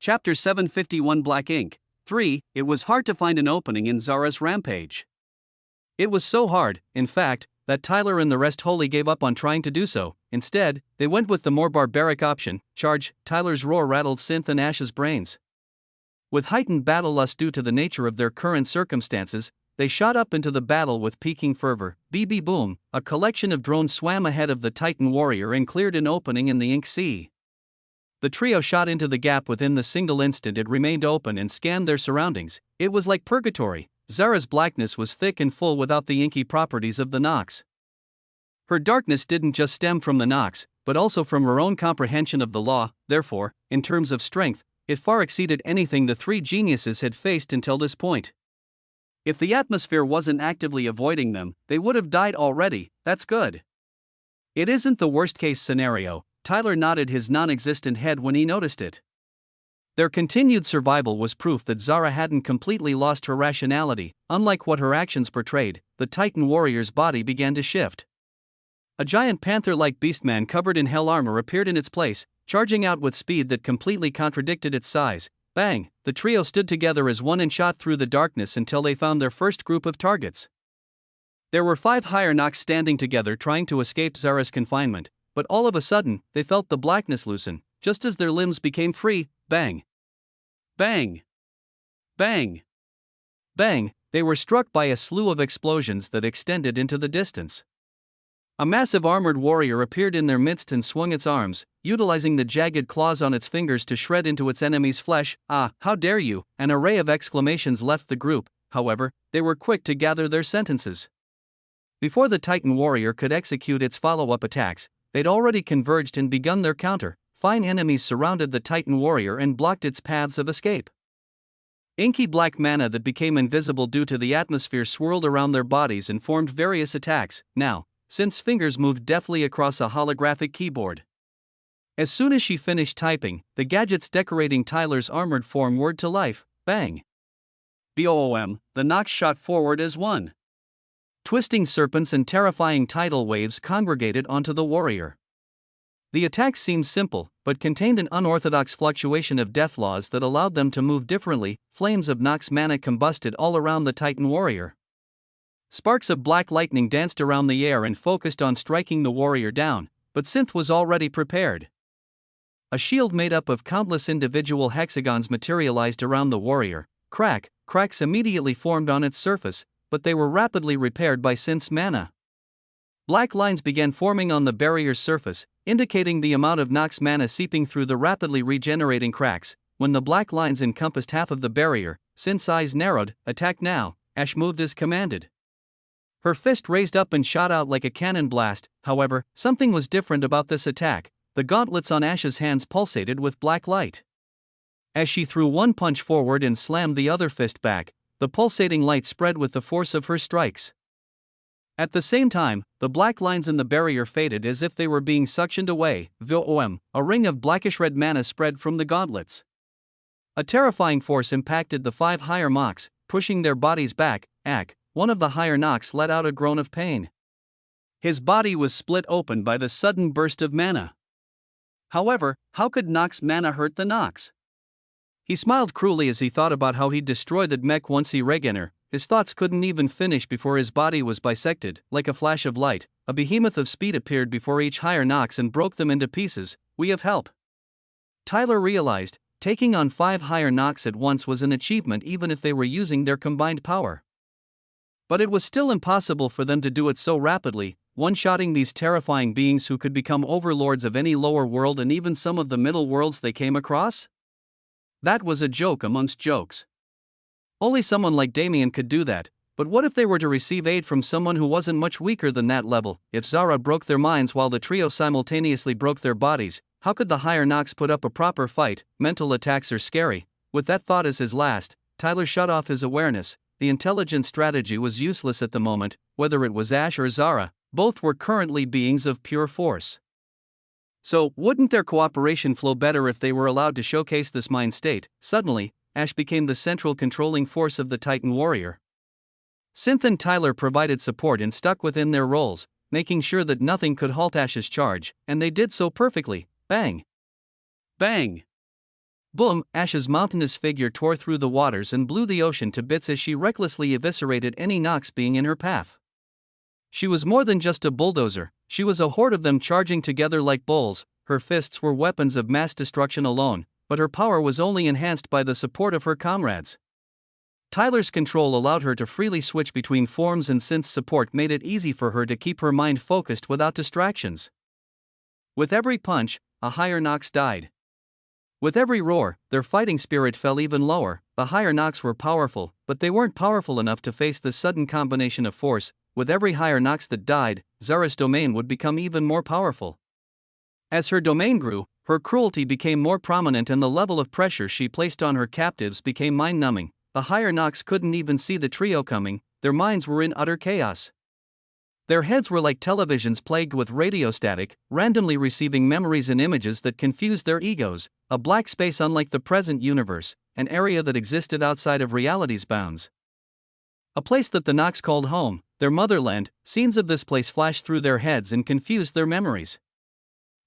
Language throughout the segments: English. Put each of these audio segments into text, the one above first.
Chapter 751 Black Ink. 3. It was hard to find an opening in Zara's rampage. It was so hard, in fact, that Tyler and the rest wholly gave up on trying to do so. Instead, they went with the more barbaric option, charge. Tyler's roar rattled Synth and Ash's brains. With heightened battle lust due to the nature of their current circumstances, they shot up into the battle with peaking fervor. BB boom, a collection of drones swam ahead of the Titan warrior and cleared an opening in the ink sea. The trio shot into the gap within the single instant it remained open and scanned their surroundings. It was like purgatory. Zara's blackness was thick and full without the inky properties of the Nox. Her darkness didn't just stem from the Nox, but also from her own comprehension of the law. Therefore, in terms of strength, it far exceeded anything the three geniuses had faced until this point. If the atmosphere wasn't actively avoiding them, they would have died already. That's good. It isn't the worst-case scenario. Tyler nodded his non-existent head when he noticed it. Their continued survival was proof that Zara hadn't completely lost her rationality. Unlike what her actions portrayed, the Titan warrior's body began to shift. A giant panther-like beastman covered in hell armor appeared in its place, charging out with speed that completely contradicted its size. Bang! The trio stood together as one and shot through the darkness until they found their first group of targets. There were 5 higher Nox standing together trying to escape Zara's confinement, but all of a sudden, they felt the blackness loosen, just as their limbs became free. Bang! Bang! Bang! Bang! They were struck by a slew of explosions that extended into the distance. A massive armored warrior appeared in their midst and swung its arms, utilizing the jagged claws on its fingers to shred into its enemy's flesh. Ah, how dare you! An array of exclamations left the group. However, they were quick to gather their sentences. Before the Titan warrior could execute its follow-up attacks, they'd already converged and begun their counter. 5 enemies surrounded the Titan warrior and blocked its paths of escape. Inky black mana that became invisible due to the atmosphere swirled around their bodies and formed various attacks. Now, Synth's fingers moved deftly across a holographic keyboard. As soon as she finished typing, the gadgets decorating Tyler's armored form whirred to life. Bang! Boom! The Nox shot forward as one. Twisting serpents and terrifying tidal waves congregated onto the warrior. The attack seemed simple, but contained an unorthodox fluctuation of death laws that allowed them to move differently. Flames of Nox mana combusted all around the Titan warrior. Sparks of black lightning danced around the air and focused on striking the warrior down, but Synth was already prepared. A shield made up of countless individual hexagons materialized around the warrior. Cracks immediately formed on its surface, but they were rapidly repaired by Synth's mana. Black lines began forming on the barrier's surface, indicating the amount of Nox mana seeping through the rapidly regenerating cracks. When the black lines encompassed half of the barrier, Synth's eyes narrowed. Attack now. Ash moved as commanded. Her fist raised up and shot out like a cannon blast. However, something was different about this attack. The gauntlets on Ash's hands pulsated with black light. As she threw one punch forward and slammed the other fist back, the pulsating light spread with the force of her strikes. At the same time, the black lines in the barrier faded as if they were being suctioned away. Boom! A ring of blackish-red mana spread from the gauntlets. A terrifying force impacted the 5 higher Nox, pushing their bodies back. One of the higher Nox let out a groan of pain. His body was split open by the sudden burst of mana. However, how could Nox mana hurt the Nox? He smiled cruelly as he thought about how he'd destroy the mech once he regener. His thoughts couldn't even finish before his body was bisected. Like a flash of light, a behemoth of speed appeared before each higher Nox and broke them into pieces. We have help. Tyler realized, taking on 5 higher Nox at once was an achievement even if they were using their combined power. But it was still impossible for them to do it so rapidly, one-shotting these terrifying beings who could become overlords of any lower world and even some of the middle worlds they came across? That was a joke amongst jokes. Only someone like Damien could do that, but what if they were to receive aid from someone who wasn't much weaker than that level? If Zara broke their minds while the trio simultaneously broke their bodies, how could the higher Nox put up a proper fight? Mental attacks are scary. With that thought as his last, Tyler shut off his awareness. The intelligent strategy was useless at the moment. Whether it was Ash or Zara, both were currently beings of pure force. So, wouldn't their cooperation flow better if they were allowed to showcase this mind state? Suddenly, Ash became the central controlling force of the Titan warrior. Synth and Tyler provided support and stuck within their roles, making sure that nothing could halt Ash's charge, and they did so perfectly. Bang! Bang! Boom! Ash's mountainous figure tore through the waters and blew the ocean to bits as she recklessly eviscerated any Nox being in her path. She was more than just a bulldozer, she was a horde of them charging together like bulls. Her fists were weapons of mass destruction alone, but her power was only enhanced by the support of her comrades. Tyler's control allowed her to freely switch between forms, and Synth's support made it easy for her to keep her mind focused without distractions. With every punch, a higher Nox died. With every roar, their fighting spirit fell even lower. The higher Nox were powerful, but they weren't powerful enough to face the sudden combination of force. With every higher Nox that died, Zara's domain would become even more powerful. As her domain grew, her cruelty became more prominent and the level of pressure she placed on her captives became mind-numbing. The higher Nox couldn't even see the trio coming, their minds were in utter chaos. Their heads were like televisions plagued with radio static, randomly receiving memories and images that confused their egos, a black space unlike the present universe, an area that existed outside of reality's bounds. A place that the Nox called home, their motherland. Scenes of this place flashed through their heads and confused their memories.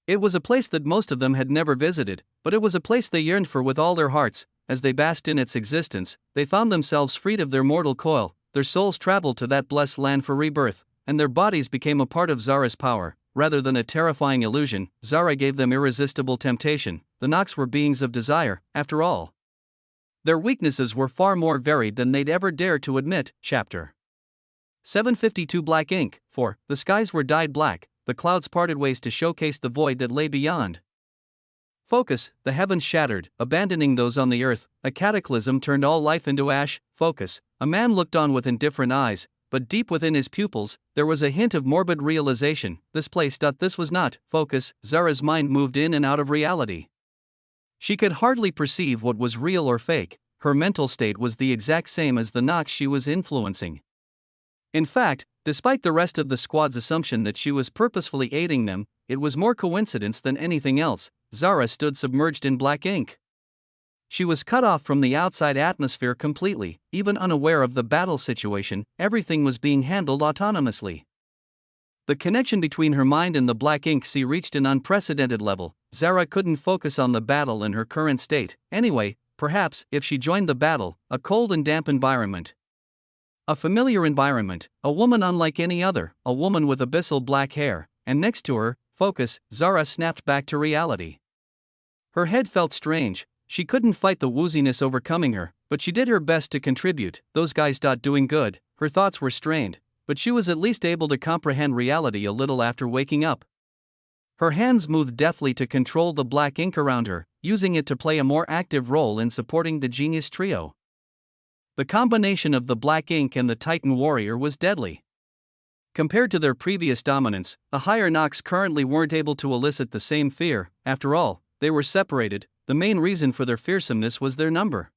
It was a place that most of them had never visited, but it was a place they yearned for with all their hearts. As they basked in its existence, they found themselves freed of their mortal coil, their souls traveled to that blessed land for rebirth, and their bodies became a part of Zara's power. Rather than a terrifying illusion, Zara gave them irresistible temptation. The Nox were beings of desire, after all. Their weaknesses were far more varied than they'd ever dared to admit. Chapter 752 Black Ink 4. The skies were dyed black, the clouds parted ways to showcase the void that lay beyond. Focus, the heavens shattered, abandoning those on the earth. A cataclysm turned all life into ash. Focus, a man looked on with indifferent eyes, but deep within his pupils, there was a hint of morbid realization. This place. This was not. Focus. Zara's mind moved in and out of reality. She could hardly perceive what was real or fake. Her mental state was the exact same as the Nox she was influencing. In fact, despite the rest of the squad's assumption that she was purposefully aiding them, it was more coincidence than anything else. Zara stood submerged in black ink. She was cut off from the outside atmosphere completely, even unaware of the battle situation. Everything was being handled autonomously. The connection between her mind and the black ink sea reached an unprecedented level. Zara couldn't focus on the battle in her current state. Anyway, perhaps, if she joined the battle, a cold and damp environment. A familiar environment, a woman unlike any other, a woman with abyssal black hair, and next to her, focus. Zara snapped back to reality. Her head felt strange. She couldn't fight the wooziness overcoming her, but she did her best to contribute. Those guys doing good. Her thoughts were strained, but she was at least able to comprehend reality a little after waking up. Her hands moved deftly to control the black ink around her, using it to play a more active role in supporting the genius trio. The combination of the black ink and the Titan warrior was deadly. Compared to their previous dominance, the higher Nox currently weren't able to elicit the same fear. After all, they were separated. The main reason for their fearsomeness was their number.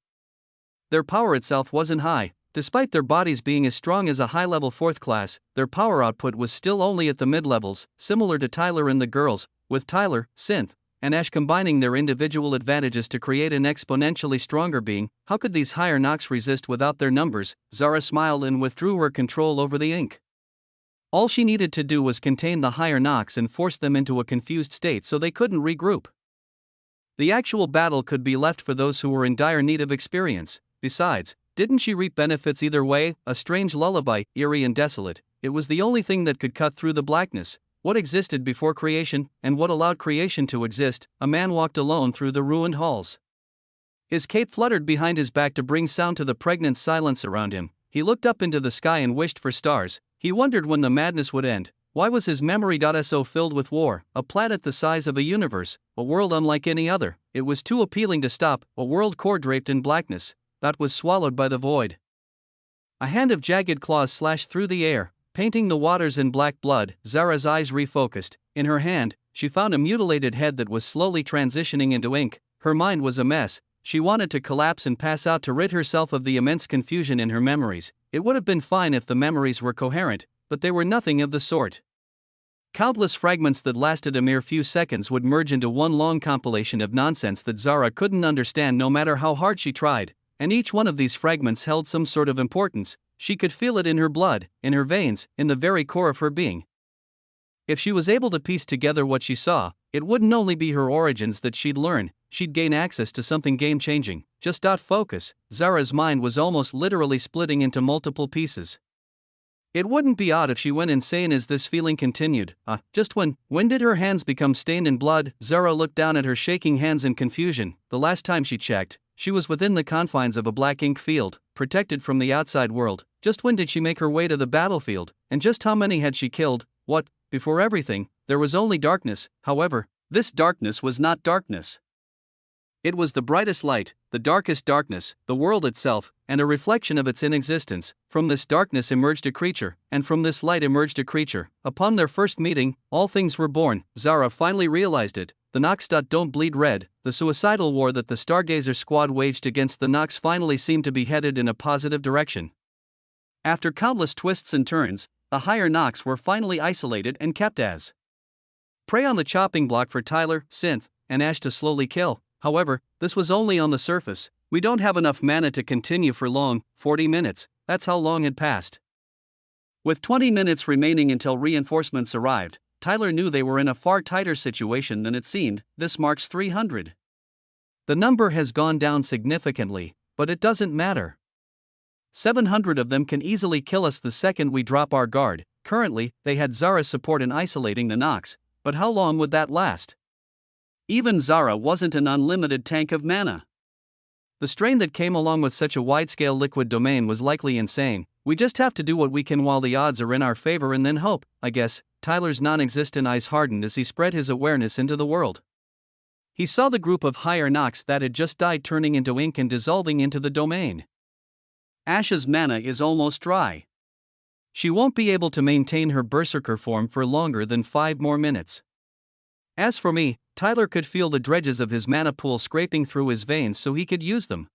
Their power itself wasn't high. Despite their bodies being as strong as a high-level 4th class, their power output was still only at the mid-levels, similar to Tyler and the girls, with Tyler, Synth, and Ash combining their individual advantages to create an exponentially stronger being. How could these higher Nox resist without their numbers? Zara smiled and withdrew her control over the ink. All she needed to do was contain the higher Nox and force them into a confused state so they couldn't regroup. The actual battle could be left for those who were in dire need of experience. Besides, didn't she reap benefits either way? A strange lullaby, eerie and desolate. It was the only thing that could cut through the blackness. What existed before creation, and what allowed creation to exist? A man walked alone through the ruined halls. His cape fluttered behind his back to bring sound to the pregnant silence around him. He looked up into the sky and wished for stars. He wondered when the madness would end. Why was his memory so filled with war? A planet the size of a universe, a world unlike any other. It was too appealing to stop. A world core draped in blackness that was swallowed by the void. A hand of jagged claws slashed through the air, painting the waters in black blood. Zara's eyes refocused. In her hand, she found a mutilated head that was slowly transitioning into ink. Her mind was a mess. She wanted to collapse and pass out to rid herself of the immense confusion in her memories. It would have been fine if the memories were coherent, but they were nothing of the sort. Countless fragments that lasted a mere few seconds would merge into one long compilation of nonsense that Zara couldn't understand no matter how hard she tried, and each one of these fragments held some sort of importance. She could feel it in her blood, in her veins, in the very core of her being. If she was able to piece together what she saw, It wouldn't only be her origins that she'd learn, she'd gain access to something game-changing. Just focus. Zara's mind was almost literally splitting into multiple pieces. It wouldn't be odd if she went insane as this feeling continued. Just when did her hands become stained in blood? Zara looked down at her shaking hands in confusion. The last time she checked, she was within the confines of a black ink field, protected from the outside world. Just when did she make her way to the battlefield? And just how many had she killed? What? Before everything, there was only darkness. However, this darkness was not darkness. It was the brightest light, the darkest darkness, the world itself, and a reflection of its inexistence. From this darkness emerged a creature, and from this light emerged a creature. Upon their first meeting, all things were born. Zara finally realized it. The Nox. Don't bleed red. The suicidal war that the Stargazer squad waged against the Nox finally seemed to be headed in a positive direction. After countless twists and turns, the higher Nox were finally isolated and kept as prey on the chopping block for Tyler, Synth, and Ash to slowly kill. However, this was only on the surface. We don't have enough mana to continue for long. 40 minutes, that's how long had passed. With 20 minutes remaining until reinforcements arrived, Tyler knew they were in a far tighter situation than it seemed. This marks 300. The number has gone down significantly, but it doesn't matter. 700 of them can easily kill us the second we drop our guard. Currently, they had Zara's support in isolating the Nox, but how long would that last? Even Zara wasn't an unlimited tank of mana. The strain that came along with such a wide-scale liquid domain was likely insane. We just have to do what we can while the odds are in our favor and then hope, I guess. Tyler's non-existent eyes hardened as he spread his awareness into the world. He saw the group of higher Nox that had just died turning into ink and dissolving into the domain. Ash's mana is almost dry. She won't be able to maintain her berserker form for longer than 5 more minutes. As for me, Tyler could feel the dredges of his mana pool scraping through his veins so he could use them.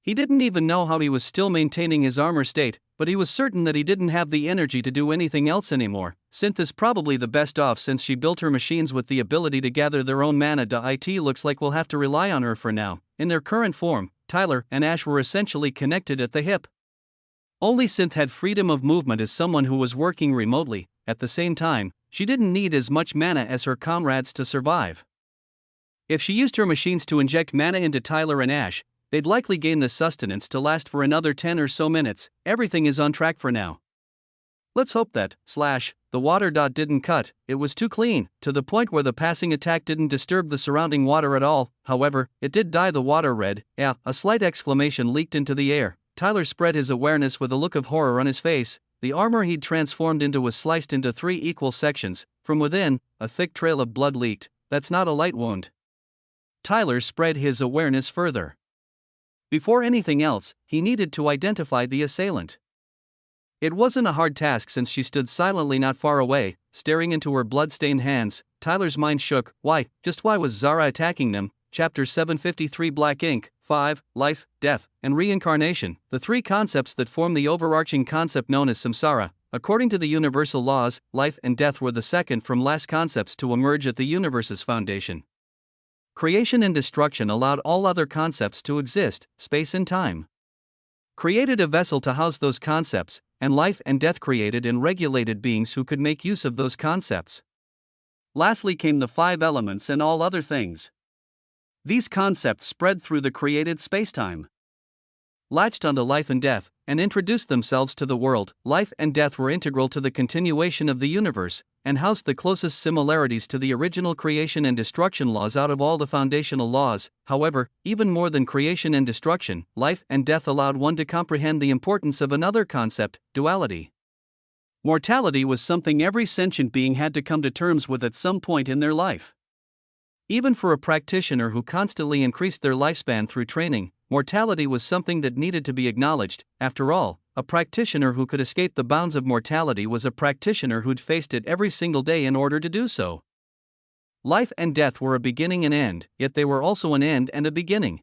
He didn't even know how he was still maintaining his armor state, but he was certain that he didn't have the energy to do anything else anymore. Synth is probably the best off since she built her machines with the ability to gather their own mana. It looks like we'll have to rely on her for now. In their current form, Tyler and Ash were essentially connected at the hip. Only Synth had freedom of movement as someone who was working remotely. At the same time, she didn't need as much mana as her comrades to survive. If she used her machines to inject mana into Tyler and Ash, they'd likely gain the sustenance to last for another 10 or so minutes. Everything is on track for now. Let's hope that, the water didn't cut. It was too clean, to the point where the passing attack didn't disturb the surrounding water at all. However, it did dye the water red. A slight exclamation leaked into the air. Tyler spread his awareness with a look of horror on his face. The armor he'd transformed into was sliced into 3 equal sections. From within, a thick trail of blood leaked. That's not a light wound. Tyler spread his awareness further. Before anything else, he needed to identify the assailant. It wasn't a hard task since she stood silently not far away, staring into her blood-stained hands. Tyler's mind shook. Why was Zara attacking them? Chapter 753 Black Ink. 5. Life, Death, and Reincarnation. The 3 concepts that form the overarching concept known as samsara. According to the universal laws, life and death were the second from last concepts to emerge at the universe's foundation. Creation and destruction allowed all other concepts to exist. Space and time created a vessel to house those concepts, and life and death created and regulated beings who could make use of those concepts. Lastly came the 5 elements and all other things. These concepts spread through the created spacetime, latched onto life and death, and introduced themselves to the world. Life and death were integral to the continuation of the universe, and housed the closest similarities to the original creation and destruction laws out of all the foundational laws. However, even more than creation and destruction, life and death allowed one to comprehend the importance of another concept, duality. Mortality was something every sentient being had to come to terms with at some point in their life. Even for a practitioner who constantly increased their lifespan through training, mortality was something that needed to be acknowledged. After all, a practitioner who could escape the bounds of mortality was a practitioner who'd faced it every single day in order to do so. Life and death were a beginning and end, yet they were also an end and a beginning.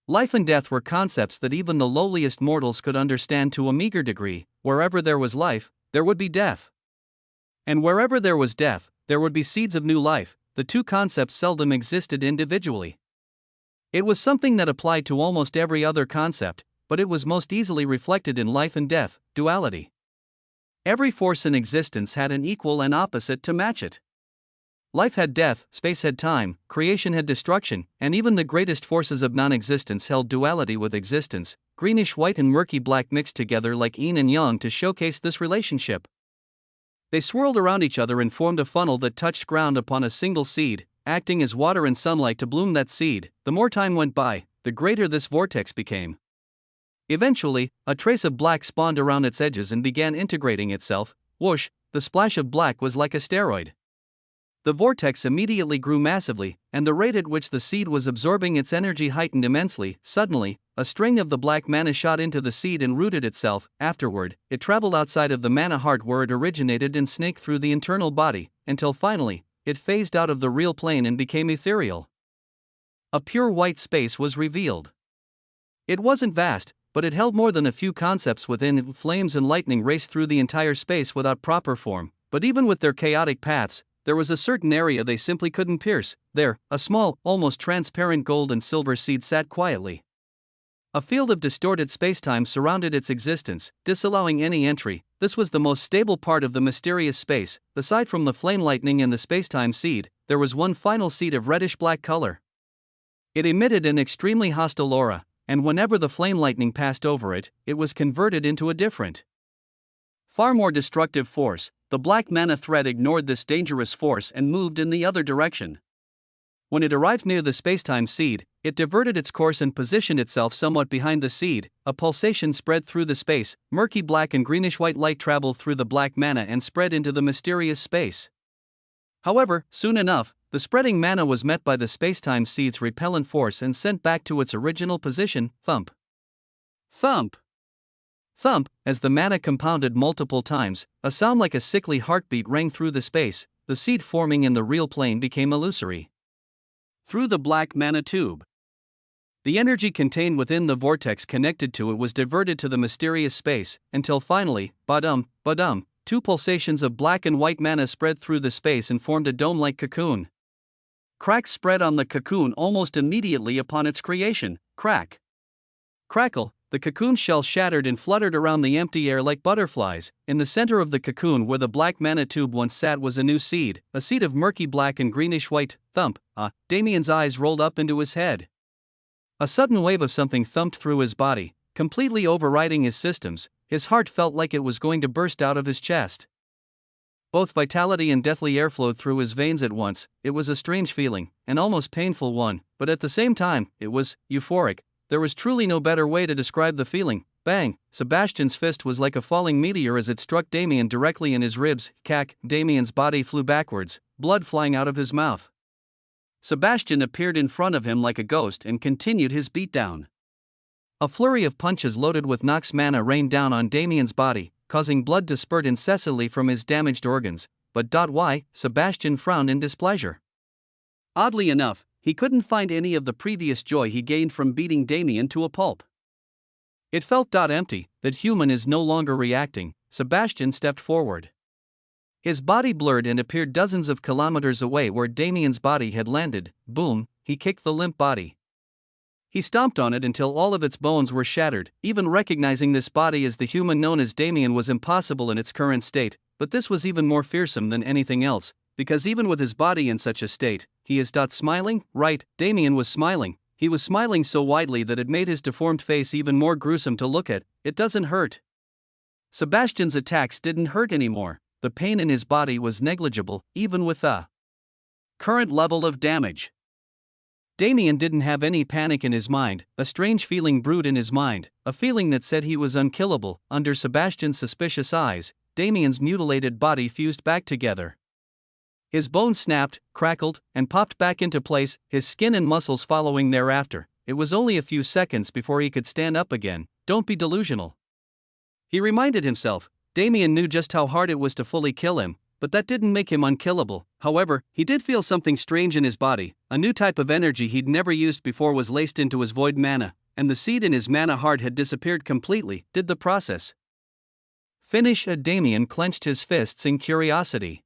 Life and death were concepts that even the lowliest mortals could understand to a meager degree. Wherever there was life, there would be death. And wherever there was death, there would be seeds of new life. The 2 concepts seldom existed individually. It was something that applied to almost every other concept, but it was most easily reflected in life and death, duality. Every force in existence had an equal and opposite to match it. Life had death, space had time, creation had destruction, and even the greatest forces of non-existence held duality with existence, greenish-white and murky-black mixed together like yin and yang to showcase this relationship. They swirled around each other and formed a funnel that touched ground upon a single seed, acting as water and sunlight to bloom that seed. The more time went by, the greater this vortex became. Eventually, a trace of black spawned around its edges and began integrating itself. Whoosh, the splash of black was like a steroid. The vortex immediately grew massively, and the rate at which the seed was absorbing its energy heightened immensely. Suddenly, a string of the black mana shot into the seed and rooted itself. Afterward, it traveled outside of the mana heart where it originated and snaked through the internal body, until finally, it phased out of the real plane and became ethereal. A pure white space was revealed. It wasn't vast, but it held more than a few concepts within it. Flames and lightning raced through the entire space without proper form, but even with their chaotic paths, there was a certain area they simply couldn't pierce. There, a small, almost transparent gold and silver seed sat quietly. A field of distorted spacetime surrounded its existence, disallowing any entry. This was the most stable part of the mysterious space. Aside from the flame lightning and the spacetime seed, there was one final seed of reddish-black color. It emitted an extremely hostile aura, and whenever the flame lightning passed over it, it was converted into a different, far more destructive force. The black mana thread ignored this dangerous force and moved in the other direction. When it arrived near the spacetime seed, it diverted its course and positioned itself somewhat behind the seed. A pulsation spread through the space. Murky black and greenish-white light traveled through the black mana and spread into the mysterious space. However, soon enough, the spreading mana was met by the spacetime seed's repellent force and sent back to its original position. Thump. Thump. Thump. As the mana compounded multiple times, a sound like a sickly heartbeat rang through the space. The seed forming in the real plane became illusory. Through the black mana tube, the energy contained within the vortex connected to it was diverted to the mysterious space, until finally, badum, badum, two pulsations of black and white mana spread through the space and formed a dome-like cocoon. Cracks spread on the cocoon almost immediately upon its creation. Crack. Crackle. The cocoon shell shattered and fluttered around the empty air like butterflies. In the center of the cocoon where the black mana tube once sat was a new seed, a seed of murky black and greenish white. Thump. Damien's eyes rolled up into his head. A sudden wave of something thumped through his body, completely overriding his systems. His heart felt like it was going to burst out of his chest. Both vitality and deathly air flowed through his veins at once. It was a strange feeling, an almost painful one, but at the same time, it was euphoric. There was truly no better way to describe the feeling. Bang! Sebastian's fist was like a falling meteor as it struck Damien directly in his ribs. Cack! Damien's body flew backwards, blood flying out of his mouth. Sebastian appeared in front of him like a ghost and continued his beatdown. A flurry of punches loaded with Nox mana rained down on Damien's body, causing blood to spurt incessantly from his damaged organs. But why? Sebastian frowned in displeasure. Oddly enough, he couldn't find any of the previous joy he gained from beating Damien to a pulp. It felt empty. That human is no longer reacting. Sebastian stepped forward. His body blurred and appeared dozens of kilometers away where Damien's body had landed. Boom, he kicked the limp body. He stomped on it until all of its bones were shattered. Even recognizing this body as the human known as Damien was impossible in its current state, but this was even more fearsome than anything else, because even with his body in such a state, he is smiling, right? Damien was smiling. He was smiling so widely that it made his deformed face even more gruesome to look at. It doesn't hurt. Sebastian's attacks didn't hurt anymore. The pain in his body was negligible, even with the current level of damage. Damien didn't have any panic in his mind. A strange feeling brewed in his mind, a feeling that said he was unkillable. Under Sebastian's suspicious eyes, Damien's mutilated body fused back together. His bones snapped, crackled, and popped back into place, his skin and muscles following thereafter. It was only a few seconds before he could stand up again. Don't be delusional, he reminded himself. Damien knew just how hard it was to fully kill him, but that didn't make him unkillable. However, he did feel something strange in his body. A new type of energy he'd never used before was laced into his void mana, and the seed in his mana heart had disappeared completely. Did the process finish? Damien clenched his fists in curiosity.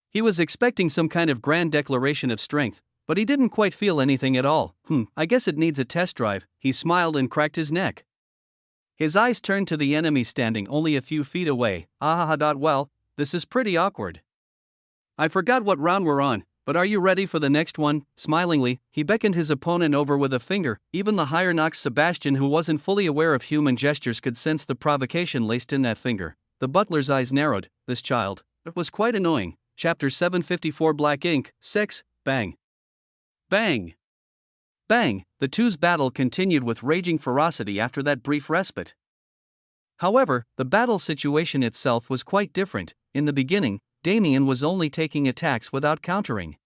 He was expecting some kind of grand declaration of strength, but he didn't quite feel anything at all. I guess it needs a test drive. He smiled and cracked his neck. His eyes turned to the enemy standing only a few feet away. Well, this is pretty awkward. I forgot what round we're on, but are you ready for the next one? Smilingly, he beckoned his opponent over with a finger. Even the higher Nox Sebastian, who wasn't fully aware of human gestures, could sense the provocation laced in that finger. The butler's eyes narrowed. This child. It was quite annoying. Chapter 754 Black Ink, 6, Bang. Bang. Bang. The two's battle continued with raging ferocity after that brief respite. However, the battle situation itself was quite different. In the beginning, Damien was only taking attacks without countering.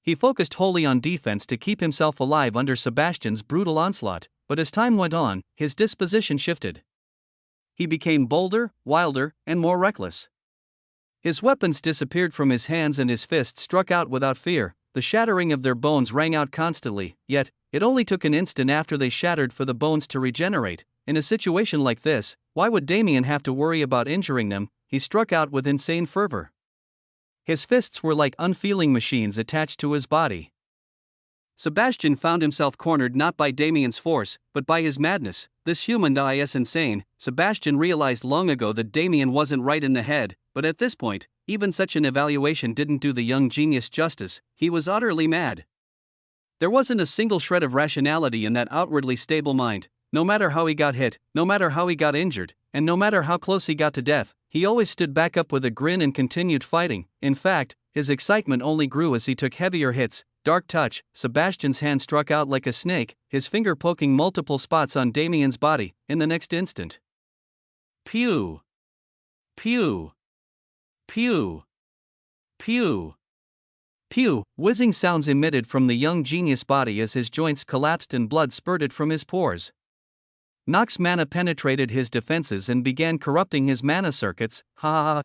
He focused wholly on defense to keep himself alive under Sebastian's brutal onslaught, but as time went on, his disposition shifted. He became bolder, wilder, and more reckless. His weapons disappeared from his hands and his fists struck out without fear. The shattering of their bones rang out constantly, yet, it only took an instant after they shattered for the bones to regenerate. In a situation like this, why would Damien have to worry about injuring them? He struck out with insane fervor. His fists were like unfeeling machines attached to his body. Sebastian found himself cornered not by Damien's force, but by his madness. This human is insane. Sebastian realized long ago that Damien wasn't right in the head, but at this point, even such an evaluation didn't do the young genius justice. He was utterly mad. There wasn't a single shred of rationality in that outwardly stable mind. No matter how he got hit, no matter how he got injured, and no matter how close he got to death, he always stood back up with a grin and continued fighting. In fact, his excitement only grew as he took heavier hits. Dark touch. Sebastian's hand struck out like a snake, his finger poking multiple spots on Damien's body. In the next instant. Pew! Pew! Pew! Pew! Pew! Whizzing sounds emitted from the young genius body as his joints collapsed and blood spurted from his pores. Nox mana penetrated his defenses and began corrupting his mana circuits. Ha ha ha.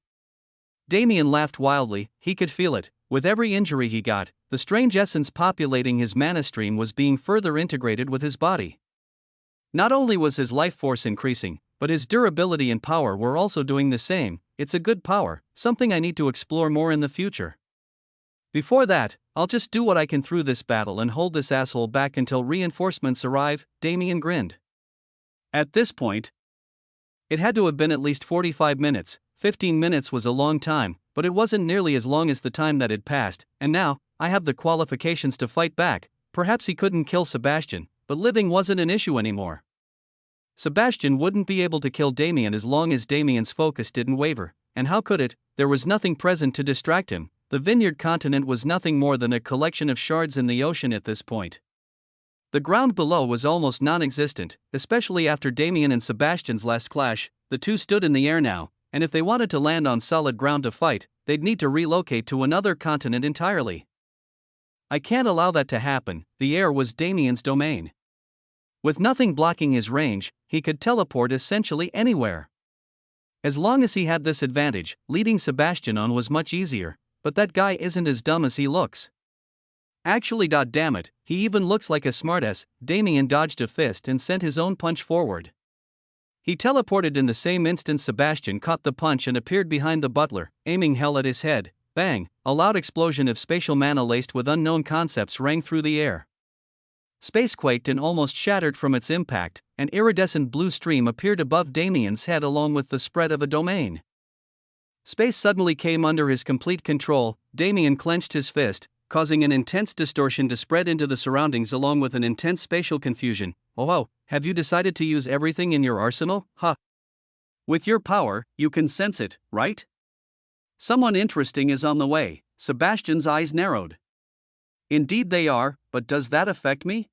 Damien laughed wildly. He could feel it. With every injury he got, the strange essence populating his mana stream was being further integrated with his body. Not only was his life force increasing, but his durability and power were also doing the same. It's a good power, something I need to explore more in the future. Before that, I'll just do what I can through this battle and hold this asshole back until reinforcements arrive. Damien grinned. At this point, it had to have been at least 45 minutes. 15 minutes was a long time, but it wasn't nearly as long as the time that had passed, and now, I have the qualifications to fight back. Perhaps he couldn't kill Sebastian, but living wasn't an issue anymore. Sebastian wouldn't be able to kill Damien as long as Damien's focus didn't waver, and how could it? There was nothing present to distract him. The Vineyard continent was nothing more than a collection of shards in the ocean at this point. The ground below was almost non-existent, especially after Damien and Sebastian's last clash. The two stood in the air now, and if they wanted to land on solid ground to fight, they'd need to relocate to another continent entirely. I can't allow that to happen. The air was Damien's domain. With nothing blocking his range, he could teleport essentially anywhere. As long as he had this advantage, leading Sebastian on was much easier, but that guy isn't as dumb as he looks. Actually, damn it, he even looks like a smartass. Damien dodged a fist and sent his own punch forward. He teleported in the same instant Sebastian caught the punch and appeared behind the butler, aiming hell at his head. Bang! A loud explosion of spatial mana laced with unknown concepts rang through the air. Space quaked and almost shattered from its impact. An iridescent blue stream appeared above Damien's head along with the spread of a domain. Space suddenly came under his complete control. Damien clenched his fist, causing an intense distortion to spread into the surroundings along with an intense spatial confusion. Oh, have you decided to use everything in your arsenal? Huh. With your power, you can sense it, right? Someone interesting is on the way. Sebastian's eyes narrowed. Indeed they are, but does that affect me?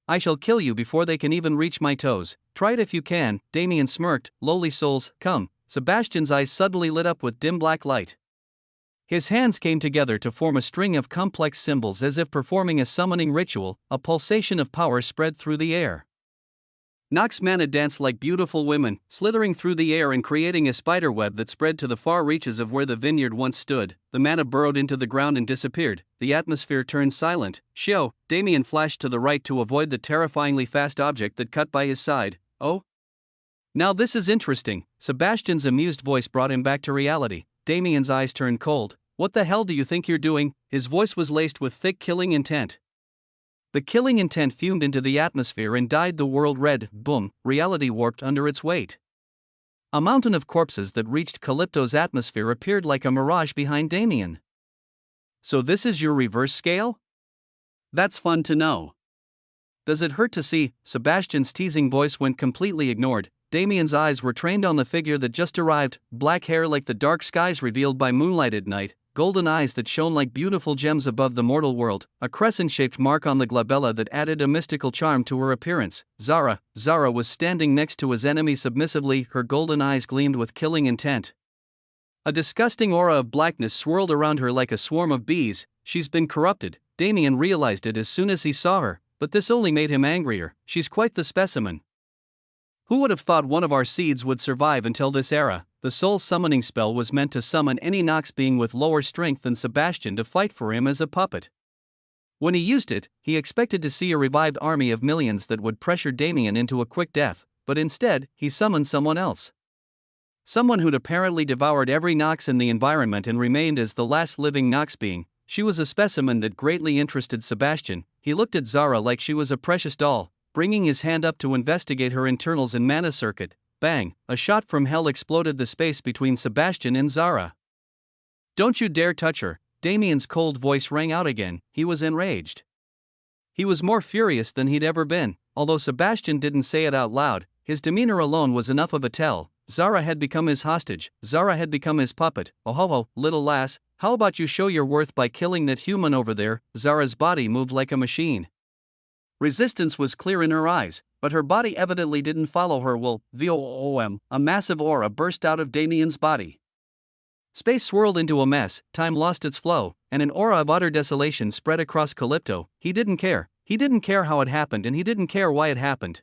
I shall kill you before they can even reach my toes. Try it if you can. Damien smirked. Lowly souls, come. Sebastian's eyes suddenly lit up with dim black light. His hands came together to form a string of complex symbols as if performing a summoning ritual. A pulsation of power spread through the air. Nox mana danced like beautiful women, slithering through the air and creating a spiderweb that spread to the far reaches of where the vineyard once stood. The mana burrowed into the ground and disappeared. The atmosphere turned silent. Shio! Damien flashed to the right to avoid the terrifyingly fast object that cut by his side. Oh? Now this is interesting. Sebastian's amused voice brought him back to reality. Damien's eyes turned cold. What the hell do you think you're doing? His voice was laced with thick killing intent. The killing intent fumed into the atmosphere and dyed the world red. Boom, reality warped under its weight. A mountain of corpses that reached Calypto's atmosphere appeared like a mirage behind Damien. So this is your reverse scale? That's fun to know. Does it hurt to see? Sebastian's teasing voice went completely ignored. Damien's eyes were trained on the figure that just arrived, black hair like the dark skies revealed by moonlight at night, golden eyes that shone like beautiful gems above the mortal world, a crescent-shaped mark on the glabella that added a mystical charm to her appearance. Zara was standing next to his enemy submissively, her golden eyes gleamed with killing intent. A disgusting aura of blackness swirled around her like a swarm of bees. She's been corrupted. Damien realized it as soon as he saw her, but this only made him angrier. She's quite the specimen. Who would have thought one of our seeds would survive until this era? The soul summoning spell was meant to summon any Nox being with lower strength than Sebastian to fight for him as a puppet. When he used it, he expected to see a revived army of millions that would pressure Damien into a quick death, but instead, he summoned someone else. Someone who'd apparently devoured every Nox in the environment and remained as the last living Nox being. She was a specimen that greatly interested Sebastian. He looked at Zara like she was a precious doll, bringing his hand up to investigate her internals and mana circuit. Bang! A shot from hell exploded the space between Sebastian and Zara. Don't you dare touch her! Damien's cold voice rang out again. He was enraged. He was more furious than he'd ever been. Although Sebastian didn't say it out loud, his demeanor alone was enough of a tell. Zara had become his hostage. Zara had become his puppet. Oh ho ho, little lass, how about you show your worth by killing that human over there? Zara's body moved like a machine. Resistance was clear in her eyes, but her body evidently didn't follow her will. VOOM, a massive aura burst out of Damien's body. Space swirled into a mess, time lost its flow, and an aura of utter desolation spread across Calypto. He didn't care. He didn't care how it happened, and he didn't care why it happened.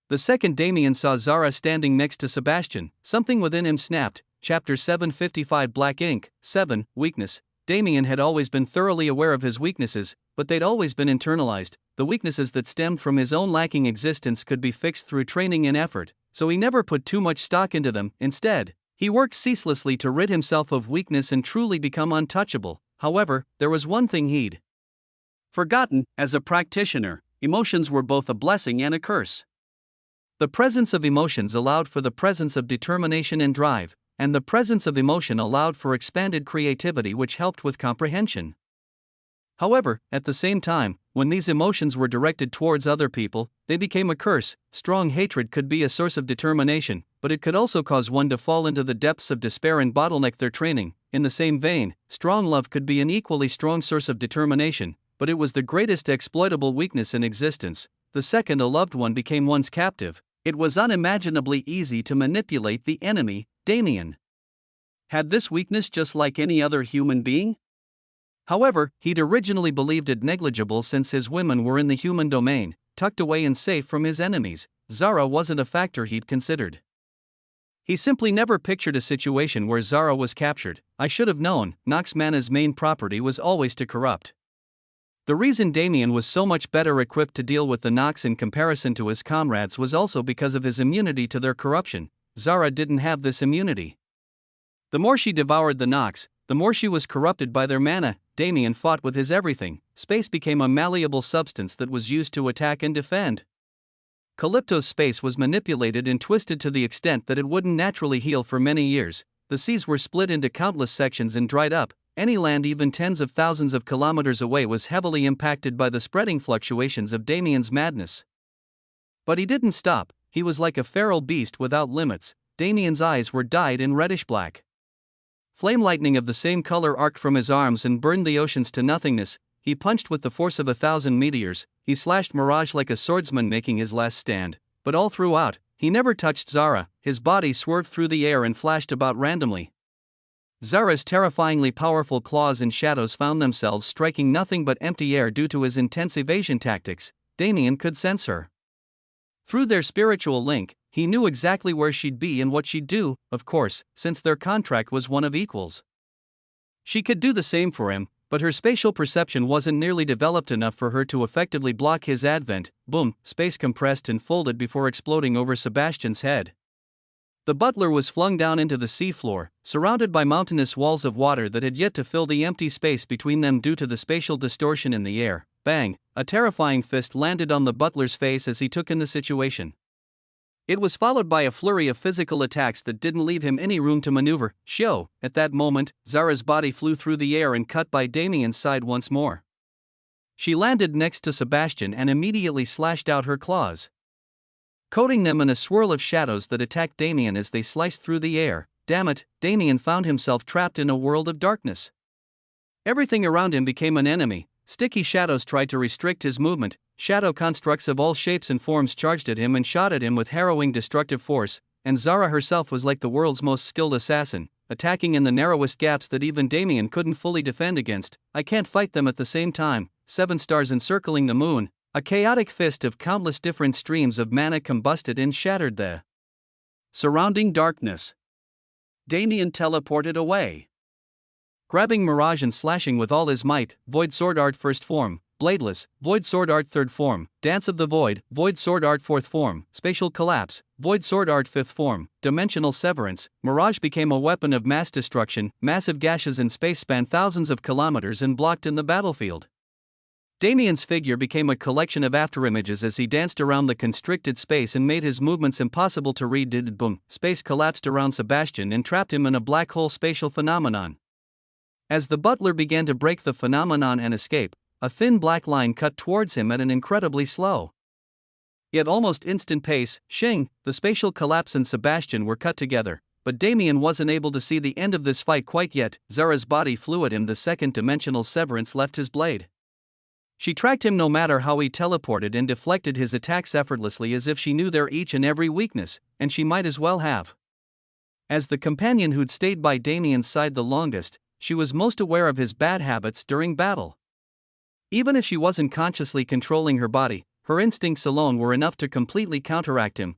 The second Damien saw Zara standing next to Sebastian, something within him snapped. Chapter 755 Black Ink. 7. Weakness. Damien had always been thoroughly aware of his weaknesses, but they'd always been internalized. The weaknesses that stemmed from his own lacking existence could be fixed through training and effort, so he never put too much stock into them. Instead, he worked ceaselessly to rid himself of weakness and truly become untouchable. However, there was one thing he'd forgotten. As a practitioner, emotions were both a blessing and a curse. The presence of emotions allowed for the presence of determination and drive, and the presence of emotion allowed for expanded creativity, which helped with comprehension. However, at the same time, when these emotions were directed towards other people, they became a curse. Strong hatred could be a source of determination, but it could also cause one to fall into the depths of despair and bottleneck their training. In the same vein, strong love could be an equally strong source of determination, but it was the greatest exploitable weakness in existence. The second a loved one became one's captive, it was unimaginably easy to manipulate the enemy. Damien had this weakness just like any other human being. However, he'd originally believed it negligible since his women were in the human domain, tucked away and safe from his enemies. Zara wasn't a factor he'd considered. He simply never pictured a situation where Zara was captured. I should have known. Nox Mana's main property was always to corrupt. The reason Damien was so much better equipped to deal with the Nox in comparison to his comrades was also because of his immunity to their corruption. Zara didn't have this immunity. The more she devoured the Nox, the more she was corrupted by their mana. Damien fought with his everything. Space became a malleable substance that was used to attack and defend. Calypto's space was manipulated and twisted to the extent that it wouldn't naturally heal for many years. The seas were split into countless sections and dried up. Any land even tens of thousands of kilometers away was heavily impacted by the spreading fluctuations of Damien's madness. But he didn't stop. He was like a feral beast without limits. Damien's eyes were dyed in reddish black. Flame lightning of the same color arced from his arms and burned the oceans to nothingness. He punched with the force of 1,000 meteors. He slashed mirage like a swordsman making his last stand. But all throughout, he never touched Zara. His body swerved through the air and flashed about randomly. Zara's terrifyingly powerful claws and shadows found themselves striking nothing but empty air due to his intense evasion tactics. Damien could sense her. Through their spiritual link, he knew exactly where she'd be and what she'd do, of course, since their contract was one of equals. She could do the same for him, but her spatial perception wasn't nearly developed enough for her to effectively block his advent. Boom, space compressed and folded before exploding over Sebastian's head. The butler was flung down into the seafloor, surrounded by mountainous walls of water that had yet to fill the empty space between them due to the spatial distortion in the air. Bang! A terrifying fist landed on the butler's face as he took in the situation. It was followed by a flurry of physical attacks that didn't leave him any room to maneuver. At that moment, Zara's body flew through the air and cut by Damien's side once more. She landed next to Sebastian and immediately slashed out her claws, coating them in a swirl of shadows that attacked Damien as they sliced through the air. Damn it, Damien found himself trapped in a world of darkness. Everything around him became an enemy. Sticky shadows tried to restrict his movement. Shadow constructs of all shapes and forms charged at him and shot at him with harrowing destructive force, and Zara herself was like the world's most skilled assassin, attacking in the narrowest gaps that even Damien couldn't fully defend against. I can't fight them at the same time. 7 stars encircling the moon, a chaotic fist of countless different streams of mana combusted and shattered the surrounding darkness. Damien teleported away, grabbing Mirage and slashing with all his might. Void Sword Art first form, Bladeless, Void Sword Art third form, Dance of the Void, Void Sword Art fourth form, Spatial Collapse, Void Sword Art fifth form, Dimensional Severance. Mirage became a weapon of mass destruction. Massive gashes in space spanned thousands of kilometers and blocked in the battlefield. Damien's figure became a collection of afterimages as he danced around the constricted space and made his movements impossible to read. Boom, space collapsed around Sebastian and trapped him in a black hole spatial phenomenon. As the butler began to break the phenomenon and escape, a thin black line cut towards him at an incredibly slow, yet almost instant pace. The spatial collapse and Sebastian were cut together, but Damien wasn't able to see the end of this fight quite yet. Zara's body flew at him. The second dimensional severance left his blade. She tracked him no matter how he teleported and deflected his attacks effortlessly as if she knew their each and every weakness, and she might as well have. As the companion who'd stayed by Damien's side the longest, she was most aware of his bad habits during battle. Even if she wasn't consciously controlling her body, her instincts alone were enough to completely counteract him.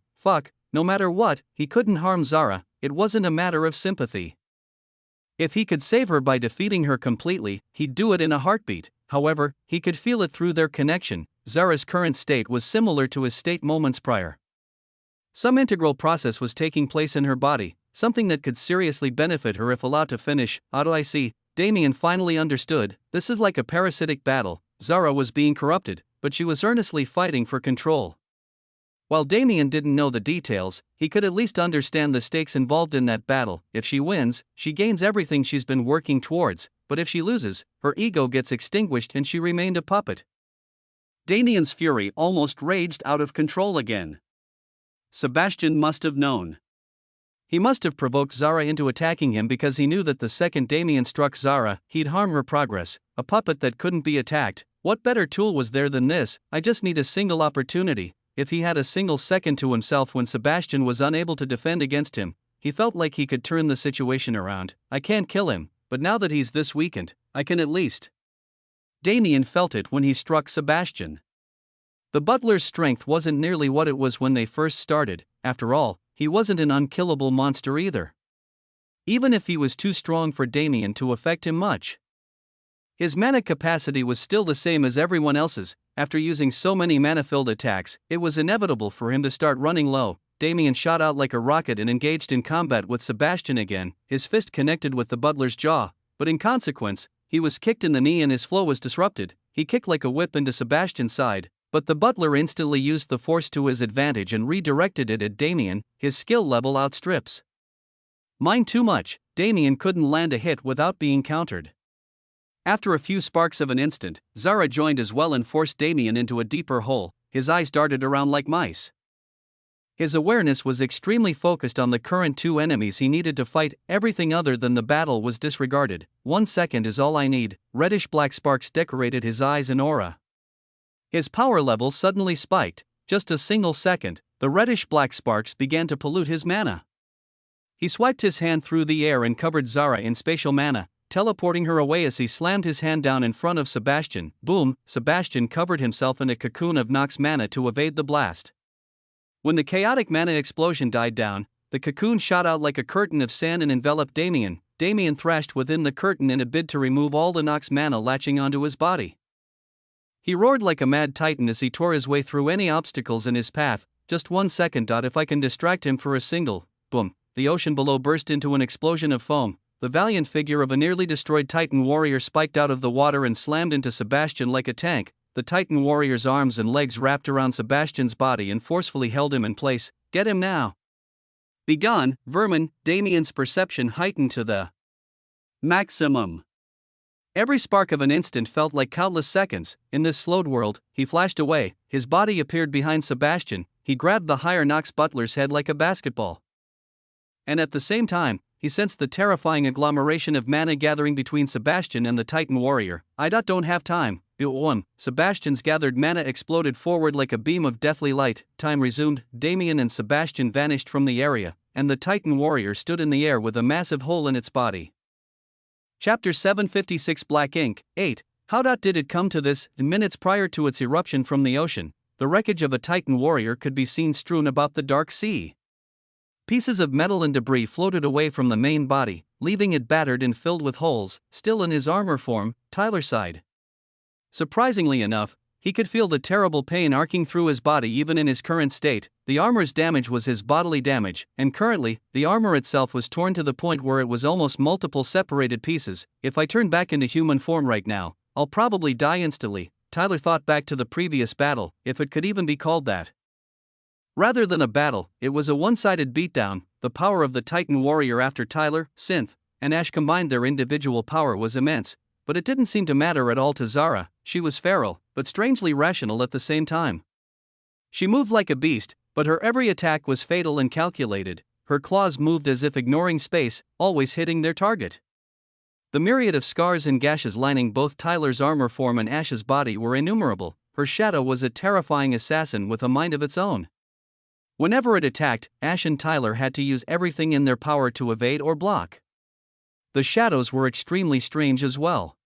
No matter what, he couldn't harm Zara. It wasn't a matter of sympathy. If he could save her by defeating her completely, he'd do it in a heartbeat. However, he could feel it through their connection. Zara's current state was similar to his state moments prior. Some integral process was taking place in her body, something that could seriously benefit her if allowed to finish. I see. Damien finally understood. This is like a parasitic battle. Zara was being corrupted, but she was earnestly fighting for control. While Damien didn't know the details, he could at least understand the stakes involved in that battle. If she wins, she gains everything she's been working towards, but if she loses, her ego gets extinguished and she remained a puppet. Damien's fury almost raged out of control again. Sebastian must have known. He must have provoked Zara into attacking him because he knew that the second Damien struck Zara, he'd harm her progress. A puppet that couldn't be attacked. What better tool was there than this? I just need a single opportunity. If he had a single second to himself when Sebastian was unable to defend against him, he felt like he could turn the situation around. I can't kill him, but now that he's this weakened, I can at least. Damien felt it when he struck Sebastian. The butler's strength wasn't nearly what it was when they first started. After all, he wasn't an unkillable monster either. Even if he was too strong for Damien to affect him much. His mana capacity was still the same as everyone else's. After using so many mana-filled attacks, it was inevitable for him to start running low. Damien shot out like a rocket and engaged in combat with Sebastian again. His fist connected with the butler's jaw, but in consequence, he was kicked in the knee and his flow was disrupted. He kicked like a whip into Sebastian's side, but the butler instantly used the force to his advantage and redirected it at Damien. His skill level outstrips mine too much. Damien couldn't land a hit without being countered. After a few sparks of an instant, Zara joined as well and forced Damien into a deeper hole. His eyes darted around like mice. His awareness was extremely focused on the current two enemies he needed to fight. Everything other than the battle was disregarded. 1 second is all I need. Reddish-black sparks decorated his eyes and aura. His power level suddenly spiked. Just a single second, the reddish-black sparks began to pollute his mana. He swiped his hand through the air and covered Zara in spatial mana, teleporting her away as he slammed his hand down in front of Sebastian. Boom! Sebastian covered himself in a cocoon of Nox mana to evade the blast. When the chaotic mana explosion died down, the cocoon shot out like a curtain of sand and enveloped Damien. Damien thrashed within the curtain in a bid to remove all the Nox mana latching onto his body. He roared like a mad titan as he tore his way through any obstacles in his path. Just 1 second. If I can distract him for a single. Boom! The ocean below burst into an explosion of foam. The valiant figure of a nearly destroyed Titan warrior spiked out of the water and slammed into Sebastian like a tank. The Titan warrior's arms and legs wrapped around Sebastian's body and forcefully held him in place. get him now. Begone, vermin. Damien's perception heightened to the maximum. Every spark of an instant felt like countless seconds. In this slowed world, he flashed away, his body appeared behind Sebastian, he grabbed the higher Nox butler's head like a basketball. And at the same time, he sensed the terrifying agglomeration of mana gathering between Sebastian and the Titan warrior. I don't have time. Sebastian's gathered mana exploded forward like a beam of deathly light. Time resumed, Damien and Sebastian vanished from the area, and the Titan warrior stood in the air with a massive hole in its body. Chapter 756 Black Ink, 8. How did it come to this? Minutes prior to its eruption from the ocean, the wreckage of a Titan warrior could be seen strewn about the dark sea. Pieces of metal and debris floated away from the main body, leaving it battered and filled with holes. Still in his armor form, Tyler sighed. Surprisingly enough, he could feel the terrible pain arcing through his body even in his current state. The armor's damage was his bodily damage, and currently, the armor itself was torn to the point where it was almost multiple separated pieces. If I turn back into human form right now, I'll probably die instantly. Tyler thought back to the previous battle, if it could even be called that. Rather than a battle, it was a one-sided beatdown. The power of the Titan warrior after Tyler, Synth, and Ash combined their individual power was immense, but it didn't seem to matter at all to Zara. She was feral, but strangely rational at the same time. She moved like a beast, but her every attack was fatal and calculated. Her claws moved as if ignoring space, always hitting their target. The myriad of scars and gashes lining both Tyler's armor form and Ash's body were innumerable. Her shadow was a terrifying assassin with a mind of its own. Whenever it attacked, Ash and Tyler had to use everything in their power to evade or block. The shadows were extremely strange as well.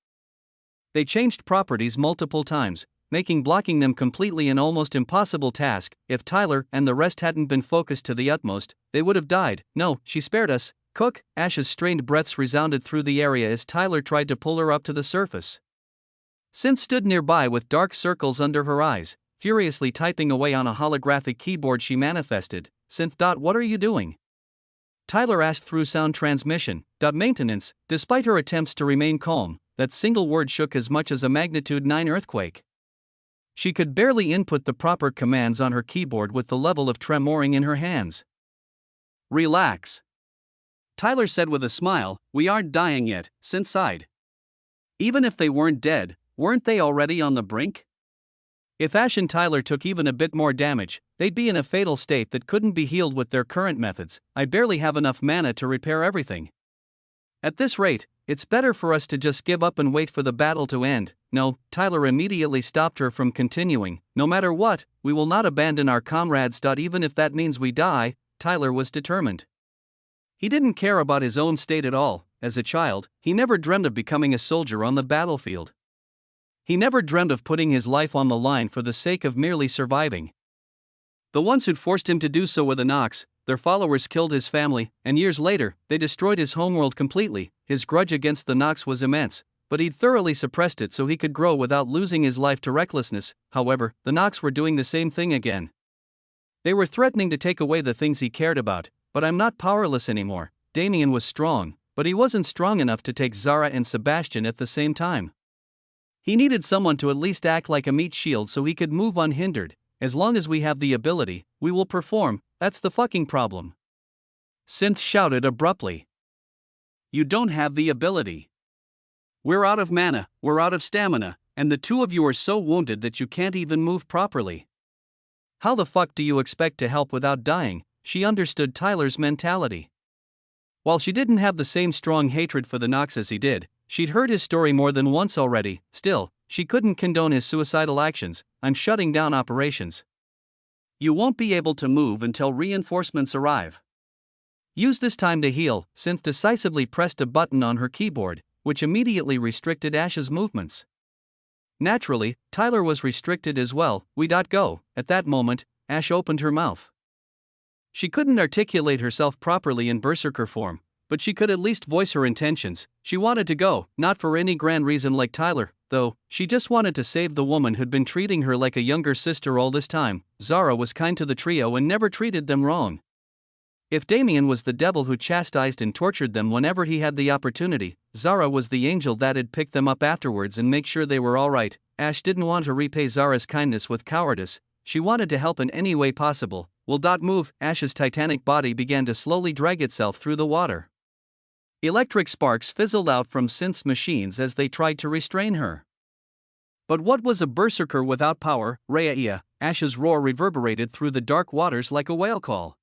They changed properties multiple times, making blocking them completely an almost impossible task. If Tyler and the rest hadn't been focused to the utmost, they would have died. No, she spared us. Cook. Ash's strained breaths resounded through the area as Tyler tried to pull her up to the surface. Synth stood nearby with dark circles under her eyes, furiously typing away on a holographic keyboard she manifested. Synth. What are you doing? Tyler asked through sound transmission. Maintenance. Despite her attempts to remain calm, that single word shook as much as a magnitude 9 earthquake. She could barely input the proper commands on her keyboard with the level of tremoring in her hands. Relax. Tyler said with a smile. We aren't dying yet, Synth sighed. Even if they weren't dead, weren't they already on the brink? If Ash and Tyler took even a bit more damage, they'd be in a fatal state that couldn't be healed with their current methods. I barely have enough mana to repair everything. At this rate, it's better for us to just give up and wait for the battle to end. No, Tyler immediately stopped her from continuing. No matter what, we will not abandon our comrades. Even if that means we die, Tyler was determined. He didn't care about his own state at all. As a child, he never dreamed of becoming a soldier on the battlefield. He never dreamed of putting his life on the line for the sake of merely surviving. The ones who'd forced him to do so were the Nox. Their followers killed his family, and years later, they destroyed his homeworld completely. His grudge against the Nox was immense, but he'd thoroughly suppressed it so he could grow without losing his life to recklessness. However, the Nox were doing the same thing again. They were threatening to take away the things he cared about. But I'm not powerless anymore. Damien was strong, but he wasn't strong enough to take Zara and Sebastian at the same time. He needed someone to at least act like a meat shield so he could move unhindered. As long as we have the ability, we will perform. That's the fucking problem. Synth shouted abruptly. You don't have the ability. We're out of mana, we're out of stamina, and the two of you are so wounded that you can't even move properly. How the fuck do you expect to help without dying? She understood Tyler's mentality. While she didn't have the same strong hatred for the Nox as he did, she'd heard his story more than once already. Still, she couldn't condone his suicidal actions. I'm shutting down operations. You won't be able to move until reinforcements arrive. Use this time to heal. Synth decisively pressed a button on her keyboard, which immediately restricted Ash's movements. Naturally, Tyler was restricted as well. We go. At that moment, Ash opened her mouth. She couldn't articulate herself properly in berserker form, but she could at least voice her intentions. She wanted to go, not for any grand reason like Tyler, though. She just wanted to save the woman who'd been treating her like a younger sister all this time. Zara was kind to the trio and never treated them wrong. If Damien was the devil who chastised and tortured them whenever he had the opportunity, Zara was the angel that'd pick them up afterwards and make sure they were alright. Ash didn't want to repay Zara's kindness with cowardice. She wanted to help in any way possible. will move. Ash's titanic body began to slowly drag itself through the water. Electric sparks fizzled out from Synth's machines as they tried to restrain her. But what was a berserker without power? Rhea! Ash's roar reverberated through the dark waters like a whale call.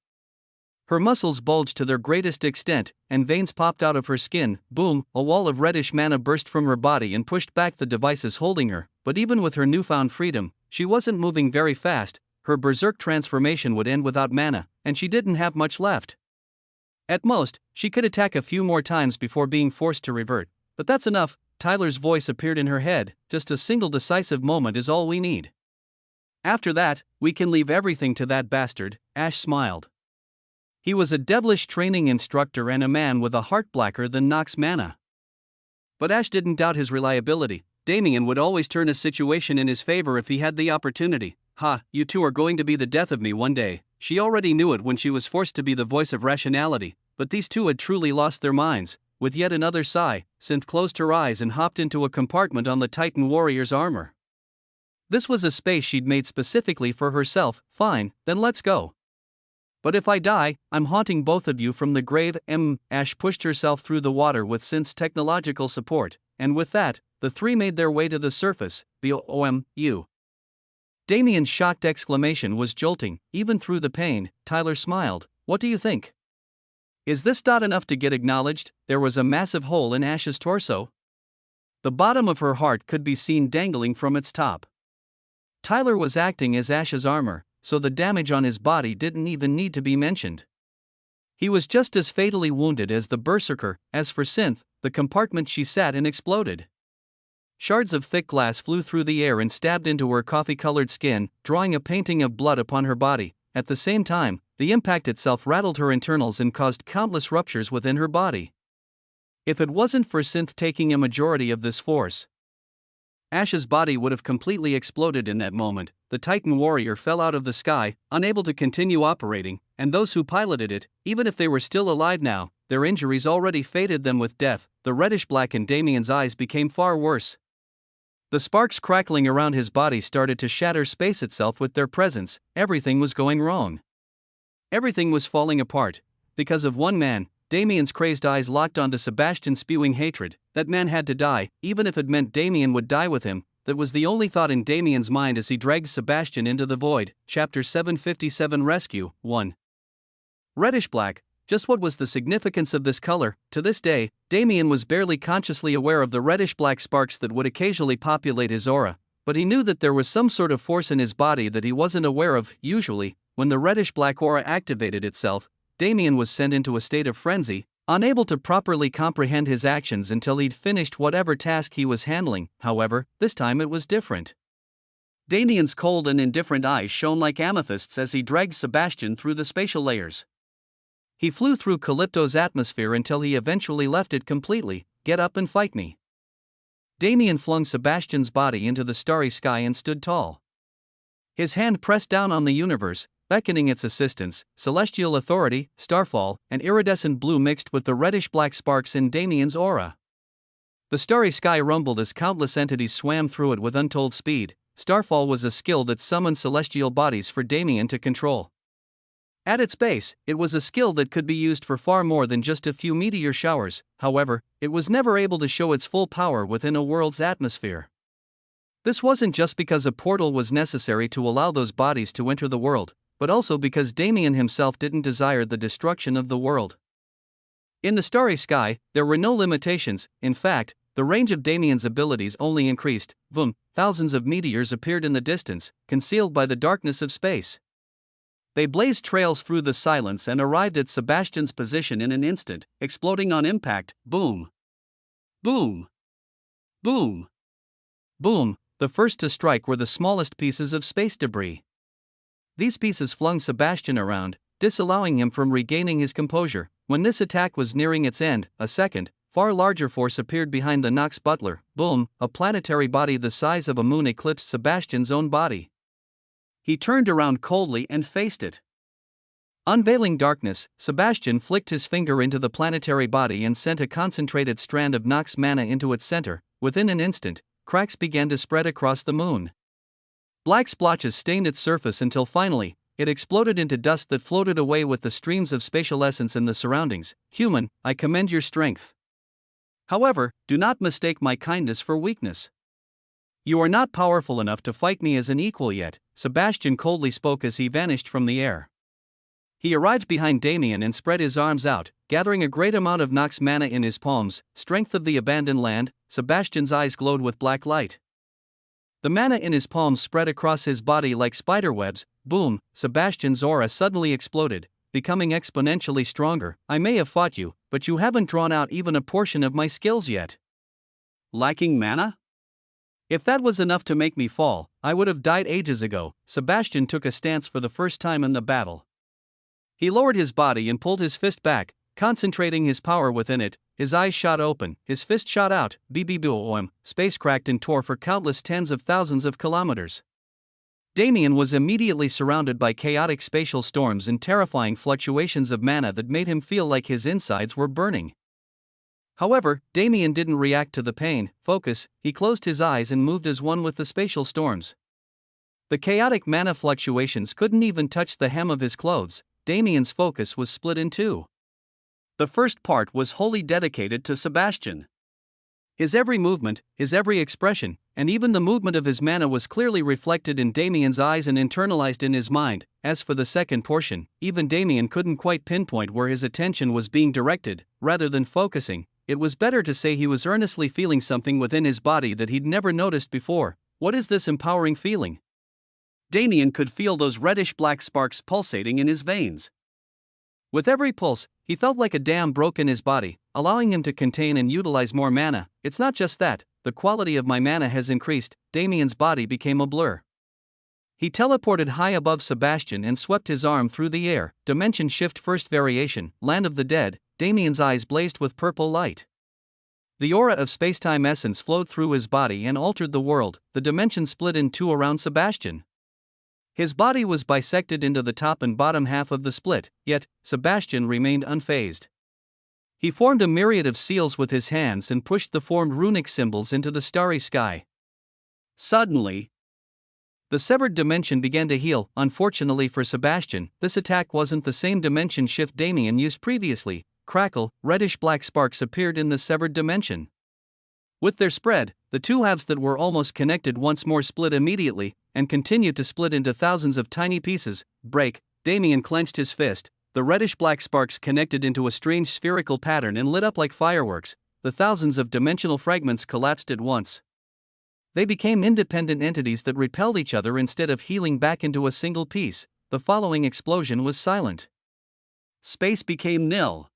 Her muscles bulged to their greatest extent, and veins popped out of her skin. Boom! A wall of reddish mana burst from her body and pushed back the devices holding her, but even with her newfound freedom, she wasn't moving very fast. Her berserk transformation would end without mana, and she didn't have much left. At most, she could attack a few more times before being forced to revert, but that's enough. Tyler's voice appeared in her head. Just a single decisive moment is all we need. After that, we can leave everything to that bastard. Ash smiled. He was a devilish training instructor and a man with a heart blacker than Nox mana. But Ash didn't doubt his reliability. Damien would always turn a situation in his favor if he had the opportunity. You two are going to be the death of me one day. She already knew it when she was forced to be the voice of rationality, but these two had truly lost their minds. With yet another sigh, Synth closed her eyes and hopped into a compartment on the Titan warrior's armor. This was a space she'd made specifically for herself. Fine, then let's go. But if I die, I'm haunting both of you from the grave. Ash pushed herself through the water with Synth's technological support, and with that, the three made their way to the surface. You. Damien's shocked exclamation was jolting. Even through the pain, Tyler smiled. What do you think? Is this not enough to get acknowledged? There was a massive hole in Ash's torso. The bottom of her heart could be seen dangling from its top. Tyler was acting as Ash's armor, so the damage on his body didn't even need to be mentioned. He was just as fatally wounded as the berserker. As for Synth, the compartment she sat in exploded. Shards of thick glass flew through the air and stabbed into her coffee-colored skin, drawing a painting of blood upon her body. At the same time, the impact itself rattled her internals and caused countless ruptures within her body. If it wasn't for Synth taking a majority of this force, Ash's body would have completely exploded in that moment. The Titan warrior fell out of the sky, unable to continue operating, and those who piloted it, even if they were still alive now, their injuries already fated them with death. The reddish-black in Damien's eyes became far worse. The sparks crackling around his body started to shatter space itself with their presence. Everything was going wrong. Everything was falling apart. Because of one man. Damien's crazed eyes locked onto Sebastian, spewing hatred. That man had to die, even if it meant Damien would die with him. That was the only thought in Damien's mind as he dragged Sebastian into the void. Chapter 757 Rescue 1. Reddish-black. Just what was the significance of this color? To this day, Damien was barely consciously aware of the reddish-black sparks that would occasionally populate his aura, but he knew that there was some sort of force in his body that he wasn't aware of. Usually, when the reddish-black aura activated itself, Damien was sent into a state of frenzy, unable to properly comprehend his actions until he'd finished whatever task he was handling. However, this time it was different. Damien's cold and indifferent eyes shone like amethysts as he dragged Sebastian through the spatial layers. He flew through Calypto's atmosphere until he eventually left it completely. Get up and fight me. Damien flung Sebastian's body into the starry sky and stood tall. His hand pressed down on the universe, beckoning its assistance. Celestial authority, starfall, and iridescent blue mixed with the reddish-black sparks in Damien's aura. The starry sky rumbled as countless entities swam through it with untold speed. Starfall was a skill that summoned celestial bodies for Damien to control. At its base, it was a skill that could be used for far more than just a few meteor showers. However, it was never able to show its full power within a world's atmosphere. This wasn't just because a portal was necessary to allow those bodies to enter the world, but also because Damien himself didn't desire the destruction of the world. In the starry sky, there were no limitations. In fact, the range of Damien's abilities only increased. Boom! Thousands of meteors appeared in the distance, concealed by the darkness of space. They blazed trails through the silence and arrived at Sebastian's position in an instant, exploding on impact. Boom! Boom! Boom! Boom! The first to strike were the smallest pieces of space debris. These pieces flung Sebastian around, disallowing him from regaining his composure. When this attack was nearing its end, a second, far larger force appeared behind the Nox butler. Boom! A planetary body the size of a moon eclipsed Sebastian's own body. He turned around coldly and faced it. Unveiling darkness, Sebastian flicked his finger into the planetary body and sent a concentrated strand of Nox mana into its center. Within an instant, cracks began to spread across the moon. Black splotches stained its surface until finally, it exploded into dust that floated away with the streams of spatial essence in the surroundings. Human, I commend your strength. However, do not mistake my kindness for weakness. You are not powerful enough to fight me as an equal yet, Sebastian coldly spoke as he vanished from the air. He arrived behind Damien and spread his arms out, gathering a great amount of Nox mana in his palms. Strength of the abandoned land, Sebastian's eyes glowed with black light. The mana in his palms spread across his body like spiderwebs. Boom, Sebastian's aura suddenly exploded, becoming exponentially stronger. I may have fought you, but you haven't drawn out even a portion of my skills yet. Lacking mana? If that was enough to make me fall, I would have died ages ago. Sebastian took a stance for the first time in the battle. He lowered his body and pulled his fist back, concentrating his power within it. His eyes shot open, his fist shot out. BBBOM, space cracked and tore for countless tens of thousands of kilometers. Damien was immediately surrounded by chaotic spatial storms and terrifying fluctuations of mana that made him feel like his insides were burning. However, Damien didn't react to the pain. Focus, he closed his eyes and moved as one with the spatial storms. The chaotic mana fluctuations couldn't even touch the hem of his clothes. Damien's focus was split in two. The first part was wholly dedicated to Sebastian. His every movement, his every expression, and even the movement of his mana was clearly reflected in Damien's eyes and internalized in his mind. As for the second portion, even Damien couldn't quite pinpoint where his attention was being directed. Rather than focusing, it was better to say he was earnestly feeling something within his body that he'd never noticed before. What is this empowering feeling? Damien could feel those reddish-black sparks pulsating in his veins. With every pulse, he felt like a dam broke in his body, allowing him to contain and utilize more mana. It's not just that, the quality of my mana has increased. Damien's body became a blur. He teleported high above Sebastian and swept his arm through the air. Dimension shift first variation, land of the dead. Damien's eyes blazed with purple light. The aura of spacetime essence flowed through his body and altered the world. The dimension split in two around Sebastian. His body was bisected into the top and bottom half of the split, yet Sebastian remained unfazed. He formed a myriad of seals with his hands and pushed the formed runic symbols into the starry sky. Suddenly, the severed dimension began to heal. Unfortunately for Sebastian, this attack wasn't the same dimension shift Damien used previously. Crackle, reddish-black sparks appeared in the severed dimension. With their spread, the two halves that were almost connected once more split immediately, and continued to split into thousands of tiny pieces. Break, Damien clenched his fist. The reddish-black sparks connected into a strange spherical pattern and lit up like fireworks. The thousands of dimensional fragments collapsed at once. They became independent entities that repelled each other instead of healing back into a single piece. The following explosion was silent. Space became nil.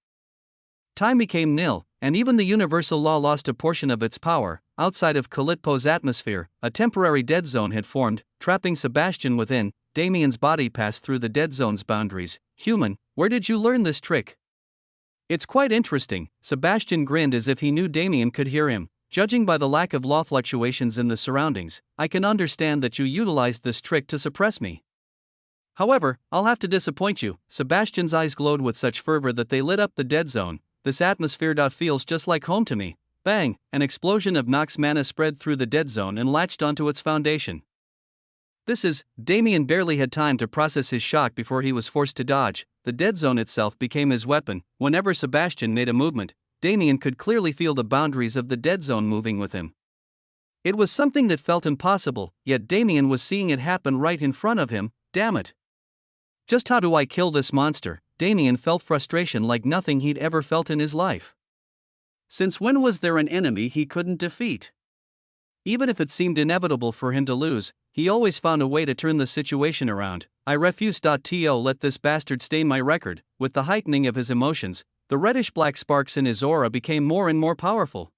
Time became nil, and even the universal law lost a portion of its power. Outside of Kalitpo's atmosphere, a temporary dead zone had formed, trapping Sebastian within. Damien's body passed through the dead zone's boundaries. Human, where did you learn this trick? It's quite interesting. Sebastian grinned as if he knew Damien could hear him. Judging by the lack of law fluctuations in the surroundings, I can understand that you utilized this trick to suppress me. However, I'll have to disappoint you. Sebastian's eyes glowed with such fervor that they lit up the dead zone. This atmosphere feels just like home to me. Bang! An explosion of Nox mana spread through the dead zone and latched onto its foundation. Damien barely had time to process his shock before he was forced to dodge. The dead zone itself became his weapon. Whenever Sebastian made a movement, Damien could clearly feel the boundaries of the dead zone moving with him. It was something that felt impossible, yet Damien was seeing it happen right in front of him. Damn it! Just how do I kill this monster? Damien felt frustration like nothing he'd ever felt in his life. Since when was there an enemy he couldn't defeat? Even if it seemed inevitable for him to lose, he always found a way to turn the situation around. I refuse to let this bastard stain my record. With the heightening of his emotions, the reddish-black sparks in his aura became more and more powerful.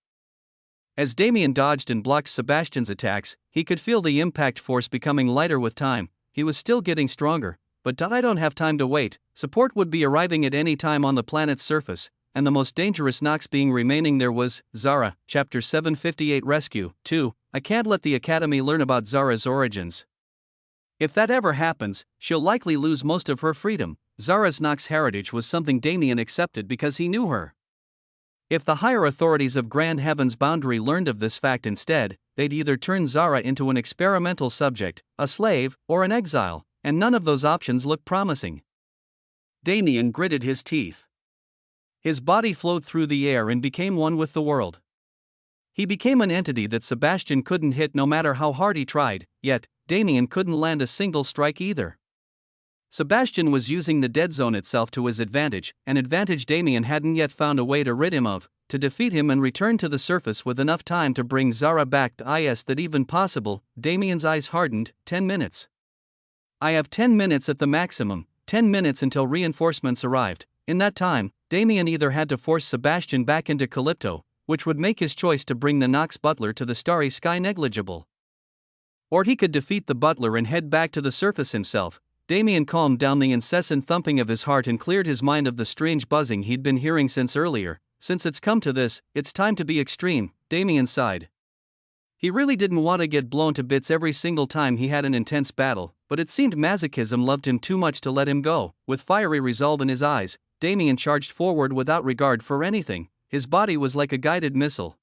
As Damien dodged and blocked Sebastian's attacks, he could feel the impact force becoming lighter with time. He was still getting stronger. But I don't have time to wait. Support would be arriving at any time on the planet's surface, and the most dangerous Nox being remaining there was Zara. Chapter 758 Rescue 2. I can't let the Academy learn about Zara's origins. If that ever happens, she'll likely lose most of her freedom. Zara's Nox heritage was something Damien accepted because he knew her. If the higher authorities of Grand Heaven's boundary learned of this fact instead, they'd either turn Zara into an experimental subject, a slave, or an exile. and none of those options looked promising. Damien gritted his teeth. His body flowed through the air and became one with the world. He became an entity that Sebastian couldn't hit no matter how hard he tried, yet Damien couldn't land a single strike either. Sebastian was using the dead zone itself to his advantage, an advantage Damien hadn't yet found a way to rid him of, to defeat him and return to the surface with enough time to bring Zara back to is that even possible. Damien's eyes hardened. 10 minutes. I have 10 minutes at the maximum, 10 minutes until reinforcements arrived. In that time, Damien either had to force Sebastian back into Calypto, which would make his choice to bring the Nox butler to the starry sky negligible, or he could defeat the butler and head back to the surface himself. Damien calmed down the incessant thumping of his heart and cleared his mind of the strange buzzing he'd been hearing since earlier. Since it's come to this, it's time to be extreme, Damien sighed. He really didn't want to get blown to bits every single time he had an intense battle, but it seemed masochism loved him too much to let him go. With fiery resolve in his eyes, Damien charged forward without regard for anything. His body was like a guided missile.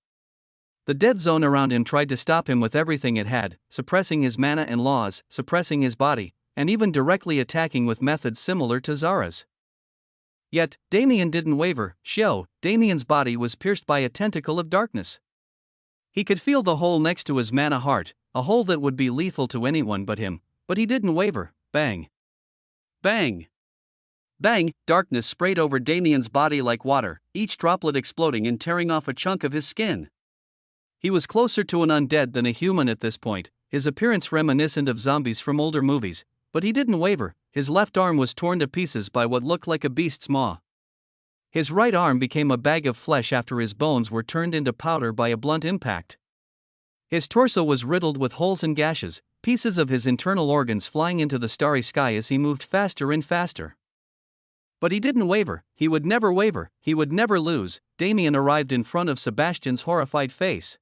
The dead zone around him tried to stop him with everything it had, suppressing his mana and laws, suppressing his body, and even directly attacking with methods similar to Zara's. Yet, Damien didn't waver. Damien's body was pierced by a tentacle of darkness. He could feel the hole next to his mana heart, a hole that would be lethal to anyone but him, but he didn't waver. Bang! Bang! Bang! Darkness sprayed over Damien's body like water, each droplet exploding and tearing off a chunk of his skin. He was closer to an undead than a human at this point, his appearance reminiscent of zombies from older movies, but he didn't waver. His left arm was torn to pieces by what looked like a beast's maw. His right arm became a bag of flesh after his bones were turned into powder by a blunt impact. His torso was riddled with holes and gashes, pieces of his internal organs flying into the starry sky as he moved faster and faster. But he didn't waver. He would never waver. He would never lose. Damien arrived in front of Sebastian's horrified face.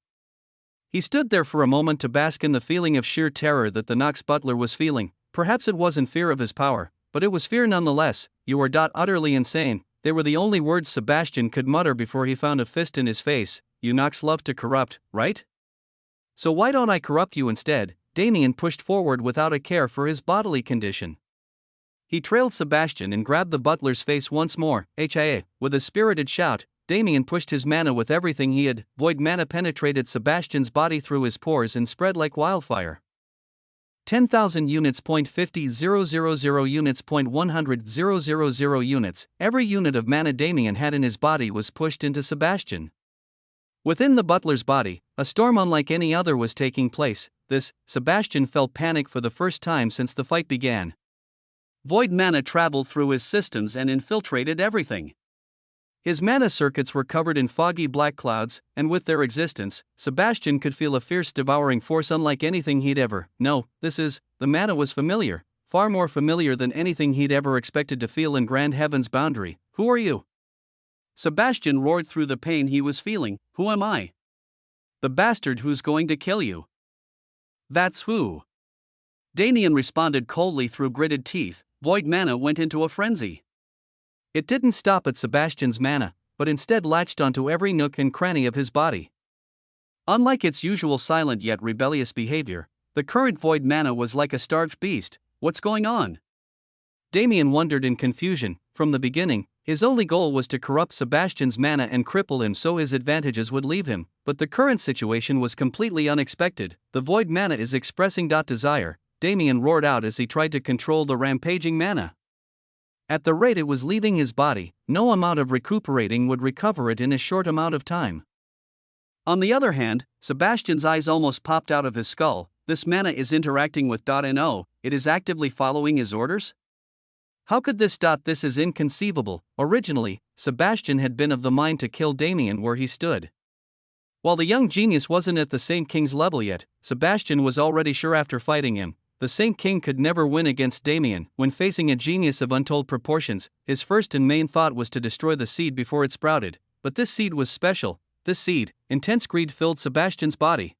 He stood there for a moment to bask in the feeling of sheer terror that the Nox butler was feeling. Perhaps it wasn't fear of his power, but it was fear nonetheless. "You are utterly insane." They were the only words Sebastian could mutter before he found a fist in his face. "You Nox love to corrupt, right? So why don't I corrupt you instead?" Damien pushed forward without a care for his bodily condition. He trailed Sebastian and grabbed the butler's face once more. With a spirited shout, Damien pushed his mana with everything he had. Void mana penetrated Sebastian's body through his pores and spread like wildfire. 10,000 units, 50,000 units, 100,000 units. Every unit of mana Damien had in his body was pushed into Sebastian. Within the butler's body, a storm unlike any other was taking place. Sebastian felt panic for the first time since the fight began. Void mana traveled through his systems and infiltrated everything. His mana circuits were covered in foggy black clouds, and with their existence, Sebastian could feel a fierce devouring force unlike anything he'd ever. The mana was familiar, far more familiar than anything he'd ever expected to feel in Grand Heaven's boundary. "Who are you?" Sebastian roared through the pain he was feeling. "Who am I?" "The bastard who's going to kill you." "That's who." Damien responded coldly through gritted teeth. Void mana went into a frenzy. It didn't stop at Sebastian's mana, but instead latched onto every nook and cranny of his body. Unlike its usual silent yet rebellious behavior, the current void mana was like a starved beast. "What's going on?" Damien wondered in confusion. From the beginning, his only goal was to corrupt Sebastian's mana and cripple him so his advantages would leave him, but the current situation was completely unexpected. "The void mana is expressing desire," Damien roared out as he tried to control the rampaging mana. At the rate it was leaving his body, no amount of recuperating would recover it in a short amount of time. On the other hand, Sebastian's eyes almost popped out of his skull. "This mana is interacting with .no, it is actively following his orders?" How could this? This is inconceivable. Originally, Sebastian had been of the mind to kill Damien where he stood. While the young genius wasn't at the Saint King's level yet, Sebastian was already sure after fighting him, the Saint King could never win against Damien. When facing a genius of untold proportions, his first and main thought was to destroy the seed before it sprouted. But this seed was special. This seed, intense greed filled Sebastian's body.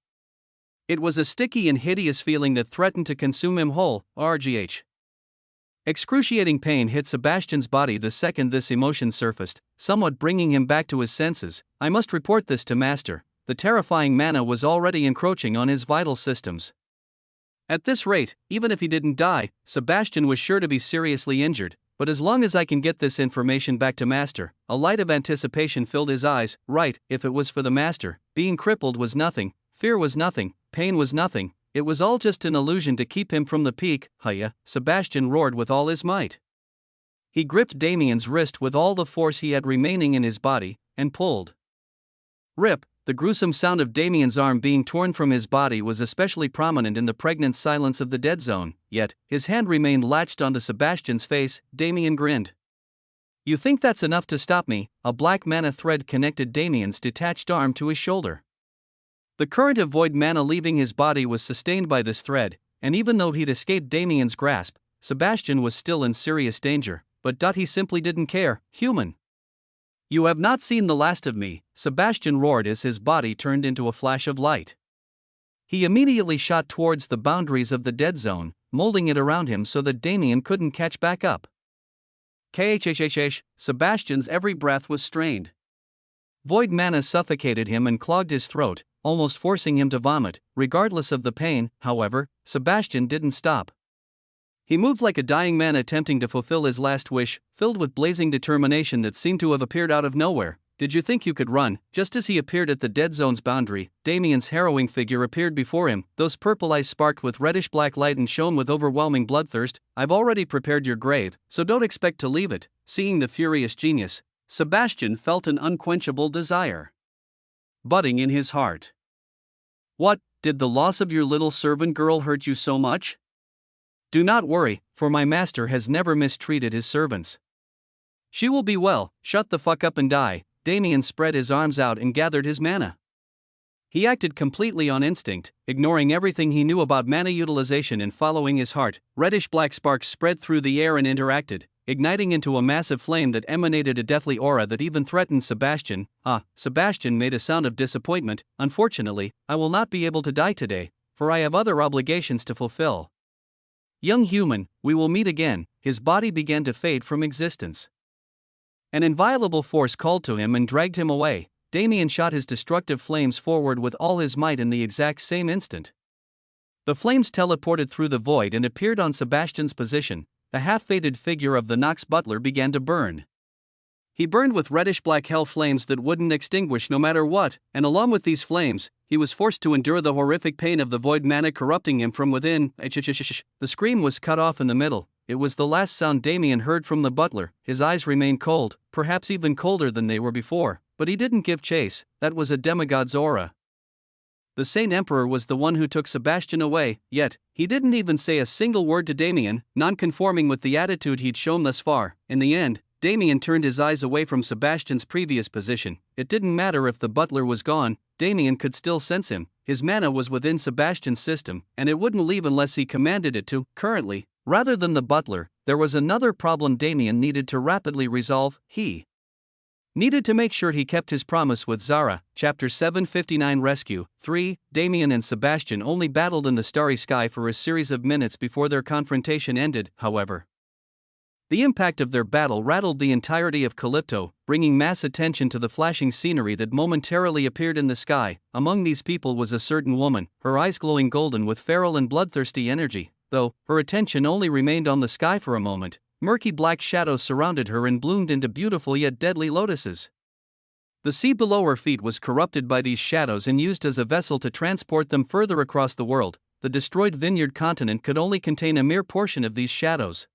It was a sticky and hideous feeling that threatened to consume him whole. Excruciating pain hit Sebastian's body the second this emotion surfaced, somewhat bringing him back to his senses. "I must report this to Master." The terrifying mana was already encroaching on his vital systems. At this rate, even if he didn't die, Sebastian was sure to be seriously injured. But as long as I can get this information back to Master, a light of anticipation filled his eyes. Right, if it was for the Master, being crippled was nothing, fear was nothing, pain was nothing, it was all just an illusion to keep him from the peak. Hiya, Sebastian roared with all his might. He gripped Damien's wrist with all the force he had remaining in his body, and pulled. Rip, the gruesome sound of Damien's arm being torn from his body was especially prominent in the pregnant silence of the dead zone, yet, his hand remained latched onto Sebastian's face. Damien grinned. You think that's enough to stop me? A black mana thread connected Damien's detached arm to his shoulder. The current of void mana leaving his body was sustained by this thread, and even though he'd escaped Damien's grasp, Sebastian was still in serious danger, but he simply didn't care. Human. You have not seen the last of me, Sebastian roared as his body turned into a flash of light. He immediately shot towards the boundaries of the dead zone, molding it around him so that Damien couldn't catch back up. KHHHH, Sebastian's every breath was strained. Void mana suffocated him and clogged his throat, almost forcing him to vomit. Regardless of the pain, however, Sebastian didn't stop. He moved like a dying man attempting to fulfill his last wish, filled with blazing determination that seemed to have appeared out of nowhere. Did you think you could run? Just as he appeared at the dead zone's boundary, Damien's harrowing figure appeared before him. Those purple eyes sparked with reddish-black light and shone with overwhelming bloodthirst. I've already prepared your grave, so don't expect to leave it. Seeing the furious genius, Sebastian felt an unquenchable desire budding in his heart. What, did the loss of your little servant girl hurt you so much? Do not worry, for my master has never mistreated his servants. She will be well. Shut the fuck up and die. Damien spread his arms out and gathered his mana. He acted completely on instinct, ignoring everything he knew about mana utilization and following his heart. Reddish-black sparks spread through the air and interacted, igniting into a massive flame that emanated a deathly aura that even threatened Sebastian. Sebastian made a sound of disappointment. Unfortunately, I will not be able to die today, for I have other obligations to fulfill. Young human, we will meet again. His body began to fade from existence. An inviolable force called to him and dragged him away. Damien shot his destructive flames forward with all his might in the exact same instant. The flames teleported through the void and appeared on Sebastian's position. The half-faded figure of the Nox butler began to burn. He burned with reddish-black hell flames that wouldn't extinguish no matter what, and along with these flames, he was forced to endure the horrific pain of the void mana corrupting him from within. The scream was cut off in the middle. It was the last sound Damien heard from the butler. His eyes remained cold, perhaps even colder than they were before, but he didn't give chase. That was a demigod's aura. The Saint Emperor was the one who took Sebastian away, yet, he didn't even say a single word to Damien, non-conforming with the attitude he'd shown thus far. In the end, Damien turned his eyes away from Sebastian's previous position. It didn't matter if the butler was gone, Damien could still sense him. His mana was within Sebastian's system, and it wouldn't leave unless he commanded it to. Currently, rather than the butler, there was another problem Damien needed to rapidly resolve. He needed to make sure he kept his promise with Zara. Chapter 759 Rescue 3. Damien and Sebastian only battled in the starry sky for a series of minutes before their confrontation ended, however. The impact of their battle rattled the entirety of Calypto, bringing mass attention to the flashing scenery that momentarily appeared in the sky. Among these people was a certain woman, her eyes glowing golden with feral and bloodthirsty energy. Though her attention only remained on the sky for a moment, murky black shadows surrounded her and bloomed into beautiful yet deadly lotuses. The sea below her feet was corrupted by these shadows and used as a vessel to transport them further across the world. The destroyed vineyard continent could only contain a mere portion of these shadows.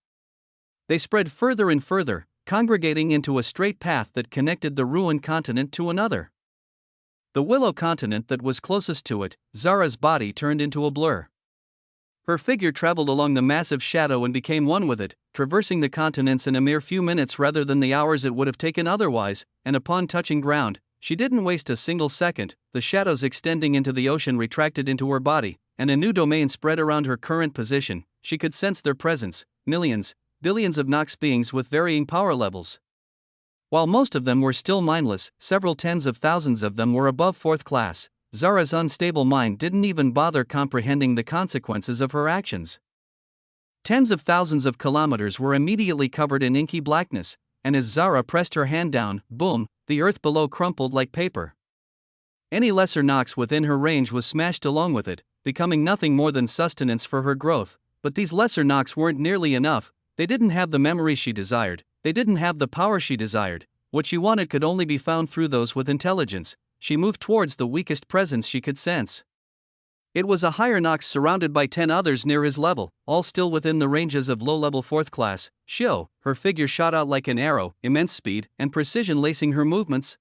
They spread further and further, congregating into a straight path that connected the ruined continent to another. The willow continent that was closest to it, Zara's body turned into a blur. Her figure traveled along the massive shadow and became one with it, traversing the continents in a mere few minutes rather than the hours it would have taken otherwise, and upon touching ground, she didn't waste a single second. The shadows extending into the ocean retracted into her body, and a new domain spread around her current position. She could sense their presence, millions, billions of Nox beings with varying power levels. While most of them were still mindless, several tens of thousands of them were above fourth class. Zara's unstable mind didn't even bother comprehending the consequences of her actions. Tens of thousands of kilometers were immediately covered in inky blackness, and as Zara pressed her hand down, boom, the earth below crumpled like paper. Any lesser Nox within her range was smashed along with it. becoming nothing more than sustenance for her growth. But these lesser knocks weren't nearly enough. They didn't have the memory she desired, they didn't have the power she desired. What she wanted could only be found through those with intelligence. She moved towards the weakest presence she could sense. It was a higher Nox surrounded by 10 others near his level, all still within the ranges of low-level 4th class. Shio, her figure shot out like an arrow, immense speed and precision lacing her movements.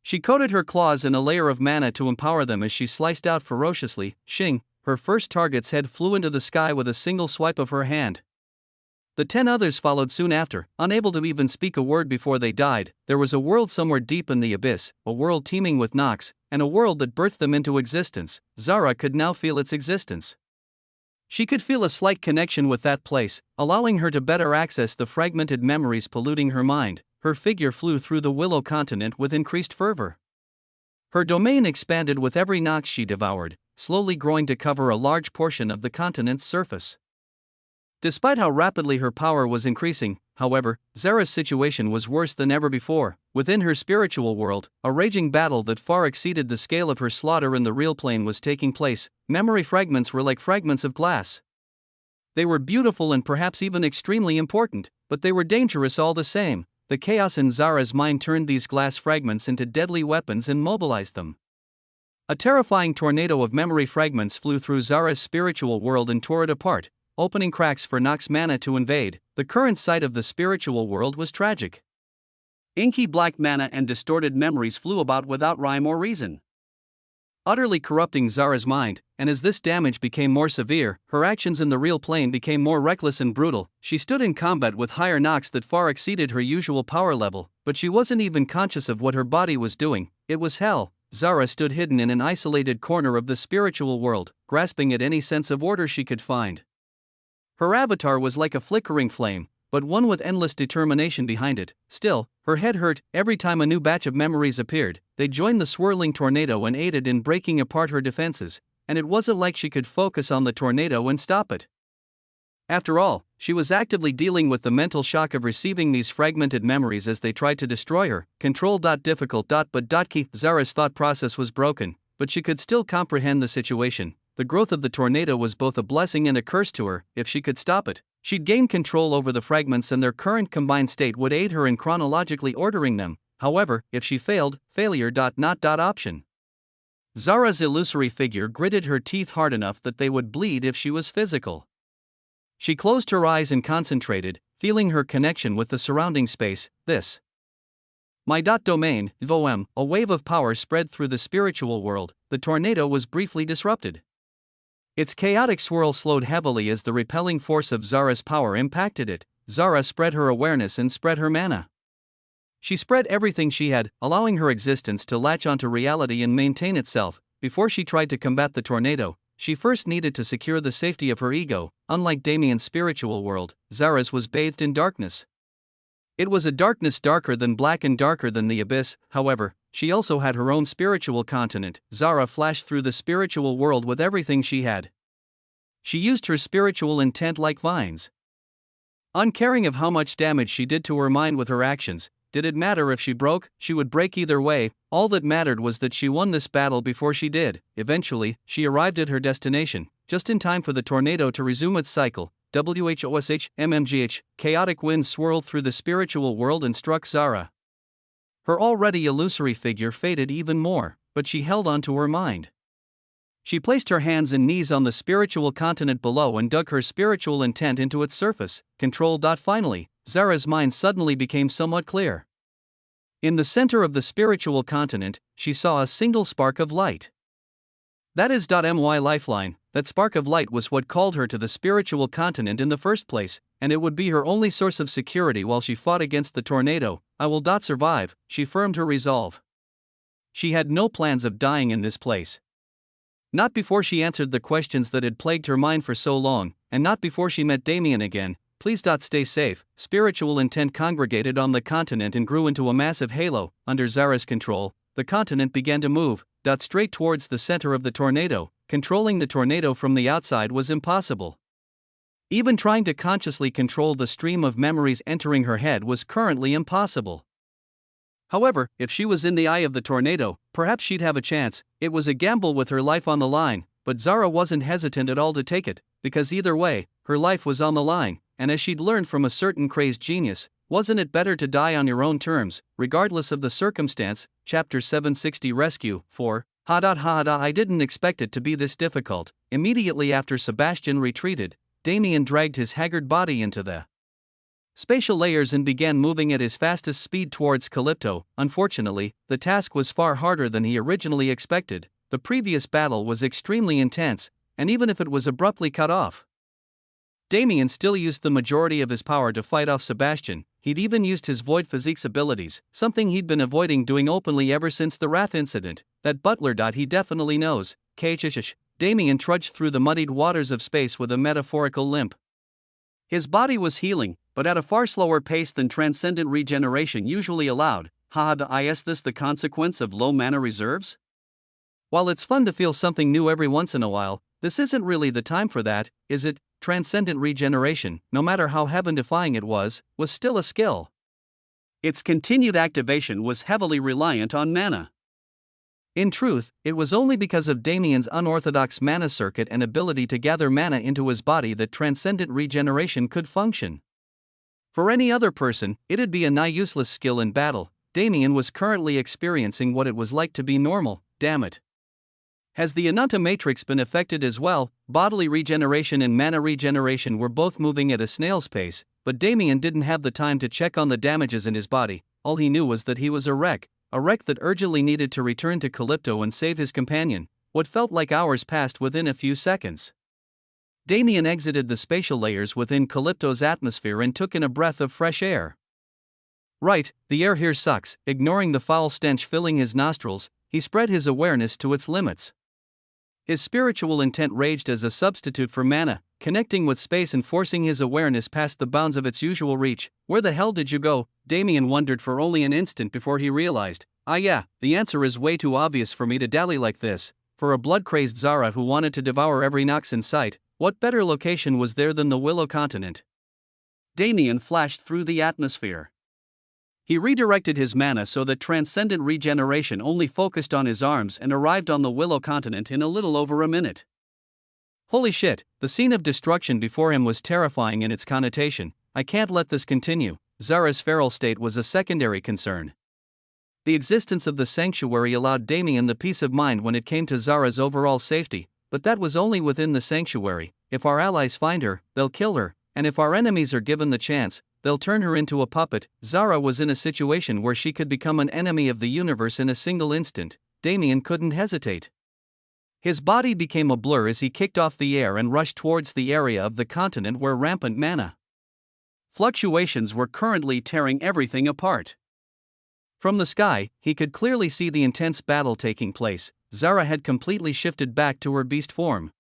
She coated her claws in a layer of mana to empower them as she sliced out ferociously. Shing, her first target's head flew into the sky with a single swipe of her hand. The 10 others followed soon after, unable to even speak a word before they died. There was a world somewhere deep in the abyss, a world teeming with Nox, and a world that birthed them into existence. Zara could now feel its existence. She could feel a slight connection with that place, allowing her to better access the fragmented memories polluting her mind. Her figure flew through the Willow continent with increased fervor. Her domain expanded with every Nox she devoured, slowly growing to cover a large portion of the continent's surface. Despite how rapidly her power was increasing, however, Zara's situation was worse than ever before. Within her spiritual world, a raging battle that far exceeded the scale of her slaughter in the real plane was taking place. Memory fragments were like fragments of glass. They were beautiful and perhaps even extremely important, but they were dangerous all the same. The chaos in Zara's mind turned these glass fragments into deadly weapons and mobilized them. A terrifying tornado of memory fragments flew through Zara's spiritual world and tore it apart, opening cracks for Nox mana to invade. The current sight of the spiritual world was tragic. Inky black mana and distorted memories flew about without rhyme or reason, utterly corrupting Zara's mind, and as this damage became more severe, her actions in the real plane became more reckless and brutal. She stood in combat with higher Nox that far exceeded her usual power level, but she wasn't even conscious of what her body was doing. It was hell. Zara stood hidden in an isolated corner of the spiritual world, grasping at any sense of order she could find. Her avatar was like a flickering flame, but one with endless determination behind it. Still, her head hurt every time a new batch of memories appeared. They joined the swirling tornado and aided in breaking apart her defenses, and it wasn't like she could focus on the tornado and stop it. After all, she was actively dealing with the mental shock of receiving these fragmented memories as they tried to destroy her. Difficult. Key. Zara's thought process was broken, but she could still comprehend the situation. The growth of the tornado was both a blessing and a curse to her. If she could stop it, she'd gain control over the fragments and their current combined state would aid her in chronologically ordering them. However, if she failed, failure. Option. Zara's illusory figure gritted her teeth hard enough that they would bleed if she was physical. She closed her eyes and concentrated, feeling her connection with the surrounding space. This. My domain, VOM, a wave of power spread through the spiritual world. The tornado was briefly disrupted. Its chaotic swirl slowed heavily as the repelling force of Zara's power impacted it. Zara spread her awareness and spread her mana. She spread everything she had, allowing her existence to latch onto reality and maintain itself. Before she tried to combat the tornado, she first needed to secure the safety of her ego. Unlike Damien's spiritual world, Zara's was bathed in darkness. It was a darkness darker than black and darker than the abyss. However, she also had her own spiritual continent. Zara flashed through the spiritual world with everything she had. She used her spiritual intent like vines. Uncaring of how much damage she did to her mind with her actions, did it matter if she broke? She would break either way. All that mattered was that she won this battle before she did. Eventually, she arrived at her destination, just in time for the tornado to resume its cycle. WHOSH. Chaotic winds swirled through the spiritual world and struck Zara. Her already illusory figure faded even more, but she held on to her mind. She placed her hands and knees on the spiritual continent below and dug her spiritual intent into its surface. Finally, Zara's mind suddenly became somewhat clear. In the center of the spiritual continent, she saw a single spark of light. That is my lifeline. That spark of light was what called her to the spiritual continent in the first place, and it would be her only source of security while she fought against the tornado. I will survive, she firmed her resolve. She had no plans of dying in this place. Not before she answered the questions that had plagued her mind for so long, and not before she met Damien again. Please. Stay safe. Spiritual intent congregated on the continent and grew into a massive halo. Under Zara's control, the continent began to move, straight towards the center of the tornado. Controlling the tornado from the outside was impossible. Even trying to consciously control the stream of memories entering her head was currently impossible. However, if she was in the eye of the tornado, perhaps she'd have a chance. It was a gamble with her life on the line, but Zara wasn't hesitant at all to take it, because either way, her life was on the line, and as she'd learned from a certain crazed genius, wasn't it better to die on your own terms, regardless of the circumstance? Chapter 760 Rescue 4. I didn't expect it to be this difficult. Immediately after Sebastian retreated, Damien dragged his haggard body into the spatial layers and began moving at his fastest speed towards Calypto. Unfortunately, the task was far harder than he originally expected. The previous battle was extremely intense, and even if it was abruptly cut off, Damien still used the majority of his power to fight off Sebastian. He'd even used his void physiques abilities, something he'd been avoiding doing openly ever since the Wrath incident. That butler. He definitely knows. Damien trudged through the muddied waters of space with a metaphorical limp. His body was healing, but at a far slower pace than transcendent regeneration usually allowed. Is this the consequence of low mana reserves? While it's fun to feel something new every once in a while, this isn't really the time for that, is it? Transcendent regeneration, no matter how heaven-defying it was still a skill. Its continued activation was heavily reliant on mana. In truth, it was only because of Damien's unorthodox mana circuit and ability to gather mana into his body that transcendent regeneration could function. For any other person, it'd be a nigh useless skill in battle. Damien was currently experiencing what it was like to be normal. Damn it. Has the Ananta matrix been affected as well? Bodily regeneration and mana regeneration were both moving at a snail's pace, but Damien didn't have the time to check on the damages in his body. All he knew was that he was a wreck that urgently needed to return to Calypto and save his companion. What felt like hours passed within a few seconds. Damien exited the spatial layers within Calypto's atmosphere and took in a breath of fresh air. Right, the air here sucks. Ignoring the foul stench filling his nostrils, he spread his awareness to its limits. His spiritual intent raged as a substitute for mana, connecting with space and forcing his awareness past the bounds of its usual reach. Where the hell did you go? Damien wondered for only an instant before he realized. The answer is way too obvious for me to dally like this. For a blood-crazed Zara who wanted to devour every Nox in sight, what better location was there than the Willow Continent? Damien flashed through the atmosphere. He redirected his mana so that transcendent regeneration only focused on his arms and arrived on the Willow Continent in a little over a minute. Holy shit, the scene of destruction before him was terrifying in its connotation. I can't let this continue. Zara's feral state was a secondary concern. The existence of the sanctuary allowed Damien the peace of mind when it came to Zara's overall safety, but that was only within the sanctuary. If our allies find her, they'll kill her, and if our enemies are given the chance, they'll turn her into a puppet. Zara was in a situation where she could become an enemy of the universe in a single instant. Damien couldn't hesitate. His body became a blur as he kicked off the air and rushed towards the area of the continent where rampant mana fluctuations were currently tearing everything apart. From the sky, he could clearly see the intense battle taking place. Zara had completely shifted back to her beast form.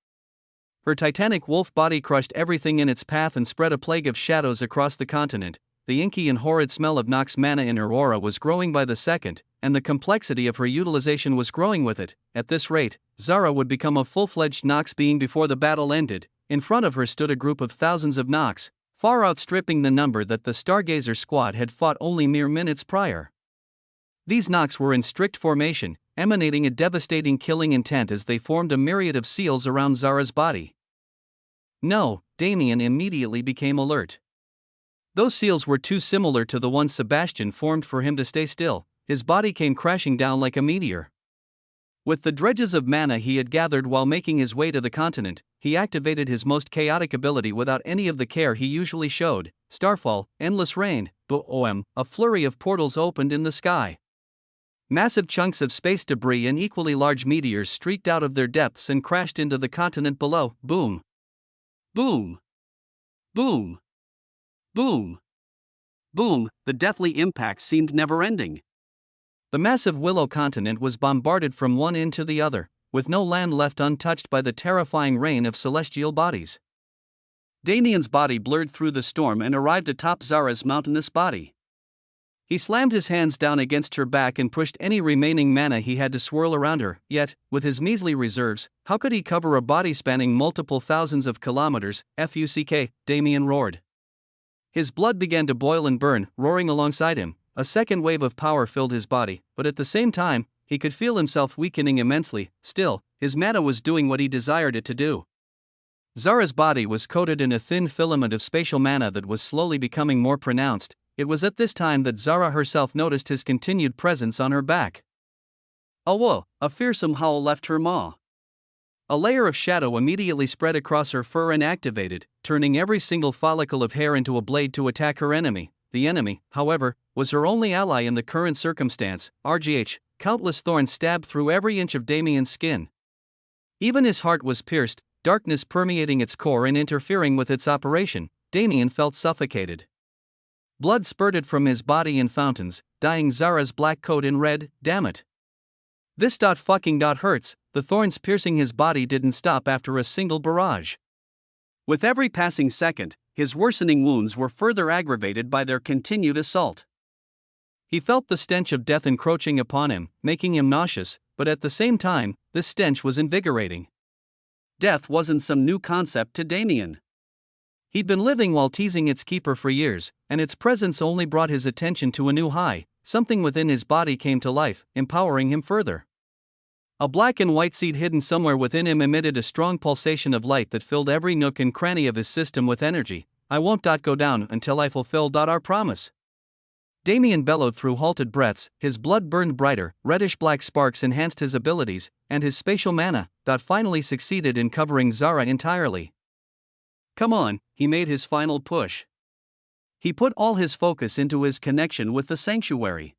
Her titanic wolf body crushed everything in its path and spread a plague of shadows across the continent. The inky and horrid smell of Nox mana in her aura was growing by the second, and the complexity of her utilization was growing with it. At this rate, Zara would become a full-fledged Nox being before the battle ended. In front of her stood a group of thousands of Nox, far outstripping the number that the Stargazer squad had fought only mere minutes prior. These Nox were in strict formation, emanating a devastating killing intent as they formed a myriad of seals around Zara's body. No, Damien immediately became alert. Those seals were too similar to the ones Sebastian formed for him to stay still. His body came crashing down like a meteor. With the dredges of mana he had gathered while making his way to the continent, he activated his most chaotic ability without any of the care he usually showed. Starfall, endless rain, boom, a flurry of portals opened in the sky. Massive chunks of space debris and equally large meteors streaked out of their depths and crashed into the continent below. Boom. Boom. Boom. Boom. Boom. The deathly impact seemed never-ending. The massive Willow Continent was bombarded from one end to the other, with no land left untouched by the terrifying rain of celestial bodies. Damien's body blurred through the storm and arrived atop Zara's mountainous body. He slammed his hands down against her back and pushed any remaining mana he had to swirl around her. Yet, with his measly reserves, how could he cover a body spanning multiple thousands of kilometers? Fuck, Damien roared. His blood began to boil and burn, roaring alongside him. A second wave of power filled his body, but at the same time, he could feel himself weakening immensely. Still, his mana was doing what he desired it to do. Zara's body was coated in a thin filament of spatial mana that was slowly becoming more pronounced. It was at this time that Zara herself noticed his continued presence on her back. A whoa, a fearsome howl left her maw. A layer of shadow immediately spread across her fur and activated, turning every single follicle of hair into a blade to attack her enemy. The enemy, however, was her only ally in the current circumstance. RGH, countless thorns stabbed through every inch of Damien's skin. Even his heart was pierced, darkness permeating its core and interfering with its operation. Damien felt suffocated. Blood spurted from his body in fountains, dyeing Zara's black coat in red. Damn it. This hurts. The thorns piercing his body didn't stop after a single barrage. With every passing second, his worsening wounds were further aggravated by their continued assault. He felt the stench of death encroaching upon him, making him nauseous, but at the same time, this stench was invigorating. Death wasn't some new concept to Damien. He'd been living while teasing its keeper for years, and its presence only brought his attention to a new high. Something within his body came to life, empowering him further. A black and white seed hidden somewhere within him emitted a strong pulsation of light that filled every nook and cranny of his system with energy. I won't go down until I fulfill our promise. Damien bellowed through halted breaths, his blood burned brighter, reddish-black sparks enhanced his abilities, and his spatial mana finally succeeded in covering Zara entirely. Come on, he made his final push. He put all his focus into his connection with the sanctuary.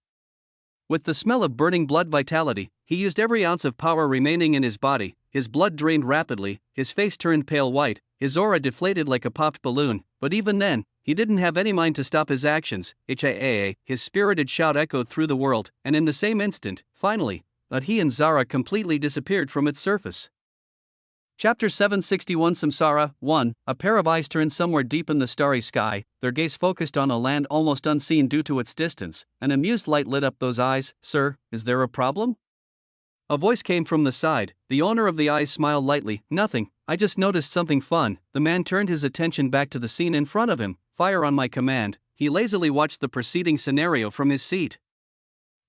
With the smell of burning blood vitality, he used every ounce of power remaining in his body. His blood drained rapidly, his face turned pale white, his aura deflated like a popped balloon, but even then, he didn't have any mind to stop his actions. His spirited shout echoed through the world, and in the same instant, finally, he and Zara completely disappeared from its surface. Chapter 761 Samsara 1. A pair of eyes turned somewhere deep in the starry sky, their gaze focused on a land almost unseen due to its distance. An amused light lit up those eyes. Sir, is there a problem? A voice came from the side. The owner of the eyes smiled lightly. Nothing, I just noticed something fun. The man turned his attention back to the scene in front of him. Fire on my command. He lazily watched the preceding scenario from his seat.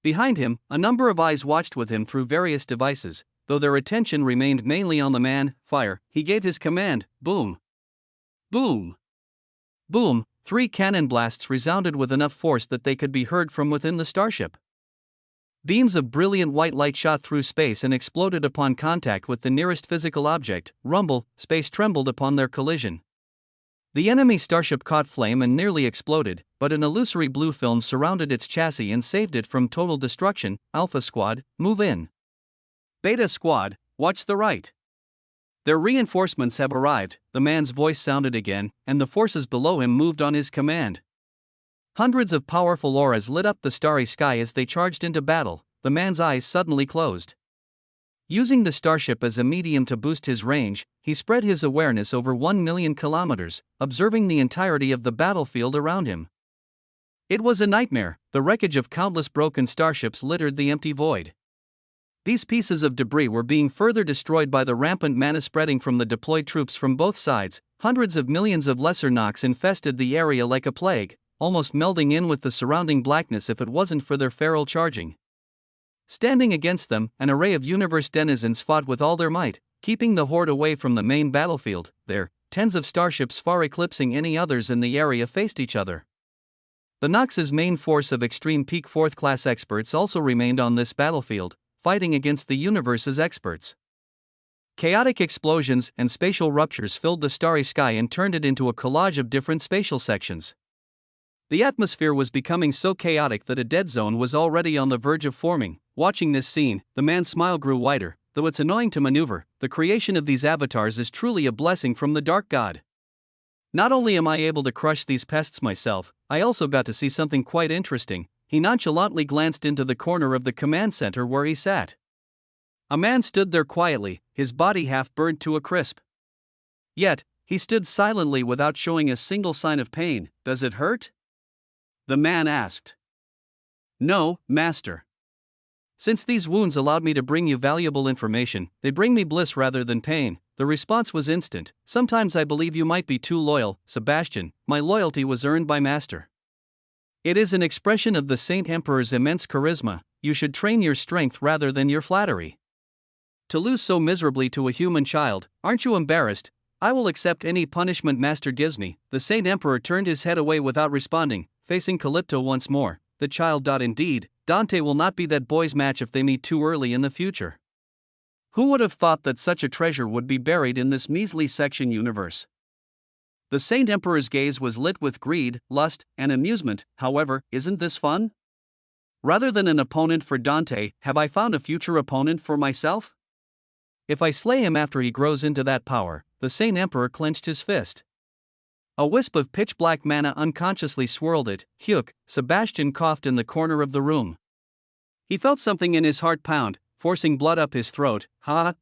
Behind him, a number of eyes watched with him through various devices. Though their attention remained mainly on the man, fire, he gave his command. Boom. Boom. Boom. 3 cannon blasts resounded with enough force that they could be heard from within the starship. Beams of brilliant white light shot through space and exploded upon contact with the nearest physical object. Rumble, space trembled upon their collision. The enemy starship caught flame and nearly exploded, but an illusory blue film surrounded its chassis and saved it from total destruction. Alpha Squad, move in. Beta Squad, watch the right. Their reinforcements have arrived, the man's voice sounded again, and the forces below him moved on his command. Hundreds of powerful auras lit up the starry sky as they charged into battle. The man's eyes suddenly closed. Using the starship as a medium to boost his range, he spread his awareness over 1 million kilometers, observing the entirety of the battlefield around him. It was a nightmare. The wreckage of countless broken starships littered the empty void. These pieces of debris were being further destroyed by the rampant mana spreading from the deployed troops from both sides. Hundreds of millions of lesser Nox infested the area like a plague, almost melding in with the surrounding blackness if it wasn't for their feral charging. Standing against them, an array of universe denizens fought with all their might, keeping the horde away from the main battlefield. There, tens of starships far eclipsing any others in the area faced each other. The Nox's main force of extreme peak 4th class experts also remained on this battlefield, fighting against the universe's experts. Chaotic explosions and spatial ruptures filled the starry sky and turned it into a collage of different spatial sections. The atmosphere was becoming so chaotic that a dead zone was already on the verge of forming. Watching this scene, the man's smile grew wider. Though it's annoying to maneuver, the creation of these avatars is truly a blessing from the Dark God. Not only am I able to crush these pests myself, I also got to see something quite interesting. He nonchalantly glanced into the corner of the command center where he sat. A man stood there quietly, his body half burned to a crisp. Yet, he stood silently without showing a single sign of pain. Does it hurt? The man asked. No, master. Since these wounds allowed me to bring you valuable information, they bring me bliss rather than pain. The response was instant. Sometimes I believe you might be too loyal, Sebastian. My loyalty was earned by master. It is an expression of the Saint Emperor's immense charisma. You should train your strength rather than your flattery. To lose so miserably to a human child, aren't you embarrassed? I will accept any punishment Master gives me. The Saint Emperor turned his head away without responding, facing Calypto once more. The child. Indeed, Dante will not be that boy's match if they meet too early in the future. Who would have thought that such a treasure would be buried in this measly section universe? The Saint Emperor's gaze was lit with greed, lust, and amusement. However, isn't this fun? Rather than an opponent for Dante, have I found a future opponent for myself? If I slay him after he grows into that power, the Saint Emperor clenched his fist. A wisp of pitch-black mana unconsciously swirled it. Hyuk, Sebastian coughed in the corner of the room. He felt something in his heart pound, forcing blood up his throat.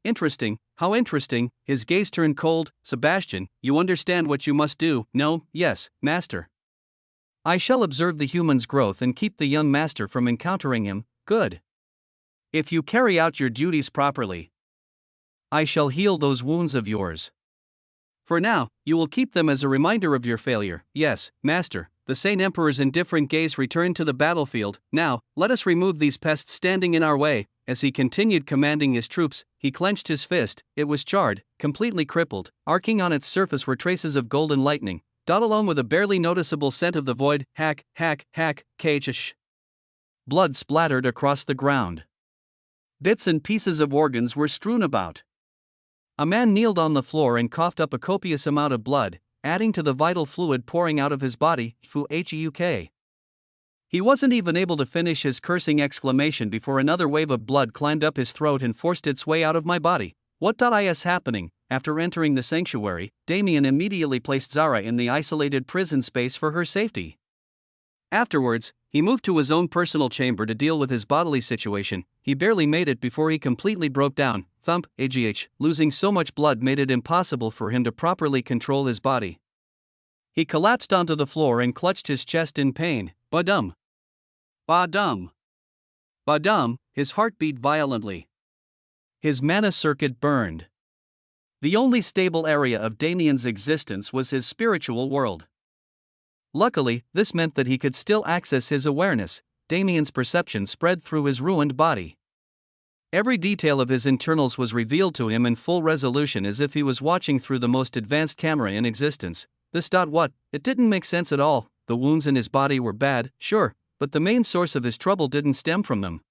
Interesting, how interesting. His gaze turned cold. Sebastian, you understand what you must do? No, yes, master. I shall observe the human's growth and keep the young master from encountering him. Good. If you carry out your duties properly, I shall heal those wounds of yours. For now, you will keep them as a reminder of your failure. Yes, master. The Saint Emperor's indifferent gaze returned to the battlefield. Now, let us remove these pests standing in our way. As he continued commanding his troops, he clenched his fist. It was charred, completely crippled. Arcing on its surface were traces of golden lightning, along with a barely noticeable scent of the void. Hack, kh. Blood splattered across the ground. Bits and pieces of organs were strewn about. A man kneeled on the floor and coughed up a copious amount of blood, adding to the vital fluid pouring out of his body. Fuck. He wasn't even able to finish his cursing exclamation before another wave of blood climbed up his throat and forced its way out of my body. What is happening? After entering the sanctuary, Damien immediately placed Zara in the isolated prison space for her safety. Afterwards, he moved to his own personal chamber to deal with his bodily situation. He barely made it before he completely broke down. Thump. Losing so much blood made it impossible for him to properly control his body. He collapsed onto the floor and clutched his chest in pain. Badum. Badum. Badum. His heart beat violently. His mana circuit burned. The only stable area of Damien's existence was his spiritual world. Luckily, this meant that he could still access his awareness. Damien's perception spread through his ruined body. Every detail of his internals was revealed to him in full resolution as if he was watching through the most advanced camera in existence. It didn't make sense at all. The wounds in his body were bad, sure, but the main source of his trouble didn't stem from them.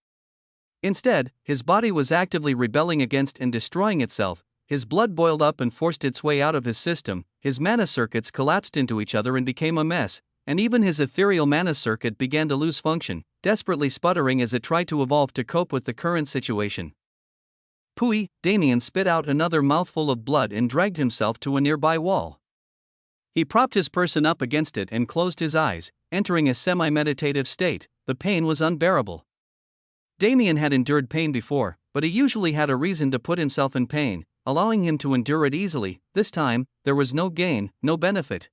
Instead, his body was actively rebelling against and destroying itself. His blood boiled up and forced its way out of his system. His mana circuits collapsed into each other and became a mess, and even his ethereal mana circuit began to lose function, desperately sputtering as it tried to evolve to cope with the current situation. Pooey. Damien spit out another mouthful of blood and dragged himself to a nearby wall. He propped his person up against it and closed his eyes, entering a semi-meditative state. The pain was unbearable. Damien had endured pain before, but he usually had a reason to put himself in pain, allowing him to endure it easily. This time, there was no gain, no benefit.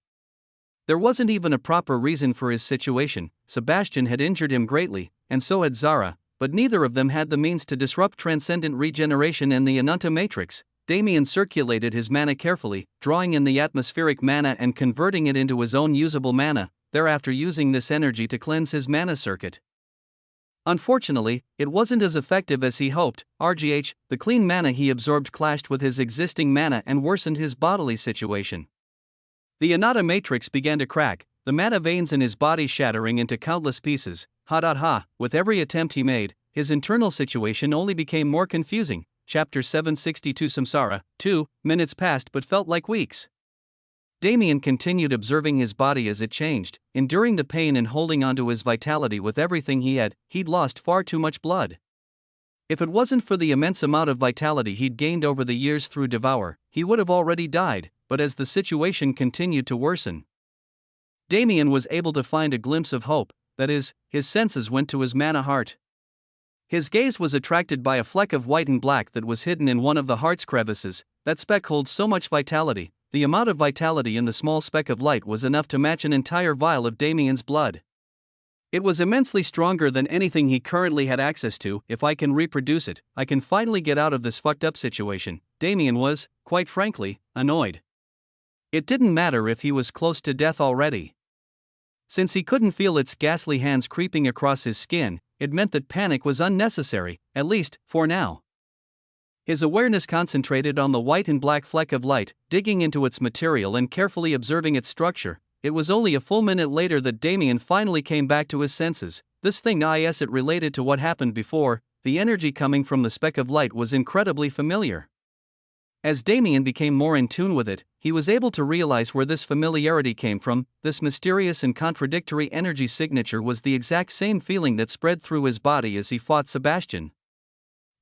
There wasn't even a proper reason for his situation. Sebastian had injured him greatly, and so had Zara, but neither of them had the means to disrupt transcendent regeneration and the Ananta matrix. Damien circulated his mana carefully, drawing in the atmospheric mana and converting it into his own usable mana, thereafter using this energy to cleanse his mana circuit. Unfortunately, it wasn't as effective as he hoped. The clean mana he absorbed clashed with his existing mana and worsened his bodily situation. The Anata matrix began to crack, the mana veins in his body shattering into countless pieces. With every attempt he made, his internal situation only became more confusing. Chapter 762 Samsara. 2 minutes passed but felt like weeks. Damien continued observing his body as it changed, enduring the pain and holding onto his vitality with everything he had. He'd lost far too much blood. If it wasn't for the immense amount of vitality he'd gained over the years through Devour, he would have already died, but as the situation continued to worsen, Damien was able to find a glimpse of hope. That is, his senses went to his mana heart. His gaze was attracted by a fleck of white and black that was hidden in one of the heart's crevices. That speck holds so much vitality. The amount of vitality in the small speck of light was enough to match an entire vial of Damien's blood. It was immensely stronger than anything he currently had access to. If I can reproduce it, I can finally get out of this fucked up situation. Damien was, quite frankly, annoyed. It didn't matter if he was close to death already. Since he couldn't feel its ghastly hands creeping across his skin, it meant that panic was unnecessary, at least, for now. His awareness concentrated on the white and black fleck of light, digging into its material and carefully observing its structure. It was only a full minute later that Damien finally came back to his senses. This thing it related to what happened before. The energy coming from the speck of light was incredibly familiar. As Damien became more in tune with it, he was able to realize where this familiarity came from. This mysterious and contradictory energy signature was the exact same feeling that spread through his body as he fought Sebastian.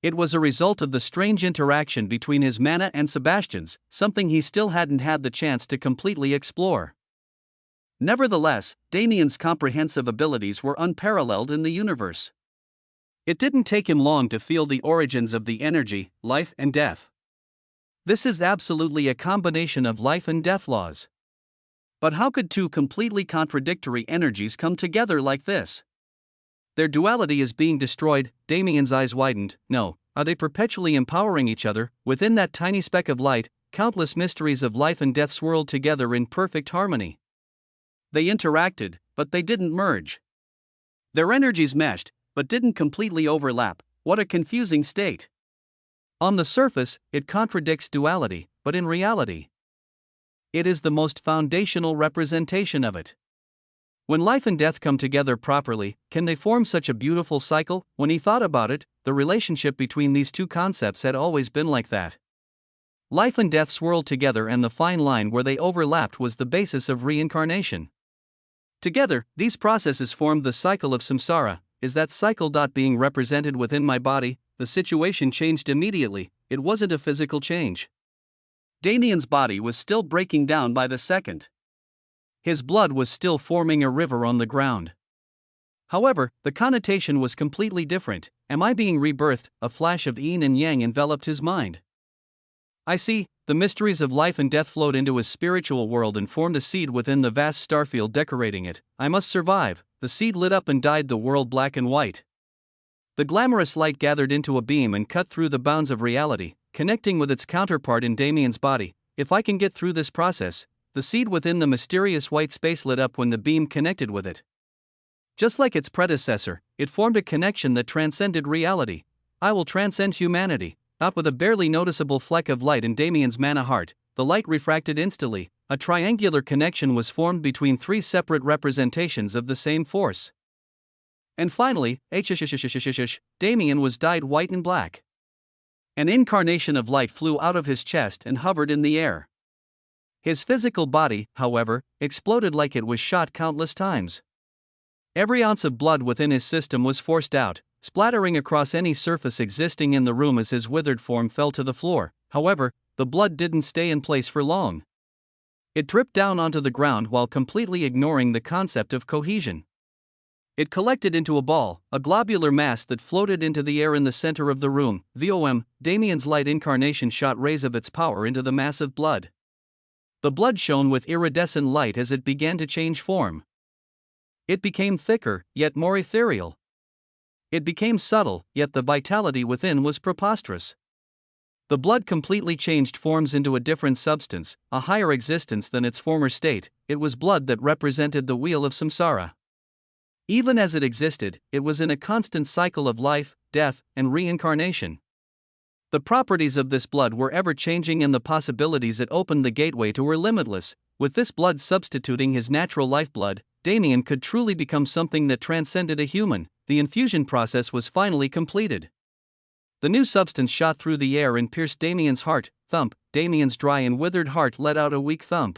It was a result of the strange interaction between his mana and Sebastian's, something he still hadn't had the chance to completely explore. Nevertheless, Damien's comprehensive abilities were unparalleled in the universe. It didn't take him long to feel the origins of the energy, life and death. This is absolutely a combination of life and death laws. But how could two completely contradictory energies come together like this? Their duality is being destroyed. Damien's eyes widened. No, are they perpetually empowering each other? Within that tiny speck of light, countless mysteries of life and death swirled together in perfect harmony. They interacted, but they didn't merge. Their energies meshed, but didn't completely overlap. What a confusing state. On the surface, it contradicts duality, but in reality, it is the most foundational representation of it. When life and death come together properly, can they form such a beautiful cycle? When he thought about it, the relationship between these two concepts had always been like that. Life and death swirled together, and the fine line where they overlapped was the basis of reincarnation. Together, these processes formed the cycle of samsara. Is that cycle being represented within my body? The situation changed immediately. It wasn't a physical change. Damien's body was still breaking down by the second. His blood was still forming a river on the ground. However, the connotation was completely different. Am I being rebirthed? A flash of yin and yang enveloped his mind. I see. The mysteries of life and death flowed into his spiritual world and formed a seed within the vast starfield decorating it. I must survive. The seed lit up and dyed the world black and white. The glamorous light gathered into a beam and cut through the bounds of reality, connecting with its counterpart in Damien's body. If I can get through this process, the seed within the mysterious white space lit up when the beam connected with it. Just like its predecessor, it formed a connection that transcended reality. I will transcend humanity. Out with a barely noticeable fleck of light in Damien's mana heart, the light refracted instantly. A triangular connection was formed between three separate representations of the same force. And finally, Damien was dyed white and black. An incarnation of light flew out of his chest and hovered in the air. His physical body, however, exploded like it was shot countless times. Every ounce of blood within his system was forced out, splattering across any surface existing in the room as his withered form fell to the floor. However, the blood didn't stay in place for long. It dripped down onto the ground while completely ignoring the concept of cohesion. It collected into a ball, a globular mass that floated into the air in the center of the room. Damien's light incarnation shot rays of its power into the mass of blood. The blood shone with iridescent light as it began to change form. It became thicker, yet more ethereal. It became subtle, yet the vitality within was preposterous. The blood completely changed forms into a different substance, a higher existence than its former state. It was blood that represented the wheel of samsara. Even as it existed, it was in a constant cycle of life, death, and reincarnation. The properties of this blood were ever-changing and the possibilities it opened the gateway to were limitless. With this blood substituting his natural lifeblood, Damien could truly become something that transcended a human. The infusion process was finally completed. The new substance shot through the air and pierced Damien's heart. Thump. Damien's dry and withered heart let out a weak thump.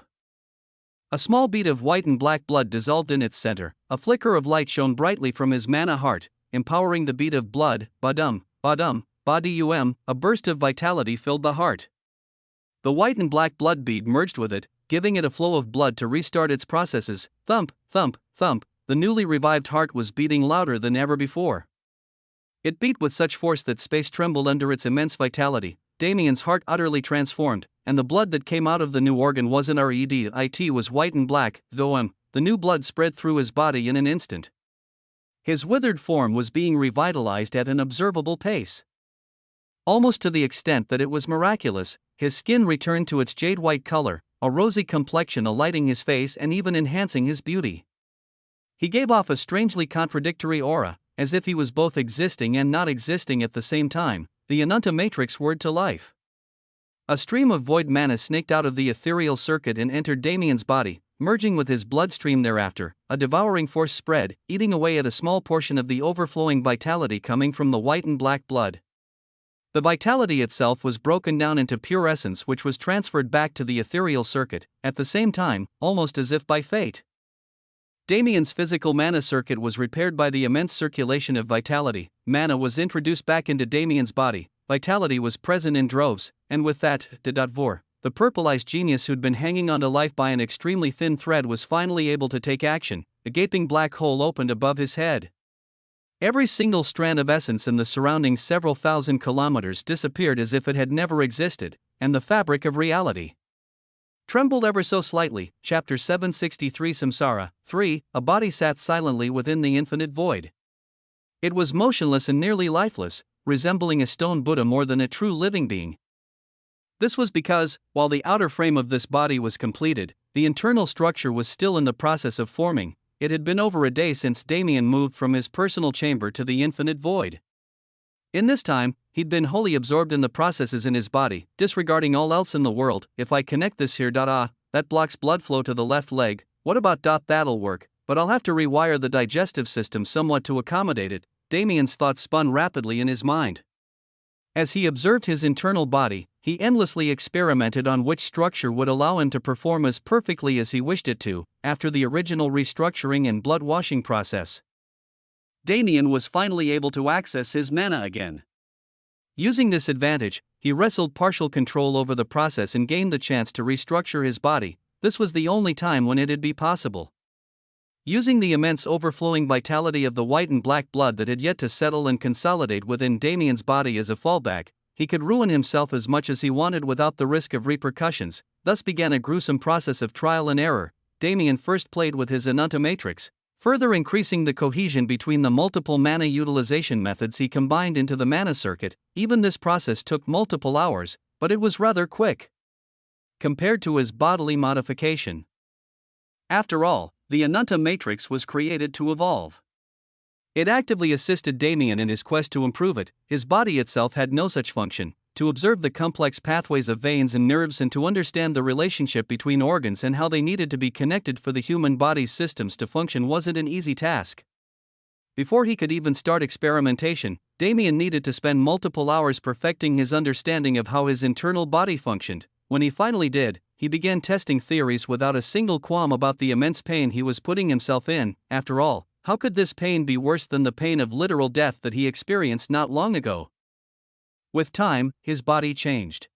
A small bead of white and black blood dissolved in its center. A flicker of light shone brightly from his mana heart, empowering the bead of blood. Badum, badum, badum. A burst of vitality filled the heart. The white and black blood bead merged with it, giving it a flow of blood to restart its processes. Thump, thump, thump. The newly revived heart was beating louder than ever before. It beat with such force that space trembled under its immense vitality. Damien's heart utterly transformed, and the blood that came out of the new organ wasn't red, it was white and black. The new blood spread through his body in an instant. His withered form was being revitalized at an observable pace. Almost to the extent that it was miraculous. His skin returned to its jade-white color, a rosy complexion alighting his face and even enhancing his beauty. He gave off a strangely contradictory aura, as if he was both existing and not existing at the same time. the Ananta matrix whirred to life. A stream of void mana snaked out of the ethereal circuit and entered Damien's body, merging with his bloodstream thereafter. A devouring force spread, eating away at a small portion of the overflowing vitality coming from the white and black blood. The vitality itself was broken down into pure essence, which was transferred back to the ethereal circuit, at the same time, almost as if by fate. Damien's physical mana circuit was repaired by the immense circulation of vitality. Mana was introduced back into Damien's body, vitality was present in droves, and with that, the purple-eyed genius who'd been hanging on to life by an extremely thin thread was finally able to take action. A gaping black hole opened above his head. Every single strand of essence in the surrounding several thousand kilometers disappeared as if it had never existed, and the fabric of reality trembled ever so slightly. Chapter 763 Samsara 3. A body sat silently within the infinite void. It was motionless and nearly lifeless, resembling a stone Buddha more than a true living being. This was because, while the outer frame of this body was completed, the internal structure was still in the process of forming. It had been over a day since Damien moved from his personal chamber to the infinite void. In this time, he'd been wholly absorbed in the processes in his body, disregarding all else in the world. If I connect this here, that blocks blood flow to the left leg. What about that'll work, but I'll have to rewire the digestive system somewhat to accommodate it. Damien's thoughts spun rapidly in his mind. As he observed his internal body, he endlessly experimented on which structure would allow him to perform as perfectly as he wished it to. After the original restructuring and blood washing process, Damien was finally able to access his mana again. Using this advantage, he wrestled partial control over the process and gained the chance to restructure his body. This was the only time when it'd be possible. Using the immense overflowing vitality of the white and black blood that had yet to settle and consolidate within Damien's body as a fallback, he could ruin himself as much as he wanted without the risk of repercussions. Thus began a gruesome process of trial and error. Damien first played with his Ananta matrix, further increasing the cohesion between the multiple mana utilization methods he combined into the mana circuit. Even this process took multiple hours, but it was rather quick compared to his bodily modification. After all, the Ananta matrix was created to evolve. It actively assisted Damien in his quest to improve it. His body itself had no such function. To observe the complex pathways of veins and nerves and to understand the relationship between organs and how they needed to be connected for the human body's systems to function wasn't an easy task. Before he could even start experimentation, Damien needed to spend multiple hours perfecting his understanding of how his internal body functioned. When he finally did, he began testing theories without a single qualm about the immense pain he was putting himself in. After all, how could this pain be worse than the pain of literal death that he experienced not long ago? With time, his body changed.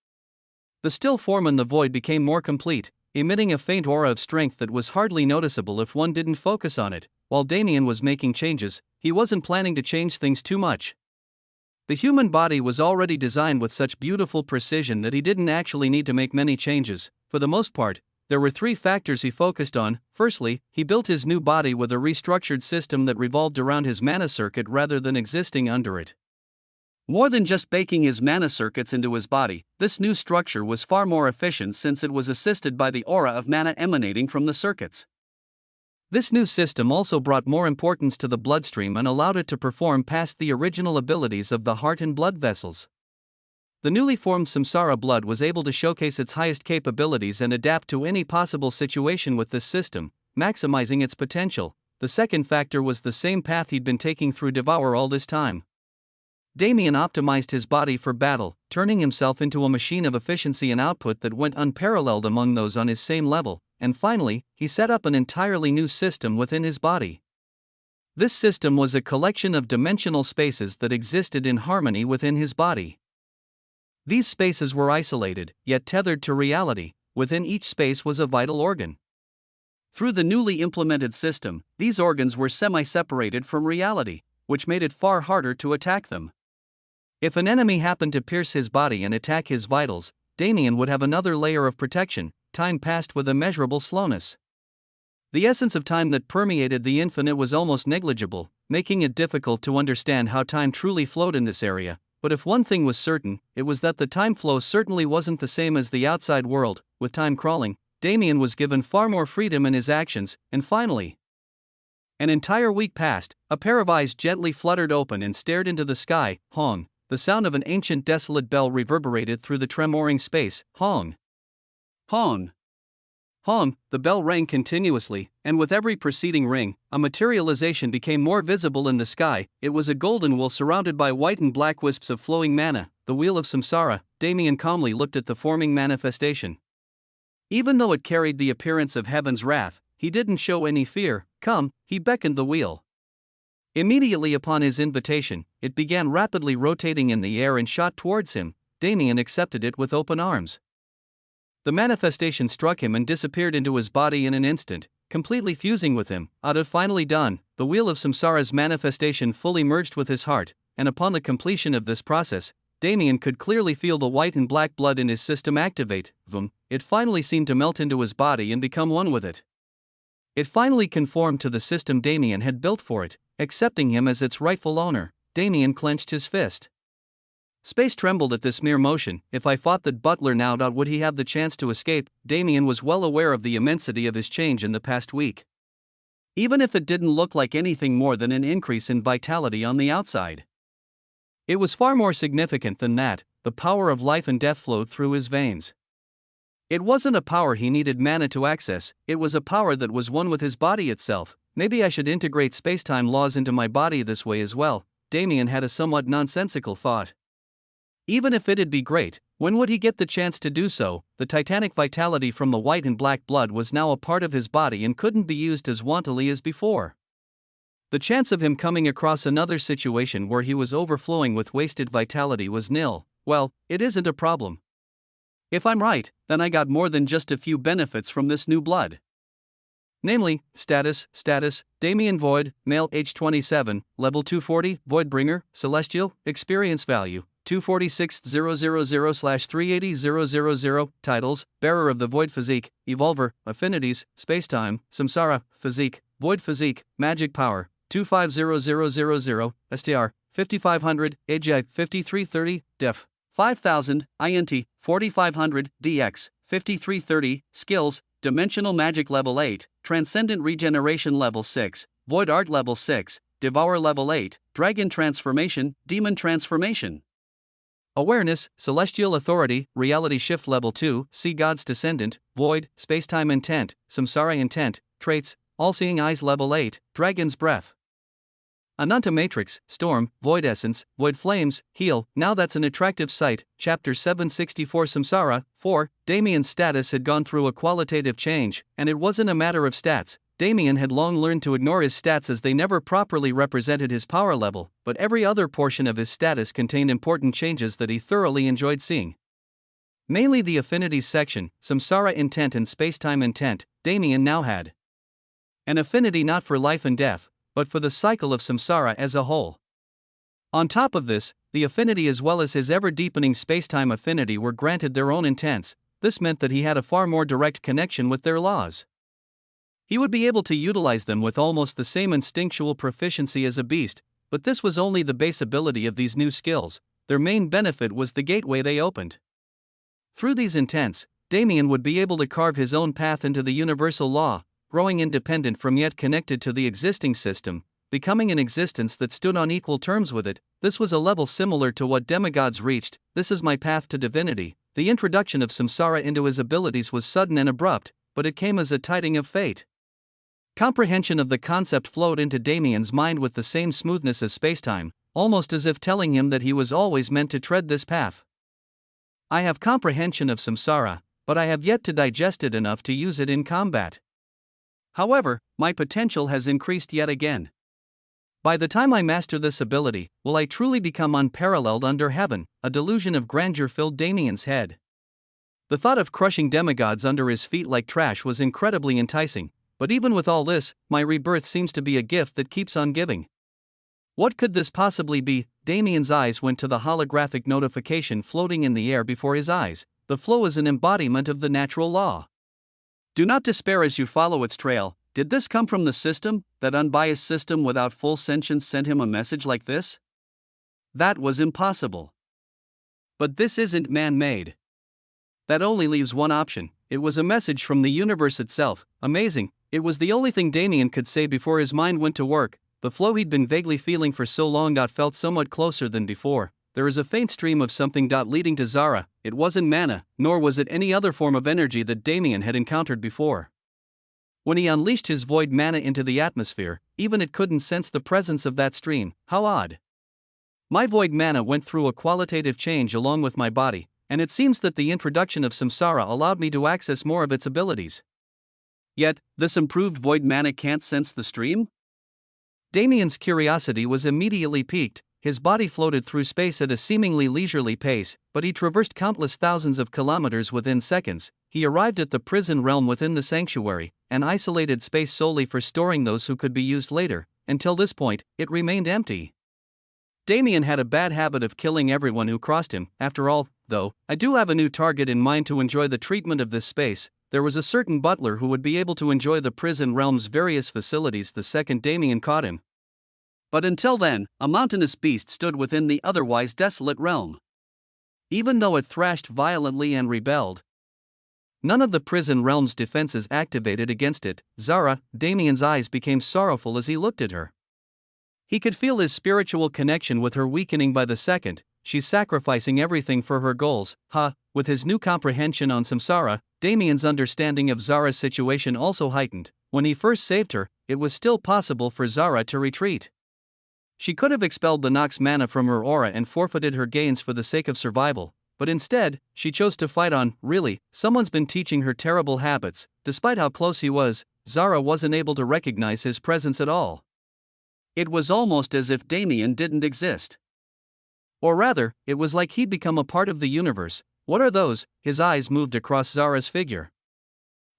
The still form in the void became more complete, emitting a faint aura of strength that was hardly noticeable if one didn't focus on it. While Damien was making changes, he wasn't planning to change things too much. The human body was already designed with such beautiful precision that he didn't actually need to make many changes. For the most part, there were three factors he focused on. Firstly, he built his new body with a restructured system that revolved around his mana circuit rather than existing under it. More than just baking his mana circuits into his body, this new structure was far more efficient since it was assisted by the aura of mana emanating from the circuits. This new system also brought more importance to the bloodstream and allowed it to perform past the original abilities of the heart and blood vessels. The newly formed samsara blood was able to showcase its highest capabilities and adapt to any possible situation with this system, maximizing its potential. The second factor was the same path he'd been taking through Devour all this time. Damien optimized his body for battle, turning himself into a machine of efficiency and output that went unparalleled among those on his same level, and finally, he set up an entirely new system within his body. This system was a collection of dimensional spaces that existed in harmony within his body. These spaces were isolated, yet tethered to reality. Within each space was a vital organ. Through the newly implemented system, these organs were semi-separated from reality, which made it far harder to attack them. If an enemy happened to pierce his body and attack his vitals, Damien would have another layer of protection. Time passed with immeasurable slowness. The essence of time that permeated the infinite was almost negligible, making it difficult to understand how time truly flowed in this area. But if one thing was certain, it was that the time flow certainly wasn't the same as the outside world. With time crawling, Damien was given far more freedom in his actions, and finally, an entire week passed. A pair of eyes gently fluttered open and stared into the sky. Hong, the sound of an ancient desolate bell reverberated through the tremoring space. Hong! Hong! Hong! The bell rang continuously, and with every preceding ring, a materialization became more visible in the sky. It was a golden wool surrounded by white and black wisps of flowing mana, the wheel of samsara. Damien calmly looked at the forming manifestation. Even though it carried the appearance of heaven's wrath, he didn't show any fear. Come, he beckoned the wheel. Immediately upon his invitation, it began rapidly rotating in the air and shot towards him. Damien accepted it with open arms. The manifestation struck him and disappeared into his body in an instant, completely fusing with him. Finally done, the wheel of samsara's manifestation fully merged with his heart, and upon the completion of this process, Damien could clearly feel the white and black blood in his system activate. It finally seemed to melt into his body and become one with it. It finally conformed to the system Damien had built for it, accepting him as its rightful owner. Damien clenched his fist. Space trembled at this mere motion. If I fought that butler now, would he have the chance to escape? Damien was well aware of the immensity of his change in the past week. Even if it didn't look like anything more than an increase in vitality on the outside, it was far more significant than that. The power of life and death flowed through his veins. It wasn't a power he needed mana to access, it was a power that was one with his body itself. Maybe I should integrate spacetime laws into my body this way as well. Damien had a somewhat nonsensical thought. Even if it'd be great, when would he get the chance to do so? The titanic vitality from the white and black blood was now a part of his body and couldn't be used as wantonnly as before. The chance of him coming across another situation where he was overflowing with wasted vitality was nil. Well, it isn't a problem. If I'm right, then I got more than just a few benefits from this new blood. Namely, status, Damien Void, male age 27, level 240, Voidbringer, Celestial, experience value, 246,000/380,000, titles, Bearer of the Void Physique, Evolver, Affinities, Spacetime, Samsara, Physique, Void Physique, Magic Power, 250000, STR, 5500, AGI, 5330, Def. 5000, INT, 4500, DX, 5330, Skills, Dimensional Magic Level 8, Transcendent Regeneration Level 6, Void Art Level 6, Devour Level 8, Dragon Transformation, Demon Transformation. Awareness, Celestial Authority, Reality Shift Level 2, Sea God's Descendant, Void, Spacetime Intent, Samsara Intent, Traits, All-Seeing Eyes Level 8, Dragon's Breath. Ananta Matrix, Storm, Void Essence, Void Flames, Heal. Now that's an attractive sight. Chapter 764 Samsara 4. Damien's status had gone through a qualitative change, and it wasn't a matter of stats. Damien had long learned to ignore his stats as they never properly represented his power level, but every other portion of his status contained important changes that he thoroughly enjoyed seeing. Mainly the affinities section, Samsara Intent and Spacetime Intent. Damien now had an affinity not for life and death, but for the cycle of samsara as a whole. On top of this, the affinity as well as his ever-deepening spacetime affinity were granted their own intents. This meant that he had a far more direct connection with their laws. He would be able to utilize them with almost the same instinctual proficiency as a beast, but this was only the base ability of these new skills. Their main benefit was the gateway they opened. Through these intents, Damien would be able to carve his own path into the universal law, growing independent from yet connected to the existing system, becoming an existence that stood on equal terms with it. This was a level similar to what demigods reached. This is my path to divinity. The introduction of samsara into his abilities was sudden and abrupt, but it came as a tiding of fate. Comprehension of the concept flowed into Damien's mind with the same smoothness as spacetime, almost as if telling him that he was always meant to tread this path. I have comprehension of samsara, but I have yet to digest it enough to use it in combat. However, my potential has increased yet again. By the time I master this ability, will I truly become unparalleled under heaven? A delusion of grandeur filled Damien's head. The thought of crushing demigods under his feet like trash was incredibly enticing, but even with all this, my rebirth seems to be a gift that keeps on giving. What could this possibly be? Damien's eyes went to the holographic notification floating in the air before his eyes. The flow is an embodiment of the natural law. Do not despair as you follow its trail. Did this come from the system? That unbiased system without full sentience sent him a message like this? That was impossible. But this isn't man-made. That only leaves one option. It was a message from the universe itself. Amazing. It was the only thing Damien could say before his mind went to work. The flow he'd been vaguely feeling for so long felt somewhat closer than before. there is a faint stream of something leading to Zara. It wasn't mana, nor was it any other form of energy that Damien had encountered before. When he unleashed his void mana into the atmosphere, even it couldn't sense the presence of that stream. How odd. My void mana went through a qualitative change along with my body, and it seems that the introduction of samsara allowed me to access more of its abilities. Yet, this improved void mana can't sense the stream? Damien's curiosity was immediately piqued. His body floated through space at a seemingly leisurely pace, but he traversed countless thousands of kilometers within seconds. He arrived at the prison realm within the sanctuary, an isolated space solely for storing those who could be used later. Until this point, it remained empty. Damien had a bad habit of killing everyone who crossed him. After all, though, I do have a new target in mind to enjoy the treatment of this space. There was a certain butler who would be able to enjoy the prison realm's various facilities the second Damien caught him. But until then, a mountainous beast stood within the otherwise desolate realm. Even though it thrashed violently and rebelled, none of the prison realm's defenses activated against it. Zara, Damien's eyes became sorrowful as he looked at her. He could feel his spiritual connection with her weakening by the second. She's sacrificing everything for her goals. With his new comprehension on samsara, Damien's understanding of Zara's situation also heightened. When he first saved her, it was still possible for Zara to retreat. She could have expelled the Nox mana from her aura and forfeited her gains for the sake of survival, but instead, she chose to fight on. Really, someone's been teaching her terrible habits. Despite how close he was, Zara wasn't able to recognize his presence at all. It was almost as if Damien didn't exist. Or rather, it was like he'd become a part of the universe. What are those? His eyes moved across Zara's figure.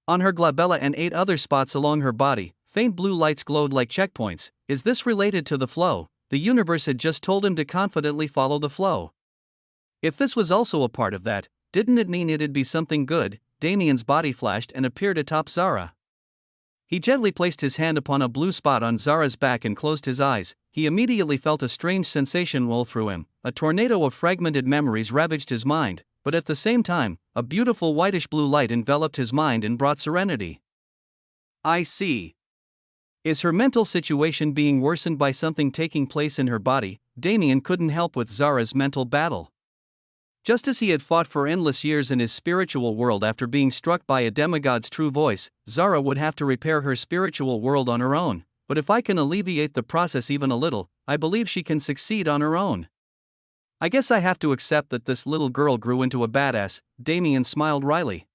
On her glabella and 8 other spots along her body, faint blue lights glowed like checkpoints. Is this related to the flow? The universe had just told him to confidently follow the flow. If this was also a part of that, didn't it mean it'd be something good? Damien's body flashed and appeared atop Zara. He gently placed his hand upon a blue spot on Zara's back and closed his eyes. He immediately felt a strange sensation roll through him. A tornado of fragmented memories ravaged his mind, but at the same time, a beautiful whitish-blue light enveloped his mind and brought serenity. I see. Is her mental situation being worsened by something taking place in her body? Damien couldn't help with Zara's mental battle. Just as he had fought for endless years in his spiritual world after being struck by a demigod's true voice, Zara would have to repair her spiritual world on her own. But if I can alleviate the process even a little, I believe she can succeed on her own. I guess I have to accept that this little girl grew into a badass. Damien smiled wryly.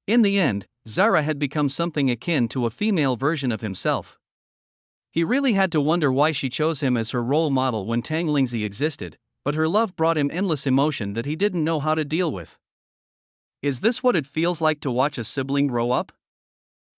In the end, Zara had become something akin to a female version of himself. He really had to wonder why she chose him as her role model when Tanglingzi existed, but her love brought him endless emotion that he didn't know how to deal with. Is this what it feels like to watch a sibling grow up?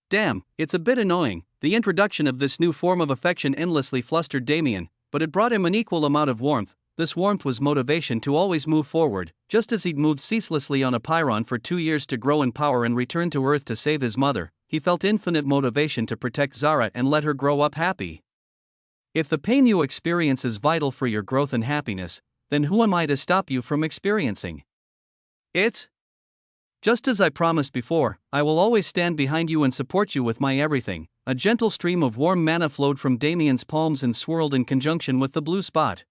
Damn, it's a bit annoying. The introduction of this new form of affection endlessly flustered Damien, but it brought him an equal amount of warmth. This warmth was motivation to always move forward, just as he'd moved ceaselessly on a Pyron for 2 years to grow in power and return to Earth to save his mother. He felt infinite motivation to protect Zara and let her grow up happy. If the pain you experience is vital for your growth and happiness, then who am I to stop you from experiencing it? Just as I promised before, I will always stand behind you and support you with my everything. A gentle stream of warm mana flowed from Damien's palms and swirled in conjunction with the blue spot.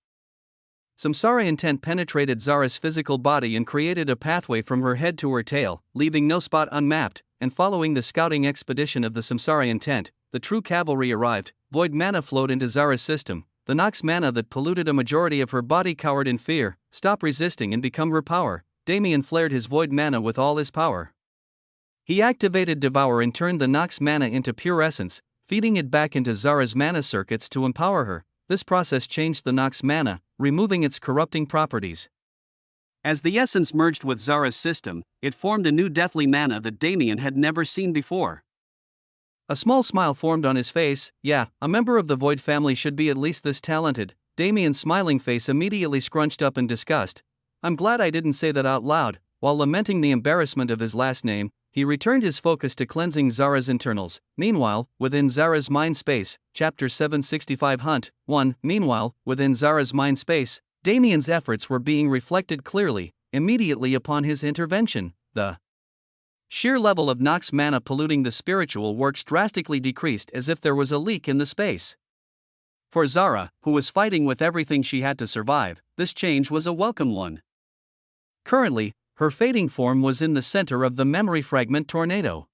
Samsara intent penetrated Zara's physical body and created a pathway from her head to her tail, leaving no spot unmapped. And following the scouting expedition of the Samsara intent, the true cavalry arrived. Void mana flowed into Zara's system. The Nox mana that polluted a majority of her body cowered in fear. Stop resisting and become her power. Damien flared his void mana with all his power. He activated Devour and turned the Nox mana into pure essence, feeding it back into Zara's mana circuits to empower her. This process changed the Nox mana, removing its corrupting properties. As the essence merged with Zara's system, it formed a new deathly mana that Damien had never seen before. A small smile formed on his face. Yeah, a member of the Void family should be at least this talented. Damien's smiling face immediately scrunched up in disgust. I'm glad I didn't say that out loud. While lamenting the embarrassment of his last name, he returned his focus to cleansing Zara's internals. Meanwhile, within Zara's mind space, Chapter 765 Hunt 1. Meanwhile, within Zara's mind space, Damien's efforts were being reflected clearly. Immediately upon his intervention, the sheer level of Nox mana polluting the spiritual works drastically decreased as if there was a leak in the space. For Zara, who was fighting with everything she had to survive, this change was a welcome one. Currently, her fading form was in the center of the memory fragment tornado.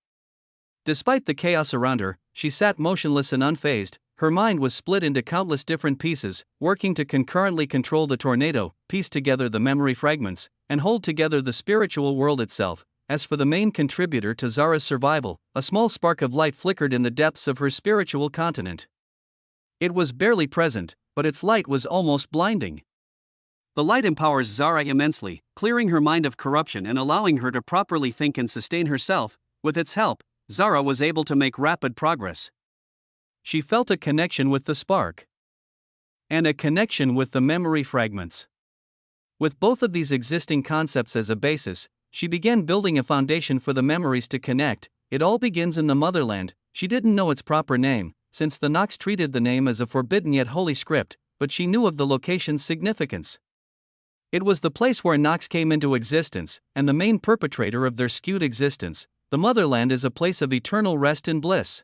Despite the chaos around her, she sat motionless and unfazed. Her mind was split into countless different pieces, working to concurrently control the tornado, piece together the memory fragments, and hold together the spiritual world itself. As for the main contributor to Zara's survival, a small spark of light flickered in the depths of her spiritual continent. It was barely present, but its light was almost blinding. The light empowers Zara immensely, clearing her mind of corruption and allowing her to properly think and sustain herself. With its help, Zara was able to make rapid progress. She felt a connection with the spark and a connection with the memory fragments. With both of these existing concepts as a basis, she began building a foundation for the memories to connect. It all begins in the motherland. She didn't know its proper name, since the Nox treated the name as a forbidden yet holy script, but she knew of the location's significance. It was the place where Nox came into existence, and the main perpetrator of their skewed existence. The motherland is a place of eternal rest and bliss.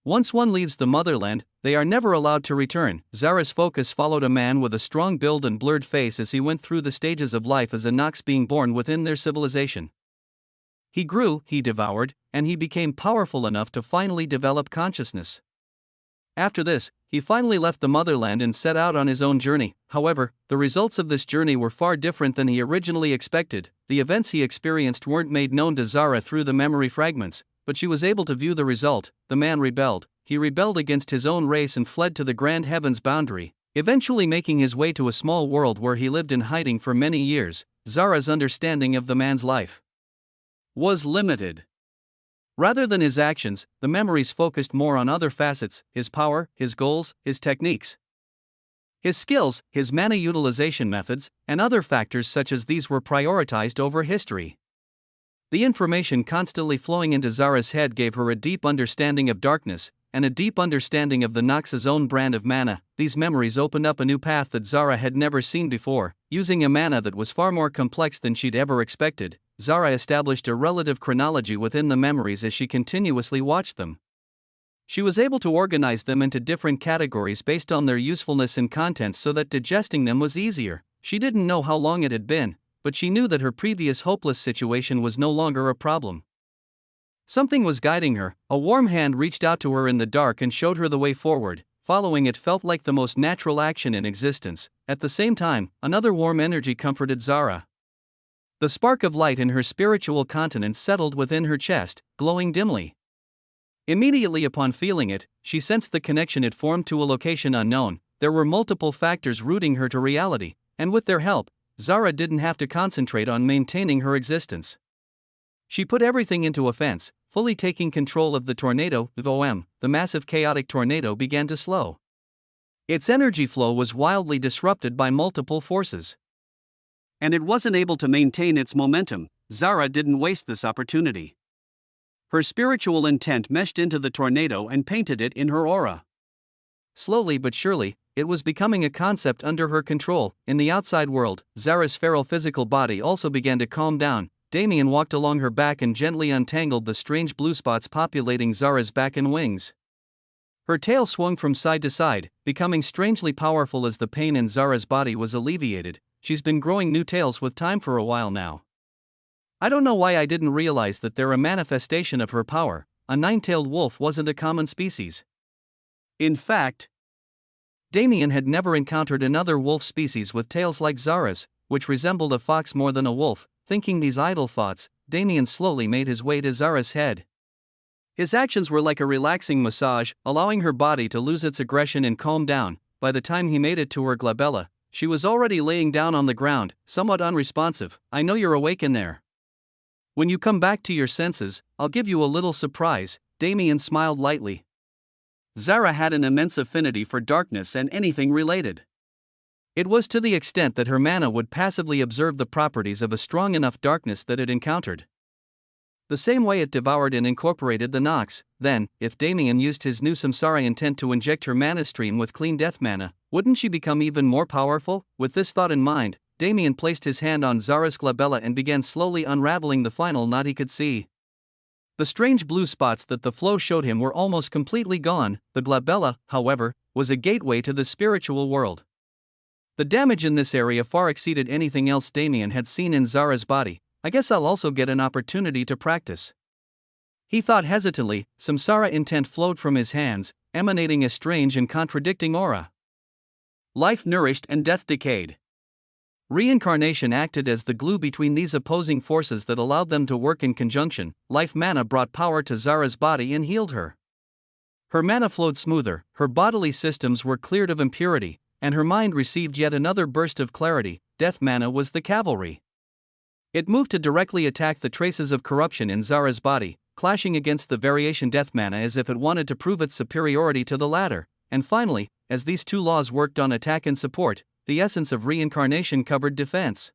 Once one leaves the motherland, they are never allowed to return. Zara's focus followed a man with a strong build and blurred face as he went through the stages of life as a Nox being born within their civilization. He grew, he devoured, and he became powerful enough to finally develop consciousness. After this, he finally left the motherland and set out on his own journey. However, the results of this journey were far different than he originally expected. The events he experienced weren't made known to Zara through the memory fragments, but she was able to view the result. The man rebelled. He rebelled against his own race and fled to the grand heavens boundary, eventually making his way to a small world where he lived in hiding for many years. Zara's understanding of the man's life was limited. Rather than his actions, the memories focused more on other facets: his power, his goals, his techniques, his skills, his mana utilization methods, and other factors such as these were prioritized over history. The information constantly flowing into Zara's head gave her a deep understanding of darkness, and a deep understanding of the Nox's own brand of mana. These memories opened up a new path that Zara had never seen before. Using a mana that was far more complex than she'd ever expected, Zara established a relative chronology within the memories as she continuously watched them. She was able to organize them into different categories based on their usefulness and contents so that digesting them was easier. She didn't know how long it had been, but she knew that her previous hopeless situation was no longer a problem. Something was guiding her. A warm hand reached out to her in the dark and showed her the way forward. Following it felt like the most natural action in existence. At the same time, another warm energy comforted Zara. The spark of light in her spiritual continent settled within her chest, glowing dimly. Immediately upon feeling it, she sensed the connection it formed to a location unknown. There were multiple factors rooting her to reality, and with their help, Zara didn't have to concentrate on maintaining her existence. She put everything into offense, fully taking control of the tornado. The massive chaotic tornado began to slow. Its energy flow was wildly disrupted by multiple forces, and it wasn't able to maintain its momentum. Zara didn't waste this opportunity. Her spiritual intent meshed into the tornado and painted it in her aura. Slowly but surely, it was becoming a concept under her control. In the outside world, Zara's feral physical body also began to calm down. Damien walked along her back and gently untangled the strange blue spots populating Zara's back and wings. Her tail swung from side to side, becoming strangely powerful as the pain in Zara's body was alleviated. She's been growing new tails with time for a while now. I don't know why I didn't realize that they're a manifestation of her power. A nine-tailed wolf wasn't a common species. In fact, Damien had never encountered another wolf species with tails like Zara's, which resembled a fox more than a wolf. Thinking these idle thoughts, Damien slowly made his way to Zara's head. His actions were like a relaxing massage, allowing her body to lose its aggression and calm down. By the time he made it to her glabella, she was already laying down on the ground, somewhat unresponsive. "I know you're awake in there. When you come back to your senses, I'll give you a little surprise." Damien smiled lightly. Zara had an immense affinity for darkness and anything related. It was to the extent that her mana would passively observe the properties of a strong enough darkness that it encountered. The same way it devoured and incorporated the Nox. Then, if Damien used his new samsara intent to inject her mana stream with clean death mana, wouldn't she become even more powerful? With this thought in mind, Damien placed his hand on Zara's glabella and began slowly unraveling the final knot he could see. The strange blue spots that the flow showed him were almost completely gone. The glabella, however, was a gateway to the spiritual world. The damage in this area far exceeded anything else Damien had seen in Zara's body. I guess I'll also get an opportunity to practice, he thought hesitantly. Samsara intent flowed from his hands, emanating a strange and contradicting aura. Life nourished and death decayed. Reincarnation acted as the glue between these opposing forces that allowed them to work in conjunction. Life mana brought power to Zara's body and healed her. Her mana flowed smoother, her bodily systems were cleared of impurity, and her mind received yet another burst of clarity. Death mana was the cavalry. It moved to directly attack the traces of corruption in Zara's body, clashing against the variation death mana as if it wanted to prove its superiority to the latter. And finally, as these two laws worked on attack and support, the essence of reincarnation covered defense.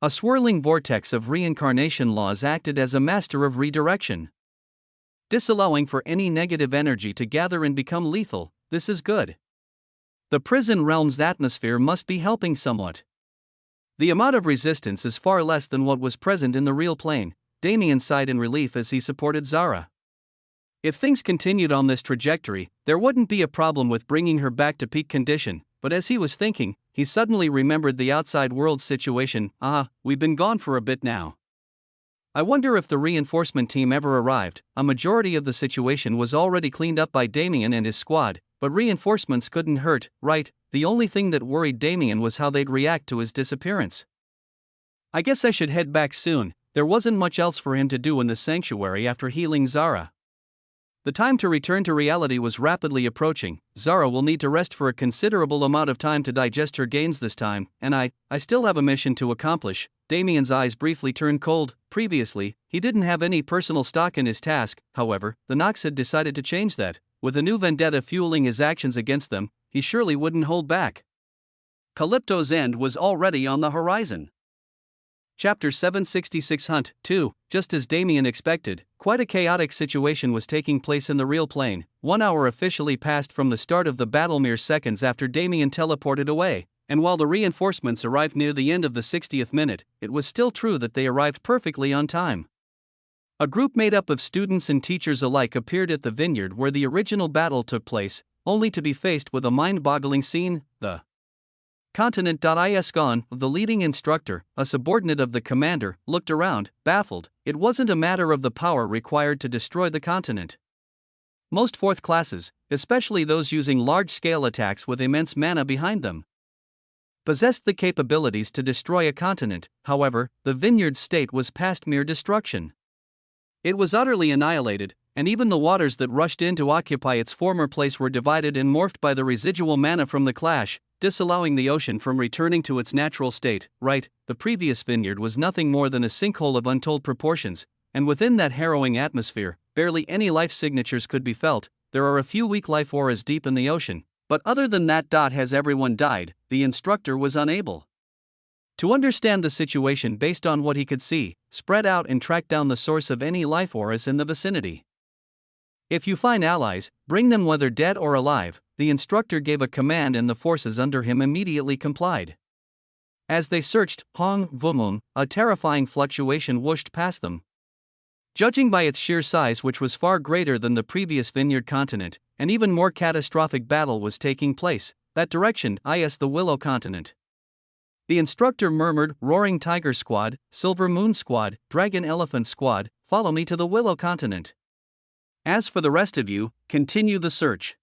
A swirling vortex of reincarnation laws acted as a master of redirection, disallowing for any negative energy to gather and become lethal. This is good. The prison realm's atmosphere must be helping somewhat. The amount of resistance is far less than what was present in the real plane. Damien sighed in relief as he supported Zara. If things continued on this trajectory, there wouldn't be a problem with bringing her back to peak condition, but as he was thinking, he suddenly remembered the outside world's situation. We've been gone for a bit now. I wonder if the reinforcement team ever arrived. A majority of the situation was already cleaned up by Damien and his squad, but reinforcements couldn't hurt, right? The only thing that worried Damien was how they'd react to his disappearance. I guess I should head back soon. There wasn't much else for him to do in the sanctuary after healing Zara. The time to return to reality was rapidly approaching. Zara will need to rest for a considerable amount of time to digest her gains this time, and I still have a mission to accomplish. Damien's eyes briefly turned cold. Previously, he didn't have any personal stock in his task. However, the Nox had decided to change that. With a new vendetta fueling his actions against them, he surely wouldn't hold back. Calypto's end was already on the horizon. Chapter 766 Hunt 2. Just as Damien expected, quite a chaotic situation was taking place in the real plane. 1 hour officially passed from the start of the battle, mere seconds after Damien teleported away, and while the reinforcements arrived near the end of the 60th minute, it was still true that they arrived perfectly on time. A group made up of students and teachers alike appeared at the vineyard where the original battle took place, only to be faced with a mind-boggling scene. The Continent.is gone. The leading instructor, a subordinate of the commander, looked around, baffled. It wasn't a matter of the power required to destroy the continent. Most fourth classes, especially those using large-scale attacks with immense mana behind them, possessed the capabilities to destroy a continent. However, the vineyard's state was past mere destruction. It was utterly annihilated, and even the waters that rushed in to occupy its former place were divided and morphed by the residual mana from the clash, disallowing the ocean from returning to its natural state. Right, the previous vineyard was nothing more than a sinkhole of untold proportions, and within that harrowing atmosphere, barely any life signatures could be felt. There are a few weak life auras deep in the ocean, but other than that, has everyone died? The instructor was unable to understand the situation based on what he could see, spread out and track down the source of any life auras in the vicinity. If you find allies, bring them whether dead or alive. The instructor gave a command and the forces under him immediately complied. As they searched, Hong Vumum, a terrifying fluctuation whooshed past them. Judging by its sheer size, which was far greater than the previous vineyard continent, an even more catastrophic battle was taking place. That direction, is the Willow continent. The instructor murmured, Roaring Tiger Squad, Silver Moon Squad, Dragon Elephant Squad, follow me to the Willow continent. As for the rest of you, continue the search.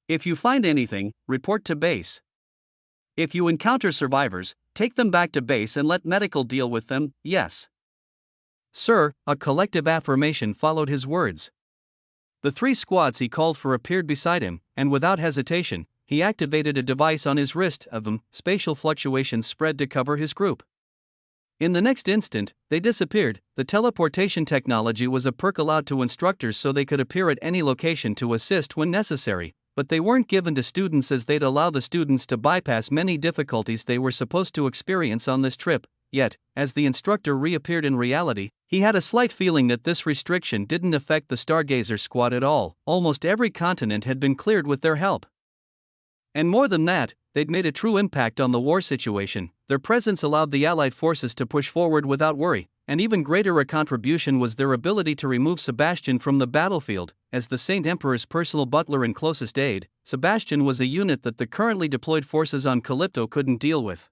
If you find anything, report to base. If you encounter survivors, take them back to base and let medical deal with them. Yes, sir. A collective affirmation followed his words. The 3 squads he called for appeared beside him, and without hesitation, he activated a device on his wrist. Spatial fluctuations spread to cover his group. In the next instant, they disappeared. The teleportation technology was a perk allowed to instructors so they could appear at any location to assist when necessary, but they weren't given to students as they'd allow the students to bypass many difficulties they were supposed to experience on this trip. Yet, as the instructor reappeared in reality, he had a slight feeling that this restriction didn't affect the Stargazer squad at all. Almost every continent had been cleared with their help. And more than that, they'd made a true impact on the war situation. Their presence allowed the Allied forces to push forward without worry, and even greater a contribution was their ability to remove Sebastian from the battlefield. as the Saint Emperor's personal butler and closest aide, Sebastian was a unit that the currently deployed forces on Calypto couldn't deal with.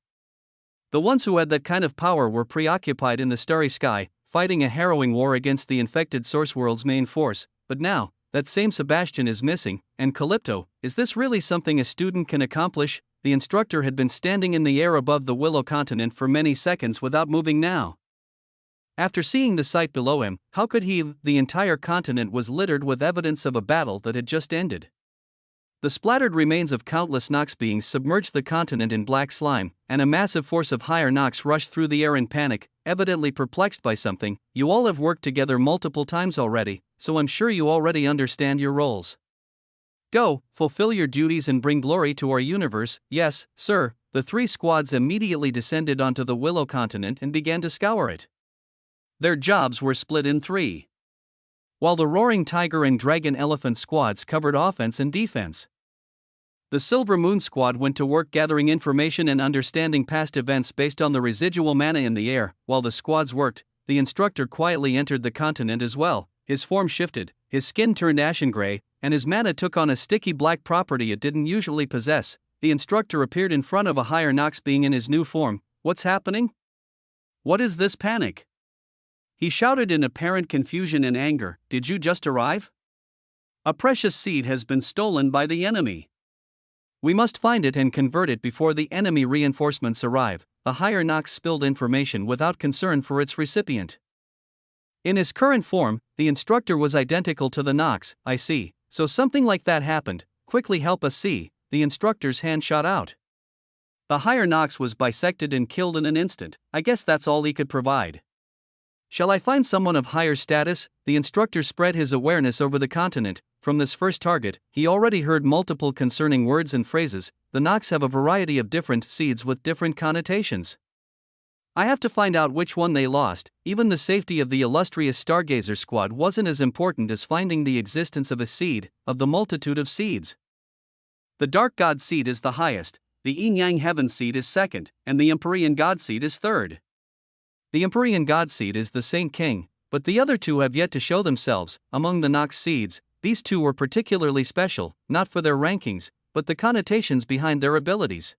The ones who had that kind of power were preoccupied in the starry sky, fighting a harrowing war against the infected source world's main force, but now, that same Sebastian is missing, and Calypto, is this really something a student can accomplish? The instructor had been standing in the air above the Willow continent for many seconds without moving now. After seeing the sight below him, how could he? The entire continent was littered with evidence of a battle that had just ended. The splattered remains of countless Nox beings submerged the continent in black slime, and a massive force of higher Nox rushed through the air in panic, evidently perplexed by something. You all have worked together multiple times already, so I'm sure you already understand your roles. Go, fulfill your duties and bring glory to our universe. Yes, sir. The three squads immediately descended onto the Willow continent and began to scour it. Their jobs were split in three, while the Roaring Tiger and Dragon Elephant squads covered offense and defense. The Silver Moon squad went to work gathering information and understanding past events based on the residual mana in the air. While the squads worked, the instructor quietly entered the continent as well. His form shifted, his skin turned ashen gray, and his mana took on a sticky black property it didn't usually possess. The instructor appeared in front of a higher Nox being in his new form. What's happening? What is this panic? He shouted in apparent confusion and anger. Did you just arrive? A precious seed has been stolen by the enemy. We must find it and convert it before the enemy reinforcements arrive. The higher Nox spilled information without concern for its recipient. In his current form, the instructor was identical to the Nox. I see, so something like that happened. Quickly help us see. The instructor's hand shot out. The higher Nox was bisected and killed in an instant. I guess that's all he could provide. Shall I find someone of higher status? The instructor spread his awareness over the continent. From this first target, he already heard multiple concerning words and phrases. The Nox have a variety of different seeds with different connotations. I have to find out which one they lost. Even the safety of the illustrious Stargazer squad wasn't as important as finding the existence of a seed, of the multitude of seeds. The Dark God seed is the highest, the Yin Yang Heaven seed is second, and the Empyrean God seed is third. The Empyrean God seed is the Saint King, but the other two have yet to show themselves. Among the Nox seeds, these two were particularly special, not for their rankings, but the connotations behind their abilities.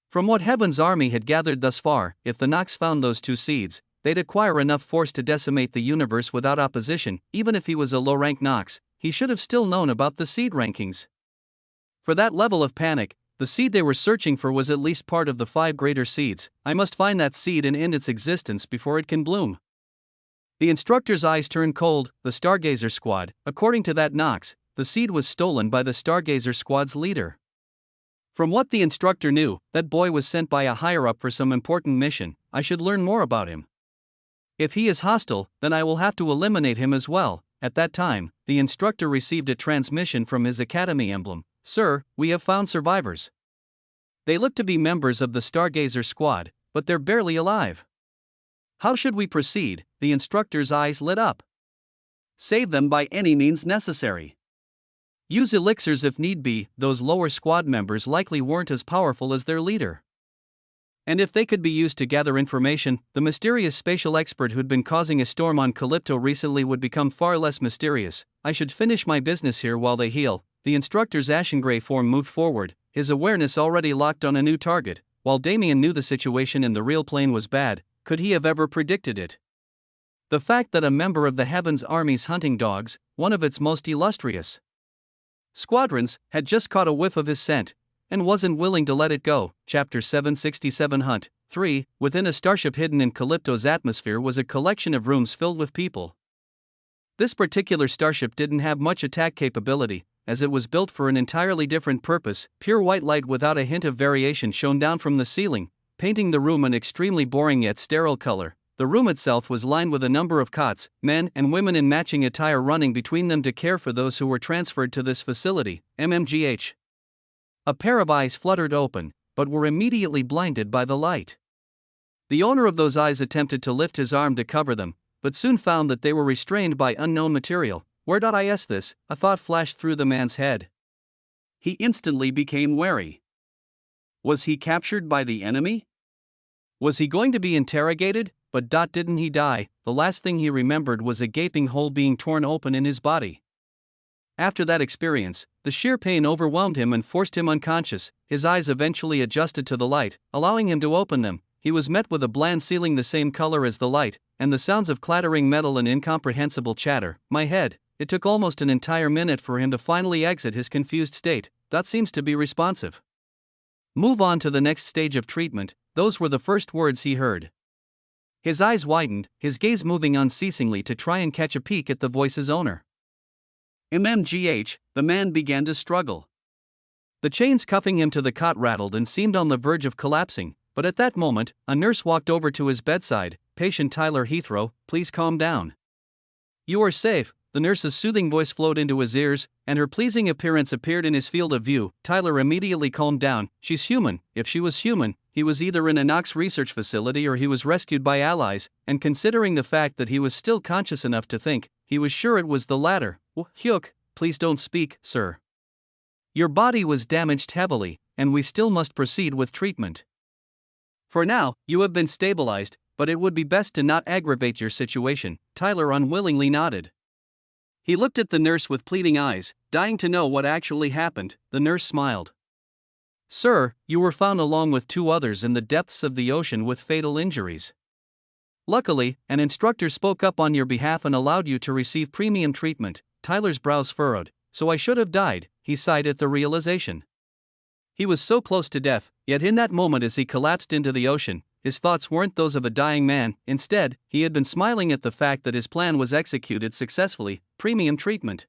From what Heaven's army had gathered thus far, if the Nox found those two seeds, they'd acquire enough force to decimate the universe without opposition. Even if he was a low-rank Nox, he should have still known about the seed rankings. For that level of panic, the seed they were searching for was at least part of the 5 greater seeds. I must find that seed and end its existence before it can bloom. The instructor's eyes turned cold. The Stargazer squad, according to that Nox, the seed was stolen by the Stargazer squad's leader. From what the instructor knew, that boy was sent by a higher-up for some important mission. I should learn more about him. If he is hostile, then I will have to eliminate him as well. At that time, the instructor received a transmission from his academy emblem. Sir, we have found survivors. They look to be members of the Stargazer squad, but they're barely alive. How should we proceed? The instructor's eyes lit up. Save them by any means necessary. Use elixirs if need be. Those lower squad members likely weren't as powerful as their leader. And if they could be used to gather information, the mysterious spatial expert who'd been causing a storm on Calypto recently would become far less mysterious. I should finish my business here while they heal. The instructor's ashen gray form moved forward, his awareness already locked on a new target. While Damien knew the situation in the real plane was bad, could he have ever predicted it? The fact that a member of the Heavens Army's hunting dogs, one of its most illustrious squadrons, had just caught a whiff of his scent, and wasn't willing to let it go. Chapter 767 Hunt 3. Within a starship hidden in Calypto's atmosphere was a collection of rooms filled with people. This particular starship didn't have much attack capability, as it was built for an entirely different purpose. Pure white light without a hint of variation shone down from the ceiling, painting the room an extremely boring yet sterile color. The room itself was lined with a number of cots, men and women in matching attire running between them to care for those who were transferred to this facility. MMGH. A pair of eyes fluttered open, but were immediately blinded by the light. The owner of those eyes attempted to lift his arm to cover them, but soon found that they were restrained by unknown material. Where.is this? A thought flashed through the man's head. He instantly became wary. Was he captured by the enemy? Was he going to be interrogated? But didn't he die? The last thing he remembered was a gaping hole being torn open in his body. After that experience, the sheer pain overwhelmed him and forced him unconscious. His eyes eventually adjusted to the light, allowing him to open them. He was met with a bland ceiling the same color as the light, and the sounds of clattering metal and incomprehensible chatter. My head. It took almost an entire minute for him to finally exit his confused state. That seems to be responsive. Move on to the next stage of treatment, those were the first words he heard. His eyes widened, his gaze moving unceasingly to try and catch a peek at the voice's owner. The man began to struggle. The chains cuffing him to the cot rattled and seemed on the verge of collapsing, but at that moment, a nurse walked over to his bedside. Patient Tyler Heathrow, please calm down. You are safe. The nurse's soothing voice flowed into his ears, and her pleasing appearance appeared in his field of view. Tyler immediately calmed down. She's human. If she was human, he was either in a Knox research facility or he was rescued by allies, and considering the fact that he was still conscious enough to think, he was sure it was the latter. Hyuk, please don't speak, sir. Your body was damaged heavily, and we still must proceed with treatment. For now, you have been stabilized, but it would be best to not aggravate your situation. Tyler unwillingly nodded. He looked at the nurse with pleading eyes, dying to know what actually happened. The nurse smiled. Sir, you were found along with 2 others in the depths of the ocean with fatal injuries. Luckily, an instructor spoke up on your behalf and allowed you to receive premium treatment. Tyler's brows furrowed. So I should have died, he sighed at the realization. He was so close to death, yet in that moment as he collapsed into the ocean, his thoughts weren't those of a dying man. Instead, he had been smiling at the fact that his plan was executed successfully. Premium treatment.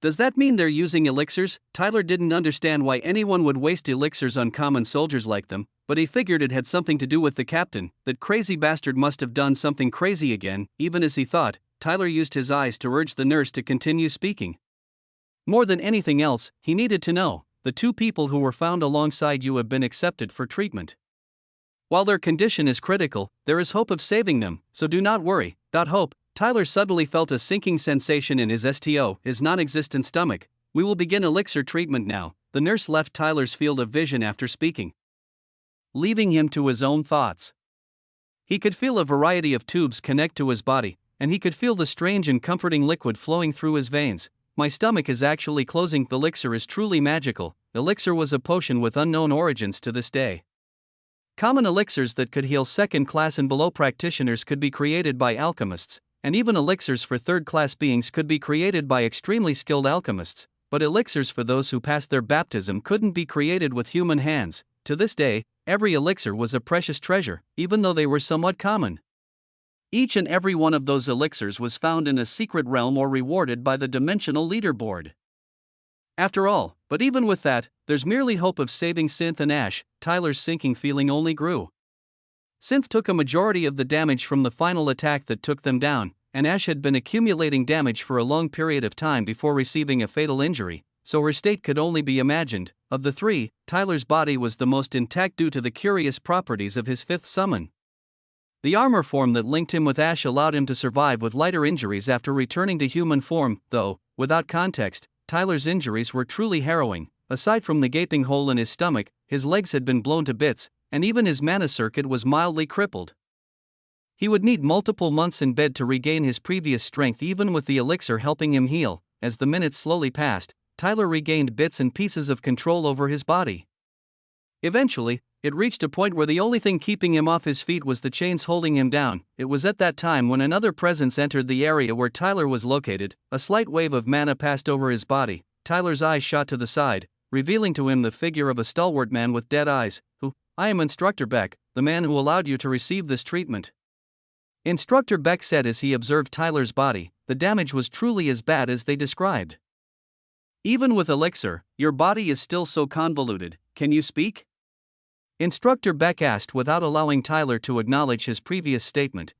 Does that mean they're using elixirs? Tyler didn't understand why anyone would waste elixirs on common soldiers like them, but he figured it had something to do with the captain. That crazy bastard must have done something crazy again. Even as he thought, Tyler used his eyes to urge the nurse to continue speaking. More than anything else, he needed to know, the 2 people who were found alongside you have been accepted for treatment. While their condition is critical, there is hope of saving them, so do not worry. Hope. Tyler suddenly felt a sinking sensation in his his non-existent stomach. We will begin elixir treatment now. The nurse left Tyler's field of vision after speaking, leaving him to his own thoughts. He could feel a variety of tubes connect to his body, and he could feel the strange and comforting liquid flowing through his veins. My stomach is actually closing. Elixir is truly magical. Elixir was a potion with unknown origins to this day. Common elixirs that could heal second-class and below practitioners could be created by alchemists, and even elixirs for third-class beings could be created by extremely skilled alchemists, but elixirs for those who passed their baptism couldn't be created with human hands. To this day, every elixir was a precious treasure, even though they were somewhat common. Each and every one of those elixirs was found in a secret realm or rewarded by the dimensional leaderboard. After all, but even with that, there's merely hope of saving Synth and Ash. Tyler's sinking feeling only grew. Synth took a majority of the damage from the final attack that took them down, and Ash had been accumulating damage for a long period of time before receiving a fatal injury, so her state could only be imagined. Of the 3, Tyler's body was the most intact due to the curious properties of his 5th summon. The armor form that linked him with Ash allowed him to survive with lighter injuries after returning to human form, though, without context, Tyler's injuries were truly harrowing. Aside from the gaping hole in his stomach, his legs had been blown to bits, and even his mana circuit was mildly crippled. He would need multiple months in bed to regain his previous strength even with the elixir helping him heal. As the minutes slowly passed, Tyler regained bits and pieces of control over his body. Eventually, it reached a point where the only thing keeping him off his feet was the chains holding him down. It was at that time when another presence entered the area where Tyler was located. A slight wave of mana passed over his body. Tyler's eyes shot to the side, revealing to him the figure of a stalwart man with dead eyes. I am Instructor Beck, the man who allowed you to receive this treatment. Instructor Beck said as he observed Tyler's body. The damage was truly as bad as they described. Even with elixir, your body is still so convoluted. Can you speak? Instructor Beck asked without allowing Tyler to acknowledge his previous statement.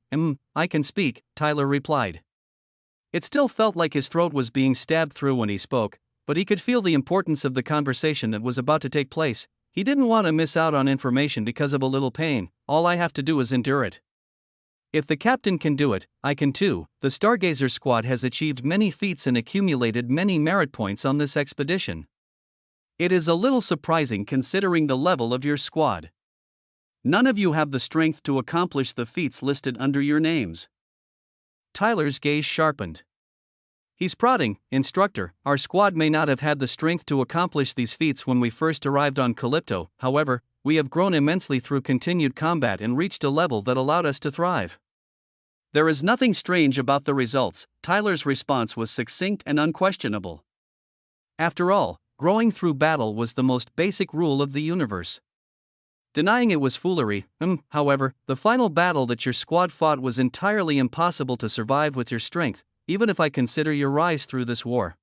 I can speak, Tyler replied. It still felt like his throat was being stabbed through when he spoke, but he could feel the importance of the conversation that was about to take place. He didn't want to miss out on information because of a little pain. All I have to do is endure it. If the captain can do it, I can too. The Stargazer squad has achieved many feats and accumulated many merit points on this expedition. It is a little surprising considering the level of your squad. None of you have the strength to accomplish the feats listed under your names. Tyler's gaze sharpened. He's prodding, instructor. Our squad may not have had the strength to accomplish these feats when we first arrived on Calypto, however, we have grown immensely through continued combat and reached a level that allowed us to thrive. There is nothing strange about the results. Tyler's response was succinct and unquestionable. After all, growing through battle was the most basic rule of the universe. Denying it was foolery. However, the final battle that your squad fought was entirely impossible to survive with your strength, even if I consider your rise through this war.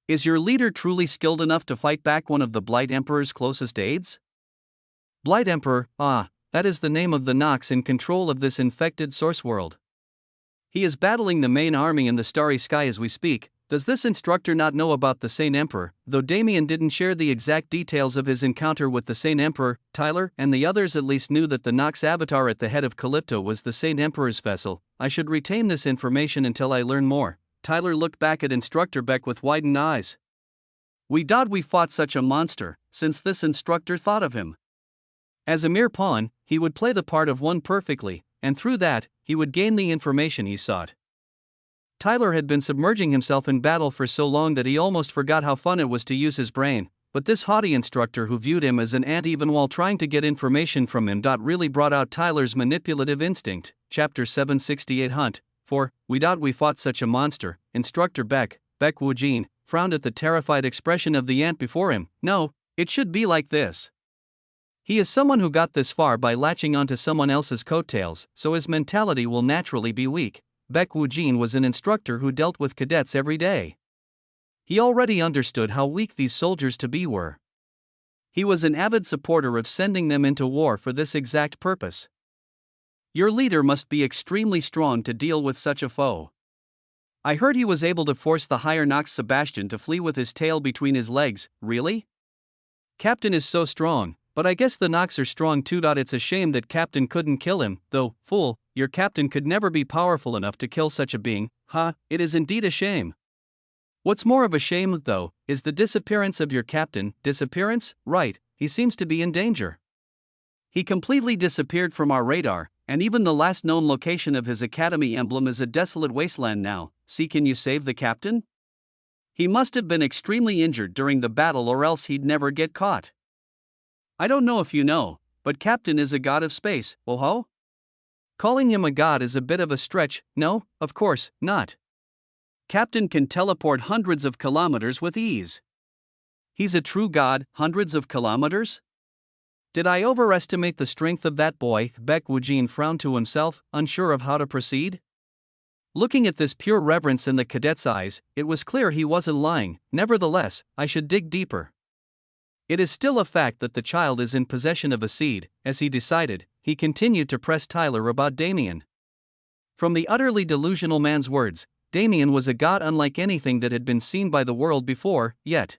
Is your leader truly skilled enough to fight back one of the Blight Emperor's closest aides? Blight Emperor, that is the name of the Nox in control of this infected source world. He is battling the main army in the starry sky as we speak. Does this instructor not know about the Saint Emperor? Though Damien didn't share the exact details of his encounter with the Saint Emperor, Tyler and the others at least knew that the Nox avatar at the head of Calypto was the Saint Emperor's vessel. I should retain this information until I learn more. Tyler looked back at Instructor Beck with widened eyes. We fought such a monster, since this instructor thought of him. As a mere pawn, he would play the part of one perfectly, and through that, he would gain the information he sought. Tyler had been submerging himself in battle for so long that he almost forgot how fun it was to use his brain, but this haughty instructor who viewed him as an ant even while trying to get information from him really brought out Tyler's manipulative instinct. Chapter 768 Hunt. For, we fought such a monster. Instructor Beck Wujin, frowned at the terrified expression of the ant before him. No, it should be like this. He is someone who got this far by latching onto someone else's coattails, so his mentality will naturally be weak. Beck Wujin was an instructor who dealt with cadets every day. He already understood how weak these soldiers to be were. He was an avid supporter of sending them into war for this exact purpose. Your leader must be extremely strong to deal with such a foe. I heard he was able to force the higher Nox Sebastian to flee with his tail between his legs. Really? Captain is so strong, but I guess the Nox are strong too. It's a shame that Captain couldn't kill him, though, fool, your captain could never be powerful enough to kill such a being. It is indeed a shame. What's more of a shame, though, is the disappearance of your captain. Disappearance? Right, he seems to be in danger. He completely disappeared from our radar, and even the last known location of his academy emblem is a desolate wasteland now. See, can you save the captain? He must have been extremely injured during the battle or else he'd never get caught. I don't know if you know, but Captain is a god of space. Oh-ho? Calling him a god is a bit of a stretch. No, of course not. Captain can teleport hundreds of kilometers with ease. He's a true god, hundreds of kilometers? Did I overestimate the strength of that boy? Beck Wujin frowned to himself, unsure of how to proceed. Looking at this pure reverence in the cadet's eyes, it was clear he wasn't lying. Nevertheless, I should dig deeper. It is still a fact that the child is in possession of a seed. As he decided, he continued to press Tyler about Damien. From the utterly delusional man's words, Damien was a god unlike anything that had been seen by the world before, yet.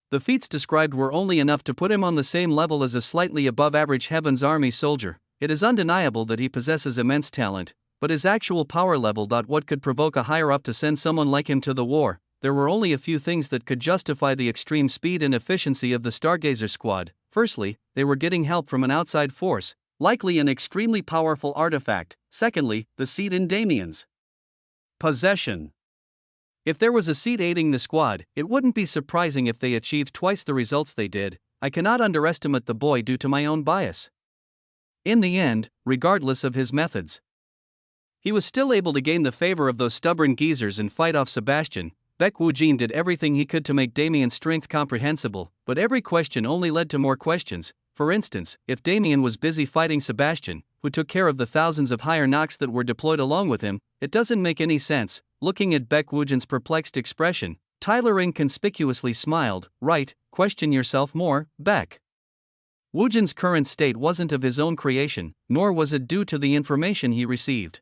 The feats described were only enough to put him on the same level as a slightly above average Heaven's Army soldier. It is undeniable that he possesses immense talent, but his actual power level. What could provoke a higher up to send someone like him to the war? There were only a few things that could justify the extreme speed and efficiency of the Stargazer squad. Firstly, they were getting help from an outside force, likely an extremely powerful artifact. Secondly, the seed in Damien's possession. If there was a seed aiding the squad, it wouldn't be surprising if they achieved twice the results they did. I cannot underestimate the boy due to my own bias. In the end, regardless of his methods, he was still able to gain the favor of those stubborn geezers and fight off Sebastian. Beck Wujin did everything he could to make Damien's strength comprehensible, but every question only led to more questions. For instance, if Damien was busy fighting Sebastian, who took care of the thousands of higher Nox that were deployed along with him, it doesn't make any sense. Looking at Beck Wujin's perplexed expression, Tyler inconspicuously smiled. Right, question yourself more, Beck. Wujin's current state wasn't of his own creation, nor was it due to the information he received.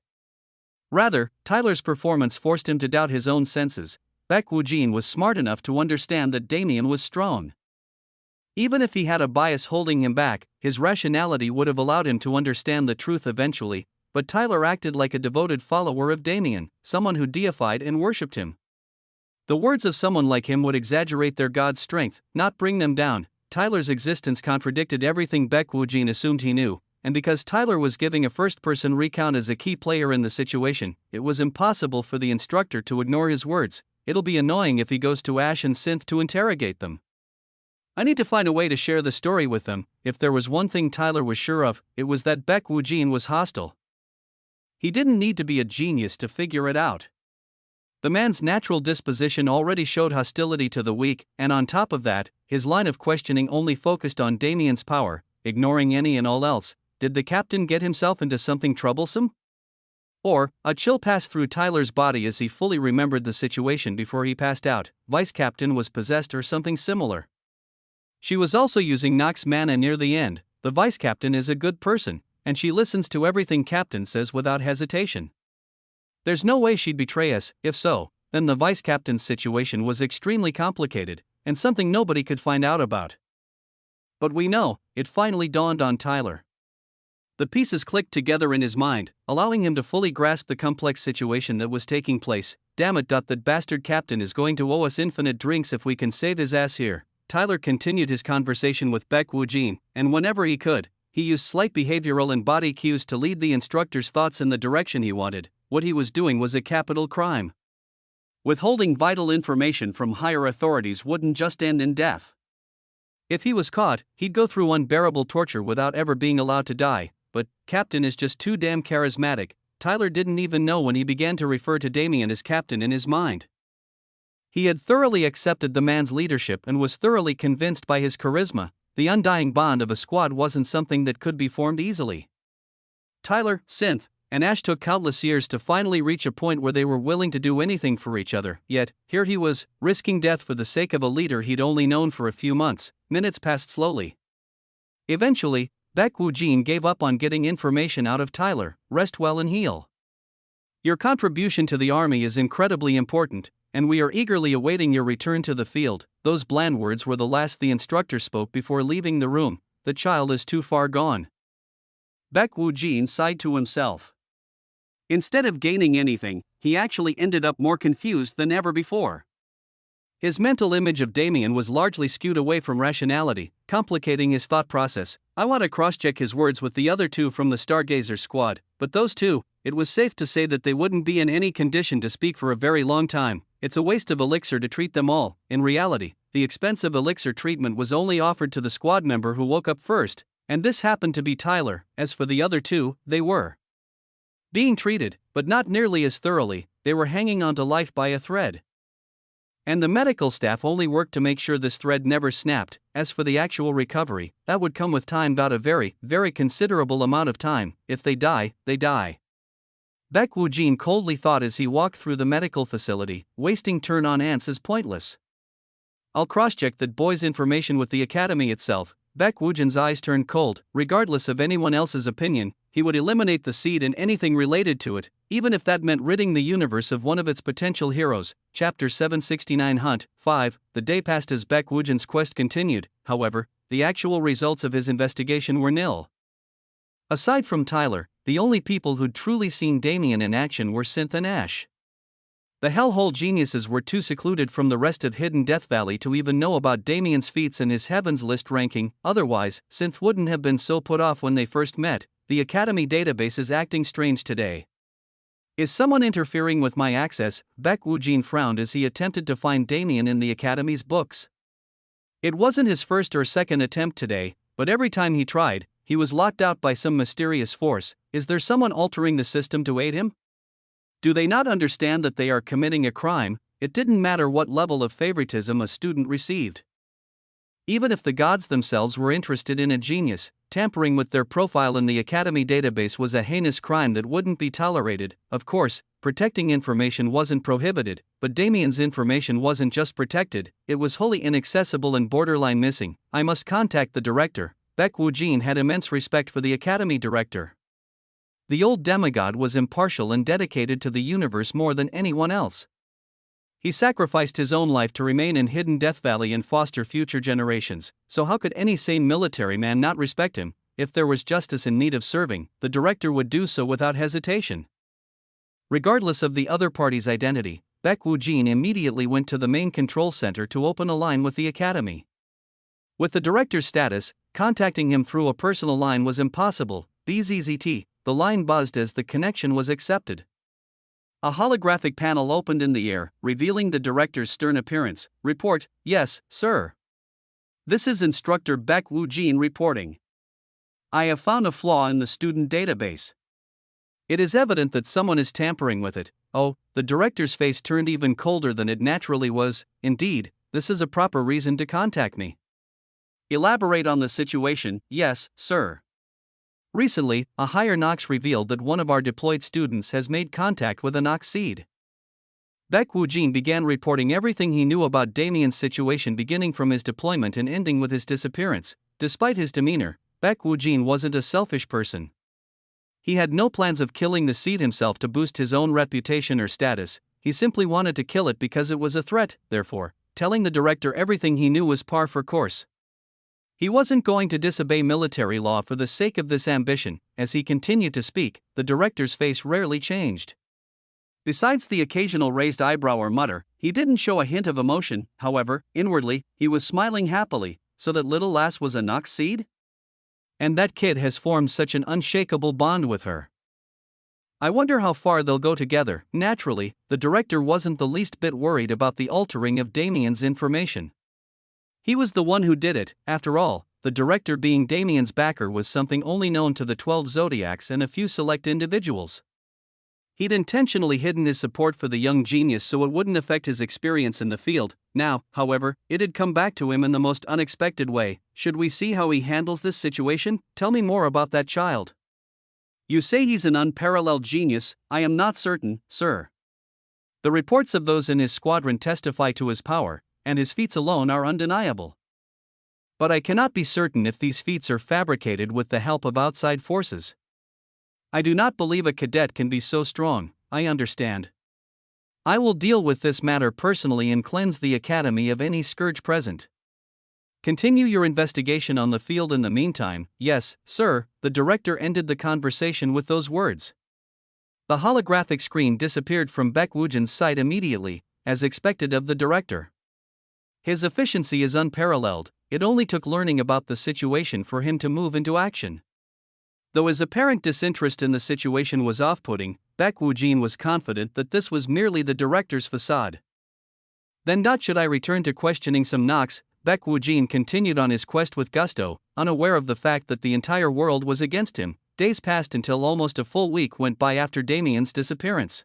Rather, Tyler's performance forced him to doubt his own senses. Beck Wujin was smart enough to understand that Damien was strong. Even if he had a bias holding him back, his rationality would have allowed him to understand the truth eventually, but Tyler acted like a devoted follower of Damien, someone who deified and worshipped him. The words of someone like him would exaggerate their god's strength, not bring them down. Tyler's existence contradicted everything Beck Wujin assumed he knew. and because Tyler was giving a first-person recount as a key player in the situation, it was impossible for the instructor to ignore his words. It'll be annoying if he goes to Ash and Synth to interrogate them. I need to find a way to share the story with them. If there was one thing Tyler was sure of, it was that Baek Woo-jin was hostile. He didn't need to be a genius to figure it out. The man's natural disposition already showed hostility to the weak, and on top of that, his line of questioning only focused on Damien's power, ignoring any and all else. Did the captain get himself into something troublesome? Or, a chill passed through Tyler's body as he fully remembered the situation before he passed out. Vice Captain was possessed or something similar. She was also using Nox mana near the end. The Vice Captain is a good person, and she listens to everything Captain says without hesitation. There's no way she'd betray us. If so, then the Vice Captain's situation was extremely complicated, and something nobody could find out about. But we know, it finally dawned on Tyler. The pieces clicked together in his mind, allowing him to fully grasp the complex situation that was taking place. Damn it, that bastard captain is going to owe us infinite drinks if we can save his ass here. Tyler continued his conversation with Baek Woo-jin, and whenever he could, he used slight behavioral and body cues to lead the instructor's thoughts in the direction he wanted. What he was doing was a capital crime. Withholding vital information from higher authorities wouldn't just end in death. If he was caught, he'd go through unbearable torture without ever being allowed to die. But Captain is just too damn charismatic. Tyler didn't even know when he began to refer to Damien as Captain in his mind. He had thoroughly accepted the man's leadership and was thoroughly convinced by his charisma. The undying bond of a squad wasn't something that could be formed easily. Tyler, Synth, and Ash took countless years to finally reach a point where they were willing to do anything for each other. Yet, here he was, risking death for the sake of a leader he'd only known for a few months. Minutes passed slowly. Eventually, Baek Woo-jin gave up on getting information out of Tyler. Rest well and heal. Your contribution to the army is incredibly important, and we are eagerly awaiting your return to the field. Those bland words were the last the instructor spoke before leaving the room. The child is too far gone. Baek Woo-jin sighed to himself. Instead of gaining anything, he actually ended up more confused than ever before. His mental image of Damien was largely skewed away from rationality, complicating his thought process. I want to cross-check his words with the other two from the Stargazer squad, but those two, it was safe to say that they wouldn't be in any condition to speak for a very long time. It's a waste of elixir to treat them all. In reality, the expensive elixir treatment was only offered to the squad member who woke up first, and this happened to be Tyler. As for the other two, they were being treated, but not nearly as thoroughly. They were hanging on to life by a thread. And the medical staff only worked to make sure this thread never snapped. As for the actual recovery, that would come with time, about a very, very considerable amount of time. If they die, they die. Baek Woo-jin coldly thought as he walked through the medical facility. Wasting turn on ants is pointless. I'll cross-check that boy's information with the academy itself. Baek Woo-jin's eyes turned cold. Regardless of anyone else's opinion, he would eliminate the seed and anything related to it, even if that meant ridding the universe of one of its potential heroes. Chapter 769 Hunt 5. The day passed as Baek Woo-jin's quest continued. However, the actual results of his investigation were nil. Aside from Tyler, the only people who'd truly seen Damien in action were Synth and Ash. The Hellhole geniuses were too secluded from the rest of Hidden Death Valley to even know about Damien's feats and his Heavens List ranking. Otherwise, Synth wouldn't have been so put off when they first met. The Academy database is acting strange today. Is someone interfering with my access? Baek Woo-jin frowned as he attempted to find Damien in the Academy's books. It wasn't his first or second attempt today, but every time he tried, he was locked out by some mysterious force. Is there someone altering the system to aid him? Do they not understand that they are committing a crime? It didn't matter what level of favoritism a student received. Even if the gods themselves were interested in a genius, tampering with their profile in the Academy database was a heinous crime that wouldn't be tolerated. Of course, protecting information wasn't prohibited, but Damien's information wasn't just protected, it was wholly inaccessible and borderline missing. I must contact the director. Baek Woo-jin had immense respect for the Academy director. The old demigod was impartial and dedicated to the universe more than anyone else. He sacrificed his own life to remain in Hidden Death Valley and foster future generations, so how could any sane military man not respect him? If there was justice in need of serving, the director would do so without hesitation. Regardless of the other party's identity, Baek Woo-jin immediately went to the main control center to open a line with the Academy. With the director's status, contacting him through a personal line was impossible. BZZT, the line buzzed as the connection was accepted. A holographic panel opened in the air, revealing the director's stern appearance. Report, yes, sir. This is Instructor Beck Wu Jin reporting. I have found a flaw in the student database. It is evident that someone is tampering with it. Oh, the director's face turned even colder than it naturally was. Indeed, this is a proper reason to contact me. Elaborate on the situation. Yes, sir. Recently, a higher Nox revealed that one of our deployed students has made contact with a Nox seed. Beck Wu Jin began reporting everything he knew about Damien's situation, beginning from his deployment and ending with his disappearance. Despite his demeanor, Beck Wu Jin wasn't a selfish person. He had no plans of killing the seed himself to boost his own reputation or status. He simply wanted to kill it because it was a threat. Therefore, telling the director everything he knew was par for course. He wasn't going to disobey military law for the sake of this ambition. As he continued to speak, the director's face rarely changed. Besides the occasional raised eyebrow or mutter, he didn't show a hint of emotion. However, inwardly, he was smiling happily. So that little lass was a Nox seed? And that kid has formed such an unshakable bond with her. I wonder how far they'll go together. Naturally, the director wasn't the least bit worried about the altering of Damien's information. He was the one who did it. After all, the director being Damien's backer was something only known to the 12 Zodiacs and a few select individuals. He'd intentionally hidden his support for the young genius so it wouldn't affect his experience in the field. Now, however, it had come back to him in the most unexpected way. Should we see how he handles this situation? Tell me more about that child. You say he's an unparalleled genius. I am not certain, sir. The reports of those in his squadron testify to his power, and his feats alone are undeniable. But I cannot be certain if these feats are fabricated with the help of outside forces. I do not believe a cadet can be so strong. I understand. I will deal with this matter personally and cleanse the academy of any scourge present. Continue your investigation on the field in the meantime. Yes, sir. The director ended the conversation with those words. The holographic screen disappeared from Beck Wu Jin's sight immediately, as expected of the director. His efficiency is unparalleled. It only took learning about the situation for him to move into action. Though his apparent disinterest in the situation was off-putting, Beck Wu Jin was confident that this was merely the director's facade. Then should I return to questioning some Nox? Beck Wu Jin continued on his quest with gusto, unaware of the fact that the entire world was against him. Days passed until almost a full week went by after Damien's disappearance.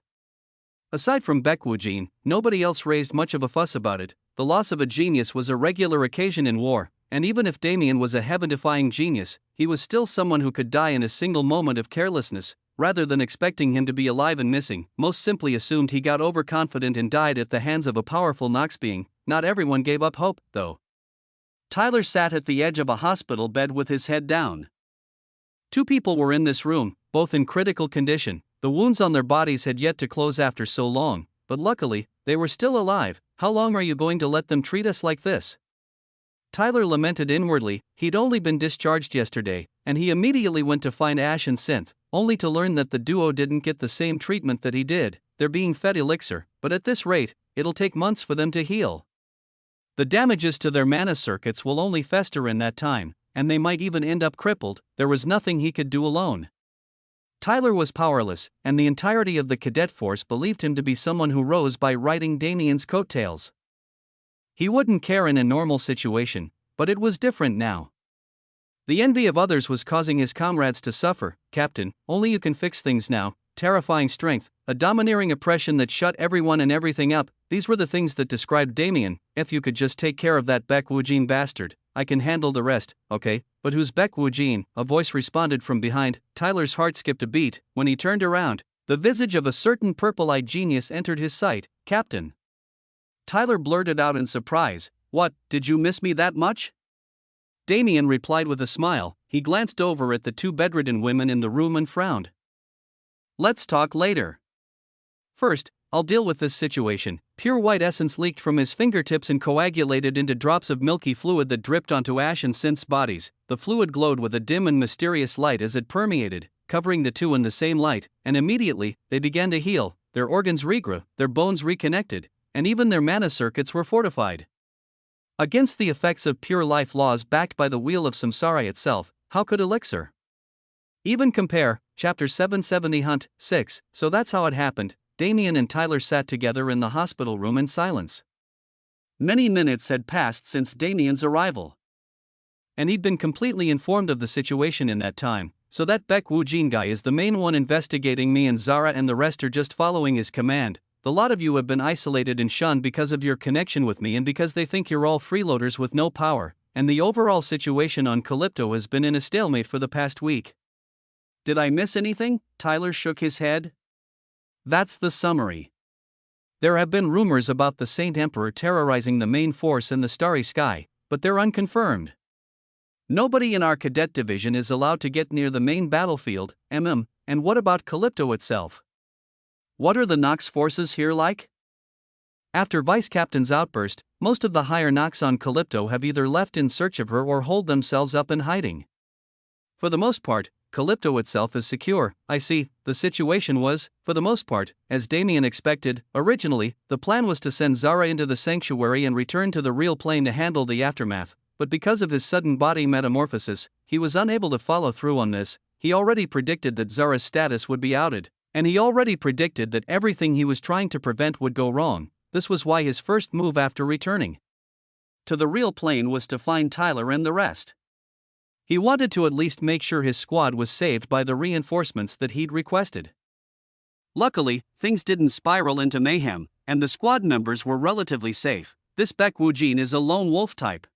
Aside from Beck Wu Jin, nobody else raised much of a fuss about it. The loss of a genius was a regular occasion in war, and even if Damien was a heaven-defying genius, he was still someone who could die in a single moment of carelessness. Rather than expecting him to be alive and missing, most simply assumed he got overconfident and died at the hands of a powerful Nox being. Not everyone gave up hope, though. Tyler sat at the edge of a hospital bed with his head down. 2 people were in this room, both in critical condition. The wounds on their bodies had yet to close after so long, but luckily, they were still alive. How long are you going to let them treat us like this? Tyler lamented inwardly. He'd only been discharged yesterday, and he immediately went to find Ash and Synth, only to learn that the duo didn't get the same treatment that he did. They're being fed elixir, but at this rate, it'll take months for them to heal. The damages to their mana circuits will only fester in that time, and they might even end up crippled. There was nothing he could do alone. Tyler was powerless, and the entirety of the cadet force believed him to be someone who rose by riding Damien's coattails. He wouldn't care in a normal situation, but it was different now. The envy of others was causing his comrades to suffer. Captain, only you can fix things now. Terrifying strength, a domineering oppression that shut everyone and everything up. These were the things that described Damien. If you could just take care of that Beck Wu Jin bastard, I can handle the rest. Okay, but who's Beck Wu Jin? A voice responded from behind. Tyler's heart skipped a beat. When he turned around, the visage of a certain purple-eyed genius entered his sight. Captain. Tyler blurted out in surprise. What, did you miss me that much? Damien replied with a smile. He glanced over at the 2 bedridden women in the room and frowned. Let's talk later. First, I'll deal with this situation. Pure white essence leaked from his fingertips and coagulated into drops of milky fluid that dripped onto Ash and Synth's bodies. The fluid glowed with a dim and mysterious light as it permeated, covering the 2 in the same light, and immediately, they began to heal. Their organs regrew, their bones reconnected, and even their mana circuits were fortified. Against the effects of pure life laws backed by the wheel of samsara itself, how could elixir even compare? Chapter 770 Hunt 6. So that's how it happened. Damien and Tyler sat together in the hospital room in silence. Many minutes had passed since Damien's arrival, and he'd been completely informed of the situation in that time, so that Baek Woo-jin guy is the main one investigating me and Zara and the rest are just following his command. The lot of you have been isolated and shunned because of your connection with me and because they think you're all freeloaders with no power, and the overall situation on Calypto has been in a stalemate for the past week. Did I miss anything? Tyler shook his head. That's the summary. There have been rumors about the Saint Emperor terrorizing the main force in the starry sky, but they're unconfirmed. Nobody in our cadet division is allowed to get near the main battlefield, and what about Calypto itself? What are the Nox forces here like? After Vice Captain's outburst, most of the higher Nox on Calypto have either left in search of her or holed themselves up in hiding. For the most part, Calypto itself is secure. I see. The situation was, for the most part, as Damien expected. Originally, the plan was to send Zara into the sanctuary and return to the real plane to handle the aftermath, but because of his sudden body metamorphosis, he was unable to follow through on this. He already predicted that Zara's status would be outed, and he already predicted that everything he was trying to prevent would go wrong. This was why his first move after returning to the real plane was to find Tyler and the rest. He wanted to at least make sure his squad was saved by the reinforcements that he'd requested. Luckily, things didn't spiral into mayhem, and the squad members were relatively safe. This Baek Woo-jin is a lone wolf type.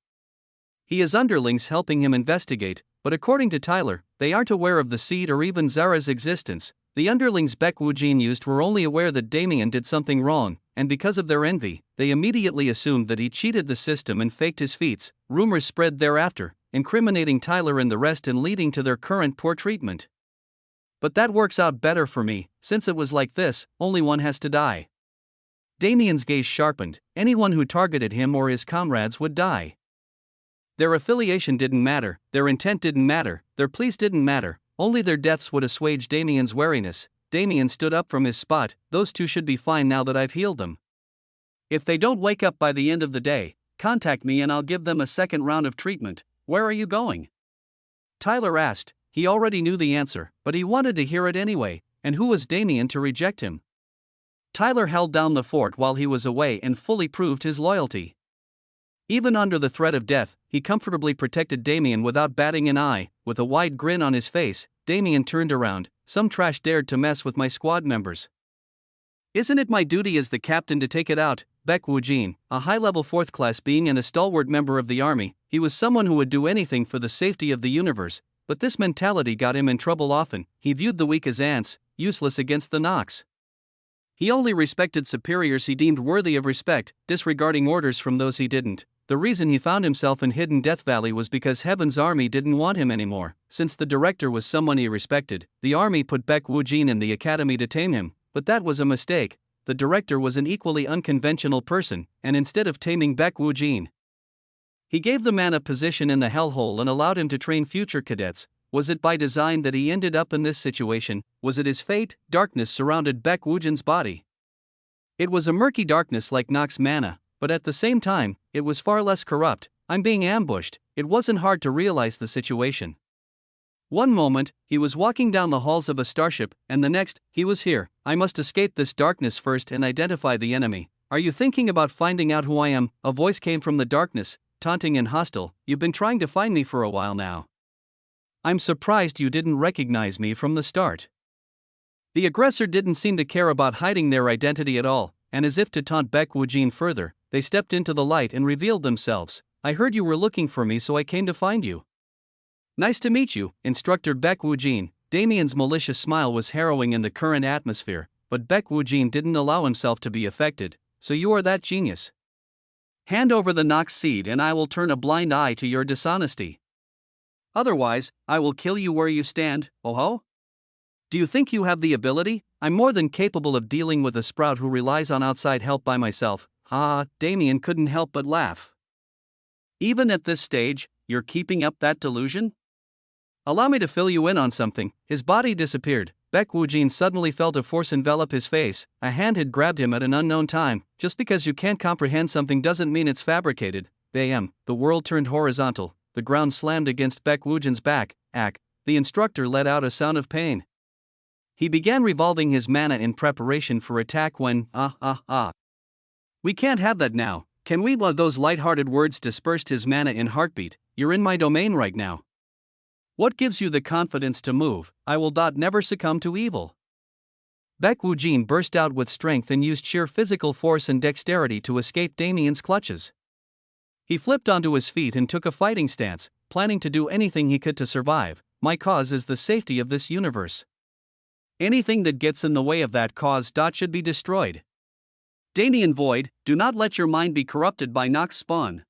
He has underlings helping him investigate, but according to Tyler, they aren't aware of the seed or even Zara's existence. The underlings Baek Woo-jin used were only aware that Damien did something wrong, and because of their envy, they immediately assumed that he cheated the system and faked his feats. Rumors spread thereafter, incriminating Tyler and the rest and leading to their current poor treatment. But that works out better for me, since it was like this, only one has to die. Damien's gaze sharpened. Anyone who targeted him or his comrades would die. Their affiliation didn't matter, their intent didn't matter, their pleas didn't matter, only their deaths would assuage Damien's wariness. Damien stood up from his spot. Those two should be fine now that I've healed them. If they don't wake up by the end of the day, contact me and I'll give them a second round of treatment. Where are you going? Tyler asked. He already knew the answer, but he wanted to hear it anyway, and who was Damien to reject him? Tyler held down the fort while he was away and fully proved his loyalty. Even under the threat of death, he comfortably protected Damien without batting an eye. With a wide grin on his face, Damien turned around. Some trash dared to mess with my squad members. Isn't it my duty as the captain to take it out? Baek Woo-jin, a high-level 4th class being and a stalwart member of the army, he was someone who would do anything for the safety of the universe, but this mentality got him in trouble often. He viewed the weak as ants, useless against the Nox. He only respected superiors he deemed worthy of respect, disregarding orders from those he didn't. The reason he found himself in Hidden Death Valley was because Heaven's army didn't want him anymore. Since the director was someone he respected, the army put Baek Woo-jin in the academy to tame him, but that was a mistake. The director was an equally unconventional person, and instead of taming Baek Woo-jin, he gave the man a position in the hellhole and allowed him to train future cadets. Was it by design that he ended up in this situation? Was it his fate? Darkness surrounded Baek Woo-jin's body. It was a murky darkness like Nox mana, but at the same time, it was far less corrupt. I'm being ambushed. It wasn't hard to realize the situation. One moment, he was walking down the halls of a starship, and the next, he was here. I must escape this darkness first and identify the enemy. Are you thinking about finding out who I am? A voice came from the darkness, taunting and hostile. You've been trying to find me for a while now. I'm surprised you didn't recognize me from the start. The aggressor didn't seem to care about hiding their identity at all, and as if to taunt Baek Woo-jin further, they stepped into the light and revealed themselves. I heard you were looking for me, so I came to find you. Nice to meet you, Instructor Baek Woo-jin. Damien's malicious smile was harrowing in the current atmosphere, but Baek Woo-jin didn't allow himself to be affected. So you are that genius. Hand over the Nox seed and I will turn a blind eye to your dishonesty. Otherwise, I will kill you where you stand, oh-ho? Do you think you have the ability? I'm more than capable of dealing with a sprout who relies on outside help by myself. Damien couldn't help but laugh. Even at this stage, you're keeping up that delusion? Allow me to fill you in on something. His body disappeared. Baek Woo-jin suddenly felt a force envelop his face. A hand had grabbed him at an unknown time. Just because you can't comprehend something doesn't mean it's fabricated. bam, the world turned horizontal, the ground slammed against Baek Woojin's back, the instructor let out a sound of pain. He began revolving his mana in preparation for attack when, We can't have that now, can we? Those light-hearted words dispersed his mana in heartbeat. You're in my domain right now. What gives you the confidence to move? I will never succumb to evil. Baek Woojin burst out with strength and used sheer physical force and dexterity to escape Damien's clutches. He flipped onto his feet and took a fighting stance, planning to do anything he could to survive. My cause is the safety of this universe. Anything that gets in the way of that cause should be destroyed. Damien Void, do not let your mind be corrupted by Nox spawn.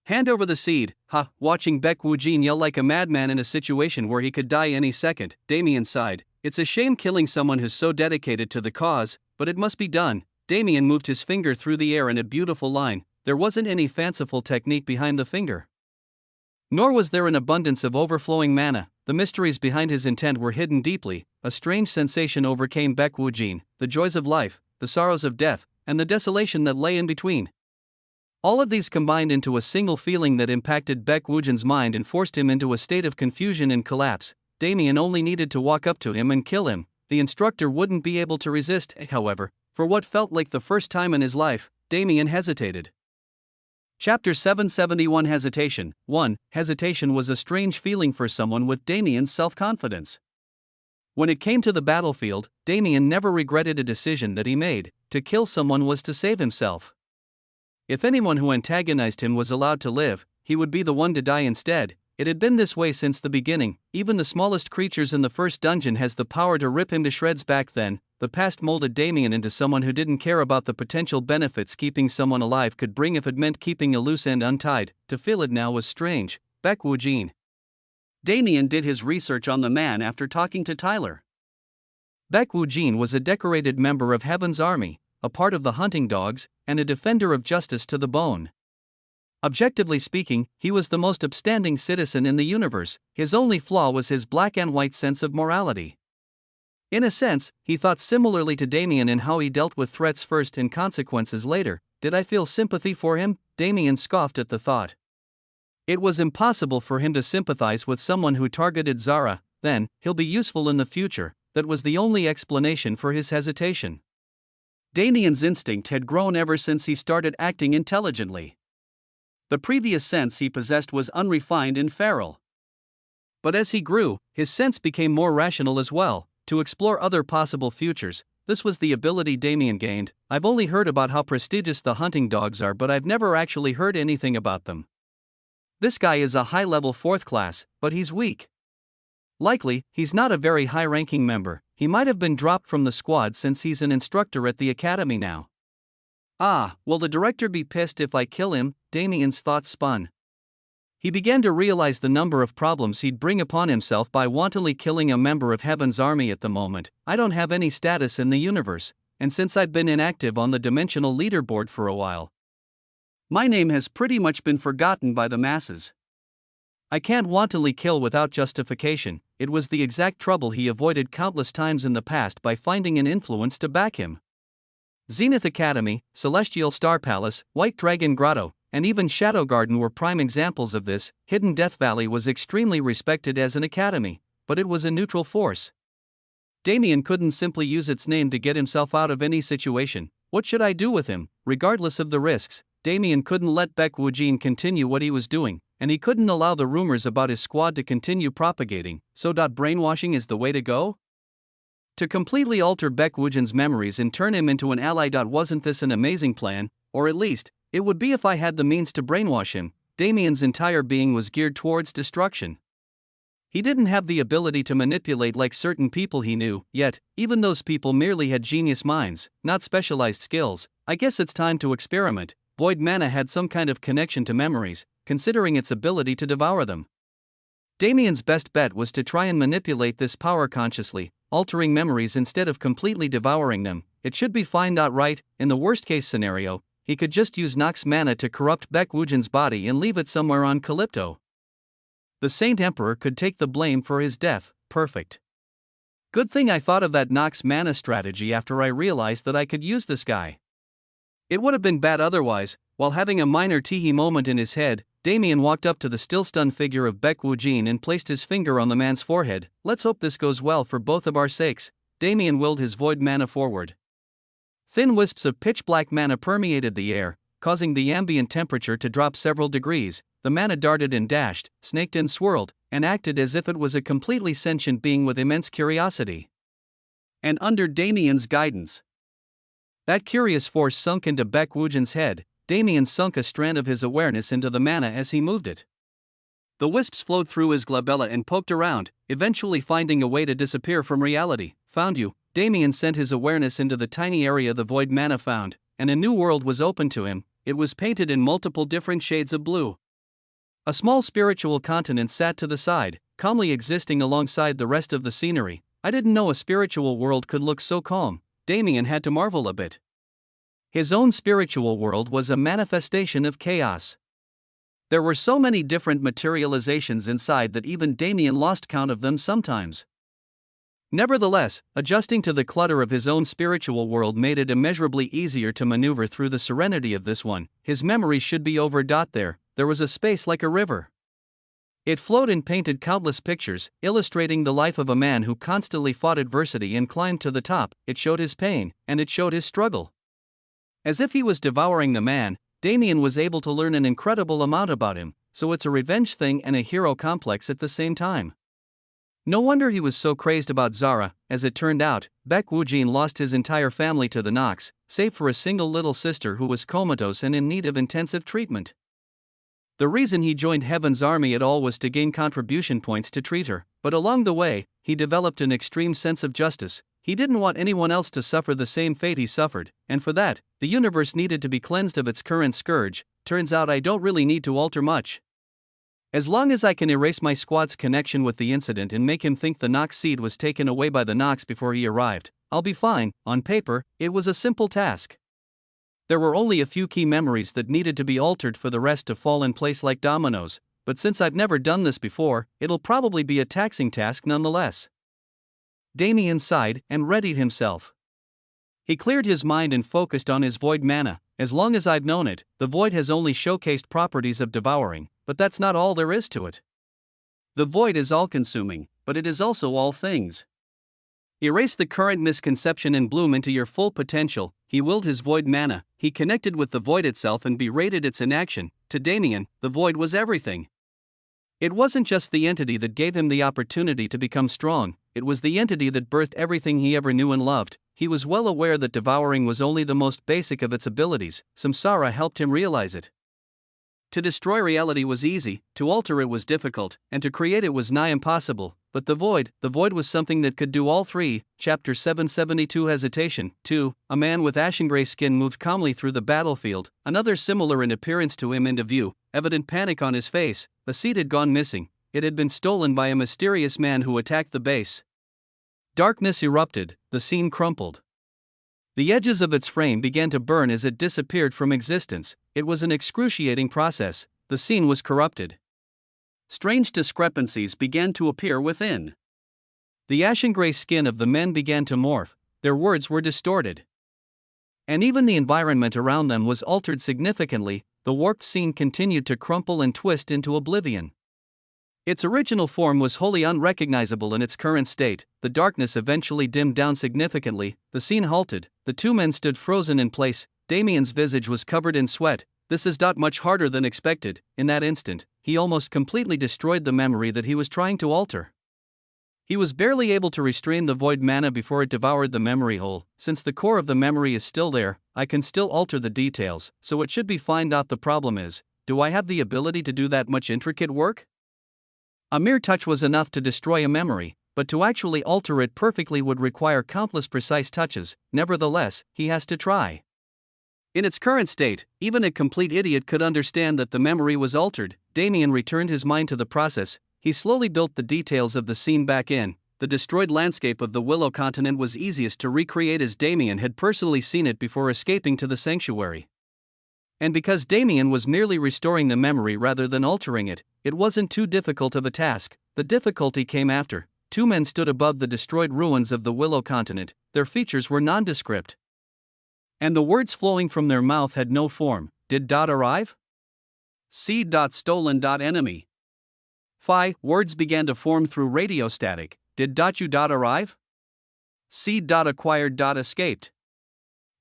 Hand over the seed. Watching Baek Woojin yell like a madman in a situation where he could die any second, Damien sighed. It's a shame killing someone who's so dedicated to the cause, but it must be done. Damien moved his finger through the air in a beautiful line. There wasn't any fanciful technique behind the finger. Nor was there an abundance of overflowing mana. The mysteries behind his intent were hidden deeply. A strange sensation overcame Baek Woojin, the joys of life, the sorrows of death, and the desolation that lay in between. All of these combined into a single feeling that impacted Baek Woojin's mind and forced him into a state of confusion and collapse. Damien only needed to walk up to him and kill him. The instructor wouldn't be able to resist. However, for what felt like the first time in his life, Damien hesitated. Chapter 771 Hesitation 1. Hesitation was a strange feeling for someone with Damien's self-confidence. When it came to the battlefield, Damien never regretted a decision that he made. To kill someone was to save himself. If anyone who antagonized him was allowed to live, he would be the one to die instead. It had been this way since the beginning. Even the smallest creatures in the first dungeon has the power to rip him to shreds. Back then, the past molded Damien into someone who didn't care about the potential benefits keeping someone alive could bring if it meant keeping a loose end untied. To feel it now was strange. Baek Woojin. Damien did his research on the man after talking to Tyler. Baek Woojin was a decorated member of Heaven's Army, a part of the Hunting Dogs, and a defender of justice to the bone. Objectively speaking, he was the most upstanding citizen in the universe. His only flaw was his black and white sense of morality. In a sense, he thought similarly to Damien in how he dealt with threats first and consequences later. Did I feel sympathy for him? Damien scoffed at the thought. It was impossible for him to sympathize with someone who targeted Zara. Then, he'll be useful in the future. That was the only explanation for his hesitation. Damien's instinct had grown ever since he started acting intelligently. The previous sense he possessed was unrefined and feral. But as he grew, his sense became more rational as well, to explore other possible futures. This was the ability Damien gained. I've only heard about how prestigious the hunting dogs are, but I've never actually heard anything about them. This guy is a high-level 4th class, but he's weak. Likely, he's not a very high-ranking member. He might have been dropped from the squad since he's an instructor at the academy now. Will the director be pissed if I kill him? Damien's thoughts spun. He began to realize the number of problems he'd bring upon himself by wantonly killing a member of Heaven's Army at the moment. I don't have any status in the universe, and since I've been inactive on the dimensional leaderboard for a while, my name has pretty much been forgotten by the masses. I can't wantonly kill without justification. It was the exact trouble he avoided countless times in the past by finding an influence to back him. Zenith Academy, Celestial Star Palace, White Dragon Grotto, and even Shadow Garden were prime examples of this. Hidden Death Valley was extremely respected as an academy, but it was a neutral force. Damien couldn't simply use its name to get himself out of any situation. What should I do with him? Regardless of the risks, Damien couldn't let Baek Woojin continue what he was doing, and he couldn't allow the rumors about his squad to continue propagating. So brainwashing is the way to go? To completely alter Baek Woojin's memories and turn him into an ally. Wasn't this an amazing plan? Or at least, it would be if I had the means to brainwash him. Damien's entire being was geared towards destruction. He didn't have the ability to manipulate like certain people he knew, yet, even those people merely had genius minds, not specialized skills. I guess it's time to experiment. Void mana had some kind of connection to memories, considering its ability to devour them. Damien's best bet was to try and manipulate this power consciously, altering memories instead of completely devouring them. It should be fine. Right, in the worst-case scenario, he could just use Nox mana to corrupt Baek Woojin's body and leave it somewhere on Calypto. The Saint Emperor could take the blame for his death. Perfect. Good thing I thought of that Nox mana strategy after I realized that I could use this guy. It would have been bad otherwise. While having a minor teehee moment in his head, Damien walked up to the still stunned figure of Baek Woo-jin and placed his finger on the man's forehead. "Let's hope this goes well for both of our sakes." Damien willed his void mana forward. Thin wisps of pitch-black mana permeated the air, causing the ambient temperature to drop several degrees. The mana darted and dashed, snaked and swirled, and acted as if it was a completely sentient being with immense curiosity. And under Damien's guidance, that curious force sunk into Baek Woo-jin's head. Damien sunk a strand of his awareness into the mana as he moved it. The wisps flowed through his glabella and poked around, eventually finding a way to disappear from reality. "Found you." Damien sent his awareness into the tiny area the void mana found, and a new world was open to him. It was painted in multiple different shades of blue. A small spiritual continent sat to the side, calmly existing alongside the rest of the scenery. I didn't know a spiritual world could look so calm. Damien had to marvel a bit. His own spiritual world was a manifestation of chaos. There were so many different materializations inside that even Damien lost count of them sometimes. Nevertheless, adjusting to the clutter of his own spiritual world made it immeasurably easier to maneuver through the serenity of this one. His memories should be over. There was a space like a river. It flowed and painted countless pictures, illustrating the life of a man who constantly fought adversity and climbed to the top. It showed his pain, and it showed his struggle. As if he was devouring the man, Damien was able to learn an incredible amount about him, so it's a revenge thing and a hero complex at the same time. No wonder he was so crazed about Zara. As it turned out, Baek Woo-jin lost his entire family to the Nox, save for a single little sister who was comatose and in need of intensive treatment. The reason he joined Heaven's Army at all was to gain contribution points to treat her, but along the way, he developed an extreme sense of justice. He didn't want anyone else to suffer the same fate he suffered, and for that, the universe needed to be cleansed of its current scourge. Turns out I don't really need to alter much. As long as I can erase my squad's connection with the incident and make him think the Nox seed was taken away by the Nox before he arrived, I'll be fine. On paper, it was a simple task. There were only a few key memories that needed to be altered for the rest to fall in place like dominoes, but since I've never done this before, it'll probably be a taxing task nonetheless. Damien sighed and readied himself. He cleared his mind and focused on his void mana. As long as I've known it, the void has only showcased properties of devouring, but that's not all there is to it. The void is all-consuming, but it is also all things. Erase the current misconception and bloom into your full potential. He willed his void mana. He connected with the void itself and berated its inaction. To Damien, the void was everything. It wasn't just the entity that gave him the opportunity to become strong, it was the entity that birthed everything he ever knew and loved. He was well aware that devouring was only the most basic of its abilities. Samsara helped him realize it. To destroy reality was easy, to alter it was difficult, and to create it was nigh impossible. But the void was something that could do all three. Chapter 772 Hesitation. 2. A man with ashen gray skin moved calmly through the battlefield, another similar in appearance to him into view, evident panic on his face. A seed had gone missing. It had been stolen by a mysterious man who attacked the base. Darkness erupted, the scene crumpled. The edges of its frame began to burn as it disappeared from existence. It was an excruciating process. The scene was corrupted. Strange discrepancies began to appear within. The ashen gray skin of the men began to morph, their words were distorted. And even the environment around them was altered significantly. The warped scene continued to crumple and twist into oblivion. Its original form was wholly unrecognizable in its current state. The darkness eventually dimmed down significantly, the scene halted, the two men stood frozen in place. Damien's visage was covered in sweat. This is much harder than expected. In that instant, he almost completely destroyed the memory that he was trying to alter. He was barely able to restrain the void mana before it devoured the memory hole. Since the core of the memory is still there, I can still alter the details, so it should be fine. The problem is, do I have the ability to do that much intricate work? A mere touch was enough to destroy a memory, but to actually alter it perfectly would require countless precise touches. Nevertheless, he has to try. In its current state, even a complete idiot could understand that the memory was altered. Damien returned his mind to the process. He slowly built the details of the scene back in. The destroyed landscape of the Willow continent was easiest to recreate as Damien had personally seen it before escaping to the sanctuary. And because Damien was merely restoring the memory rather than altering it, it wasn't too difficult of a task. The difficulty came after. Two men stood above the destroyed ruins of the Willow continent. Their features were nondescript. And the words flowing from their mouth had no form. Did dot arrive? Seed dot stolen dot enemy. Phi, words began to form through radio static. Did dot you dot arrive? Seed dot acquired dot escaped.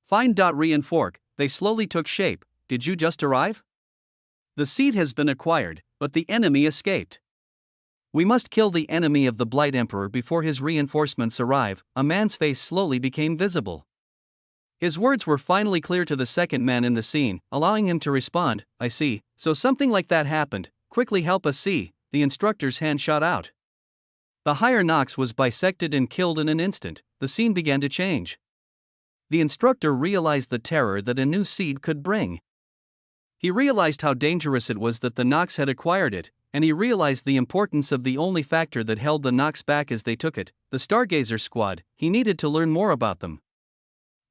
Find dot reinfork, they slowly took shape. Did you just arrive? The seed has been acquired, but the enemy escaped. We must kill the enemy of the Blight Emperor before his reinforcements arrive. A man's face slowly became visible. His words were finally clear to the second man in the scene, allowing him to respond. I see, so something like that happened. Quickly help us see. The instructor's hand shot out. The higher Nox was bisected and killed in an instant. The scene began to change. The instructor realized the terror that a new seed could bring. He realized how dangerous it was that the Nox had acquired it, and he realized the importance of the only factor that held the Nox back as they took it, the Stargazer Squad. He needed to learn more about them.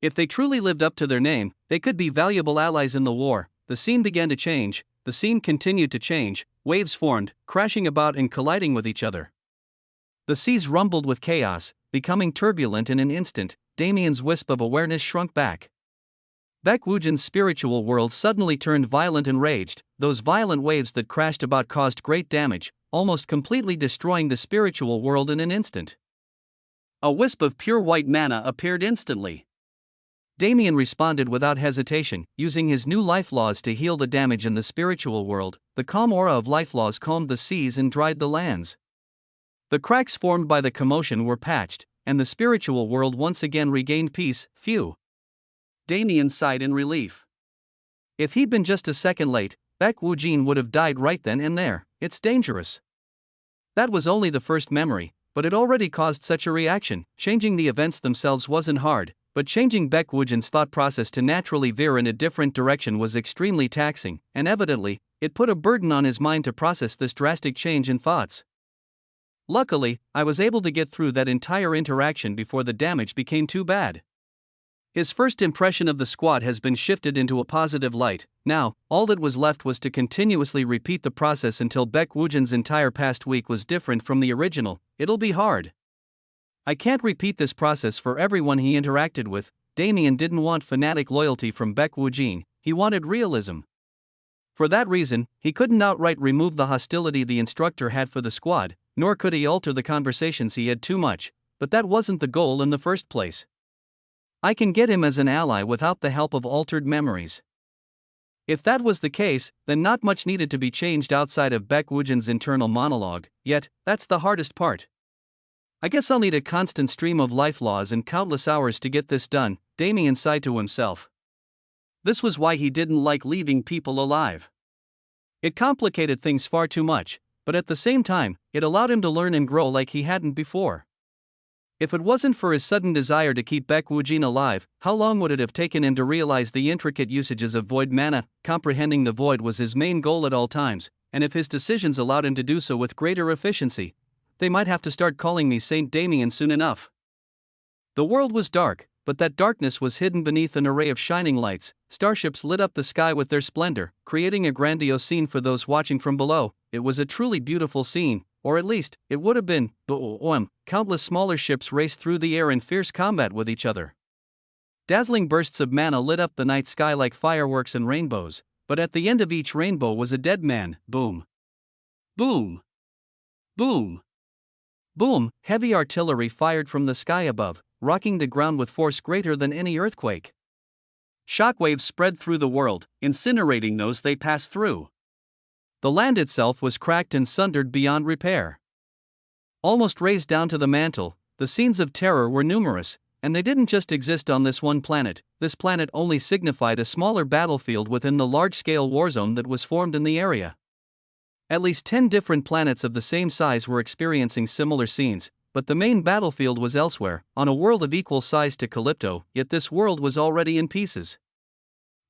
If they truly lived up to their name, they could be valuable allies in the war. The scene began to change. The scene continued to change. Waves formed, crashing about and colliding with each other. The seas rumbled with chaos, becoming turbulent in an instant. Damien's wisp of awareness shrunk back. Baek Wujin's spiritual world suddenly turned violent and raged. Those violent waves that crashed about caused great damage, almost completely destroying the spiritual world in an instant. A wisp of pure white mana appeared instantly. Damien responded without hesitation, using his new life laws to heal the damage in the spiritual world. The calm aura of life laws calmed the seas and dried the lands. The cracks formed by the commotion were patched, and the spiritual world once again regained peace. Phew. Damien sighed in relief. If he'd been just a second late, Baek Wujin would have died right then and there. It's dangerous. That was only the first memory, but it already caused such a reaction. Changing the events themselves wasn't hard, but changing Baek Wujin's thought process to naturally veer in a different direction was extremely taxing, and evidently, it put a burden on his mind to process this drastic change in thoughts. Luckily, I was able to get through that entire interaction before the damage became too bad. His first impression of the squad has been shifted into a positive light. Now, all that was left was to continuously repeat the process until Baek Wujin's entire past week was different from the original. It'll be hard. I can't repeat this process for everyone he interacted with. Damien didn't want fanatic loyalty from Baek Wujin, he wanted realism. For that reason, he couldn't outright remove the hostility the instructor had for the squad, nor could he alter the conversations he had too much, but that wasn't the goal in the first place. I can get him as an ally without the help of altered memories. If that was the case, then not much needed to be changed outside of Baek Wujin's internal monologue, yet, that's the hardest part. I guess I'll need a constant stream of life laws and countless hours to get this done, Damien sighed to himself. This was why he didn't like leaving people alive. It complicated things far too much, but at the same time, it allowed him to learn and grow like he hadn't before. If it wasn't for his sudden desire to keep Baek Wujin alive, how long would it have taken him to realize the intricate usages of void mana? Comprehending the void was his main goal at all times, and if his decisions allowed him to do so with greater efficiency, they might have to start calling me Saint Damien soon enough. The world was dark, but that darkness was hidden beneath an array of shining lights. Starships lit up the sky with their splendor, creating a grandiose scene for those watching from below. It was a truly beautiful scene, or at least, it would have been. Countless smaller ships raced through the air in fierce combat with each other. Dazzling bursts of mana lit up the night sky like fireworks and rainbows, but at the end of each rainbow was a dead man. Boom. Boom. Boom. Boom, heavy artillery fired from the sky above, rocking the ground with force greater than any earthquake. Shockwaves spread through the world, incinerating those they passed through. The land itself was cracked and sundered beyond repair. Almost razed down to the mantle, the scenes of terror were numerous, and they didn't just exist on this one planet. This planet only signified a smaller battlefield within the large-scale war zone that was formed in the area. At least 10 different planets of the same size were experiencing similar scenes, but the main battlefield was elsewhere, on a world of equal size to Calypto, yet this world was already in pieces.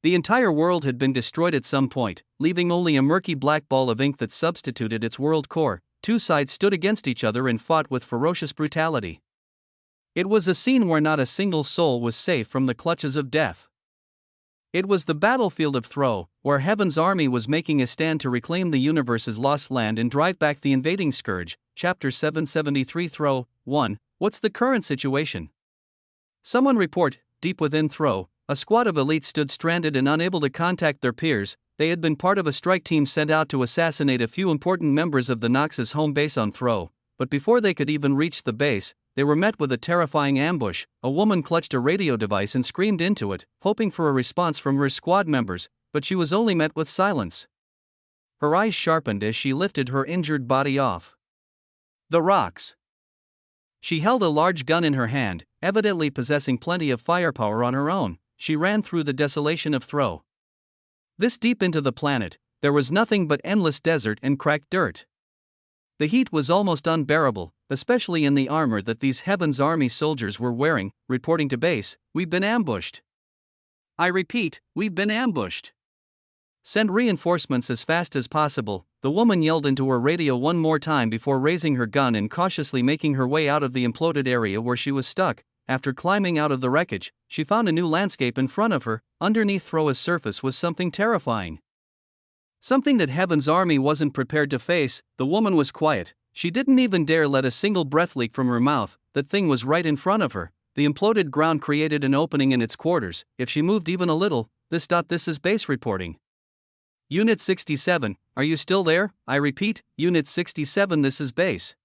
The entire world had been destroyed at some point, leaving only a murky black ball of ink that substituted its world core. Two sides stood against each other and fought with ferocious brutality. It was a scene where not a single soul was safe from the clutches of death. It was the battlefield of Thro, where Heaven's army was making a stand to reclaim the universe's lost land and drive back the invading scourge. Chapter 773 Thro, 1. What's the current situation? Someone report. Deep within Thro, A squad of elites stood stranded and unable to contact their peers. They had been part of a strike team sent out to assassinate a few important members of the Nox's home base on Throw, but before they could even reach the base, they were met with a terrifying ambush. A woman clutched a radio device and screamed into it, hoping for a response from her squad members, but she was only met with silence. Her eyes sharpened as she lifted her injured body off the rocks. She held a large gun in her hand, evidently possessing plenty of firepower on her own. She ran through the desolation of Throw. This deep into the planet, there was nothing but endless desert and cracked dirt. The heat was almost unbearable, especially in the armor that these Heaven's Army soldiers were wearing. Reporting to base, "We've been ambushed." I repeat, "We've been ambushed. Send reinforcements as fast as possible." The woman yelled into her radio one more time before raising her gun and cautiously making her way out of the imploded area where she was stuck. After climbing out of the wreckage, she found a new landscape in front of her. Underneath Throwa's surface was something terrifying. Something that Heaven's Army wasn't prepared to face. The woman was quiet. She didn't even dare let a single breath leak from her mouth. That thing was right in front of her. The imploded ground created an opening in its quarters. If she moved even a little, this is base reporting. Unit 67, are you still there? I repeat, Unit 67, this is base.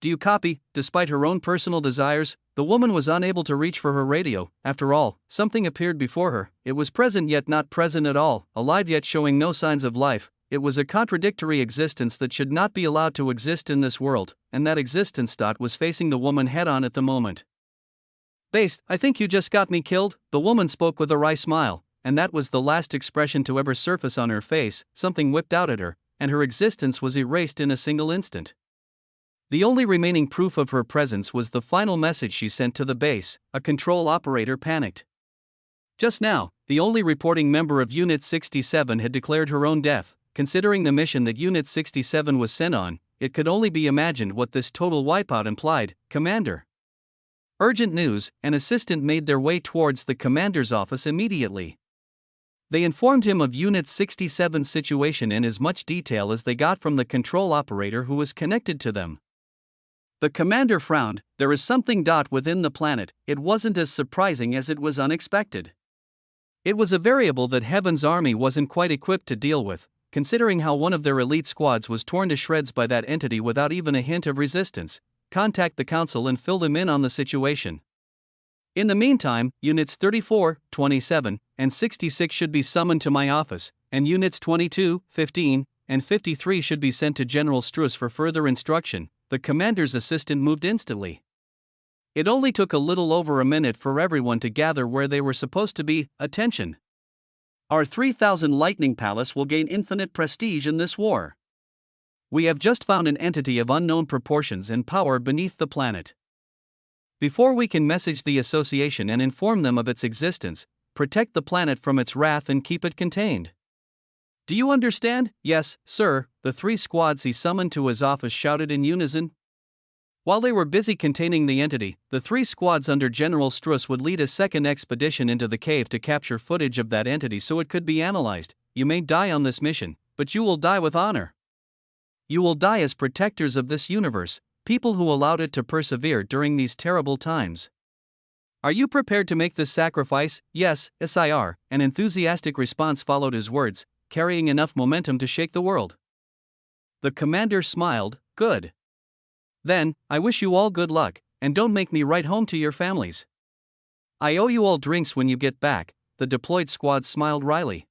Do you copy? Despite her own personal desires, the woman was unable to reach for her radio. After all, something appeared before her. It was present yet not present at all, alive yet showing no signs of life. It was a contradictory existence that should not be allowed to exist in this world, and that existence was facing the woman head-on at the moment. "Base, I think you just got me killed," the woman spoke with a wry smile, and that was the last expression to ever surface on her face. Something whipped out at her, and her existence was erased in a single instant. The only remaining proof of her presence was the final message she sent to the base. A control operator panicked. Just now, the only reporting member of Unit 67 had declared her own death. Considering the mission that Unit 67 was sent on, it could only be imagined what this total wipeout implied. "Commander." Urgent news. An assistant made their way towards the commander's office immediately. They informed him of Unit 67's situation in as much detail as they got from the control operator who was connected to them. The commander frowned. There is something within the planet. It wasn't as surprising as it was unexpected. It was a variable that Heaven's Army wasn't quite equipped to deal with, considering how one of their elite squads was torn to shreds by that entity without even a hint of resistance. Contact the council and fill them in on the situation. In the meantime, Units 34, 27, and 66 should be summoned to my office, and Units 22, 15, and 53 should be sent to General Struss for further instruction. The commander's assistant moved instantly. It only took a little over a minute for everyone to gather where they were supposed to be. Attention! Our 3000 Lightning Palace will gain infinite prestige in this war. We have just found an entity of unknown proportions and power beneath the planet. Before we can message the association and inform them of its existence, protect the planet from its wrath and keep it contained. Do you understand? Yes, sir, the three squads he summoned to his office shouted in unison. While they were busy containing the entity, the three squads under General Struss would lead a second expedition into the cave to capture footage of that entity so it could be analyzed. You may die on this mission, but you will die with honor. You will die as protectors of this universe, people who allowed it to persevere during these terrible times. Are you prepared to make this sacrifice? Yes, SIR. An enthusiastic response followed his words, carrying enough momentum to shake the world. The commander smiled. Good. Then, I wish you all good luck, and don't make me write home to your families. I owe you all drinks when you get back. The deployed squad smiled wryly.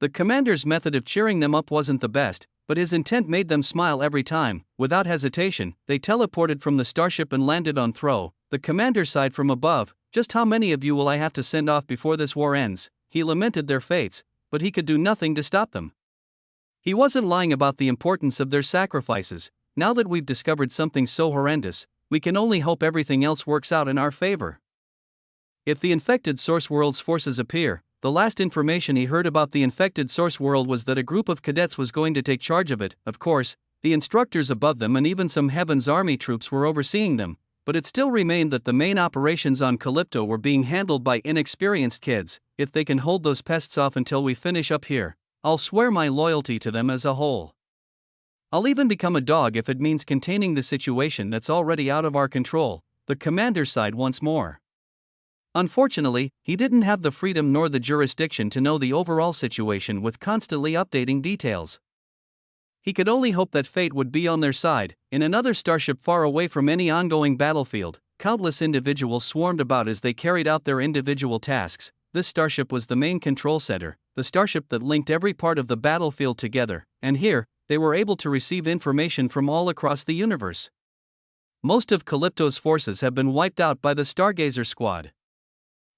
The commander's method of cheering them up wasn't the best, but his intent made them smile every time. Without hesitation, they teleported from the starship and landed on Throw. The commander sighed from above. Just how many of you will I have to send off before this war ends? He lamented their fates, but he could do nothing to stop them. He wasn't lying about the importance of their sacrifices. Now that we've discovered something so horrendous, we can only hope everything else works out in our favor. If the infected source world's forces appear, the last information he heard about the infected source world was that a group of cadets was going to take charge of it. Of course, the instructors above them and even some Heaven's Army troops were overseeing them, but it still remained that the main operations on Calypto were being handled by inexperienced kids. If they can hold those pests off until we finish up here, I'll swear my loyalty to them as a whole. I'll even become a dog if it means containing the situation that's already out of our control. The commander sighed once more. Unfortunately, he didn't have the freedom nor the jurisdiction to know the overall situation with constantly updating details. He could only hope that fate would be on their side. In another starship far away from any ongoing battlefield, countless individuals swarmed about as they carried out their individual tasks. This starship was the main control center, the starship that linked every part of the battlefield together, and here, they were able to receive information from all across the universe. Most of Calypto's forces have been wiped out by the Stargazer squad.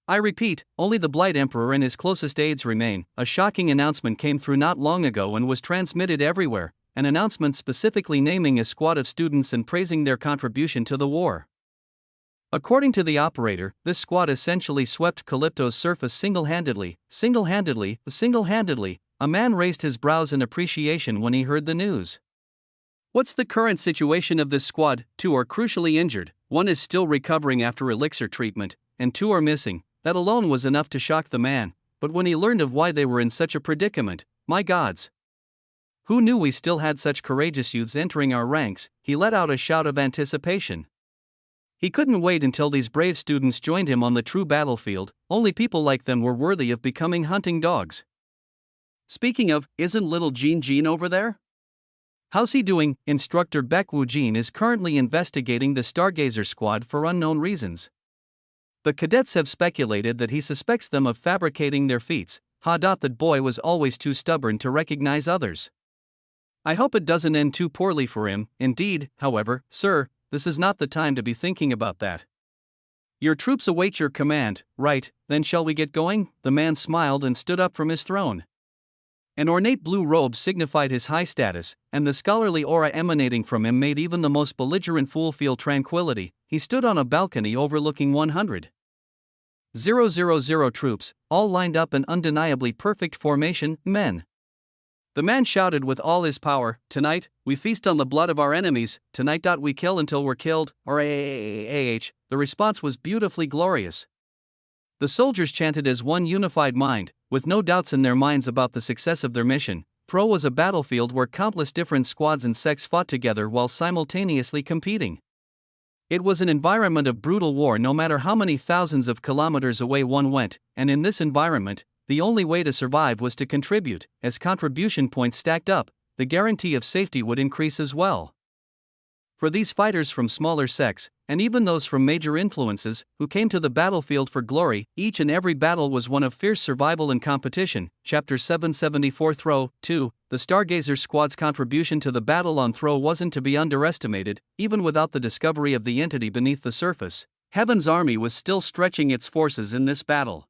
I repeat, only the Blight Emperor and his closest aides remain. A shocking announcement came through not long ago and was transmitted everywhere, an announcement specifically naming a squad of students and praising their contribution to the war. According to the operator, this squad essentially swept Calypto's surface single-handedly. A man raised his brows in appreciation when he heard the news. What's the current situation of this squad? 2 are crucially injured, 1 is still recovering after elixir treatment, and 2 are missing. That alone was enough to shock the man, but when he learned of why they were in such a predicament, my gods! Who knew we still had such courageous youths entering our ranks? He let out a shout of anticipation. He couldn't wait until these brave students joined him on the true battlefield. Only people like them were worthy of becoming hunting dogs. Speaking of, isn't little Jean over there? How's he doing? Instructor Baekwu Jean is currently investigating the Stargazer squad for unknown reasons. The cadets have speculated that he suspects them of fabricating their feats. That boy was always too stubborn to recognize others. I hope it doesn't end too poorly for him. Indeed, however, sir, this is not the time to be thinking about that. Your troops await your command, right? Then shall we get going? The man smiled and stood up from his throne. An ornate blue robe signified his high status, and the scholarly aura emanating from him made even the most belligerent fool feel tranquility. He stood on a balcony overlooking 100,000 troops, all lined up in undeniably perfect formation. Men. The man shouted with all his power, "Tonight, we feast on the blood of our enemies. Tonight, we kill until we're killed." The response was beautifully glorious. The soldiers chanted as one unified mind, with no doubts in their minds about the success of their mission. Pro was a battlefield where countless different squads and sects fought together while simultaneously competing. It was an environment of brutal war no matter how many thousands of kilometers away one went, and in this environment, the only way to survive was to contribute. As contribution points stacked up, the guarantee of safety would increase as well. For these fighters from smaller sects, and even those from major influences, who came to the battlefield for glory, each and every battle was one of fierce survival and competition. Chapter 774 Throw 2. The Stargazer squad's contribution to the battle on Throw wasn't to be underestimated. Even without the discovery of the entity beneath the surface, Heaven's army was still stretching its forces in this battle.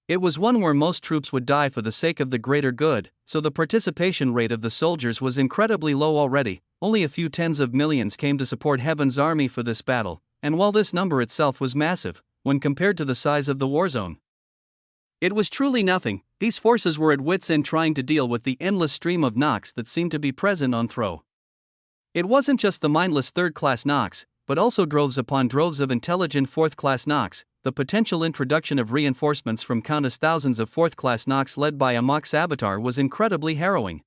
It was one where most troops would die for the sake of the greater good, so the participation rate of the soldiers was incredibly low already. Only a few tens of millions came to support Heaven's army for this battle, and while this number itself was massive, when compared to the size of the war zone, it was truly nothing. These forces were at wits' end trying to deal with the endless stream of knocks that seemed to be present on Throw. It wasn't just the mindless third-class knocks, but also droves upon droves of intelligent fourth-class knocks. The potential introduction of reinforcements from countless thousands of fourth-class knocks led by a Mox avatar was incredibly harrowing.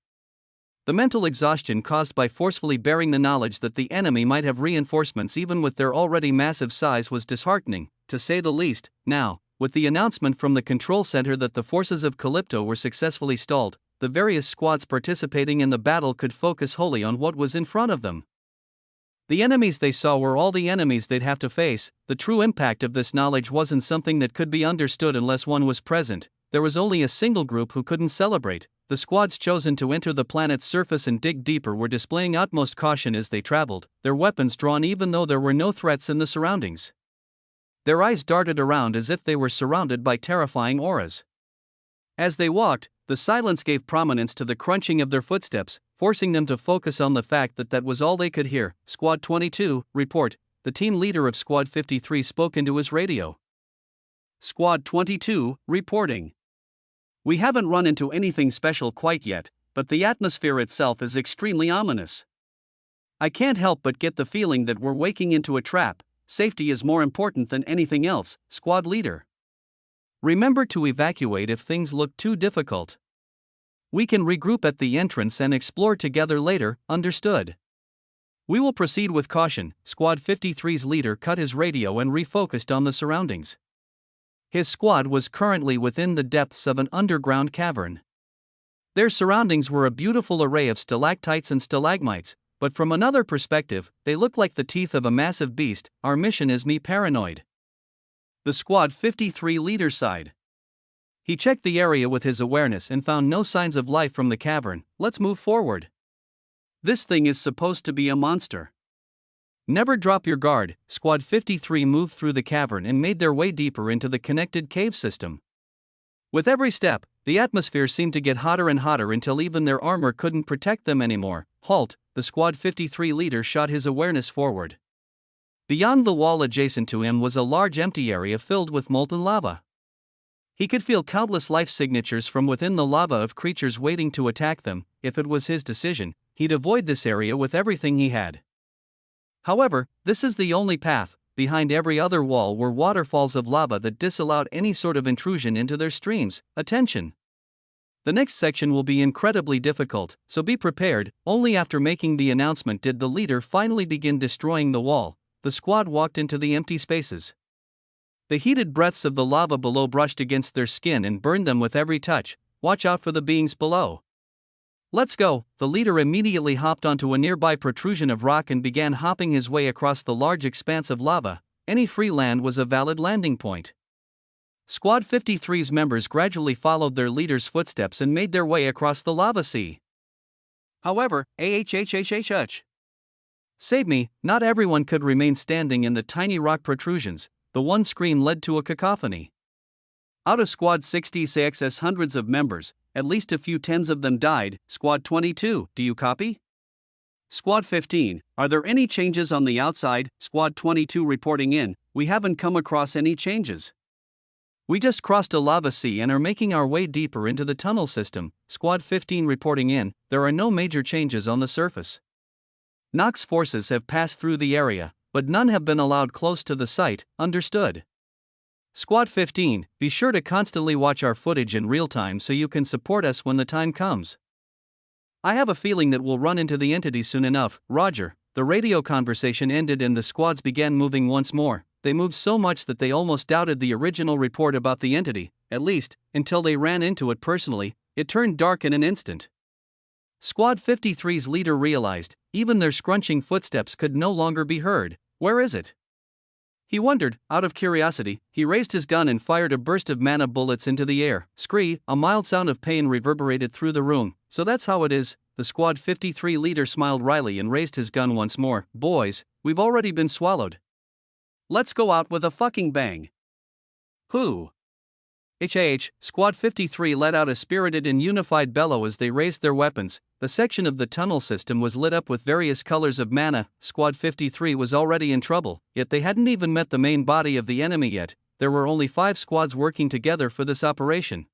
The mental exhaustion caused by forcefully bearing the knowledge that the enemy might have reinforcements even with their already massive size was disheartening, to say the least. Now, with the announcement from the control center that the forces of Calypto were successfully stalled, the various squads participating in the battle could focus wholly on what was in front of them. The enemies they saw were all the enemies they'd have to face. The true impact of this knowledge wasn't something that could be understood unless one was present. There was only a single group who couldn't celebrate. The squads chosen to enter the planet's surface and dig deeper were displaying utmost caution as they traveled, their weapons drawn even though there were no threats in the surroundings. Their eyes darted around as if they were surrounded by terrifying auras. As they walked, the silence gave prominence to the crunching of their footsteps, forcing them to focus on the fact that that was all they could hear. Squad 22, report. The team leader of Squad 53 spoke into his radio. Squad 22, reporting. We haven't run into anything special quite yet, but the atmosphere itself is extremely ominous. I can't help but get the feeling that we're waking into a trap. Safety is more important than anything else, squad leader. Remember to evacuate if things look too difficult. We can regroup at the entrance and explore together later, understood? We will proceed with caution. Squad 53's leader cut his radio and refocused on the surroundings. His squad was currently within the depths of an underground cavern. Their surroundings were a beautiful array of stalactites and stalagmites, but from another perspective, they looked like the teeth of a massive beast. Our mission is me paranoid. The Squad 53 leader sighed. He checked the area with his awareness and found no signs of life from the cavern. Let's move forward. This thing is supposed to be a monster. Never drop your guard. Squad 53 moved through the cavern and made their way deeper into the connected cave system. With every step, the atmosphere seemed to get hotter and hotter until even their armor couldn't protect them anymore. Halt, the Squad 53 leader shot his awareness forward. Beyond the wall adjacent to him was a large empty area filled with molten lava. He could feel countless life signatures from within the lava of creatures waiting to attack them. If it was his decision, he'd avoid this area with everything he had. However, this is the only path. Behind every other wall were waterfalls of lava that disallowed any sort of intrusion into their streams. Attention! The next section will be incredibly difficult, so be prepared. Only after making the announcement did the leader finally begin destroying the wall. The squad walked into the empty spaces. The heated breaths of the lava below brushed against their skin and burned them with every touch. Watch out for the beings below. Let's go. The leader immediately hopped onto a nearby protrusion of rock and began hopping his way across the large expanse of lava. Any free land was a valid landing point. Squad 53's members gradually followed their leader's footsteps and made their way across the lava sea. However, save me, not everyone could remain standing in the tiny rock protrusions. The one scream led to a cacophony. Out of Squad 66's hundreds of members, at least a few tens of them died. Squad 22, do you copy? Squad 15, are there any changes on the outside? Squad 22 reporting in, we haven't come across any changes. We just crossed a lava sea and are making our way deeper into the tunnel system. Squad 15 reporting in, there are no major changes on the surface. Nox forces have passed through the area, but none have been allowed close to the site. Understood. Squad 15, be sure to constantly watch our footage in real time so you can support us when the time comes. I have a feeling that we'll run into the entity soon enough. Roger. The radio conversation ended and the squads began moving once more. They moved so much that they almost doubted the original report about the entity, at least, until they ran into it personally. It turned dark in an instant. Squad 53's leader realized, even their scrunching footsteps could no longer be heard. Where is it? He wondered. Out of curiosity, he raised his gun and fired a burst of mana bullets into the air. Scree, a mild sound of pain reverberated through the room. So that's how it is. The Squad 53 leader smiled wryly and raised his gun once more. Boys, we've already been swallowed. Let's go out with a fucking bang. Who? Squad 53 let out a spirited and unified bellow as they raised their weapons. The section of the tunnel system was lit up with various colors of mana. Squad 53 was already in trouble, yet they hadn't even met the main body of the enemy yet. There were only 5 squads working together for this operation.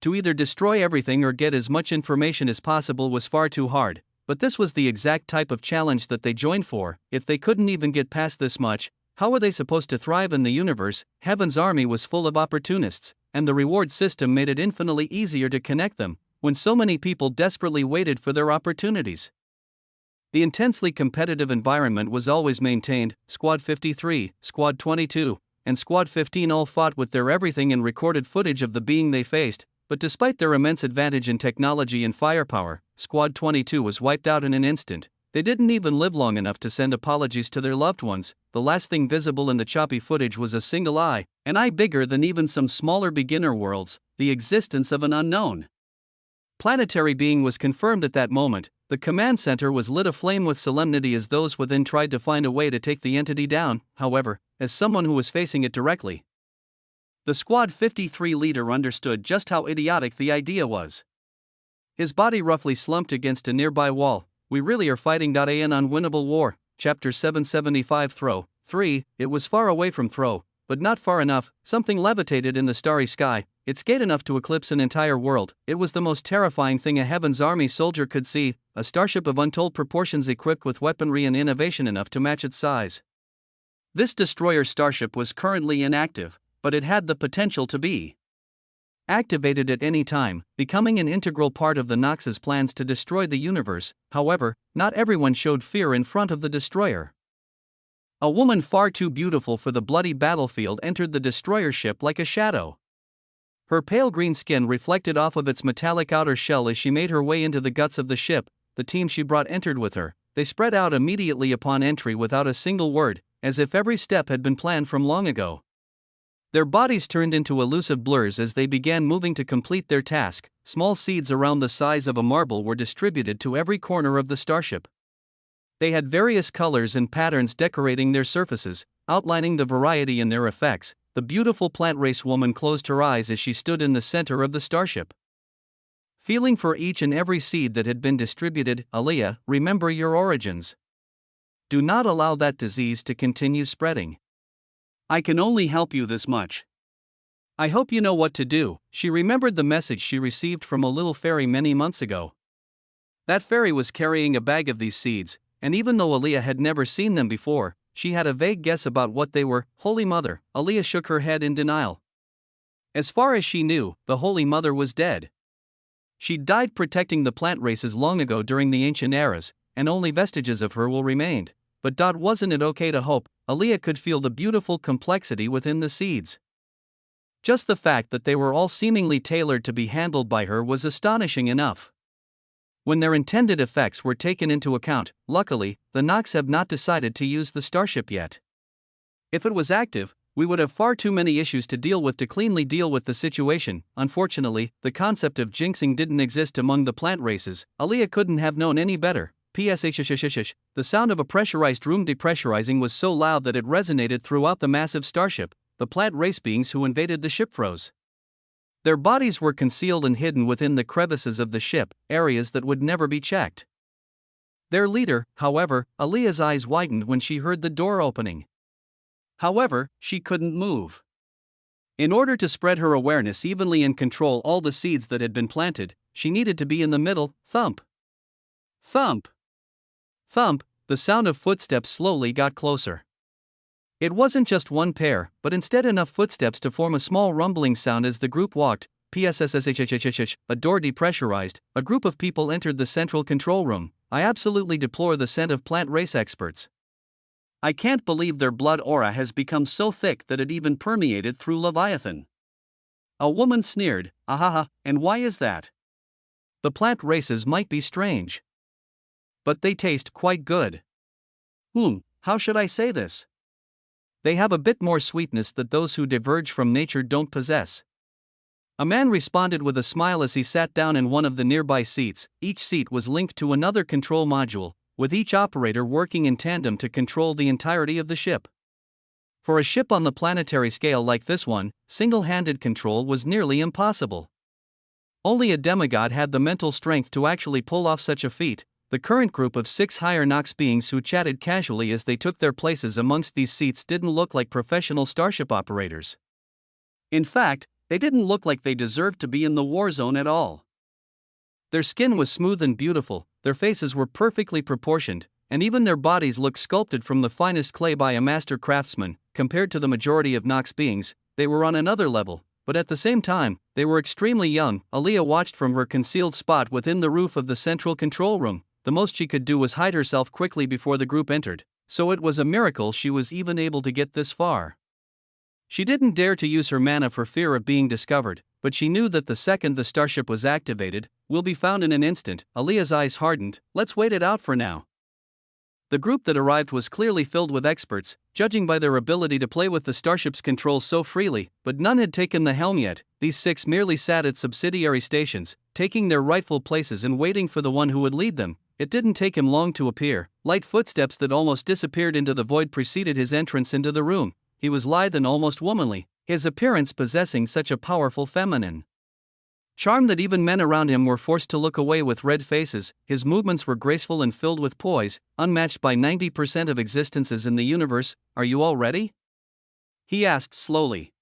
To either destroy everything or get as much information as possible was far too hard, but this was the exact type of challenge that they joined for. If they couldn't even get past this much, how were they supposed to thrive in the universe? Heaven's army was full of opportunists, and the reward system made it infinitely easier to connect them, when so many people desperately waited for their opportunities. The intensely competitive environment was always maintained. Squad 53, Squad 22, and Squad 15 all fought with their everything and recorded footage of the being they faced, but despite their immense advantage in technology and firepower, Squad 22 was wiped out in an instant. They didn't even live long enough to send apologies to their loved ones. The last thing visible in the choppy footage was a single eye, an eye bigger than even some smaller beginner worlds, the existence of an unknown planetary being was confirmed at that moment. The command center was lit aflame with solemnity as those within tried to find a way to take the entity down. However, as someone who was facing it directly, the Squad 53 leader understood just how idiotic the idea was. His body roughly slumped against a nearby wall. We really are fighting an unwinnable war. Chapter 775 Throw. 3. It was far away from Throw, but not far enough. Something levitated in the starry sky. It scaled enough to eclipse an entire world. It was the most terrifying thing a Heaven's Army soldier could see, a starship of untold proportions equipped with weaponry and innovation enough to match its size. This destroyer starship was currently inactive, but it had the potential to be activated at any time, becoming an integral part of the Nox's plans to destroy the universe. However, not everyone showed fear in front of the destroyer. A woman far too beautiful for the bloody battlefield entered the destroyer ship like a shadow. Her pale green skin reflected off of its metallic outer shell as she made her way into the guts of the ship. The team she brought entered with her. They spread out immediately upon entry without a single word, as if every step had been planned from long ago. Their bodies turned into elusive blurs as they began moving to complete their task. Small seeds around the size of a marble were distributed to every corner of the starship. They had various colors and patterns decorating their surfaces, outlining the variety in their effects. The beautiful plant race woman closed her eyes as she stood in the center of the starship. Feeling for each and every seed that had been distributed, Aaliyah, remember your origins. Do not allow that disease to continue spreading. I can only help you this much. I hope you know what to do. She remembered the message she received from a little fairy many months ago. That fairy was carrying a bag of these seeds, and even though Aaliyah had never seen them before, she had a vague guess about what they were. Holy Mother, Aaliyah shook her head in denial. As far as she knew, the Holy Mother was dead. She died protecting the plant races long ago during the ancient eras, and only vestiges of her will remain. But wasn't it okay to hope? Aaliyah could feel the beautiful complexity within the seeds. Just the fact that they were all seemingly tailored to be handled by her was astonishing enough. When their intended effects were taken into account, luckily, the Nox have not decided to use the starship yet. If it was active, we would have far too many issues to deal with to cleanly deal with the situation. Unfortunately, the concept of jinxing didn't exist among the plant races. Aaliyah couldn't have known any better. The sound of a pressurized room depressurizing was so loud that it resonated throughout the massive starship. The plant race beings who invaded the ship froze. Their bodies were concealed and hidden within the crevices of the ship, areas that would never be checked. Their leader, however, Aaliyah's eyes widened when she heard the door opening. However, she couldn't move. In order to spread her awareness evenly and control all the seeds that had been planted, she needed to be in the middle. Thump! Thump! Thump! The sound of footsteps slowly got closer. It wasn't just one pair, but instead enough footsteps to form a small rumbling sound as the group walked. A door depressurized. A group of people entered the central control room. I absolutely deplore the scent of plant race experts. I can't believe their blood aura has become so thick that it even permeated through Leviathan. A woman sneered, ahaha, and why is that? The plant races might be strange, but they taste quite good. How should I say this? They have a bit more sweetness that those who diverge from nature don't possess. A man responded with a smile as he sat down in one of the nearby seats. Each seat was linked to another control module, with each operator working in tandem to control the entirety of the ship. For a ship on the planetary scale like this one, single-handed control was nearly impossible. Only a demigod had the mental strength to actually pull off such a feat. The current group of 6 higher Nox beings who chatted casually as they took their places amongst these seats didn't look like professional starship operators. In fact, they didn't look like they deserved to be in the war zone at all. Their skin was smooth and beautiful, their faces were perfectly proportioned, and even their bodies looked sculpted from the finest clay by a master craftsman. Compared to the majority of Nox beings, they were on another level, but at the same time, they were extremely young. Aaliyah watched from her concealed spot within the roof of the central control room. The most she could do was hide herself quickly before the group entered, so it was a miracle she was even able to get this far. She didn't dare to use her mana for fear of being discovered, but she knew that the second the starship was activated, will be found in an instant. Aaliyah's eyes hardened. Let's wait it out for now. The group that arrived was clearly filled with experts, judging by their ability to play with the starship's controls so freely, but none had taken the helm yet. These 6 merely sat at subsidiary stations, taking their rightful places and waiting for the one who would lead them. It didn't take him long to appear. Light footsteps that almost disappeared into the void preceded his entrance into the room. He was lithe and almost womanly, his appearance possessing such a powerful feminine charm that even men around him were forced to look away with red faces. His movements were graceful and filled with poise, unmatched by 90% of existences in the universe. Are you all ready? He asked slowly.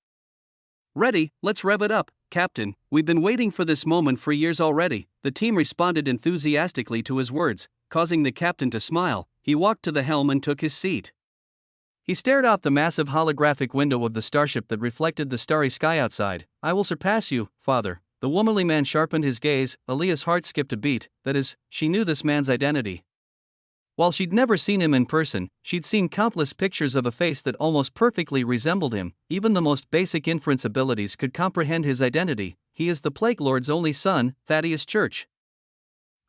Ready, let's rev it up, Captain. We've been waiting for this moment for years already. The team responded enthusiastically to his words, causing the captain to smile. He walked to the helm and took his seat. He stared out the massive holographic window of the starship that reflected the starry sky outside. I will surpass you, father. The womanly man sharpened his gaze. Aaliyah's heart skipped a beat. That is, she knew this man's identity. While she'd never seen him in person, she'd seen countless pictures of a face that almost perfectly resembled him. Even the most basic inference abilities could comprehend his identity. He is the Plague Lord's only son, Thaddeus Church.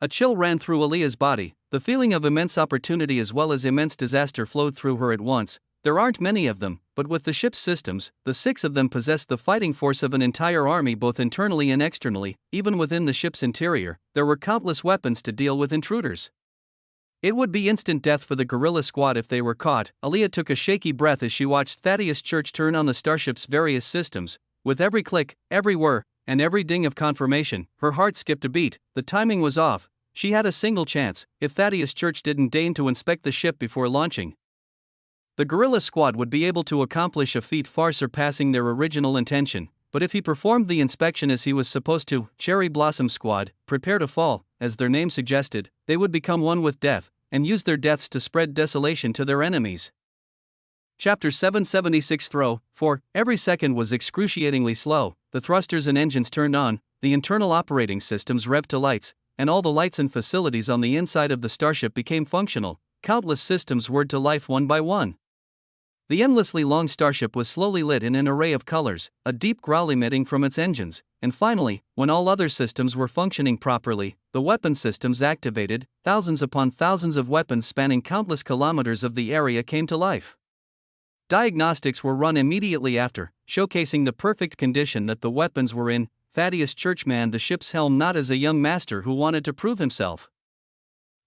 A chill ran through Aaliyah's body. The feeling of immense opportunity as well as immense disaster flowed through her at once. There aren't many of them, but with the ship's systems, the 6 of them possessed the fighting force of an entire army both internally and externally. Even within the ship's interior, there were countless weapons to deal with intruders. It would be instant death for the guerrilla squad if they were caught. Aaliyah took a shaky breath as she watched Thaddeus Church turn on the starship's various systems. With every click, every whir, and every ding of confirmation, her heart skipped a beat. The timing was off. She had a single chance, if Thaddeus Church didn't deign to inspect the ship before launching. The guerrilla squad would be able to accomplish a feat far surpassing their original intention, but if he performed the inspection as he was supposed to, Cherry Blossom Squad, prepare to fall, as their name suggested, they would become one with death, and use their deaths to spread desolation to their enemies. Chapter 776 Throw. For every second was excruciatingly slow. The thrusters and engines turned on, the internal operating systems revved to lights, and all the lights and facilities on the inside of the starship became functional. Countless systems whirred to life one by one. The endlessly long starship was slowly lit in an array of colors, a deep growl emitting from its engines, and finally, when all other systems were functioning properly, the weapon systems activated. Thousands upon thousands of weapons spanning countless kilometers of the area came to life. Diagnostics were run immediately after, showcasing the perfect condition that the weapons were in. Thaddeus Church manned the ship's helm not as a young master who wanted to prove himself,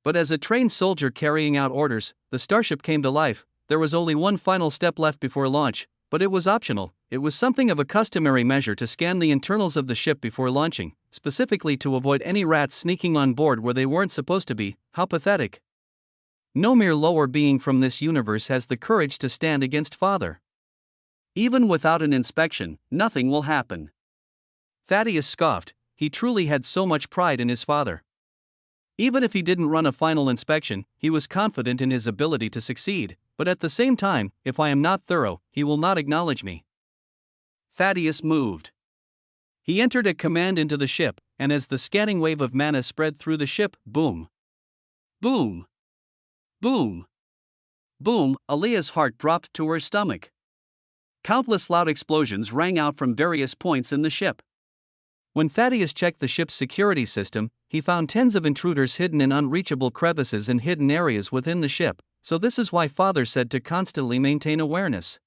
but as a trained soldier carrying out orders. The starship came to life. There was only one final step left before launch, but it was optional. It was something of a customary measure to scan the internals of the ship before launching, specifically to avoid any rats sneaking on board where they weren't supposed to be. How pathetic. No mere lower being from this universe has the courage to stand against Father. Even without an inspection, nothing will happen. Thaddeus scoffed. He truly had so much pride in his father. Even if he didn't run a final inspection, he was confident in his ability to succeed, but at the same time, if I am not thorough, he will not acknowledge me. Thaddeus moved. He entered a command into the ship, and as the scanning wave of mana spread through the ship, boom. Boom. Boom. Boom, Aaliyah's heart dropped to her stomach. Countless loud explosions rang out from various points in the ship. When Thaddeus checked the ship's security system, he found tens of intruders hidden in unreachable crevices and hidden areas within the ship, so this is why Father said to constantly maintain awareness.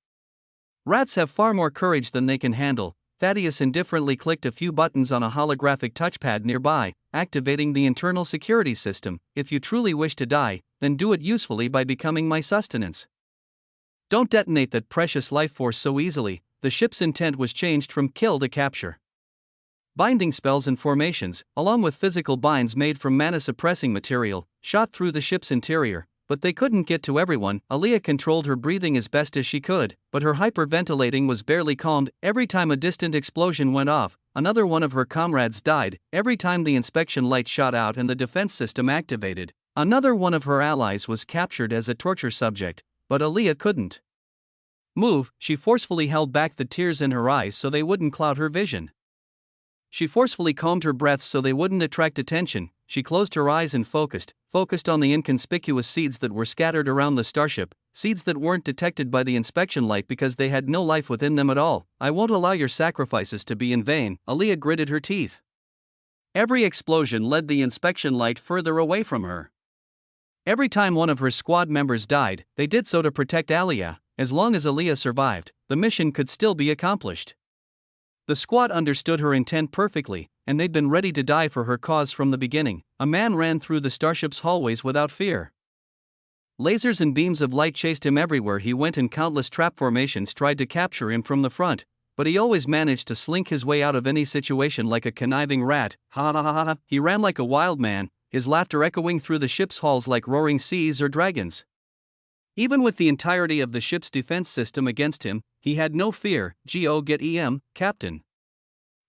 Rats have far more courage than they can handle. Thaddeus indifferently clicked a few buttons on a holographic touchpad nearby, activating the internal security system. If you truly wish to die, then do it usefully by becoming my sustenance. Don't detonate that precious life force so easily. The ship's intent was changed from kill to capture. Binding spells and formations, along with physical binds made from mana-suppressing material, shot through the ship's interior, but they couldn't get to everyone. Aaliyah controlled her breathing as best as she could, but her hyperventilating was barely calmed. Every time a distant explosion went off, another one of her comrades died. Every time the inspection light shot out and the defense system activated, another one of her allies was captured as a torture subject, but Aaliyah couldn't move. She forcefully held back the tears in her eyes so they wouldn't cloud her vision. She forcefully calmed her breaths so they wouldn't attract attention. She closed her eyes and focused on the inconspicuous seeds that were scattered around the starship, seeds that weren't detected by the inspection light because they had no life within them at all. I won't allow your sacrifices to be in vain. Aaliyah gritted her teeth. Every explosion led the inspection light further away from her. Every time one of her squad members died, they did so to protect Aaliyah. As long as Aaliyah survived, the mission could still be accomplished. The squad understood her intent perfectly, and they'd been ready to die for her cause from the beginning. A man ran through the starship's hallways without fear. Lasers and beams of light chased him everywhere he went, and countless trap formations tried to capture him from the front, but he always managed to slink his way out of any situation like a conniving rat. Ha ha ha ha! He ran like a wild man, his laughter echoing through the ship's halls like roaring seas or dragons. Even with the entirety of the ship's defense system against him, he had no fear. Get Captain.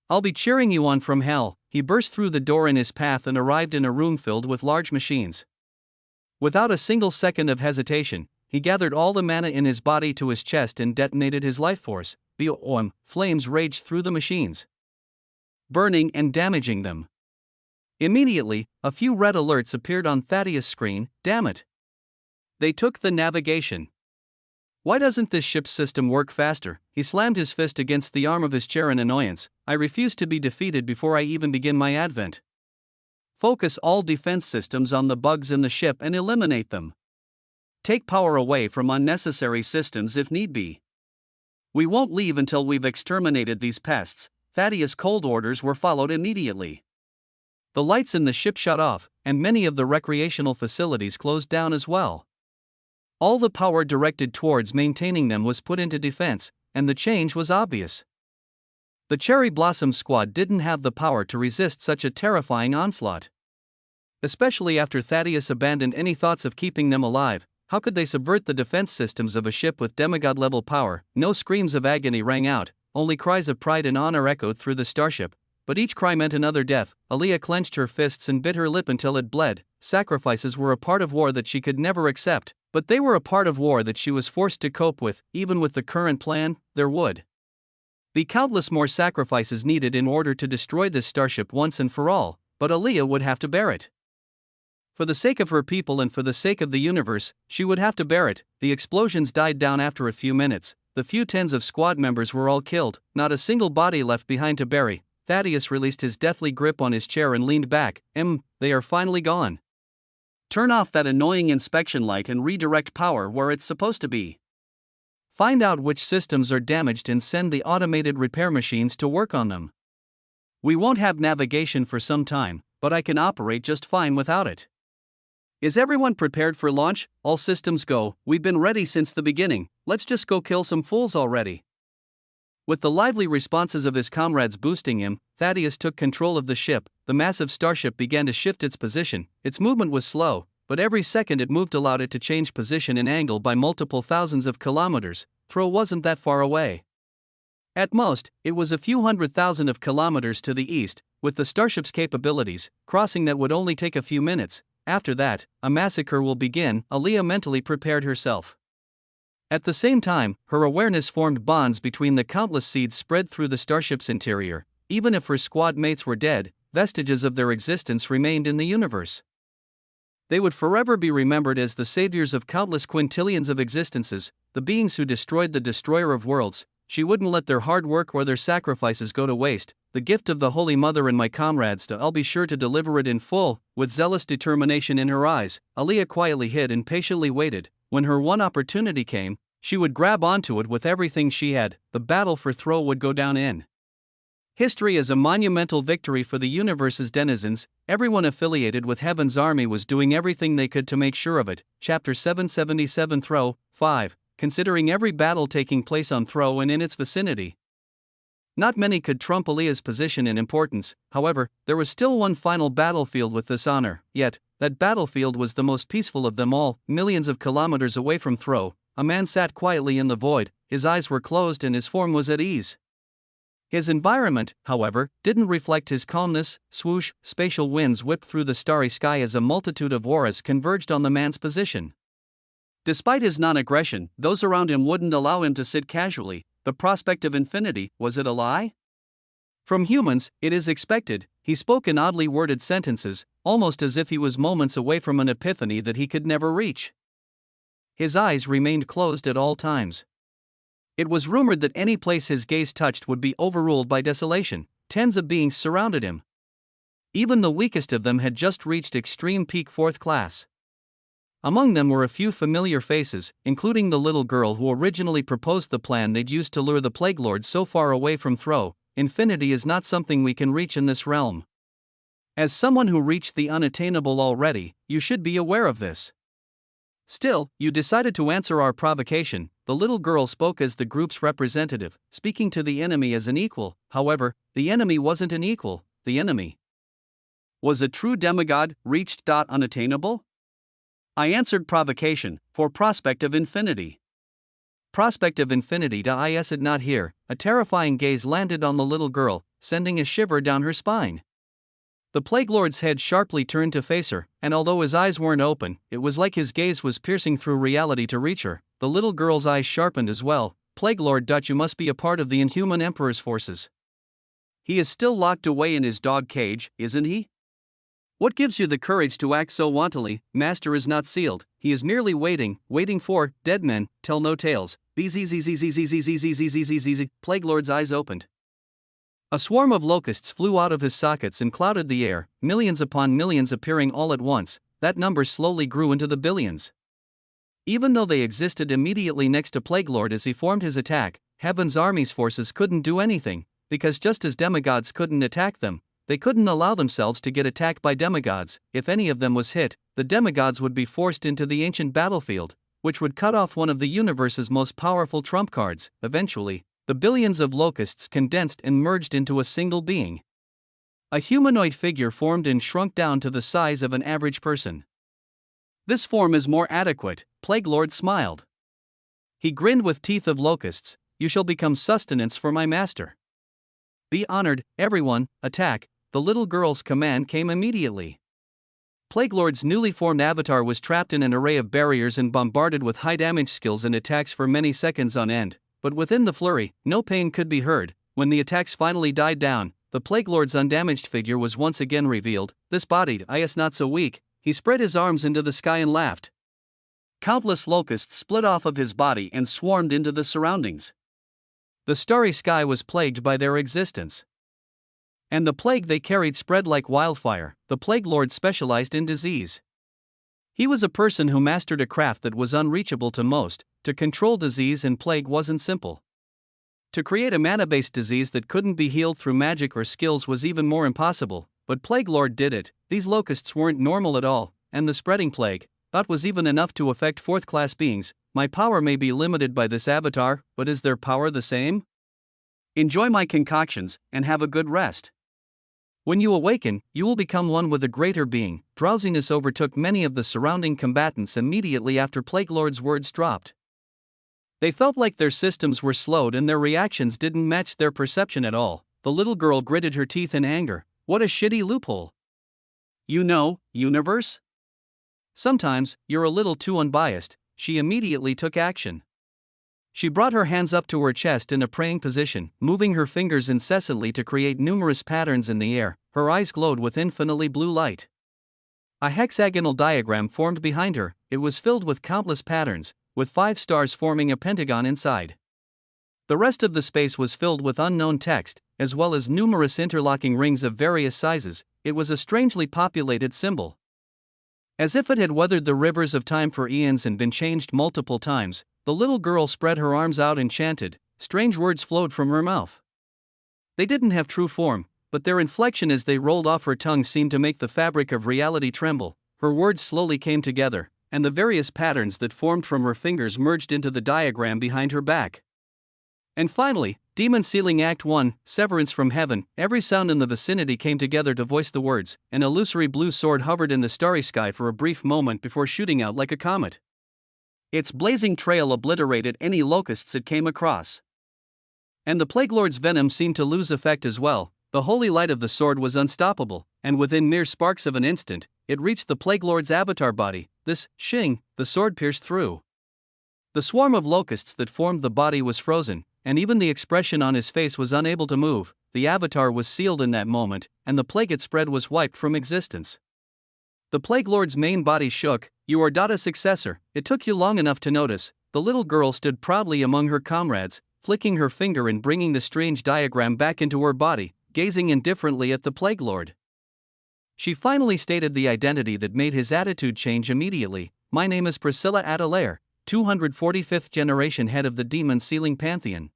I'll be cheering you on from hell. He burst through the door in his path and arrived in a room filled with large machines. Without a single second of hesitation, he gathered all the mana in his body to his chest and detonated his life force. Boom! Flames raged through the machines, burning and damaging them. Immediately, a few red alerts appeared on Thaddeus' screen. Damn it! They took the navigation. Why doesn't this ship's system work faster? He slammed his fist against the arm of his chair in annoyance. I refuse to be defeated before I even begin my advent. Focus all defense systems on the bugs in the ship and eliminate them. Take power away from unnecessary systems if need be. We won't leave until we've exterminated these pests. Thaddeus' cold orders were followed immediately. The lights in the ship shut off, and many of the recreational facilities closed down as well. All the power directed towards maintaining them was put into defense, and the change was obvious. The Cherry Blossom Squad didn't have the power to resist such a terrifying onslaught. Especially after Thaddeus abandoned any thoughts of keeping them alive, how could they subvert the defense systems of a ship with demigod-level power? No screams of agony rang out, only cries of pride and honor echoed through the starship, but each cry meant another death. Aaliyah clenched her fists and bit her lip until it bled. Sacrifices were a part of war that she could never accept, but they were a part of war that she was forced to cope with. Even with the current plan, there would be countless more sacrifices needed in order to destroy this starship once and for all, but Aaliyah would have to bear it. For the sake of her people and for the sake of the universe, she would have to bear it. The explosions died down after a few minutes. The few tens of squad members were all killed, not a single body left behind to bury. Thaddeus released his deathly grip on his chair and leaned back. They are finally gone. Turn off that annoying inspection light and redirect power where it's supposed to be. Find out which systems are damaged and send the automated repair machines to work on them. We won't have navigation for some time, but I can operate just fine without it. Is everyone prepared for launch? All systems go. We've been ready since the beginning. Let's just go kill some fools already. With the lively responses of his comrades boosting him, Thaddeus took control of the ship. The massive starship began to shift its position. Its movement was slow, but every second it moved allowed it to change position and angle by multiple thousands of kilometers. Thro wasn't that far away. At most, it was a few 100,000 of kilometers to the east. With the starship's capabilities, crossing that would only take a few minutes. After that, a massacre will begin. Aaliyah mentally prepared herself. At the same time, her awareness formed bonds between the countless seeds spread through the starship's interior. Even if her squad mates were dead, vestiges of their existence remained in the universe. They would forever be remembered as the saviors of countless quintillions of existences, the beings who destroyed the destroyer of worlds. She wouldn't let their hard work or their sacrifices go to waste. The gift of the Holy Mother and my comrades, I'll be sure to deliver it in full. With zealous determination in her eyes, Aaliyah quietly hid and patiently waited. When her one opportunity came, she would grab onto it with everything she had. The battle for Thro would go down in history as a monumental victory for the universe's denizens. Everyone affiliated with Heaven's army was doing everything they could to make sure of it. Chapter 777 Thro 5. Considering every battle taking place on Thro and in its vicinity, not many could trump Aaliyah's position in importance. However, there was still one final battlefield with this honor. Yet, that battlefield was the most peaceful of them all. Millions of kilometers away from Thro, a man sat quietly in the void. His eyes were closed and his form was at ease. His environment, however, didn't reflect his calmness. Swoosh, spatial winds whipped through the starry sky as a multitude of auras converged on the man's position. Despite his non-aggression, those around him wouldn't allow him to sit casually. The prospect of infinity, was it a lie? From humans, it is expected. He spoke in oddly worded sentences, almost as if he was moments away from an epiphany that he could never reach. His eyes remained closed at all times. It was rumored that any place his gaze touched would be overruled by desolation. Tens of beings surrounded him. Even the weakest of them had just reached extreme peak 4th class. Among them were a few familiar faces, including the little girl who originally proposed the plan they'd used to lure the Plague Lord so far away from Thro. Infinity is not something we can reach in this realm. As someone who reached the unattainable already, you should be aware of this. Still, you decided to answer our provocation. The little girl spoke as the group's representative, speaking to the enemy as an equal. However, the enemy wasn't an equal. The enemy was a true demigod, reached. Unattainable? I answered provocation, for prospect of infinity. Prospect of infinity. I said not here. A terrifying gaze landed on the little girl, sending a shiver down her spine. The Plague Lord's head sharply turned to face her, and although his eyes weren't open, it was like his gaze was piercing through reality to reach her. The little girl's eyes sharpened as well. Plague Lord. You must be a part of the Inhuman Emperor's forces. He is still locked away in his dog cage, isn't he? What gives you the courage to act so wantonly? Master is not sealed, he is merely waiting for dead men, tell no tales. Plague Lord's eyes opened. A swarm of locusts flew out of his sockets and clouded the air, millions upon millions appearing all at once. That number slowly grew into the billions. Even though they existed immediately next to Plague Lord as he formed his attack, Heaven's army's forces couldn't do anything, because just as demigods couldn't attack them, they couldn't allow themselves to get attacked by demigods. If any of them was hit, the demigods would be forced into the ancient battlefield, which would cut off one of the universe's most powerful trump cards. Eventually, the billions of locusts condensed and merged into a single being. A humanoid figure formed and shrunk down to the size of an average person. This form is more adequate, Plague Lord smiled. He grinned with teeth of locusts. You shall become sustenance for my master. Be honored, everyone, attack. The little girl's command came immediately. Plague Lord's newly formed avatar was trapped in an array of barriers and bombarded with high damage skills and attacks for many seconds on end, but within the flurry, no pain could be heard. When the attacks finally died down, the Plague Lord's undamaged figure was once again revealed. This bodied, I is not so weak. He spread his arms into the sky and laughed. Countless locusts split off of his body and swarmed into the surroundings. The starry sky was plagued by their existence. And the plague they carried spread like wildfire. The Plague Lord specialized in disease. He was a person who mastered a craft that was unreachable to most. To control disease and plague wasn't simple. To create a mana-based disease that couldn't be healed through magic or skills was even more impossible, but Plague Lord did it. These locusts weren't normal at all, and the spreading plague, that was even enough to affect fourth-class beings. My power may be limited by this avatar, but is their power the same? Enjoy my concoctions, and have a good rest. When you awaken, you will become one with a greater being. Drowsiness overtook many of the surrounding combatants immediately after Plague Lord's words dropped. They felt like their systems were slowed and their reactions didn't match their perception at all. The little girl gritted her teeth in anger. What a shitty loophole. You know, universe? Sometimes, you're a little too unbiased. She immediately took action. She brought her hands up to her chest in a praying position, moving her fingers incessantly to create numerous patterns in the air. Her eyes glowed with infinitely blue light. A hexagonal diagram formed behind her. It was filled with countless patterns, with 5 stars forming a pentagon inside. The rest of the space was filled with unknown text, as well as numerous interlocking rings of various sizes. It was a strangely populated symbol. As if it had weathered the rivers of time for eons and been changed multiple times, the little girl spread her arms out and chanted. Strange words flowed from her mouth. They didn't have true form, but their inflection as they rolled off her tongue seemed to make the fabric of reality tremble. Her words slowly came together, and the various patterns that formed from her fingers merged into the diagram behind her back. And finally, Demon Sealing Act 1, Severance from Heaven. Every sound in the vicinity came together to voice the words. An illusory blue sword hovered in the starry sky for a brief moment before shooting out like a comet. Its blazing trail obliterated any locusts it came across. And the Plague Lord's venom seemed to lose effect as well. The holy light of the sword was unstoppable, and within mere sparks of an instant, it reached the Plague Lord's avatar body. This shing, the sword pierced through. The swarm of locusts that formed the body was frozen, and even the expression on his face was unable to move. The avatar was sealed in that moment, and the plague it spread was wiped from existence. The Plague Lord's main body shook. You are Dada's successor. It took you long enough to notice. The little girl stood proudly among her comrades, flicking her finger and bringing the strange diagram back into her body, gazing indifferently at the Plague Lord. She finally stated the identity that made his attitude change immediately. My name is Priscilla Adelaire, 245th generation head of the Demon Sealing Pantheon.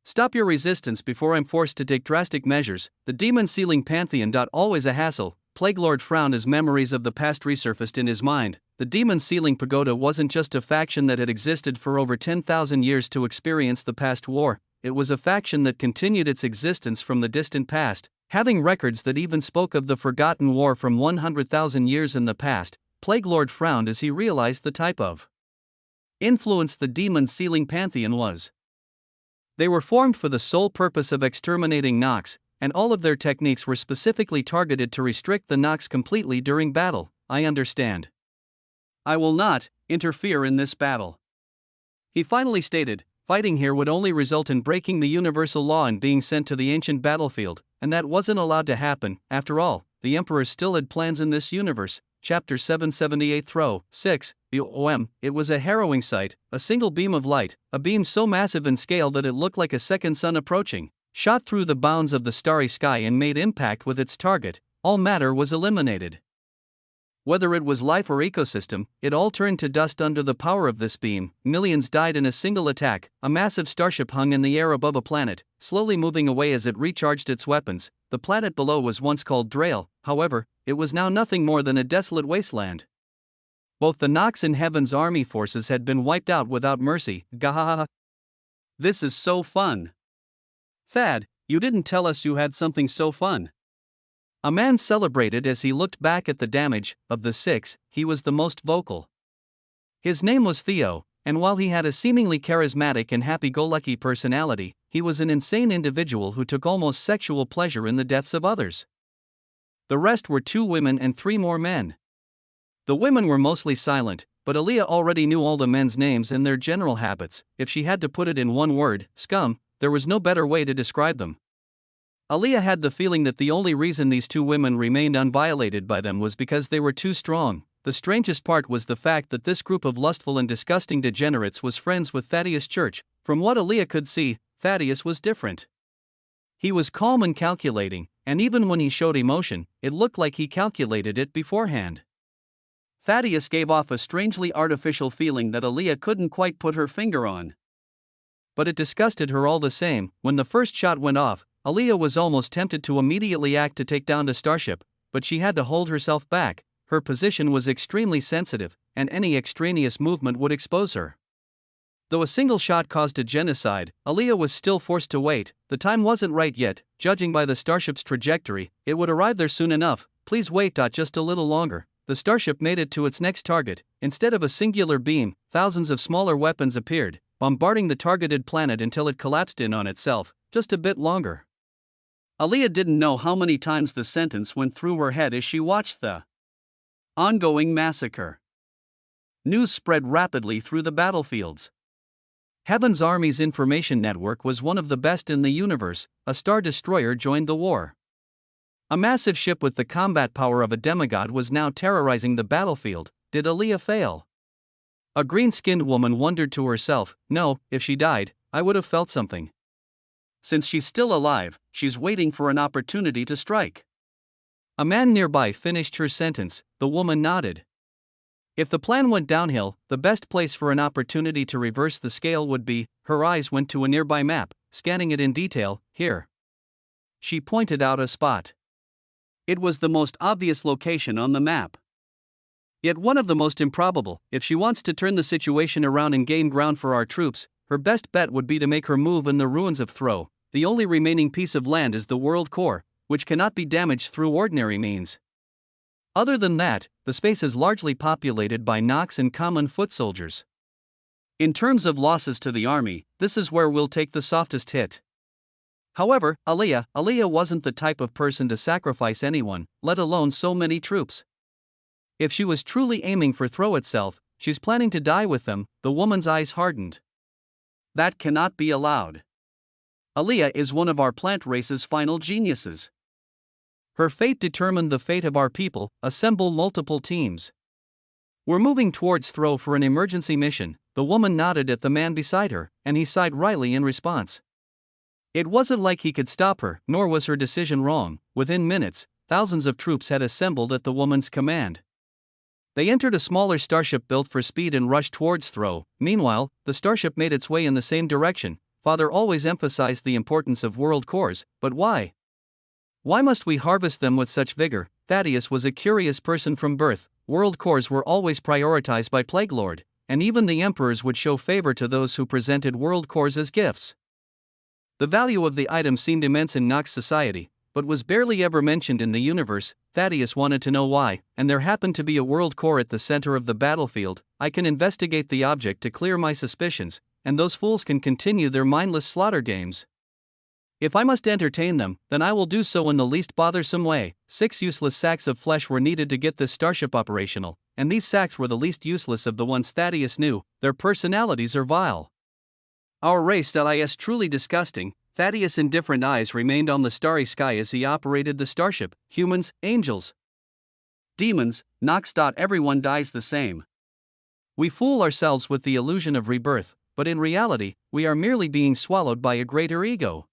Stop your resistance before I'm forced to take drastic measures. The Demon Sealing Pantheon. Always a hassle. Plague Lord frowned as memories of the past resurfaced in his mind. The Demon Sealing Pagoda wasn't just a faction that had existed for over 10,000 years to experience the past war, it was a faction that continued its existence from the distant past, having records that even spoke of the forgotten war from 100,000 years in the past. Plague Lord frowned as he realized the type of influence the Demon Sealing Pantheon was. They were formed for the sole purpose of exterminating Nox, and all of their techniques were specifically targeted to restrict the Nox completely during battle. I understand. I will not interfere in this battle. He finally stated, fighting here would only result in breaking the universal law and being sent to the ancient battlefield, and that wasn't allowed to happen. After all, the Emperor still had plans in this universe. Chapter 778 Throw 6. It was a harrowing sight, a single beam of light, a beam so massive in scale that it looked like a second sun approaching, shot through the bounds of the starry sky and made impact with its target. All matter was eliminated. Whether it was life or ecosystem, it all turned to dust under the power of this beam. Millions died in a single attack. A massive starship hung in the air above a planet, slowly moving away as it recharged its weapons. The planet below was once called Drail, however, it was now nothing more than a desolate wasteland. Both the Nox and Heaven's army forces had been wiped out without mercy. Gahaha. This is so fun. Thad, you didn't tell us you had something so fun. A man celebrated as he looked back at the damage. Of the six, he was the most vocal. His name was Theo, and while he had a seemingly charismatic and happy-go-lucky personality, he was an insane individual who took almost sexual pleasure in the deaths of others. The rest were 2 women and 3 more men. The women were mostly silent, but Aaliyah already knew all the men's names and their general habits. If she had to put it in one word, scum, there was no better way to describe them. Aaliyah had the feeling that the only reason these 2 women remained unviolated by them was because they were too strong. The strangest part was the fact that this group of lustful and disgusting degenerates was friends with Thaddeus Church. From what Aaliyah could see, Thaddeus was different. He was calm and calculating, and even when he showed emotion, it looked like he calculated it beforehand. Thaddeus gave off a strangely artificial feeling that Aaliyah couldn't quite put her finger on. But it disgusted her all the same. When the first shot went off, Aaliyah was almost tempted to immediately act to take down the starship, but she had to hold herself back. Her position was extremely sensitive, and any extraneous movement would expose her. Though a single shot caused a genocide, Aaliyah was still forced to wait. The time wasn't right yet. Judging by the starship's trajectory, it would arrive there soon enough. Please wait. Just a little longer. The starship made it to its next target. Instead of a singular beam, thousands of smaller weapons appeared, bombarding the targeted planet until it collapsed in on itself. Just a bit longer. Aaliyah didn't know how many times the sentence went through her head as she watched the ongoing massacre. News spread rapidly through the battlefields. Heaven's Army's information network was one of the best in the universe. A star destroyer joined the war. A massive ship with the combat power of a demigod was now terrorizing the battlefield. Did Aaliyah fail? A green-skinned woman wondered to herself, no, if she died, I would have felt something. Since she's still alive, she's waiting for an opportunity to strike. A man nearby finished her sentence. The woman nodded. If the plan went downhill, the best place for an opportunity to reverse the scale would be. Her eyes went to a nearby map, scanning it in detail. Here. She pointed out a spot. It was the most obvious location on the map. Yet one of the most improbable. If she wants to turn the situation around and gain ground for our troops, her best bet would be to make her move in the ruins of Throw. The only remaining piece of land is the world core, which cannot be damaged through ordinary means. Other than that, the space is largely populated by Nox and common foot soldiers. In terms of losses to the army, this is where we'll take the softest hit. However, Aaliyah wasn't the type of person to sacrifice anyone, let alone so many troops. If she was truly aiming for Throw itself, she's planning to die with them. The woman's eyes hardened. That cannot be allowed. Aaliyah is one of our plant race's final geniuses. Her fate determined the fate of our people. Assemble multiple teams. We're moving towards Throw for an emergency mission. The woman nodded at the man beside her, and he sighed wryly in response. It wasn't like he could stop her, nor was her decision wrong. Within minutes, thousands of troops had assembled at the woman's command. They entered a smaller starship built for speed and rushed towards Throw. Meanwhile, the starship made its way in the same direction. Father always emphasized the importance of world cores, but why? Why must we harvest them with such vigor? Thaddeus was a curious person from birth. World cores were always prioritized by Plague Lord, and even the emperors would show favor to those who presented world cores as gifts. The value of the item seemed immense in Nox society, but was barely ever mentioned in the universe. Thaddeus wanted to know why, and there happened to be a world core at the center of the battlefield. I can investigate the object to clear my suspicions, and those fools can continue their mindless slaughter games. If I must entertain them, then I will do so in the least bothersome way. 6 useless sacks of flesh were needed to get this starship operational, and these sacks were the least useless of the ones Thaddeus knew. Their personalities are vile. Our race is truly disgusting. Thaddeus' indifferent eyes remained on the starry sky as he operated the starship. Humans, angels, demons, Nox. Everyone dies the same. We fool ourselves with the illusion of rebirth, but in reality, we are merely being swallowed by a greater ego.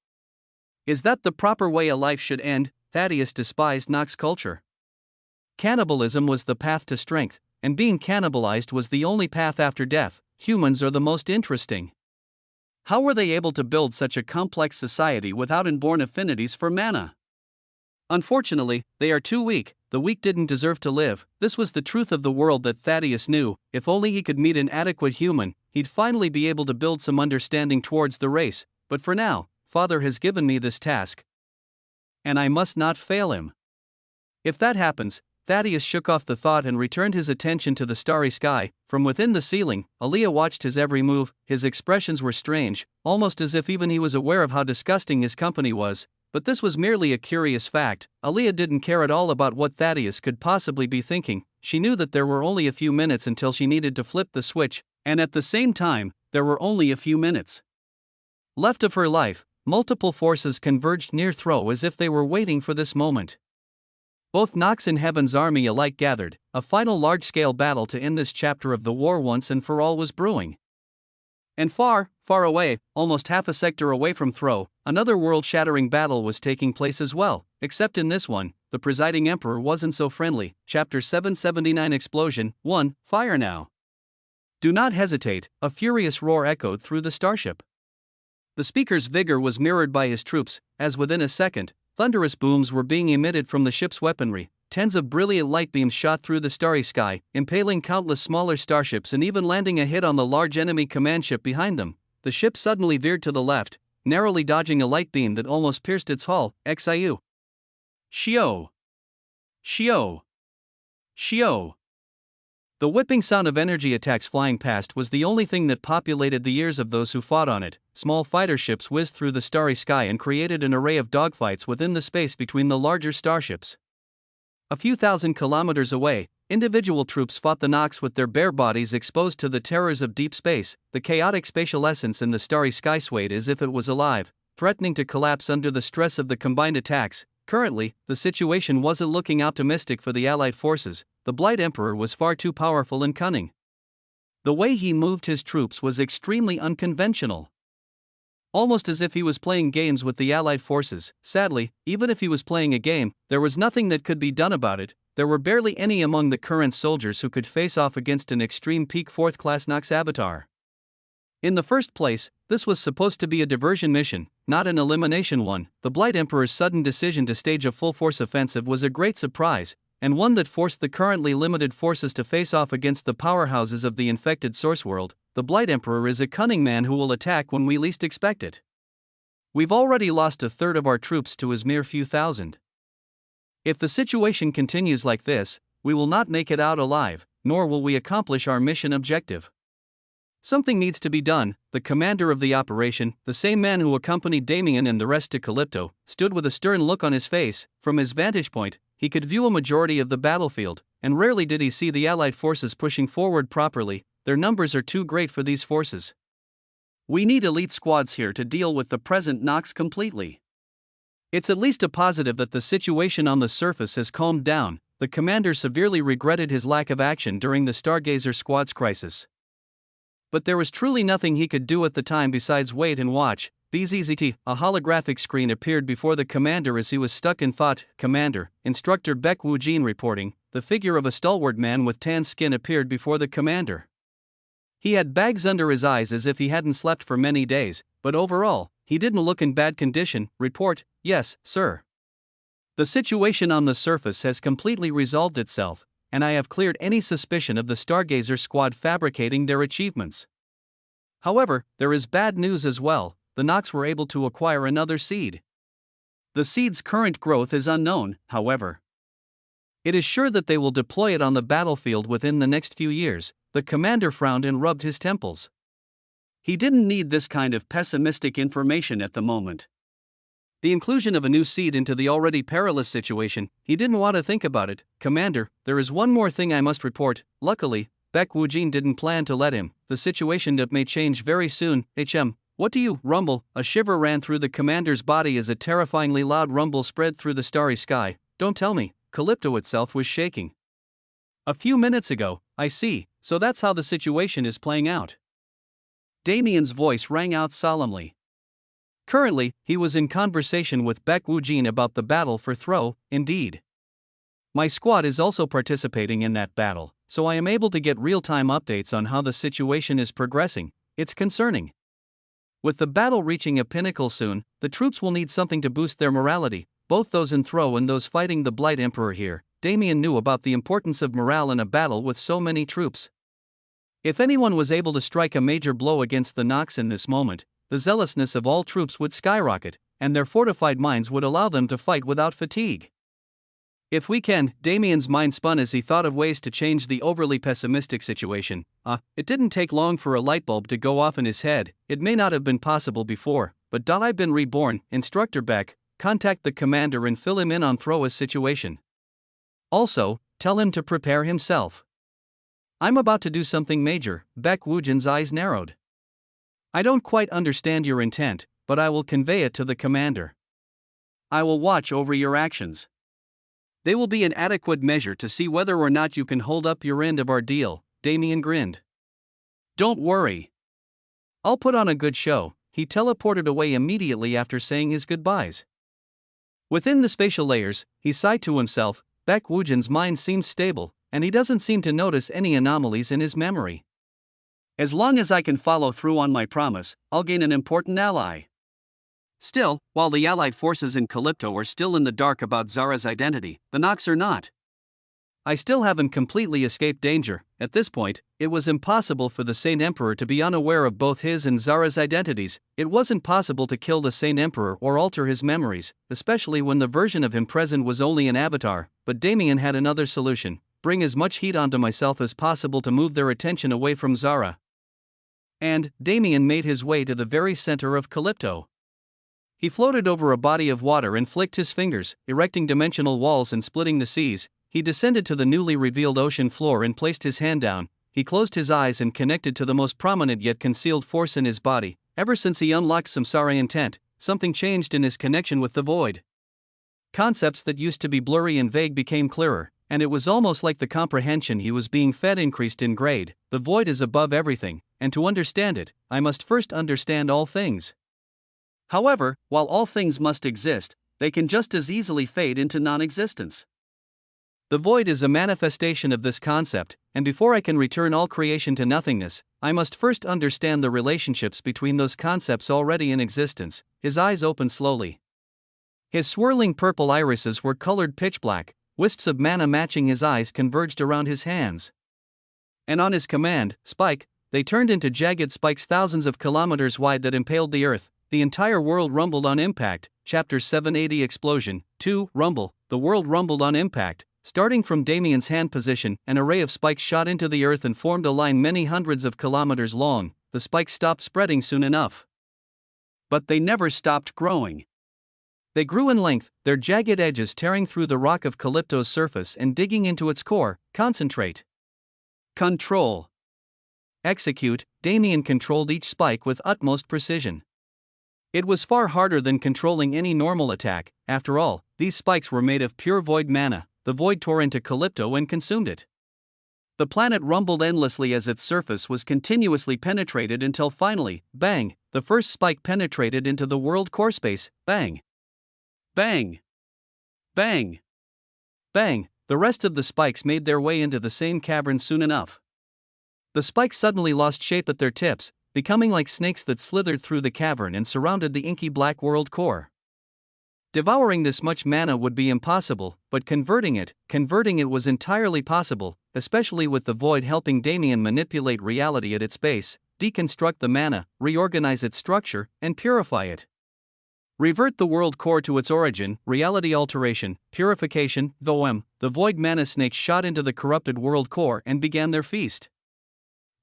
Is that the proper way a life should end? Thaddeus despised Nox culture. Cannibalism was the path to strength, and being cannibalized was the only path after death. Humans are the most interesting. How were they able to build such a complex society without inborn affinities for mana? Unfortunately, they are too weak. The weak didn't deserve to live. This was the truth of the world that Thaddeus knew. If only he could meet an adequate human, he'd finally be able to build some understanding towards the race. But for now, Father has given me this task, and I must not fail him. If that happens, Thaddeus shook off the thought and returned his attention to the starry sky. From within the ceiling, Aaliyah watched his every move. His expressions were strange, almost as if even he was aware of how disgusting his company was. But this was merely a curious fact. Aaliyah didn't care at all about what Thaddeus could possibly be thinking. She knew that there were only a few minutes until she needed to flip the switch, and at the same time, there were only a few minutes left of her life. Multiple forces converged near Thro as if they were waiting for this moment. Both Nox and Heaven's army alike gathered. A final large-scale battle to end this chapter of the war once and for all was brewing. And far, far away, almost half a sector away from Thro, another world-shattering battle was taking place as well. Except in this one, the presiding emperor wasn't so friendly. Chapter 779 Explosion 1. Fire now. Do not hesitate. A furious roar echoed through the starship. The speaker's vigor was mirrored by his troops, as within a second, thunderous booms were being emitted from the ship's weaponry. Tens of brilliant light beams shot through the starry sky, impaling countless smaller starships and even landing a hit on the large enemy command ship behind them. The ship suddenly veered to the left, narrowly dodging a light beam that almost pierced its hull. Xiu. Shio. Shio. Shio. The whipping sound of energy attacks flying past was the only thing that populated the ears of those who fought on it. Small fighter ships whizzed through the starry sky and created an array of dogfights within the space between the larger starships. A few thousand kilometers away, individual troops fought the Nox with their bare bodies exposed to the terrors of deep space. The chaotic spatial essence in the starry sky swayed as if it was alive, threatening to collapse under the stress of the combined attacks. Currently, the situation wasn't looking optimistic for the Allied forces. The Blight Emperor was far too powerful and cunning. The way he moved his troops was extremely unconventional. Almost as if he was playing games with the Allied forces. Sadly, even if he was playing a game, there was nothing that could be done about it. There were barely any among the current soldiers who could face off against an extreme peak 4th class Nox avatar. In the first place, this was supposed to be a diversion mission, not an elimination one. The Blight Emperor's sudden decision to stage a full-force offensive was a great surprise, and one that forced the currently limited forces to face off against the powerhouses of the infected source world. The Blight Emperor is a cunning man who will attack when we least expect it. We've already lost a third of our troops to his mere few thousand. If the situation continues like this, we will not make it out alive, nor will we accomplish our mission objective. Something needs to be done. The commander of the operation, the same man who accompanied Damien and the rest to Calypto, stood with a stern look on his face. From his vantage point, he could view a majority of the battlefield, and rarely did he see the Allied forces pushing forward properly. Their numbers are too great for these forces. We need elite squads here to deal with the present Nox completely. It's at least a positive that the situation on the surface has calmed down. The commander severely regretted his lack of action during the Stargazer squad's crisis. But there was truly nothing he could do at the time besides wait and watch. BZZT, a holographic screen appeared before the commander as he was stuck in thought. Commander, Instructor Beck Wu Jin reporting. The figure of a stalwart man with tan skin appeared before the commander. He had bags under his eyes as if he hadn't slept for many days, but overall, he didn't look in bad condition. Report, yes, sir. The situation on the surface has completely resolved itself, and I have cleared any suspicion of the Stargazer squad fabricating their achievements. However, there is bad news as well. The Nox were able to acquire another seed. The seed's current growth is unknown, however. It is sure that they will deploy it on the battlefield within the next few years. The commander frowned and rubbed his temples. He didn't need this kind of pessimistic information at the moment. The inclusion of a new seed into the already perilous situation, he didn't want to think about it. Commander, there is one more thing I must report. Luckily, Beck Wu Jin didn't plan to let him. The situation that may change very soon. What do you rumble? A shiver ran through the commander's body as a terrifyingly loud rumble spread through the starry sky. Don't tell me, Calypto itself was shaking. A few minutes ago, I see, so that's how the situation is playing out. Damien's voice rang out solemnly. Currently, he was in conversation with Baek Woojin about the battle for Throw, indeed. My squad is also participating in that battle, so I am able to get real-time updates on how the situation is progressing. It's concerning. With the battle reaching a pinnacle soon, the troops will need something to boost their morality, both those in Throw and those fighting the Blight Emperor here. Damien knew about the importance of morale in a battle with so many troops. If anyone was able to strike a major blow against the Nox in this moment, the zealousness of all troops would skyrocket, and their fortified minds would allow them to fight without fatigue. If we can, Damien's mind spun as he thought of ways to change the overly pessimistic situation. It didn't take long for a light bulb to go off in his head. It may not have been possible before, but I've been reborn. Instructor Beck, contact the commander and fill him in on Throwa's situation. Also, tell him to prepare himself. I'm about to do something major. Baek Woojin's eyes narrowed. I don't quite understand your intent, but I will convey it to the commander. I will watch over your actions. They will be an adequate measure to see whether or not you can hold up your end of our deal. Damien grinned. Don't worry. I'll put on a good show. He teleported away immediately after saying his goodbyes. Within the spatial layers, he sighed to himself. Baek Woojin's mind seems stable, and he doesn't seem to notice any anomalies in his memory. As long as I can follow through on my promise, I'll gain an important ally. Still, while the Allied forces in Calypto are still in the dark about Zara's identity, the Nox are not. I still haven't completely escaped danger. At this point, it was impossible for the Saint Emperor to be unaware of both his and Zara's identities. It wasn't possible to kill the Saint Emperor or alter his memories, especially when the version of him present was only an avatar. But Damien had another solution: bring as much heat onto myself as possible to move their attention away from Zara. And Damien made his way to the very center of Calypto. He floated over a body of water and flicked his fingers, erecting dimensional walls and splitting the seas. He descended to the newly revealed ocean floor and placed his hand down. He closed his eyes and connected to the most prominent yet concealed force in his body. Ever since he unlocked Samsara intent, something changed in his connection with the void. Concepts that used to be blurry and vague became clearer, and it was almost like the comprehension he was being fed increased in grade. The void is above everything, and to understand it, I must first understand all things. However, while all things must exist, they can just as easily fade into non-existence. The void is a manifestation of this concept, and before I can return all creation to nothingness, I must first understand the relationships between those concepts already in existence. His eyes opened slowly. His swirling purple irises were colored pitch black, wisps of mana matching his eyes converged around his hands. And on his command, spike, they turned into jagged spikes thousands of kilometers wide that impaled the earth. The entire world rumbled on impact. Chapter 780 Explosion 2 Rumble. The world rumbled on impact. Starting from Damien's hand position, an array of spikes shot into the earth and formed a line many hundreds of kilometers long. The spikes stopped spreading soon enough. But they never stopped growing. They grew in length, their jagged edges tearing through the rock of Calypto's surface and digging into its core. Concentrate. Control. Execute. Damien controlled each spike with utmost precision. It was far harder than controlling any normal attack. After all, these spikes were made of pure void mana. The void tore into Calypto and consumed it. The planet rumbled endlessly as its surface was continuously penetrated until finally, bang, the first spike penetrated into the world core space. Bang. Bang. Bang. Bang. The rest of the spikes made their way into the same cavern soon enough. The spikes suddenly lost shape at their tips, becoming like snakes that slithered through the cavern and surrounded the inky black world core. Devouring this much mana would be impossible, but converting it was entirely possible, especially with the void helping Damien manipulate reality at its base, deconstruct the mana, reorganize its structure, and purify it. Revert the world core to its origin. Reality alteration, purification, VOM. The void mana snakes shot into the corrupted world core and began their feast.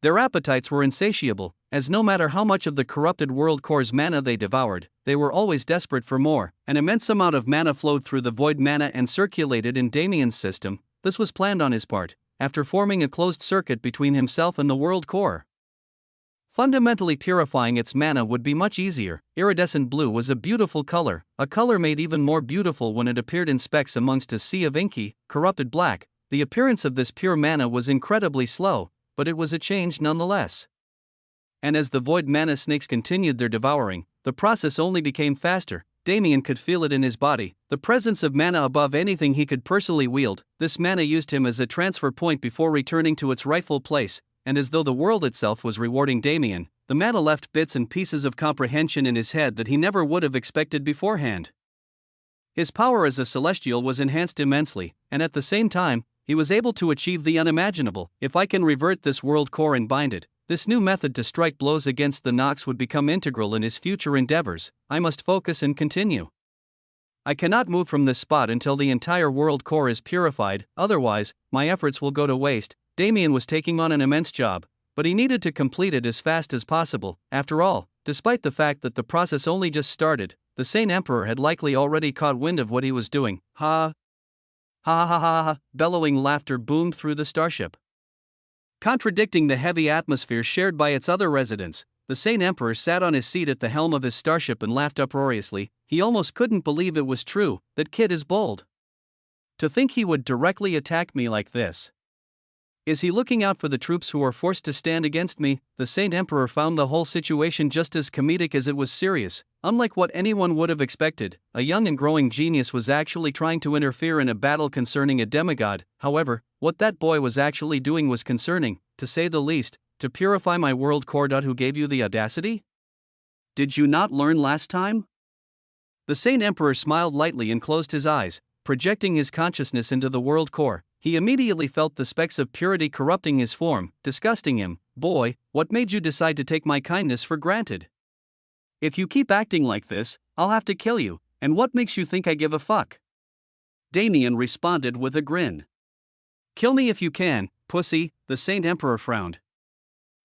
Their appetites were insatiable, as no matter how much of the corrupted world core's mana they devoured, they were always desperate for more. An immense amount of mana flowed through the void mana and circulated in Damien's system. This was planned on his part, after forming a closed circuit between himself and the world core. Fundamentally purifying its mana would be much easier. Iridescent blue was a beautiful color, a color made even more beautiful when it appeared in specks amongst a sea of inky, corrupted black. The appearance of this pure mana was incredibly slow, but it was a change nonetheless. And as the void mana snakes continued their devouring, the process only became faster. Damien could feel it in his body, the presence of mana above anything he could personally wield. This mana used him as a transfer point before returning to its rightful place, and as though the world itself was rewarding Damien, the mana left bits and pieces of comprehension in his head that he never would have expected beforehand. His power as a celestial was enhanced immensely, and at the same time, he was able to achieve the unimaginable. If I can revert this world core and bind it, this new method to strike blows against the Nox would become integral in his future endeavors. I must focus and continue. I cannot move from this spot until the entire world core is purified, otherwise, my efforts will go to waste. Damien was taking on an immense job, but he needed to complete it as fast as possible. After all, despite the fact that the process only just started, the Saint Emperor had likely already caught wind of what he was doing. Ha! Ha ha ha ha! Bellowing laughter boomed through the starship. Contradicting the heavy atmosphere shared by its other residents, the Saint Emperor sat on his seat at the helm of his starship and laughed uproariously. He almost couldn't believe it was true. That kid is bold. To think he would directly attack me like this. Is he looking out for the troops who are forced to stand against me? The Saint Emperor found the whole situation just as comedic as it was serious. Unlike what anyone would have expected, a young and growing genius was actually trying to interfere in a battle concerning a demigod. However, what that boy was actually doing was concerning, to say the least. To purify my world core. Who gave you the audacity? Did you not learn last time? The Saint Emperor smiled lightly and closed his eyes, projecting his consciousness into the world core. He immediately felt the specks of purity corrupting his form, disgusting him. Boy, what made you decide to take my kindness for granted? If you keep acting like this, I'll have to kill you, and what makes you think I give a fuck? Damien responded with a grin. Kill me if you can, pussy, the Saint Emperor frowned.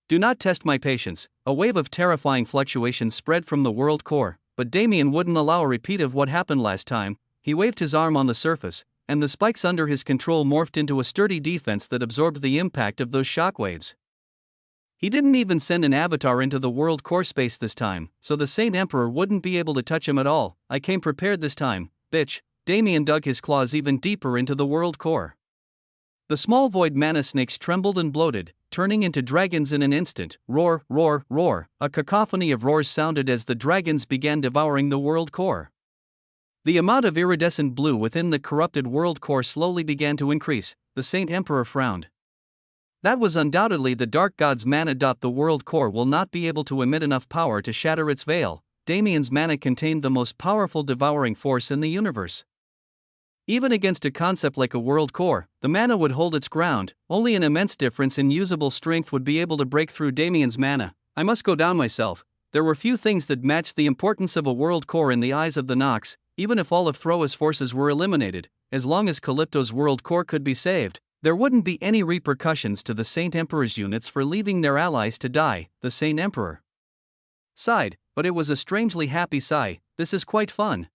Do not test my patience. A wave of terrifying fluctuations spread from the world core, but Damien wouldn't allow a repeat of what happened last time. He waved his arm on the surface, and the spikes under his control morphed into a sturdy defense that absorbed the impact of those shockwaves. He didn't even send an avatar into the world core space this time, so the Saint Emperor wouldn't be able to touch him at all. I came prepared this time, bitch. Damien dug his claws even deeper into the world core. The small void mana snakes trembled and bloated, turning into dragons in an instant. Roar, roar, roar. A cacophony of roars sounded as the dragons began devouring the world core. The amount of iridescent blue within the corrupted world core slowly began to increase. The Saint Emperor frowned. That was undoubtedly the dark god's mana. The world core will not be able to emit enough power to shatter its veil. Damien's mana contained the most powerful devouring force in the universe. Even against a concept like a world core, the mana would hold its ground. Only an immense difference in usable strength would be able to break through Damien's mana. I must go down myself. There were few things that matched the importance of a world core in the eyes of the Nox. Even if all of Throa's forces were eliminated, as long as Calypto's world core could be saved, there wouldn't be any repercussions to the Saint Emperor's units for leaving their allies to die. The Saint Emperor sighed, but it was a strangely happy sigh. This is quite fun.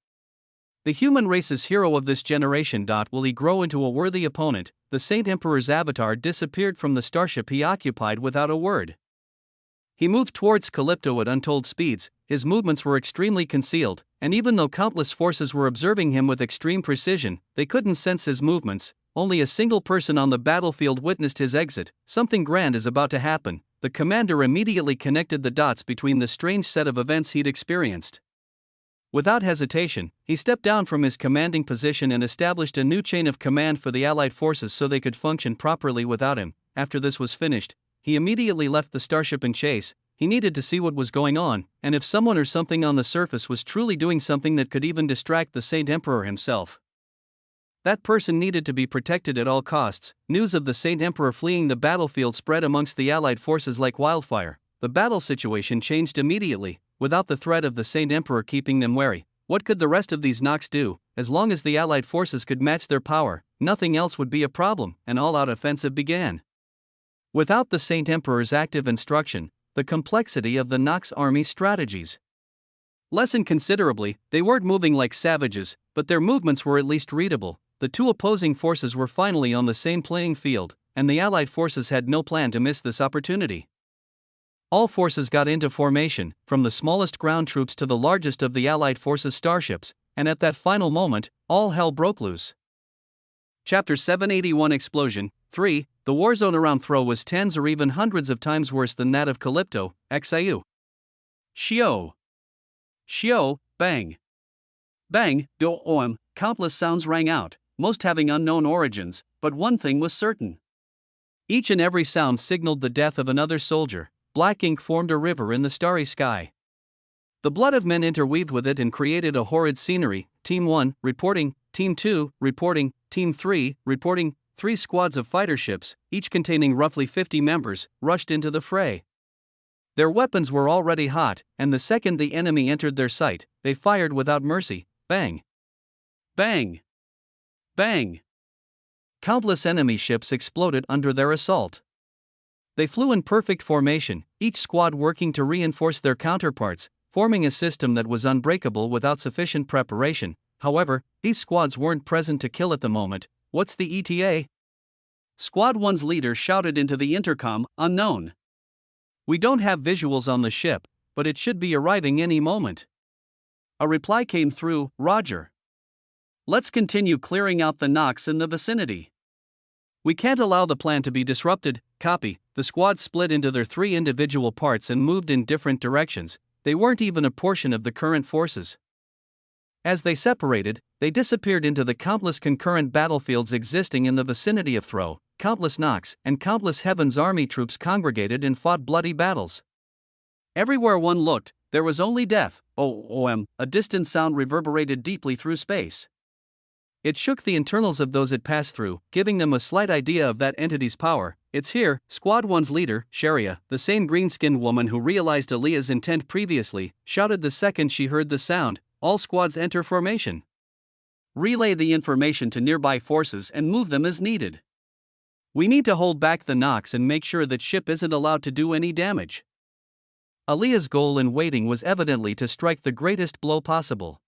The human race's hero of this generation. Will he grow into a worthy opponent? The Saint Emperor's avatar disappeared from the starship he occupied without a word. He moved towards Calypto at untold speeds. His movements were extremely concealed, and even though countless forces were observing him with extreme precision, they couldn't sense his movements. Only a single person on the battlefield witnessed his exit. Something grand is about to happen. The commander immediately connected the dots between the strange set of events he'd experienced. Without hesitation, he stepped down from his commanding position and established a new chain of command for the Allied forces so they could function properly without him. After this was finished, he immediately left the starship in chase. He needed to see what was going on, and if someone or something on the surface was truly doing something that could even distract the Saint Emperor himself. That person needed to be protected at all costs. News of the Saint Emperor fleeing the battlefield spread amongst the Allied forces like wildfire. The battle situation changed immediately. Without the threat of the Saint Emperor keeping them wary, what could the rest of these Nox do? As long as the Allied forces could match their power, nothing else would be a problem. An all-out offensive began. Without the Saint Emperor's active instruction, the complexity of the Nox army strategies lessened considerably. They weren't moving like savages, but their movements were at least readable. The two opposing forces were finally on the same playing field, and the Allied forces had no plan to miss this opportunity. All forces got into formation, from the smallest ground troops to the largest of the Allied forces' starships, and at that final moment, all hell broke loose. Chapter 781 Explosion 3. The war zone around Thro was tens or even hundreds of times worse than that of Calypto, Xiu. Shio. Shio, bang. Bang, do-oem, countless sounds rang out, most having unknown origins, but one thing was certain. Each and every sound signaled the death of another soldier. Black ink formed a river in the starry sky. The blood of men interweaved with it and created a horrid scenery. Team 1, reporting, Team 2, reporting, Team 3, reporting. 3 squads of fighter ships, each containing roughly 50 members, rushed into the fray. Their weapons were already hot, and the second the enemy entered their sight, they fired without mercy. Bang! Bang! Bang! Countless enemy ships exploded under their assault. They flew in perfect formation, each squad working to reinforce their counterparts, forming a system that was unbreakable without sufficient preparation. However, these squads weren't present to kill at the moment. What's the ETA? Squad 1's leader shouted into the intercom, unknown. We don't have visuals on the ship, but it should be arriving any moment. A reply came through, Roger. Let's continue clearing out the knocks in the vicinity. We can't allow the plan to be disrupted. Copy. The squad split into their 3 individual parts and moved in different directions. They weren't even a portion of the current forces. As they separated, they disappeared into the countless concurrent battlefields existing in the vicinity of Thro. Countless knocks and countless Heaven's Army troops congregated and fought bloody battles. Everywhere one looked, there was only death. A distant sound reverberated deeply through space. It shook the internals of those it passed through, giving them a slight idea of that entity's power. It's here. Squad 1's leader, Sharia, the same green-skinned woman who realized Aaliyah's intent previously, shouted the second she heard the sound. All squads enter formation. Relay the information to nearby forces and move them as needed. We need to hold back the knocks and make sure that ship isn't allowed to do any damage. Aaliyah's goal in waiting was evidently to strike the greatest blow possible.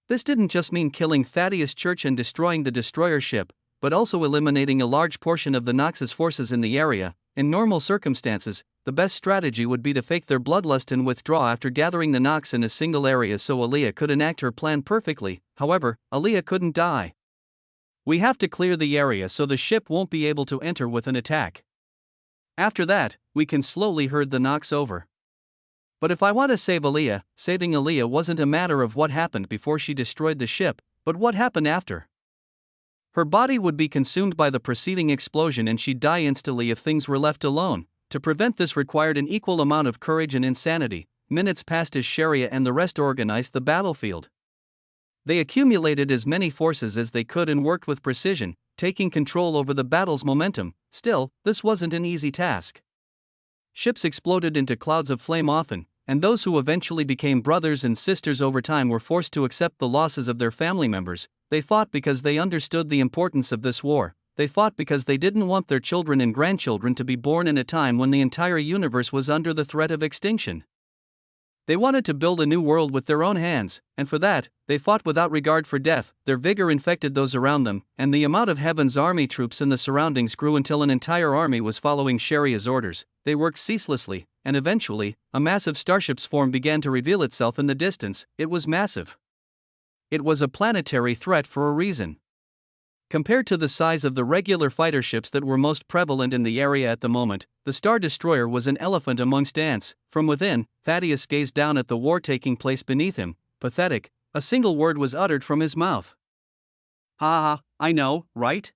This didn't just mean killing Thaddeus Church and destroying the destroyer ship, but also eliminating a large portion of the Nox's forces in the area. In normal circumstances, the best strategy would be to fake their bloodlust and withdraw after gathering the Nox in a single area so Aaliyah could enact her plan perfectly. However, Aaliyah couldn't die. We have to clear the area so the ship won't be able to enter with an attack. After that, we can slowly herd the Nox over. But if I want to save Aaliyah, saving Aaliyah wasn't a matter of what happened before she destroyed the ship, but what happened after. Her body would be consumed by the preceding explosion and she'd die instantly if things were left alone. To prevent this required an equal amount of courage and insanity. Minutes passed as Sharia and the rest organized the battlefield. They accumulated as many forces as they could and worked with precision, taking control over the battle's momentum. Still, this wasn't an easy task. Ships exploded into clouds of flame often, and those who eventually became brothers and sisters over time were forced to accept the losses of their family members. They fought because they understood the importance of this war. They fought because they didn't want their children and grandchildren to be born in a time when the entire universe was under the threat of extinction. They wanted to build a new world with their own hands, and for that, they fought without regard for death. Their vigor infected those around them, and the amount of Heaven's Army troops in the surroundings grew until an entire army was following Sharia's orders. They worked ceaselessly, and eventually, a massive starship's form began to reveal itself in the distance. It was massive. It was a planetary threat for a reason. Compared to the size of the regular fighter ships that were most prevalent in the area at the moment, the Star Destroyer was an elephant amongst ants. From within, Thaddeus gazed down at the war taking place beneath him. Pathetic. A single word was uttered from his mouth. Ha ha, I know, right?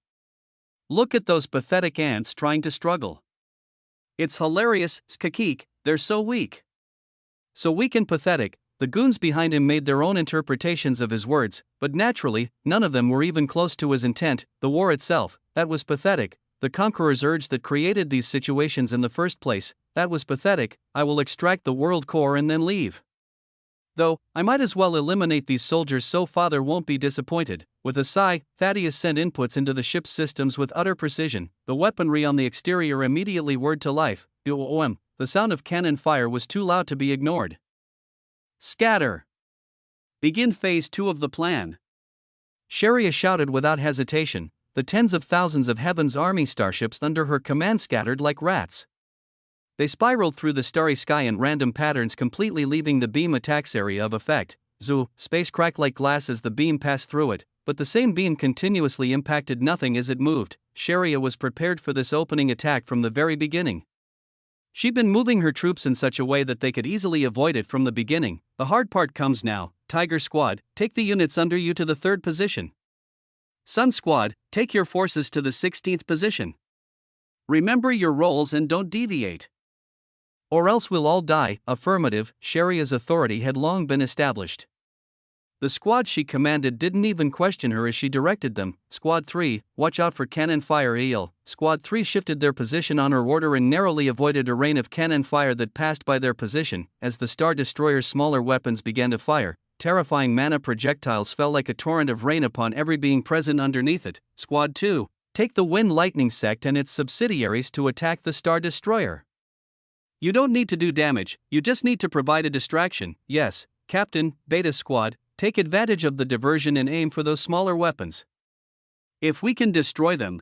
Look at those pathetic ants trying to struggle. It's hilarious, skakik, they're so weak. So weak and pathetic. The goons behind him made their own interpretations of his words, but naturally, none of them were even close to his intent. The war itself, that was pathetic. The conqueror's urge that created these situations in the first place, that was pathetic. I will extract the world core and then leave. Though, I might as well eliminate these soldiers so father won't be disappointed. With a sigh, Thaddeus sent inputs into the ship's systems with utter precision. The weaponry on the exterior immediately whirred to life. The sound of cannon fire was too loud to be ignored. Scatter! Begin phase 2 of the plan. Sharia shouted without hesitation. The tens of thousands of Heaven's Army starships under her command scattered like rats. They spiraled through the starry sky in random patterns, completely leaving the beam attack's area of effect. Space cracked like glass as the beam passed through it, but the same beam continuously impacted nothing as it moved. Sharia was prepared for this opening attack from the very beginning. She'd been moving her troops in such a way that they could easily avoid it from the beginning. The hard part comes now. Tiger Squad, take the units under you to the 3rd position. Sun Squad, take your forces to the 16th position. Remember your roles and don't deviate. Or else we'll all die. Affirmative. Sharia's authority had long been established. The squad she commanded didn't even question her as she directed them. Squad 3, watch out for cannon fire. Squad 3 shifted their position on her order and narrowly avoided a rain of cannon fire that passed by their position. As the Star Destroyer's smaller weapons began to fire, terrifying mana projectiles fell like a torrent of rain upon every being present underneath it. Squad 2, take the Wind Lightning sect and its subsidiaries to attack the Star Destroyer. You don't need to do damage, you just need to provide a distraction. Yes, Captain. Beta Squad, take advantage of the diversion and aim for those smaller weapons. If we can destroy them,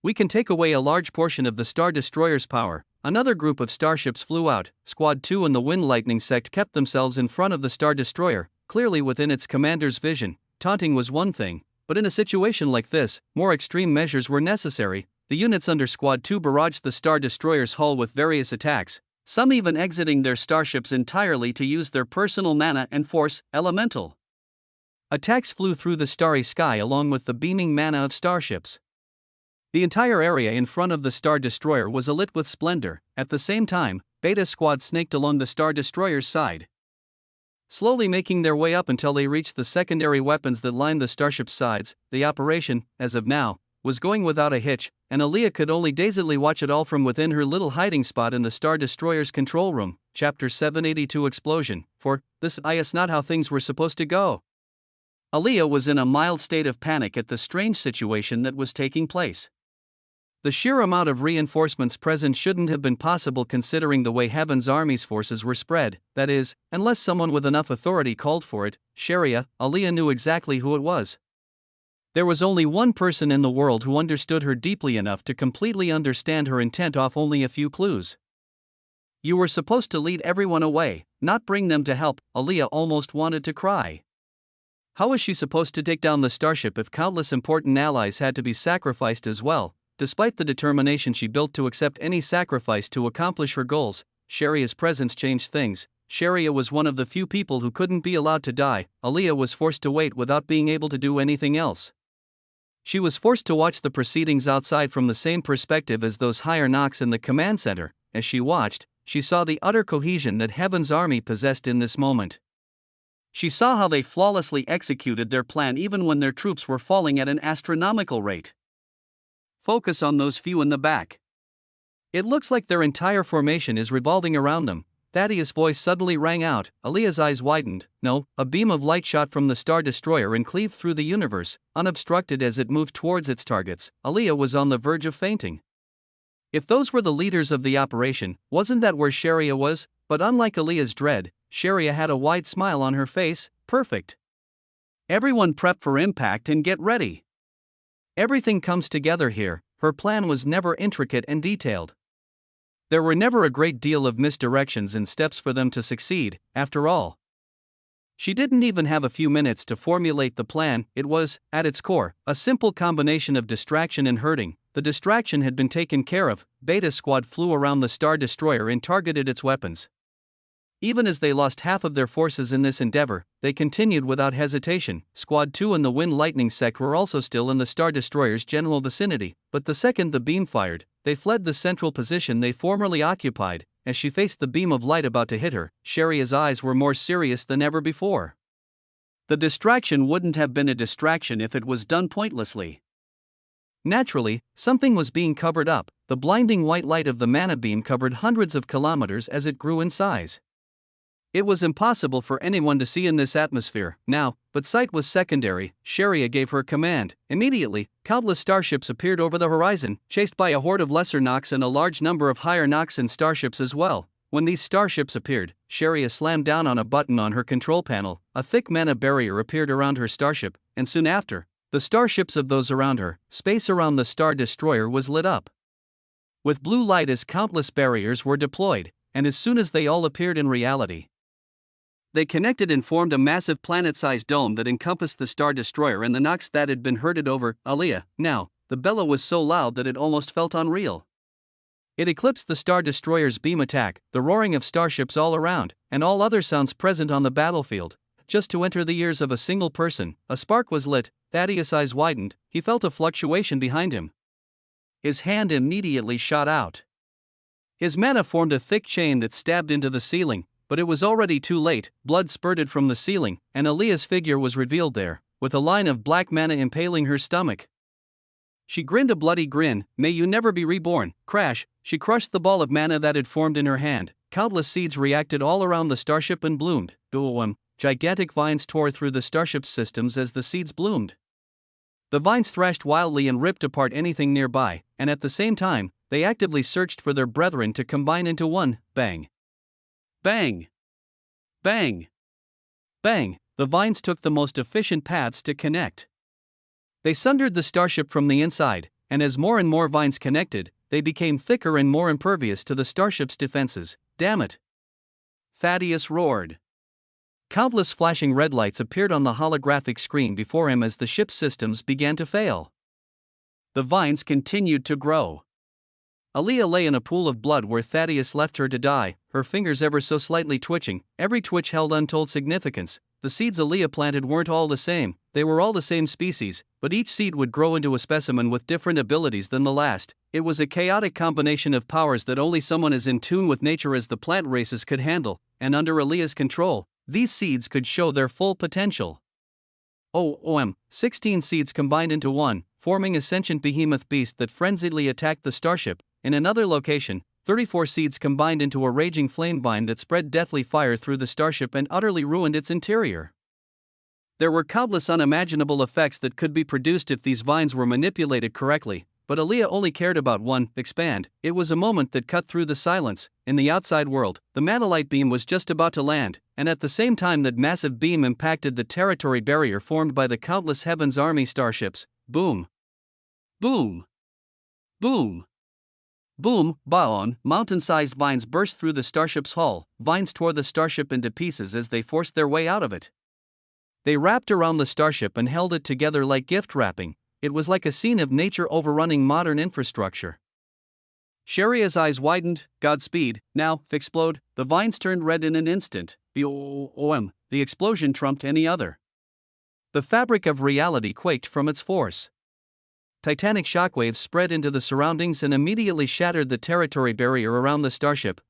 we can take away a large portion of the Star Destroyer's power. Another group of starships flew out. Squad 2 and the Wind Lightning sect kept themselves in front of the Star Destroyer, clearly within its commander's vision. Taunting was one thing, but in a situation like this, more extreme measures were necessary. The units under Squad 2 barraged the Star Destroyer's hull with various attacks, some even exiting their starships entirely to use their personal mana and force elemental. Attacks flew through the starry sky along with the beaming mana of starships. The entire area in front of the Star Destroyer was alit with splendor. At the same time, Beta Squad snaked along the Star Destroyer's side, slowly making their way up until they reached the secondary weapons that lined the starship's sides. The operation, as of now, was going without a hitch, and Aaliyah could only dazedly watch it all from within her little hiding spot in the Star Destroyer's control room. Chapter 782 Explosion. For this is not how things were supposed to go. Aaliyah was in a mild state of panic at the strange situation that was taking place. The sheer amount of reinforcements present shouldn't have been possible considering the way Heaven's Army's forces were spread, that is, unless someone with enough authority called for it. Sharia. Aaliyah knew exactly who it was. There was only one person in the world who understood her deeply enough to completely understand her intent off only a few clues. You were supposed to lead everyone away, not bring them to help. Aaliyah almost wanted to cry. How was she supposed to take down the starship if countless important allies had to be sacrificed as well? Despite the determination she built to accept any sacrifice to accomplish her goals, Sharia's presence changed things. Sharia was one of the few people who couldn't be allowed to die. Aaliyah was forced to wait without being able to do anything else. She was forced to watch the proceedings outside from the same perspective as those higher Nox in the command center. As she watched, she saw the utter cohesion that Heaven's Army possessed in this moment. She saw how they flawlessly executed their plan even when their troops were falling at an astronomical rate. Focus on those few in the back. It looks like their entire formation is revolving around them. Thaddeus' voice suddenly rang out. Aaliyah's eyes widened. No, a beam of light shot from the Star Destroyer and cleaved through the universe, unobstructed as it moved towards its targets. Aaliyah was on the verge of fainting. If those were the leaders of the operation, wasn't that where Sharia was? But unlike Aaliyah's dread, Sharia had a wide smile on her face. Perfect. Everyone prep for impact and get ready. Everything comes together here. Her plan was never intricate and detailed. There were never a great deal of misdirections and steps for them to succeed, after all. She didn't even have a few minutes to formulate the plan. It was, at its core, a simple combination of distraction and hurting. The distraction had been taken care of. Beta Squad flew around the Star Destroyer and targeted its weapons. Even as they lost half of their forces in this endeavor, they continued without hesitation. Squad 2 and the Wind Lightning sect were also still in the Star Destroyer's general vicinity, but the second the beam fired, they fled the central position they formerly occupied. As she faced the beam of light about to hit her, Sharia's eyes were more serious than ever before. The distraction wouldn't have been a distraction if it was done pointlessly. Naturally, something was being covered up. The blinding white light of the mana beam covered hundreds of kilometers as it grew in size. It was impossible for anyone to see in this atmosphere now, but sight was secondary. Sharia gave her command. Immediately, countless starships appeared over the horizon, chased by a horde of lesser Nox and a large number of higher Noxan starships as well. When these starships appeared, Sharia slammed down on a button on her control panel. A thick mana barrier appeared around her starship, and soon after, the starships of those around her. Space around the Star Destroyer was lit up. With blue light as countless barriers were deployed, and as soon as they all appeared in reality, they connected and formed a massive planet-sized dome that encompassed the Star Destroyer and the knocks that had been herded over Aliyah. Now, the bellow was so loud that it almost felt unreal. It eclipsed the Star Destroyer's beam attack, the roaring of starships all around, and all other sounds present on the battlefield. Just to enter the ears of a single person, a spark was lit. Thaddeus' eyes widened. He felt a fluctuation behind him. His hand immediately shot out. His mana formed a thick chain that stabbed into the ceiling, but it was already too late. Blood spurted from the ceiling, and Aliyah's figure was revealed there, with a line of black mana impaling her stomach. She grinned a bloody grin. May you never be reborn. Crash! She crushed the ball of mana that had formed in her hand. Countless seeds reacted all around the starship and bloomed. Gigantic vines tore through the starship's systems as the seeds bloomed. The vines thrashed wildly and ripped apart anything nearby, and at the same time, they actively searched for their brethren to combine into one. Bang! Bang! Bang! Bang! The vines took the most efficient paths to connect. They sundered the starship from the inside, and as more and more vines connected, they became thicker and more impervious to the starship's defenses. Damn it! Thaddeus roared. Countless flashing red lights appeared on the holographic screen before him as the ship's systems began to fail. The vines continued to grow. Aliyah lay in a pool of blood where Thaddeus left her to die, her fingers ever so slightly twitching. Every twitch held untold significance. The seeds Aliyah planted weren't all the same, they were all the same species, but each seed would grow into a specimen with different abilities than the last. It was a chaotic combination of powers that only someone as in tune with nature as the plant races could handle, and under Aliyah's control, these seeds could show their full potential. 16 seeds combined into one, forming a sentient behemoth beast that frenziedly attacked the starship. In another location, 34 seeds combined into a raging flame vine that spread deathly fire through the starship and utterly ruined its interior. There were countless unimaginable effects that could be produced if these vines were manipulated correctly, but Aliyah only cared about one: expand. It was a moment that cut through the silence. In the outside world, the manalite beam was just about to land, and at the same time that massive beam impacted the territory barrier formed by the countless Heaven's Army starships. Boom! Boom! Boom! Boom! Baon! Mountain-sized vines burst through the starship's hull. Vines tore the starship into pieces as they forced their way out of it. They wrapped around the starship and held it together like gift wrapping. It was like a scene of nature overrunning modern infrastructure. Sharia's eyes widened. Godspeed. Now, explode. The vines turned red in an instant. The explosion trumped any other. The fabric of reality quaked from its force. Titanic shockwaves spread into the surroundings and immediately shattered the territory barrier around the starship.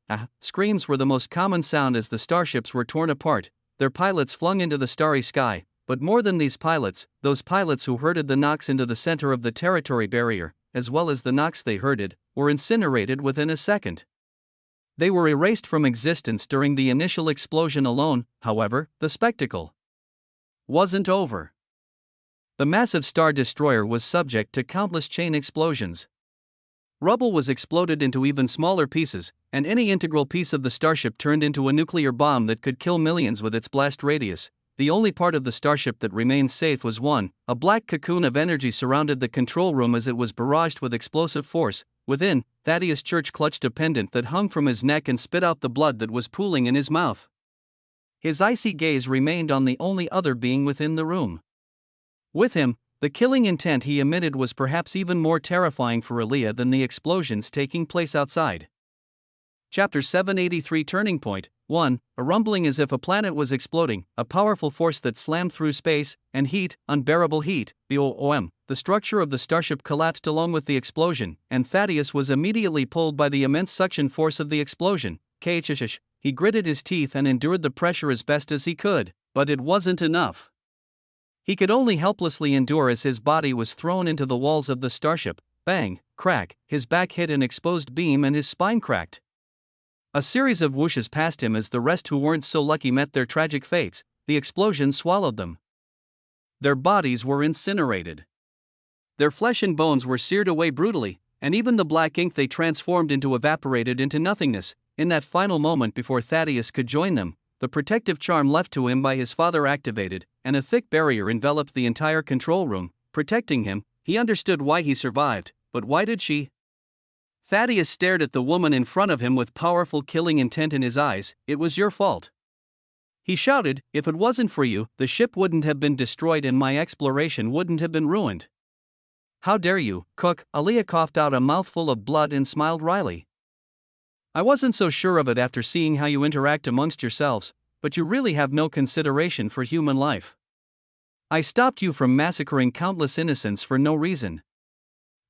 Screams were the most common sound as the starships were torn apart, their pilots flung into the starry sky. But more than these pilots, those pilots who herded the knocks into the center of the territory barrier, as well as the knocks they herded, were incinerated within a second. They were erased from existence during the initial explosion alone. However, the spectacle wasn't over. The massive Star Destroyer was subject to countless chain explosions. Rubble was exploded into even smaller pieces, and any integral piece of the starship turned into a nuclear bomb that could kill millions with its blast radius. The only part of the starship that remained safe was one. A black cocoon of energy surrounded the control room as it was barraged with explosive force. Within, Thaddeus Church clutched a pendant that hung from his neck and spit out the blood that was pooling in his mouth. His icy gaze remained on the only other being within the room. With him, the killing intent he emitted was perhaps even more terrifying for Aliyah than the explosions taking place outside. Chapter 783 Turning Point 1. A rumbling as if a planet was exploding, a powerful force that slammed through space, and heat, unbearable heat. The structure of the starship collapsed along with the explosion, and Thaddeus was immediately pulled by the immense suction force of the explosion. He gritted his teeth and endured the pressure as best as he could, but it wasn't enough. He could only helplessly endure as his body was thrown into the walls of the starship. Bang, crack, his back hit an exposed beam and his spine cracked. A series of whooshes passed him as the rest who weren't so lucky met their tragic fates. The explosion swallowed them. Their bodies were incinerated. Their flesh and bones were seared away brutally, and even the black ink they transformed into evaporated into nothingness. In that final moment before Thaddeus could join them, the protective charm left to him by his father activated, and a thick barrier enveloped the entire control room, protecting him. He understood why he survived, but why did she? Thaddeus stared at the woman in front of him with powerful killing intent in his eyes. "It was your fault," he shouted. "If it wasn't for you, the ship wouldn't have been destroyed and my exploration wouldn't have been ruined." "How dare you, Cook?" Aaliyah coughed out a mouthful of blood and smiled wryly. "I wasn't so sure of it after seeing how you interact amongst yourselves, but you really have no consideration for human life. I stopped you from massacring countless innocents for no reason.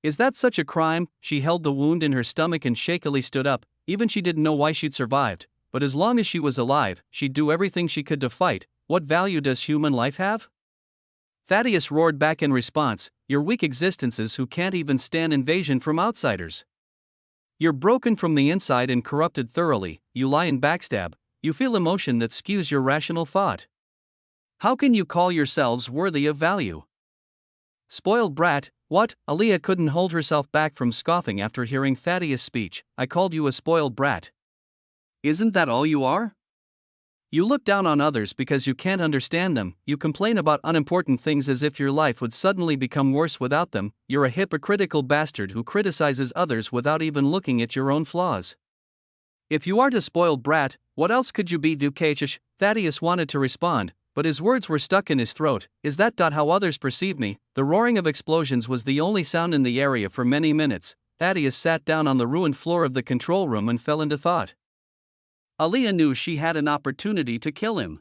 Is that such a crime?" She held the wound in her stomach and shakily stood up. Even she didn't know why she'd survived, but as long as she was alive, she'd do everything she could to fight. "What value does human life have?" Thaddeus roared back in response. "You're weak existences who can't even stand invasion from outsiders. You're broken from the inside and corrupted thoroughly. You lie and backstab. You feel emotion that skews your rational thought. How can you call yourselves worthy of value? Spoiled brat, what?" Aaliyah couldn't hold herself back from scoffing after hearing Thaddeus' speech. "I called you a spoiled brat. Isn't that all you are? You look down on others because you can't understand them. You complain about unimportant things as if your life would suddenly become worse without them. You're a hypocritical bastard who criticizes others without even looking at your own flaws. If you aren't a spoiled brat, what else could you be, Dukacish?" Thaddeus wanted to respond, but his words were stuck in his throat. "Is that how others perceive me?" The roaring of explosions was the only sound in the area for many minutes. Thaddeus sat down on the ruined floor of the control room and fell into thought. Aaliyah knew she had an opportunity to kill him.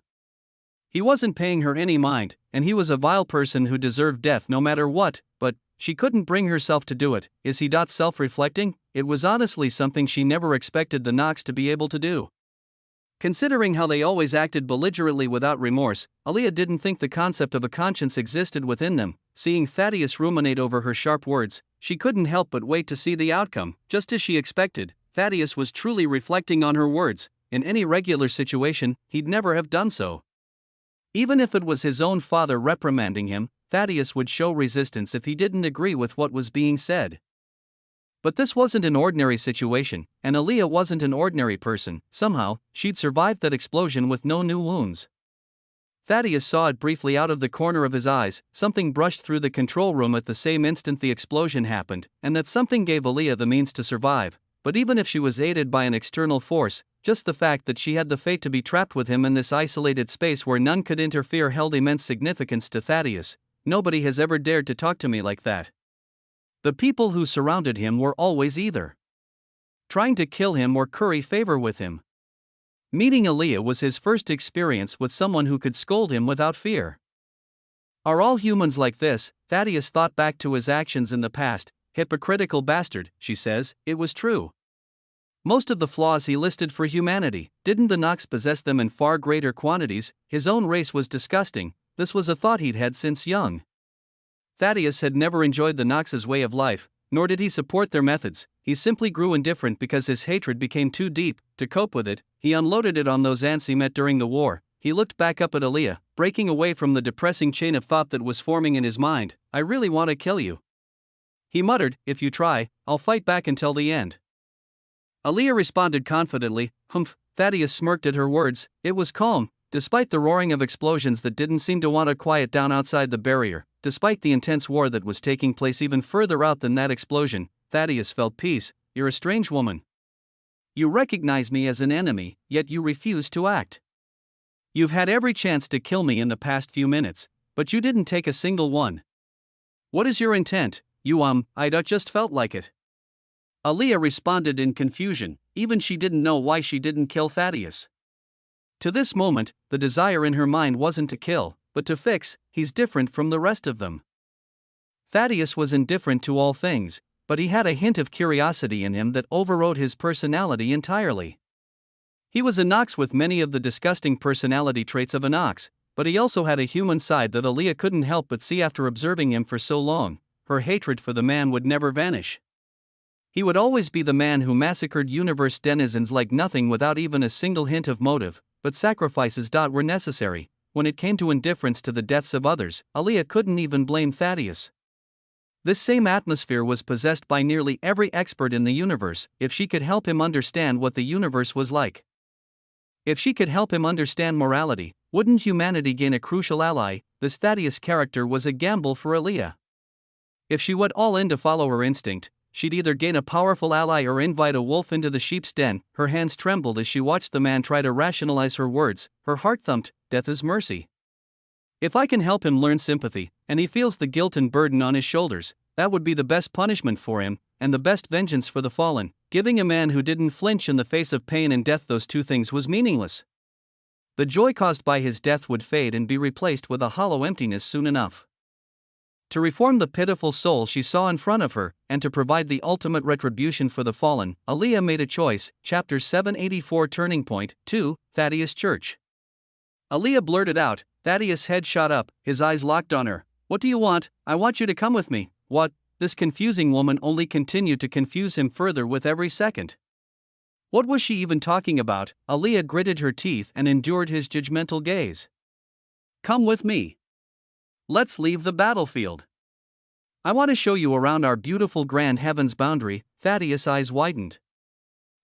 He wasn't paying her any mind, and he was a vile person who deserved death no matter what, but she couldn't bring herself to do it. Is he self-reflecting? It was honestly something she never expected the Nox to be able to do. Considering how they always acted belligerently without remorse, Aaliyah didn't think the concept of a conscience existed within them. Seeing Thaddeus ruminate over her sharp words, she couldn't help but wait to see the outcome. Just as she expected, Thaddeus was truly reflecting on her words. In any regular situation, he'd never have done so. Even if it was his own father reprimanding him, Thaddeus would show resistance if he didn't agree with what was being said. But this wasn't an ordinary situation, and Aaliyah wasn't an ordinary person. Somehow, she'd survived that explosion with no new wounds. Thaddeus saw it briefly out of the corner of his eyes. Something brushed through the control room at the same instant the explosion happened, and that something gave Aaliyah the means to survive. But even if she was aided by an external force, just the fact that she had the fate to be trapped with him in this isolated space where none could interfere held immense significance to Thaddeus. "Nobody has ever dared to talk to me like that." The people who surrounded him were always either trying to kill him or curry favor with him. Meeting Aaliyah was his first experience with someone who could scold him without fear. Are all humans like this? Thaddeus thought back to his actions in the past. "Hypocritical bastard," she says. It was true. Most of the flaws he listed for humanity, didn't the Nox possess them in far greater quantities? His own race was disgusting. This was a thought he'd had since young. Thaddeus had never enjoyed the Nox's way of life, nor did he support their methods. He simply grew indifferent because his hatred became too deep. To cope with it, he unloaded it on those ants he met during the war. He looked back up at Aaliyah, breaking away from the depressing chain of thought that was forming in his mind. "I really want to kill you," he muttered. "If you try, I'll fight back until the end." Aaliyah responded confidently. "Humph." Thaddeus smirked at her words. It was calm, despite the roaring of explosions that didn't seem to want to quiet down outside the barrier. Despite the intense war that was taking place even further out than that explosion, Thaddeus felt peace. "You're a strange woman. You recognize me as an enemy, yet you refuse to act. You've had every chance to kill me in the past few minutes, but you didn't take a single one. What is your intent?" "I just felt like it." Aaliyah responded in confusion. Even she didn't know why she didn't kill Thaddeus. To this moment, the desire in her mind wasn't to kill, but to fix. He's different from the rest of them. Thaddeus was indifferent to all things, but he had a hint of curiosity in him that overrode his personality entirely. He was a Nox with many of the disgusting personality traits of a Nox, but he also had a human side that Aaliyah couldn't help but see after observing him for so long. Her hatred for the man would never vanish. He would always be the man who massacred universe denizens like nothing without even a single hint of motive, but sacrifices were necessary. When it came to indifference to the deaths of others, Aaliyah couldn't even blame Thaddeus. This same atmosphere was possessed by nearly every expert in the universe. If she could help him understand what the universe was like, if she could help him understand morality, wouldn't humanity gain a crucial ally? This Thaddeus character was a gamble for Aaliyah. If she went all in to follow her instinct, she'd either gain a powerful ally or invite a wolf into the sheep's den. Her hands trembled as she watched the man try to rationalize her words. Her heart thumped. Death is mercy. If I can help him learn sympathy, and he feels the guilt and burden on his shoulders, that would be the best punishment for him, and the best vengeance for the fallen. Giving a man who didn't flinch in the face of pain and death those two things was meaningless. The joy caused by his death would fade and be replaced with a hollow emptiness soon enough. To reform the pitiful soul she saw in front of her, and to provide the ultimate retribution for the fallen, Aaliyah made a choice. Chapter 784 Turning Point 2, Thaddeus Church. Aaliyah blurted out. Thaddeus' head shot up, his eyes locked on her. What do you want? I want you to come with me. What? This confusing woman only continued to confuse him further with every second. What was she even talking about? Aaliyah gritted her teeth and endured his judgmental gaze. Come with me. Let's leave the battlefield. I want to show you around our beautiful grand heaven's boundary. Thaddeus' eyes widened.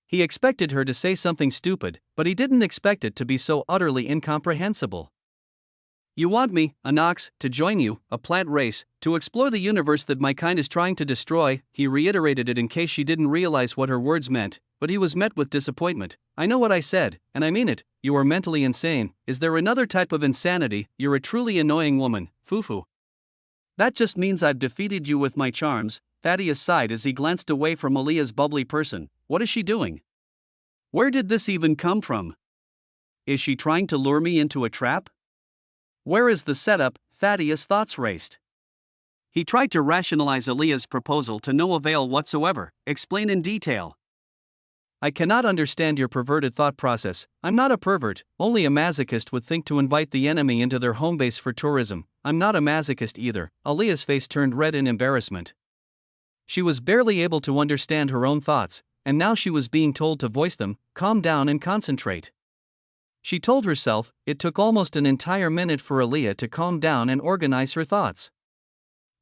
He expected her to say something stupid, but he didn't expect it to be so utterly incomprehensible. You want me, Anox, to join you, a plant race, to explore the universe that my kind is trying to destroy. He reiterated it in case she didn't realize what her words meant, but he was met with disappointment. I know what I said, and I mean it. You are mentally insane. Is there another type of insanity? You're a truly annoying woman, Fufu. That just means I've defeated you with my charms. Thaddeus sighed as he glanced away from Aaliyah's bubbly person. What is she doing? Where did this even come from? Is she trying to lure me into a trap? Where is the setup? Thaddeus' thoughts raced. He tried to rationalize Aaliyah's proposal to no avail whatsoever. Explain in detail. I cannot understand your perverted thought process. I'm not a pervert, only a masochist would think to invite the enemy into their home base for tourism. I'm not a masochist either. Aaliyah's face turned red in embarrassment. She was barely able to understand her own thoughts, and now she was being told to voice them. Calm down and concentrate. She told herself. It took almost an entire minute for Aaliyah to calm down and organize her thoughts.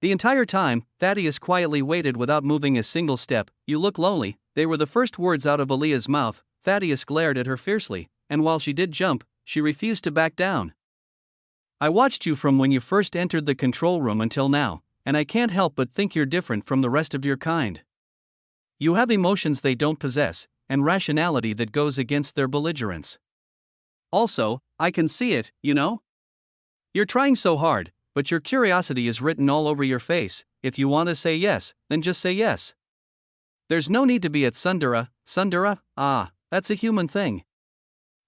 The entire time, Thaddeus quietly waited without moving a single step. You look lonely. They were the first words out of Aaliyah's mouth. Thaddeus glared at her fiercely, and while she did jump, she refused to back down. I watched you from when you first entered the control room until now, and I can't help but think you're different from the rest of your kind. You have emotions they don't possess, and rationality that goes against their belligerence. Also, I can see it, you know? You're trying so hard, but your curiosity is written all over your face. If you want to say yes, then just say yes. There's no need to be at Sundara. Sundara? Ah, that's a human thing.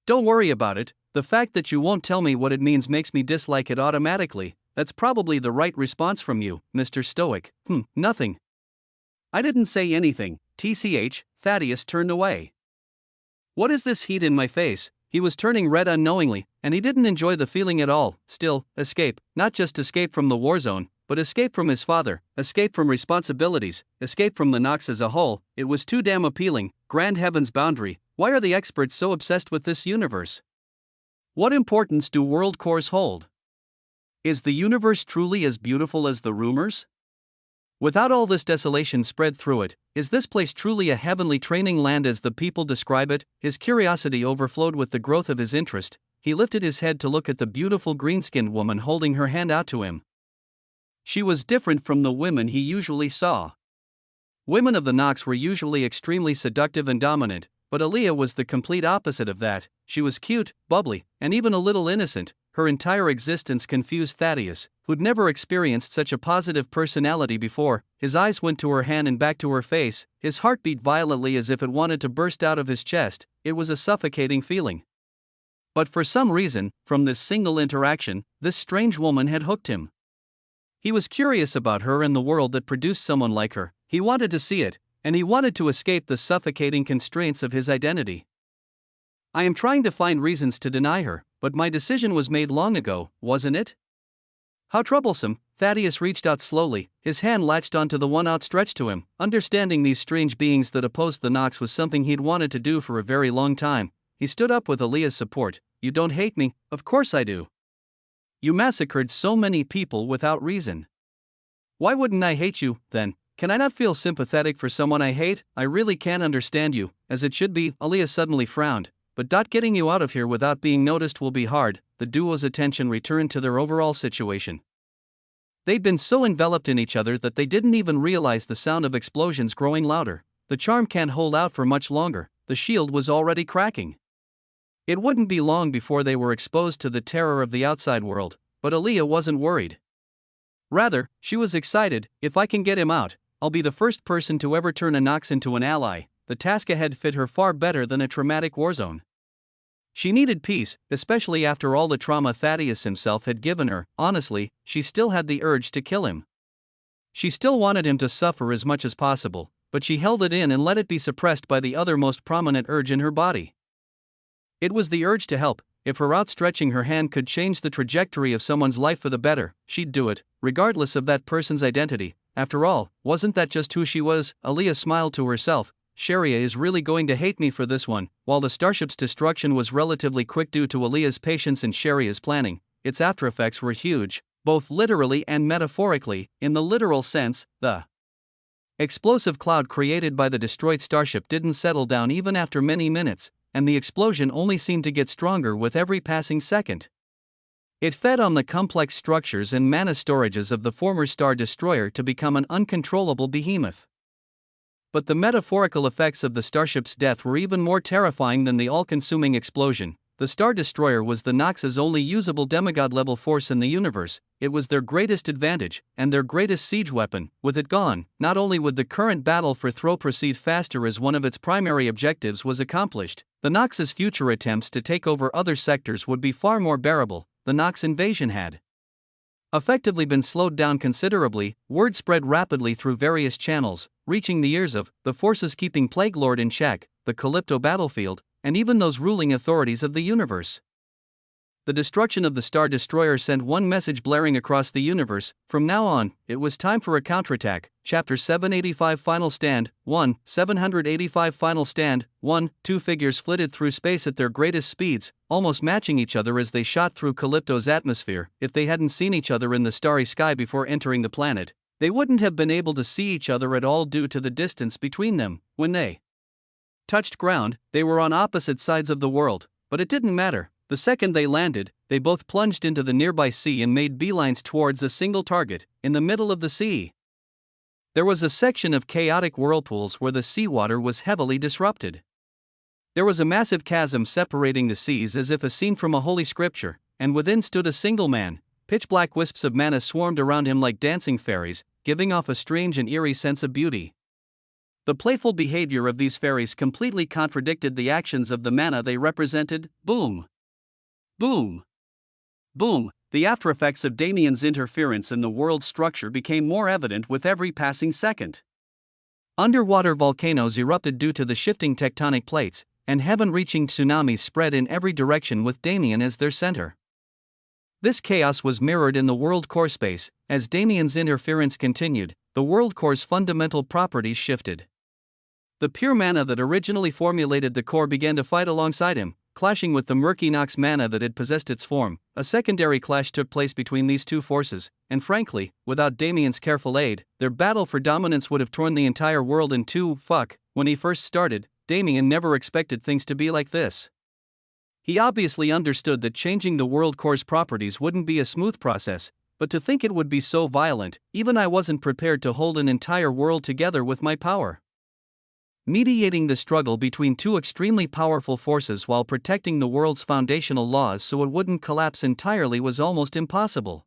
Don't worry about it. The fact that you won't tell me what it means makes me dislike it automatically. That's probably the right response from you, Mr. Stoic. Nothing. I didn't say anything. TCH, Thaddeus turned away. What is this heat in my face? He was turning red unknowingly, and he didn't enjoy the feeling at all. Still, escape. Not just escape from the war zone, but escape from his father, escape from responsibilities, escape from the Nox as a whole. It was too damn appealing. Grand heaven's boundary. Why are the experts so obsessed with this universe? What importance do world cores hold? Is the universe truly as beautiful as the rumors? Without all this desolation spread through it, is this place truly a heavenly training land as the people describe it? His curiosity overflowed with the growth of his interest. He lifted his head to look at the beautiful green-skinned woman holding her hand out to him. She was different from the women he usually saw. Women of the Nox were usually extremely seductive and dominant, but Aaliyah was the complete opposite of that. She was cute, bubbly, and even a little innocent. Her entire existence confused Thaddeus, who'd never experienced such a positive personality before. His eyes went to her hand and back to her face. His heart beat violently as if it wanted to burst out of his chest. It was a suffocating feeling. But for some reason, from this single interaction, this strange woman had hooked him. He was curious about her and the world that produced someone like her. He wanted to see it, and he wanted to escape the suffocating constraints of his identity. I am trying to find reasons to deny her, but my decision was made long ago, wasn't it? How troublesome. Thaddeus reached out slowly, his hand latched onto the one outstretched to him. Understanding these strange beings that opposed the Nox was something he'd wanted to do for a very long time. He stood up with Aaliyah's support. You don't hate me? Of course I do. You massacred so many people without reason. Why wouldn't I hate you, then? Can I not feel sympathetic for someone I hate? I really can't understand you, as it should be. Aaliyah suddenly frowned. But getting you out of here without being noticed will be hard. The duo's attention returned to their overall situation. They'd been so enveloped in each other that they didn't even realize the sound of explosions growing louder. The charm can't hold out for much longer, the shield was already cracking. It wouldn't be long before they were exposed to the terror of the outside world, but Aaliyah wasn't worried. Rather, she was excited. If I can get him out, I'll be the first person to ever turn a Nox into an ally. The task ahead fit her far better than a traumatic warzone. She needed peace, especially after all the trauma Thaddeus himself had given her. Honestly, she still had the urge to kill him. She still wanted him to suffer as much as possible, but she held it in and let it be suppressed by the other most prominent urge in her body. It was the urge to help. If her outstretching her hand could change the trajectory of someone's life for the better, she'd do it, regardless of that person's identity. After all, wasn't that just who she was? Aaliyah smiled to herself. Sharia is really going to hate me for this one. While the starship's destruction was relatively quick due to Aaliyah's patience and Sharia's planning, its aftereffects were huge, both literally and metaphorically. In the literal sense, the explosive cloud created by the destroyed starship didn't settle down even after many minutes, and the explosion only seemed to get stronger with every passing second. It fed on the complex structures and mana storages of the former Star Destroyer to become an uncontrollable behemoth. But the metaphorical effects of the starship's death were even more terrifying than the all-consuming explosion. The Star Destroyer was the Nox's only usable demigod-level force in the universe. It was their greatest advantage, and their greatest siege weapon. With it gone, not only would the current battle for Thro proceed faster as one of its primary objectives was accomplished, the Nox's future attempts to take over other sectors would be far more bearable. The Nox invasion had effectively been slowed down considerably. Word spread rapidly through various channels, reaching the ears of the forces keeping Plague Lord in check, the Calypto battlefield, and even those ruling authorities of the universe. The destruction of the Star Destroyer sent one message blaring across the universe: from now on, it was time for a counterattack. Chapter 785 Final Stand 1. 785 Final Stand 1. Two figures flitted through space at their greatest speeds, almost matching each other as they shot through Calypto's atmosphere. If they hadn't seen each other in the starry sky before entering the planet, they wouldn't have been able to see each other at all due to the distance between them. When they touched ground, they were on opposite sides of the world, but it didn't matter. The second they landed, they both plunged into the nearby sea and made beelines towards a single target. In the middle of the sea, there was a section of chaotic whirlpools where the seawater was heavily disrupted. There was a massive chasm separating the seas as if a scene from a holy scripture, and within stood a single man. Pitch-black wisps of mana swarmed around him like dancing fairies, giving off a strange and eerie sense of beauty. The playful behavior of these fairies completely contradicted the actions of the mana they represented. Boom! Boom! Boom! The aftereffects of Damien's interference in the world structure became more evident with every passing second. Underwater volcanoes erupted due to the shifting tectonic plates, and heaven-reaching tsunamis spread in every direction with Damien as their center. This chaos was mirrored in the world core space. As Damien's interference continued, the world core's fundamental properties shifted. The pure mana that originally formulated the core began to fight alongside him, clashing with the murky Nox mana that had possessed its form. A secondary clash took place between these two forces, and frankly, without Damien's careful aid, their battle for dominance would have torn the entire world in two. When he first started, Damien never expected things to be like this. He obviously understood that changing the world core's properties wouldn't be a smooth process, but to think it would be so violent, even I wasn't prepared to hold an entire world together with my power. Mediating the struggle between two extremely powerful forces while protecting the world's foundational laws so it wouldn't collapse entirely was almost impossible.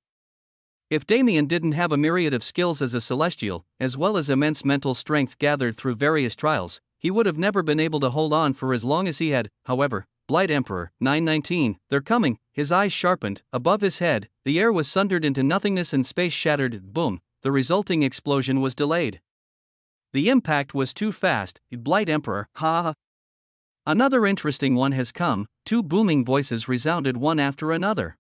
If Damien didn't have a myriad of skills as a celestial, as well as immense mental strength gathered through various trials, he would have never been able to hold on for as long as he had. However, Blight Emperor, 919, they're coming. His eyes sharpened. Above his head, the air was sundered into nothingness and space shattered. Boom! The resulting explosion was delayed. The impact was too fast. Blight Emperor, ha! Another interesting one has come. Two booming voices resounded one after another.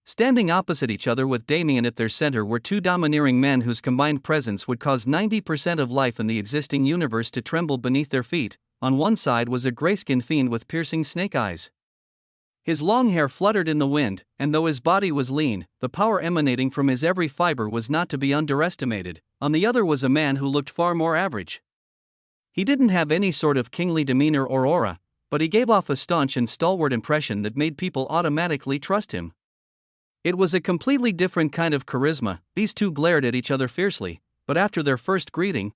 Standing opposite each other with Damien at their center were two domineering men whose combined presence would cause 90% of life in the existing universe to tremble beneath their feet. On one side was a gray-skinned fiend with piercing snake eyes. His long hair fluttered in the wind, and though his body was lean, the power emanating from his every fiber was not to be underestimated. On the other was a man who looked far more average. He didn't have any sort of kingly demeanor or aura, but he gave off a staunch and stalwart impression that made people automatically trust him. It was a completely different kind of charisma. These two glared at each other fiercely, but after their first greeting,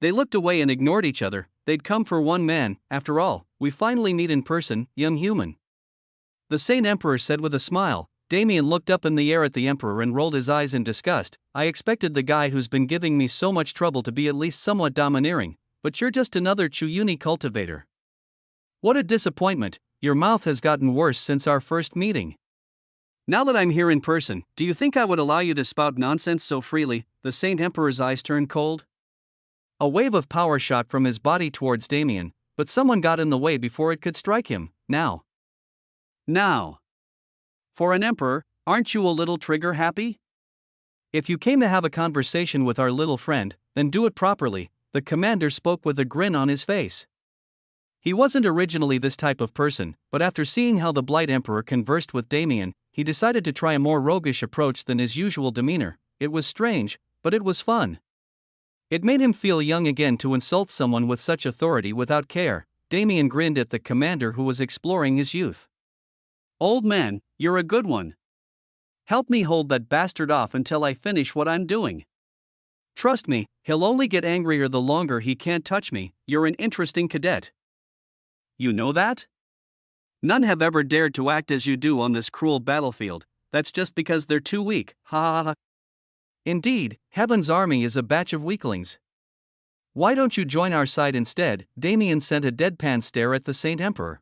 they looked away and ignored each other. They'd come for one man. After all, we finally meet in person, young human. The Saint Emperor said with a smile. Damien looked up in the air at the Emperor and rolled his eyes in disgust. I expected the guy who's been giving me so much trouble to be at least somewhat domineering, but you're just another Chuyuni cultivator. What a disappointment. Your mouth has gotten worse since our first meeting. Now that I'm here in person, do you think I would allow you to spout nonsense so freely? The Saint Emperor's eyes turned cold. A wave of power shot from his body towards Damien, but someone got in the way before it could strike him. Now. For an emperor, aren't you a little trigger happy? If you came to have a conversation with our little friend, then do it properly, the commander spoke with a grin on his face. He wasn't originally this type of person, but after seeing how the Blight Emperor conversed with Damien, he decided to try a more roguish approach than his usual demeanor. It was strange, but it was fun. It made him feel young again to insult someone with such authority without care. Damien grinned at the commander who was exploring his youth. Old man, you're a good one. Help me hold that bastard off until I finish what I'm doing. Trust me, he'll only get angrier the longer he can't touch me. You're an interesting cadet. You know that? None have ever dared to act as you do on this cruel battlefield. That's just because they're too weak. Ha ha ha. Indeed, Heaven's army is a batch of weaklings. Why don't you join our side instead? Damien sent a deadpan stare at the Saint Emperor.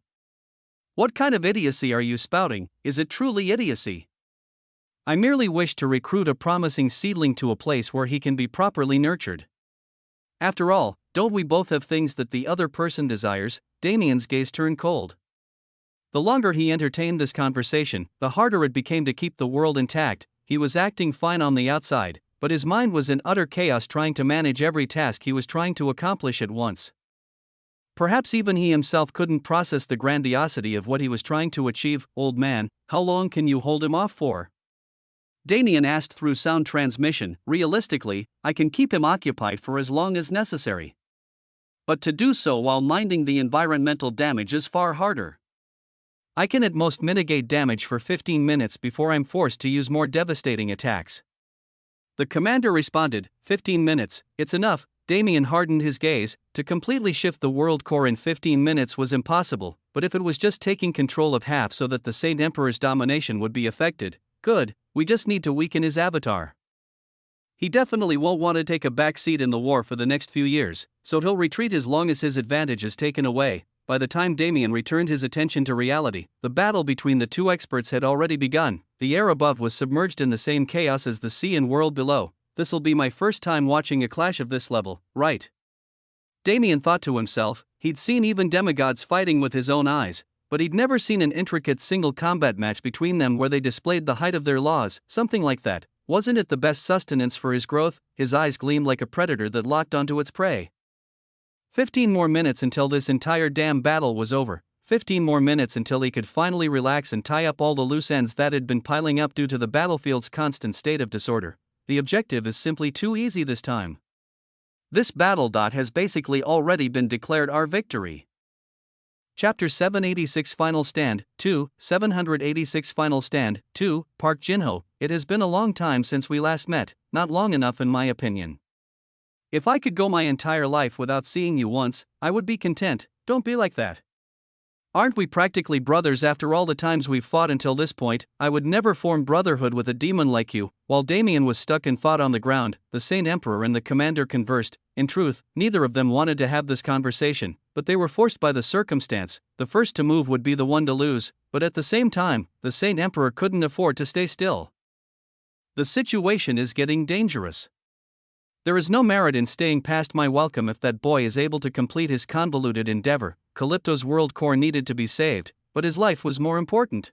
What kind of idiocy are you spouting? Is it truly idiocy? I merely wish to recruit a promising seedling to a place where he can be properly nurtured. After all, don't we both have things that the other person desires? Damien's gaze turned cold. The longer he entertained this conversation, the harder it became to keep the world intact. He was acting fine on the outside, but his mind was in utter chaos trying to manage every task he was trying to accomplish at once. Perhaps even he himself couldn't process the grandiosity of what he was trying to achieve. Old man, how long can you hold him off for? Damien asked through sound transmission. Realistically, I can keep him occupied for as long as necessary. But to do so while minding the environmental damage is far harder. I can at most mitigate damage for 15 minutes before I'm forced to use more devastating attacks. The commander responded, 15 minutes, it's enough. Damien hardened his gaze. To completely shift the world core in 15 minutes was impossible, but if it was just taking control of half so that the Saint Emperor's domination would be affected, good, we just need to weaken his avatar. He definitely won't want to take a back seat in the war for the next few years, so he'll retreat as long as his advantage is taken away. By the time Damien returned his attention to reality, the battle between the two experts had already begun. The air above was submerged in the same chaos as the sea and world below. This'll be my first time watching a clash of this level, right? Damien thought to himself. He'd seen even demigods fighting with his own eyes, but he'd never seen an intricate single combat match between them where they displayed the height of their laws. Something like that. Wasn't it the best sustenance for his growth? His eyes gleamed like a predator that locked onto its prey. 15 more minutes until this entire damn battle was over. 15 more minutes until he could finally relax and tie up all the loose ends that had been piling up due to the battlefield's constant state of disorder. The objective is simply too easy this time. This battle has basically already been declared our victory. Chapter 786 Final Stand, 2, 786 Final Stand, 2, Park Jinho. It has been a long time since we last met, not long enough in my opinion. If I could go my entire life without seeing you once, I would be content. Don't be like that. Aren't we practically brothers after all the times we've fought until this point? I would never form brotherhood with a demon like you. While Damien was stuck in thought on the ground, the Saint Emperor and the commander conversed. In truth, neither of them wanted to have this conversation, but they were forced by the circumstance. The first to move would be the one to lose, but at the same time, the Saint Emperor couldn't afford to stay still. The situation is getting dangerous. There is no merit in staying past my welcome if that boy is able to complete his convoluted endeavor. Calypto's world core needed to be saved, but his life was more important.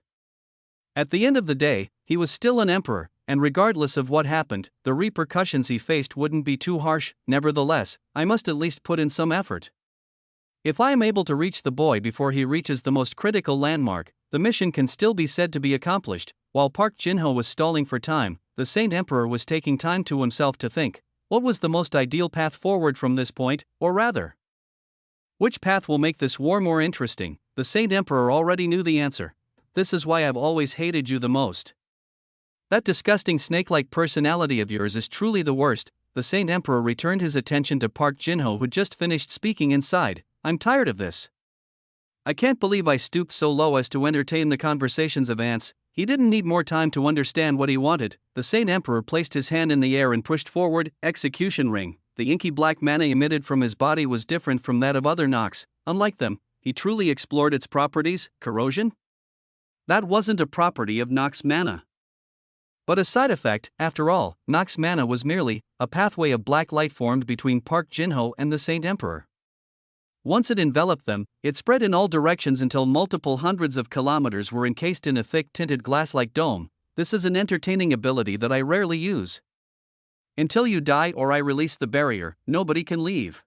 At the end of the day, he was still an emperor, and regardless of what happened, the repercussions he faced wouldn't be too harsh. Nevertheless, I must at least put in some effort. If I am able to reach the boy before he reaches the most critical landmark, the mission can still be said to be accomplished. While Park Jinho was stalling for time, the Saint Emperor was taking time to himself to think. What was the most ideal path forward from this point, or rather, which path will make this war more interesting? The Saint Emperor already knew the answer. This is why I've always hated you the most. That disgusting snake-like personality of yours is truly the worst. The Saint Emperor returned his attention to Park Jinho, who'd just finished speaking inside. I'm tired of this. I can't believe I stooped so low as to entertain the conversations of ants. He didn't need more time to understand what he wanted. The Saint Emperor placed his hand in the air and pushed forward. Execution ring. The inky black mana emitted from his body was different from that of other Nox. Unlike them, he truly explored its properties. Corrosion? That wasn't a property of Nox mana, but a side effect. After all, Nox mana was merely a pathway of black light formed between Park Jinho and the Saint Emperor. Once it enveloped them, it spread in all directions until multiple hundreds of kilometers were encased in a thick tinted glass-like dome. This is an entertaining ability that I rarely use. Until you die or I release the barrier, nobody can leave.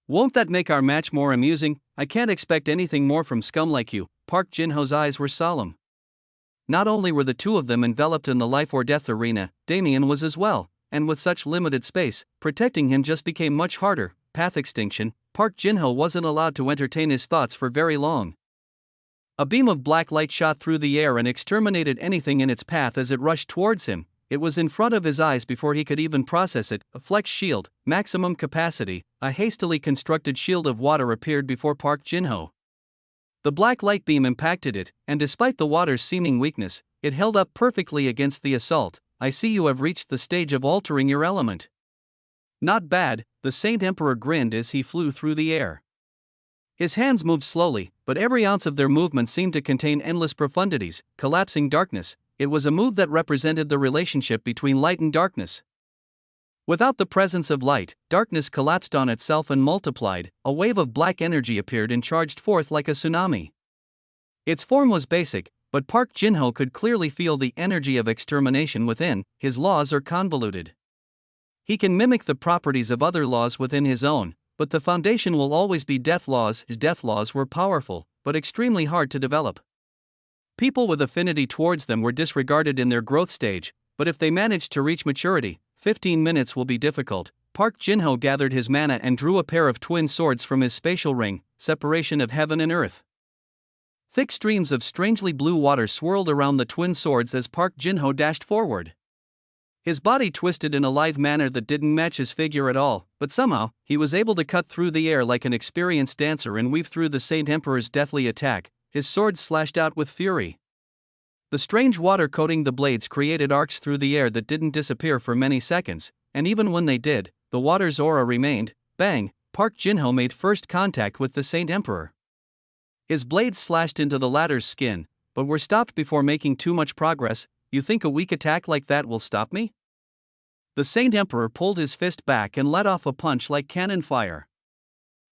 Won't that make our match more amusing? I can't expect anything more from scum like you. Park Jinho's eyes were solemn. Not only were the two of them enveloped in the life or death arena, Damien was as well, and with such limited space, protecting him just became much harder. Path extinction. Park Jinho wasn't allowed to entertain his thoughts for very long. A beam of black light shot through the air and exterminated anything in its path as it rushed towards him. It was in front of his eyes before he could even process it. A flex shield, maximum capacity. A hastily constructed shield of water appeared before Park Jinho. The black light beam impacted it, and despite the water's seeming weakness, it held up perfectly against the assault. I see you have reached the stage of altering your element. Not bad, the Saint Emperor grinned as he flew through the air. His hands moved slowly, but every ounce of their movement seemed to contain endless profundities. Collapsing darkness. It was a move that represented the relationship between light and darkness. Without the presence of light, darkness collapsed on itself and multiplied. A wave of black energy appeared and charged forth like a tsunami. Its form was basic, but Park Jinho could clearly feel the energy of extermination within. His laws are convoluted. He can mimic the properties of other laws within his own, but the foundation will always be death laws. His death laws were powerful, but extremely hard to develop. People with affinity towards them were disregarded in their growth stage, but if they managed to reach maturity, 15 minutes will be difficult. Park Jinho gathered his mana and drew a pair of twin swords from his spatial ring. Separation of heaven and earth. Thick streams of strangely blue water swirled around the twin swords as Park Jinho dashed forward. His body twisted in a lithe manner that didn't match his figure at all, but somehow, he was able to cut through the air like an experienced dancer and weave through the Saint Emperor's deathly attack. His swords slashed out with fury. The strange water coating the blades created arcs through the air that didn't disappear for many seconds, and even when they did, the water's aura remained. Bang! Park Jinho made first contact with the Saint Emperor. His blades slashed into the latter's skin, but were stopped before making too much progress. You think a weak attack like that will stop me? The Saint Emperor pulled his fist back and let off a punch like cannon fire.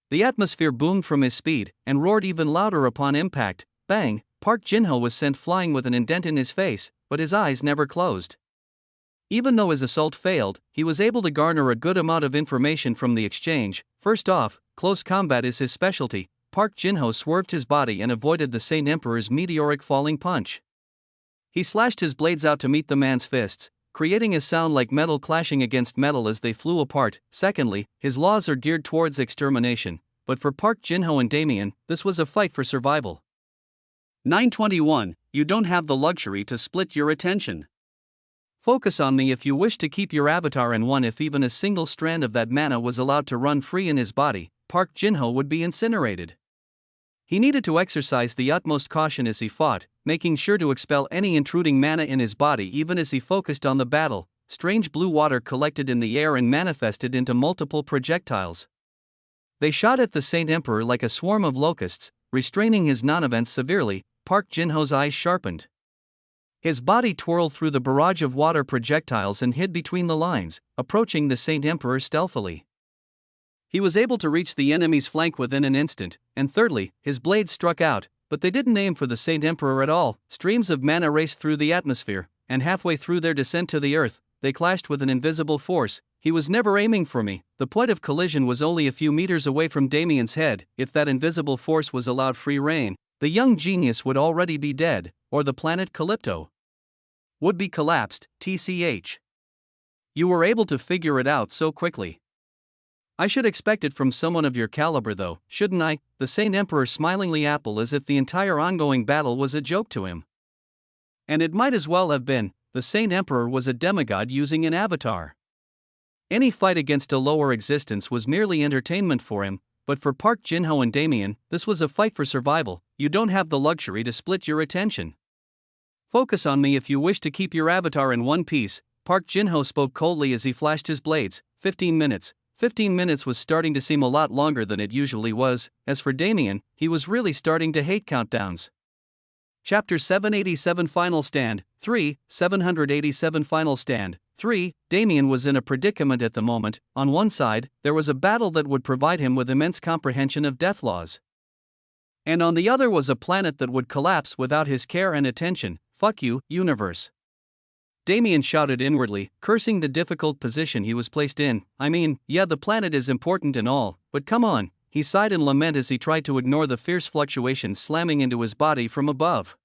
The atmosphere boomed from his speed, and roared even louder upon impact. Bang! Park Jinho was sent flying with an indent in his face, but his eyes never closed. Even though his assault failed, he was able to garner a good amount of information from the exchange. First off, close combat is his specialty. Park Jinho swerved his body and avoided the Saint Emperor's meteoric falling punch. He slashed his blades out to meet the man's fists, creating a sound like metal clashing against metal as they flew apart. Secondly, his laws are geared towards extermination, but for Park Jinho and Damien, this was a fight for survival. 921. You don't have the luxury to split your attention. Focus on me if you wish to keep your avatar in one. If even a single strand of that mana was allowed to run free in his body, Park Jinho would be incinerated. He needed to exercise the utmost caution as he fought, making sure to expel any intruding mana in his body even as he focused on the battle. Strange blue water collected in the air and manifested into multiple projectiles. They shot at the Saint Emperor like a swarm of locusts, restraining his non-events severely. Park Jinho's eyes sharpened. His body twirled through the barrage of water projectiles and hid between the lines, approaching the Saint Emperor stealthily. He was able to reach the enemy's flank within an instant, and thirdly, his blades struck out, but they didn't aim for the Saint Emperor at all. Streams of mana raced through the atmosphere, and halfway through their descent to the earth, they clashed with an invisible force. He was never aiming for me. The point of collision was only a few meters away from Damien's head. If that invisible force was allowed free rein, the young genius would already be dead, or the planet Calypto would be collapsed. TCH. You were able to figure it out so quickly. I should expect it from someone of your caliber though, shouldn't I? The Saint Emperor smilingly apple as if the entire ongoing battle was a joke to him. And it might as well have been. the Saint Emperor was a demigod using an avatar. Any fight against a lower existence was merely entertainment for him, but for Park Jin-ho and Damien, this was a fight for survival. You don't have the luxury to split your attention. Focus on me if you wish to keep your avatar in one piece, Park Jin-ho spoke coldly as he flashed his blades. 15 minutes. 15 minutes was starting to seem a lot longer than it usually was. As for Damien, he was really starting to hate countdowns. Chapter 787 Final Stand 3, 787 Final Stand 3. Damien was in a predicament at the moment. On one side, there was a battle that would provide him with immense comprehension of death laws. And on the other was a planet that would collapse without his care and attention. Fuck you, universe. Damien shouted inwardly, cursing the difficult position he was placed in. I mean, yeah, the planet is important and all, but come on. He sighed in lament as he tried to ignore the fierce fluctuations slamming into his body from above.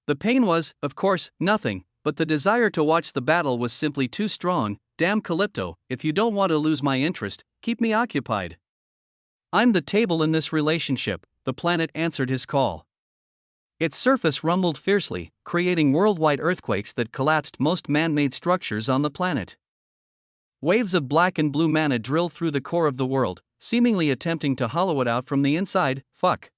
The pain was, of course, nothing, but the desire to watch the battle was simply too strong. Damn Calypto, if you don't want to lose my interest, keep me occupied. I'm the table in this relationship, the planet answered his call. Its surface rumbled fiercely, creating worldwide earthquakes that collapsed most man-made structures on the planet. Waves of black and blue mana drilled through the core of the world, seemingly attempting to hollow it out from the inside. Fuck.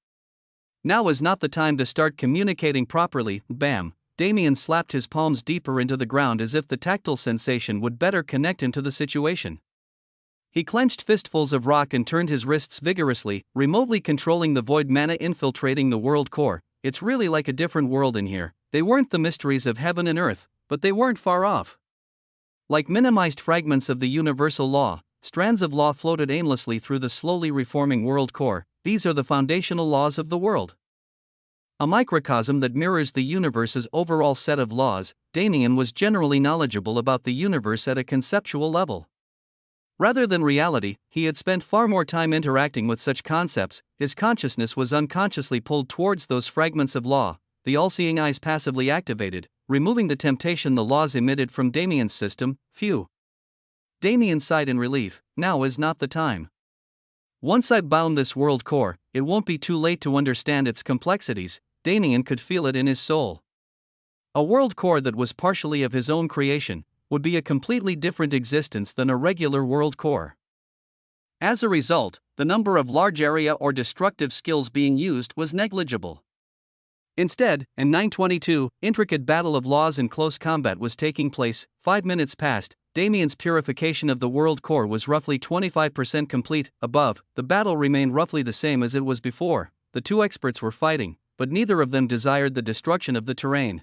Now is not the time to start communicating properly. Bam. Damien slapped his palms deeper into the ground as if the tactile sensation would better connect him to the situation. He clenched fistfuls of rock and turned his wrists vigorously, remotely controlling the void mana infiltrating the world core. It's really like a different world in here. They weren't the mysteries of heaven and earth, but they weren't far off. Like minimized fragments of the universal law, strands of law floated aimlessly through the slowly reforming world core. These are the foundational laws of the world. A microcosm that mirrors the universe's overall set of laws. Damien was generally knowledgeable about the universe at a conceptual level. Rather than reality, he had spent far more time interacting with such concepts. His consciousness was unconsciously pulled towards those fragments of law, the all-seeing eyes passively activated, removing the temptation the laws emitted from Damien's system. Phew. Damien sighed in relief. Now is not the time. Once I've bound this world core, it won't be too late to understand its complexities. Damien could feel it in his soul. A world core that was partially of his own creation would be a completely different existence than a regular world core. As a result, the number of large area or destructive skills being used was negligible. Instead, in 922, intricate battle of laws in close combat was taking place. 5 minutes passed. Damien's purification of the world core was roughly 25% complete. Above, the battle remained roughly the same as it was before. The two experts were fighting, but neither of them desired the destruction of the terrain.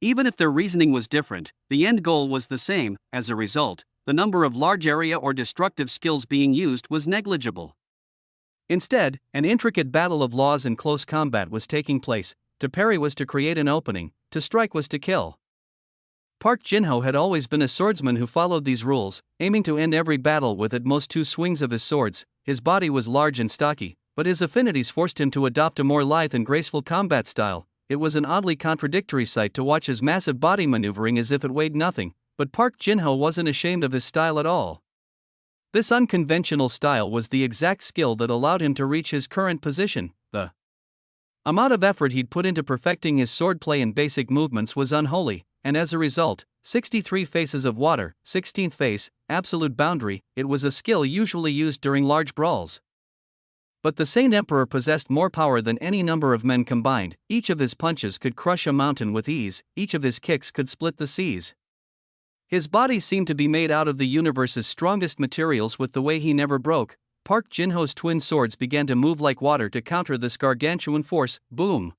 Even if their reasoning was different, the end goal was the same. As a result, the number of large area or destructive skills being used was negligible. Instead, an intricate battle of laws in close combat was taking place. To parry was to create an opening, to strike was to kill. Park Jin-ho had always been a swordsman who followed these rules, aiming to end every battle with at most 2 swings of his swords. His body was large and stocky, but his affinities forced him to adopt a more lithe and graceful combat style. It was an oddly contradictory sight to watch his massive body maneuvering as if it weighed nothing, but Park Jin-ho wasn't ashamed of his style at all. This unconventional style was the exact skill that allowed him to reach his current position. The amount of effort he'd put into perfecting his swordplay and basic movements was unholy, and as a result, 63 faces of water, 16th face, absolute boundary. It was a skill usually used during large brawls. But the Saint Emperor possessed more power than any number of men combined. Each of his punches could crush a mountain with ease, each of his kicks could split the seas. His body seemed to be made out of the universe's strongest materials with the way he never broke. Park Jin-ho's twin swords began to move like water to counter this gargantuan force. Boom!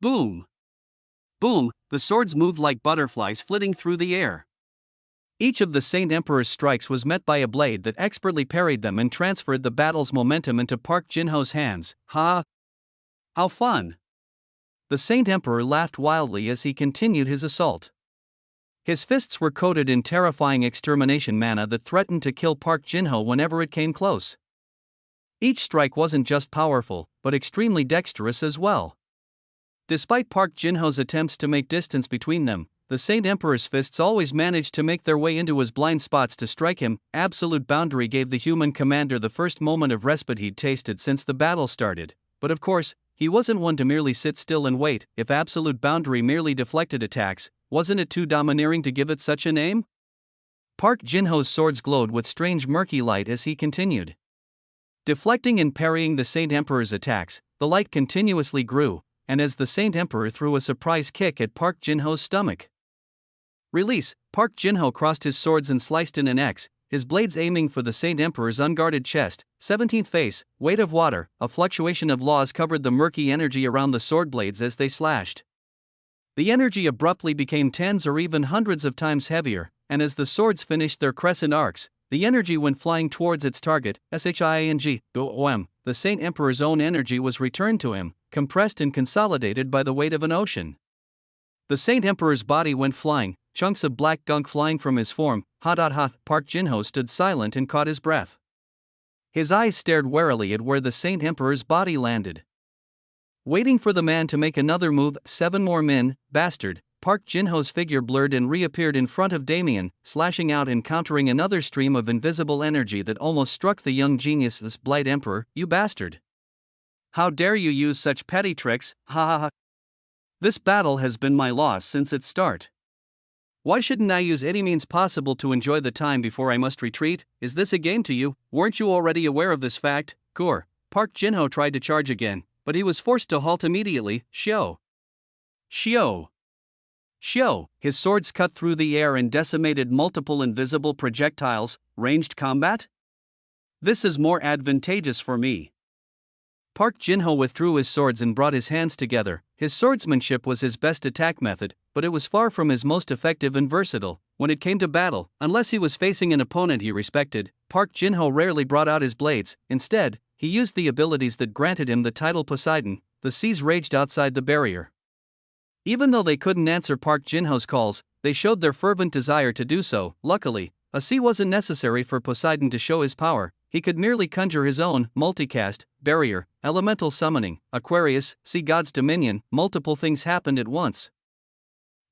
Boom! Boom! The swords moved like butterflies flitting through the air. Each of the Saint Emperor's strikes was met by a blade that expertly parried them and transferred the battle's momentum into Park Jin-ho's hands. Ha! How fun! The Saint Emperor laughed wildly as he continued his assault. His fists were coated in terrifying extermination mana that threatened to kill Park Jin-ho whenever it came close. Each strike wasn't just powerful, but extremely dexterous as well. Despite Park Jin-ho's attempts to make distance between them, the Saint Emperor's fists always managed to make their way into his blind spots to strike him. Absolute boundary gave the human commander the first moment of respite he'd tasted since the battle started, but of course, he wasn't one to merely sit still and wait. If absolute boundary merely deflected attacks, wasn't it too domineering to give it such a name? Park Jin-ho's swords glowed with strange murky light as he continued. Deflecting and parrying the Saint Emperor's attacks, the light continuously grew, and as the Saint Emperor threw a surprise kick at Park Jin-ho's stomach. Release, Park Jin-ho crossed his swords and sliced in an X, his blades aiming for the Saint Emperor's unguarded chest. 17th phase, weight of water, a fluctuation of laws covered the murky energy around the sword blades as they slashed. The energy abruptly became tens or even hundreds of times heavier, and as the swords finished their crescent arcs, the energy went flying towards its target. Shing, the Saint Emperor's own energy was returned to him, compressed and consolidated by the weight of an ocean. The Saint Emperor's body went flying, chunks of black gunk flying from his form. Park Jin-ho stood silent and caught his breath. His eyes stared warily at where the Saint Emperor's body landed. Waiting for the man to make another move, 7 more men, bastard. Park Jin-ho's figure blurred and reappeared in front of Damien, slashing out and countering another stream of invisible energy that almost struck the young genius's blight emperor. You bastard! How dare you use such petty tricks, ha ha ha! This battle has been my loss since its start. Why shouldn't I use any means possible to enjoy the time before I must retreat? Is this a game to you? Weren't you already aware of this fact? Gur. Park Jin-ho tried to charge again, but he was forced to halt immediately. Shio! His swords cut through the air and decimated multiple invisible projectiles. Ranged combat? This is more advantageous for me. Park Jin-ho withdrew his swords and brought his hands together. His swordsmanship was his best attack method, but it was far from his most effective and versatile. When it came to battle, unless he was facing an opponent he respected, Park Jin-ho rarely brought out his blades. Instead, he used the abilities that granted him the title Poseidon. The seas raged outside the barrier. Even though they couldn't answer Park Jin-ho's calls, they showed their fervent desire to do so. Luckily, a sea wasn't necessary for Poseidon to show his power. He could merely conjure his own multicast, barrier, elemental summoning, Aquarius, sea god's dominion. Multiple things happened at once.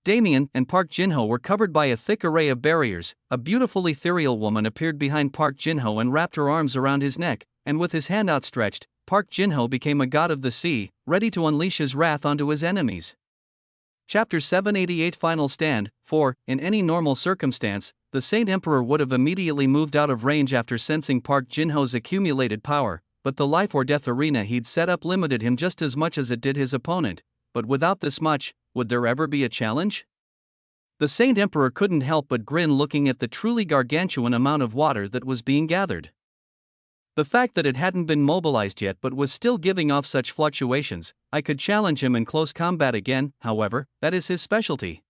Damien and Park Jin-ho were covered by a thick array of barriers. A beautiful ethereal woman appeared behind Park Jin-ho and wrapped her arms around his neck, and with his hand outstretched, Park Jin-ho became a god of the sea, ready to unleash his wrath onto his enemies. Chapter 788 Final Stand. 4. In any normal circumstance, the Saint Emperor would have immediately moved out of range after sensing Park Jin-ho's accumulated power, but the life or death arena he'd set up limited him just as much as it did his opponent. But without this much, would there ever be a challenge? The Saint Emperor couldn't help but grin looking at the truly gargantuan amount of water that was being gathered. The fact that it hadn't been mobilized yet but was still giving off such fluctuations, I could challenge him in close combat again. However, that is his specialty.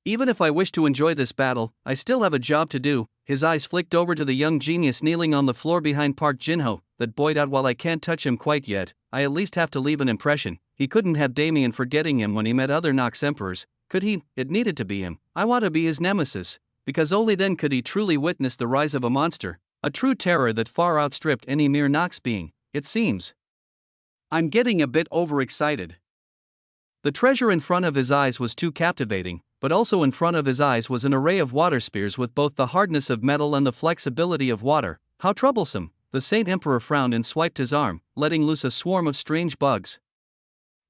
Even if I wish to enjoy this battle, I still have a job to do. His eyes flicked over to the young genius kneeling on the floor behind Park Jin-ho. That boyed out. While I can't touch him quite yet, I at least have to leave an impression. He couldn't have Damien forgetting him when he met other Nox emperors, could he? It needed to be him. I want to be his nemesis, because only then could he truly witness the rise of a monster. A true terror that far outstripped any mere Nox being, it seems. I'm getting a bit overexcited. The treasure in front of his eyes was too captivating, but also in front of his eyes was an array of water spears with both the hardness of metal and the flexibility of water. How troublesome! The Saint Emperor frowned and swiped his arm, letting loose a swarm of strange bugs.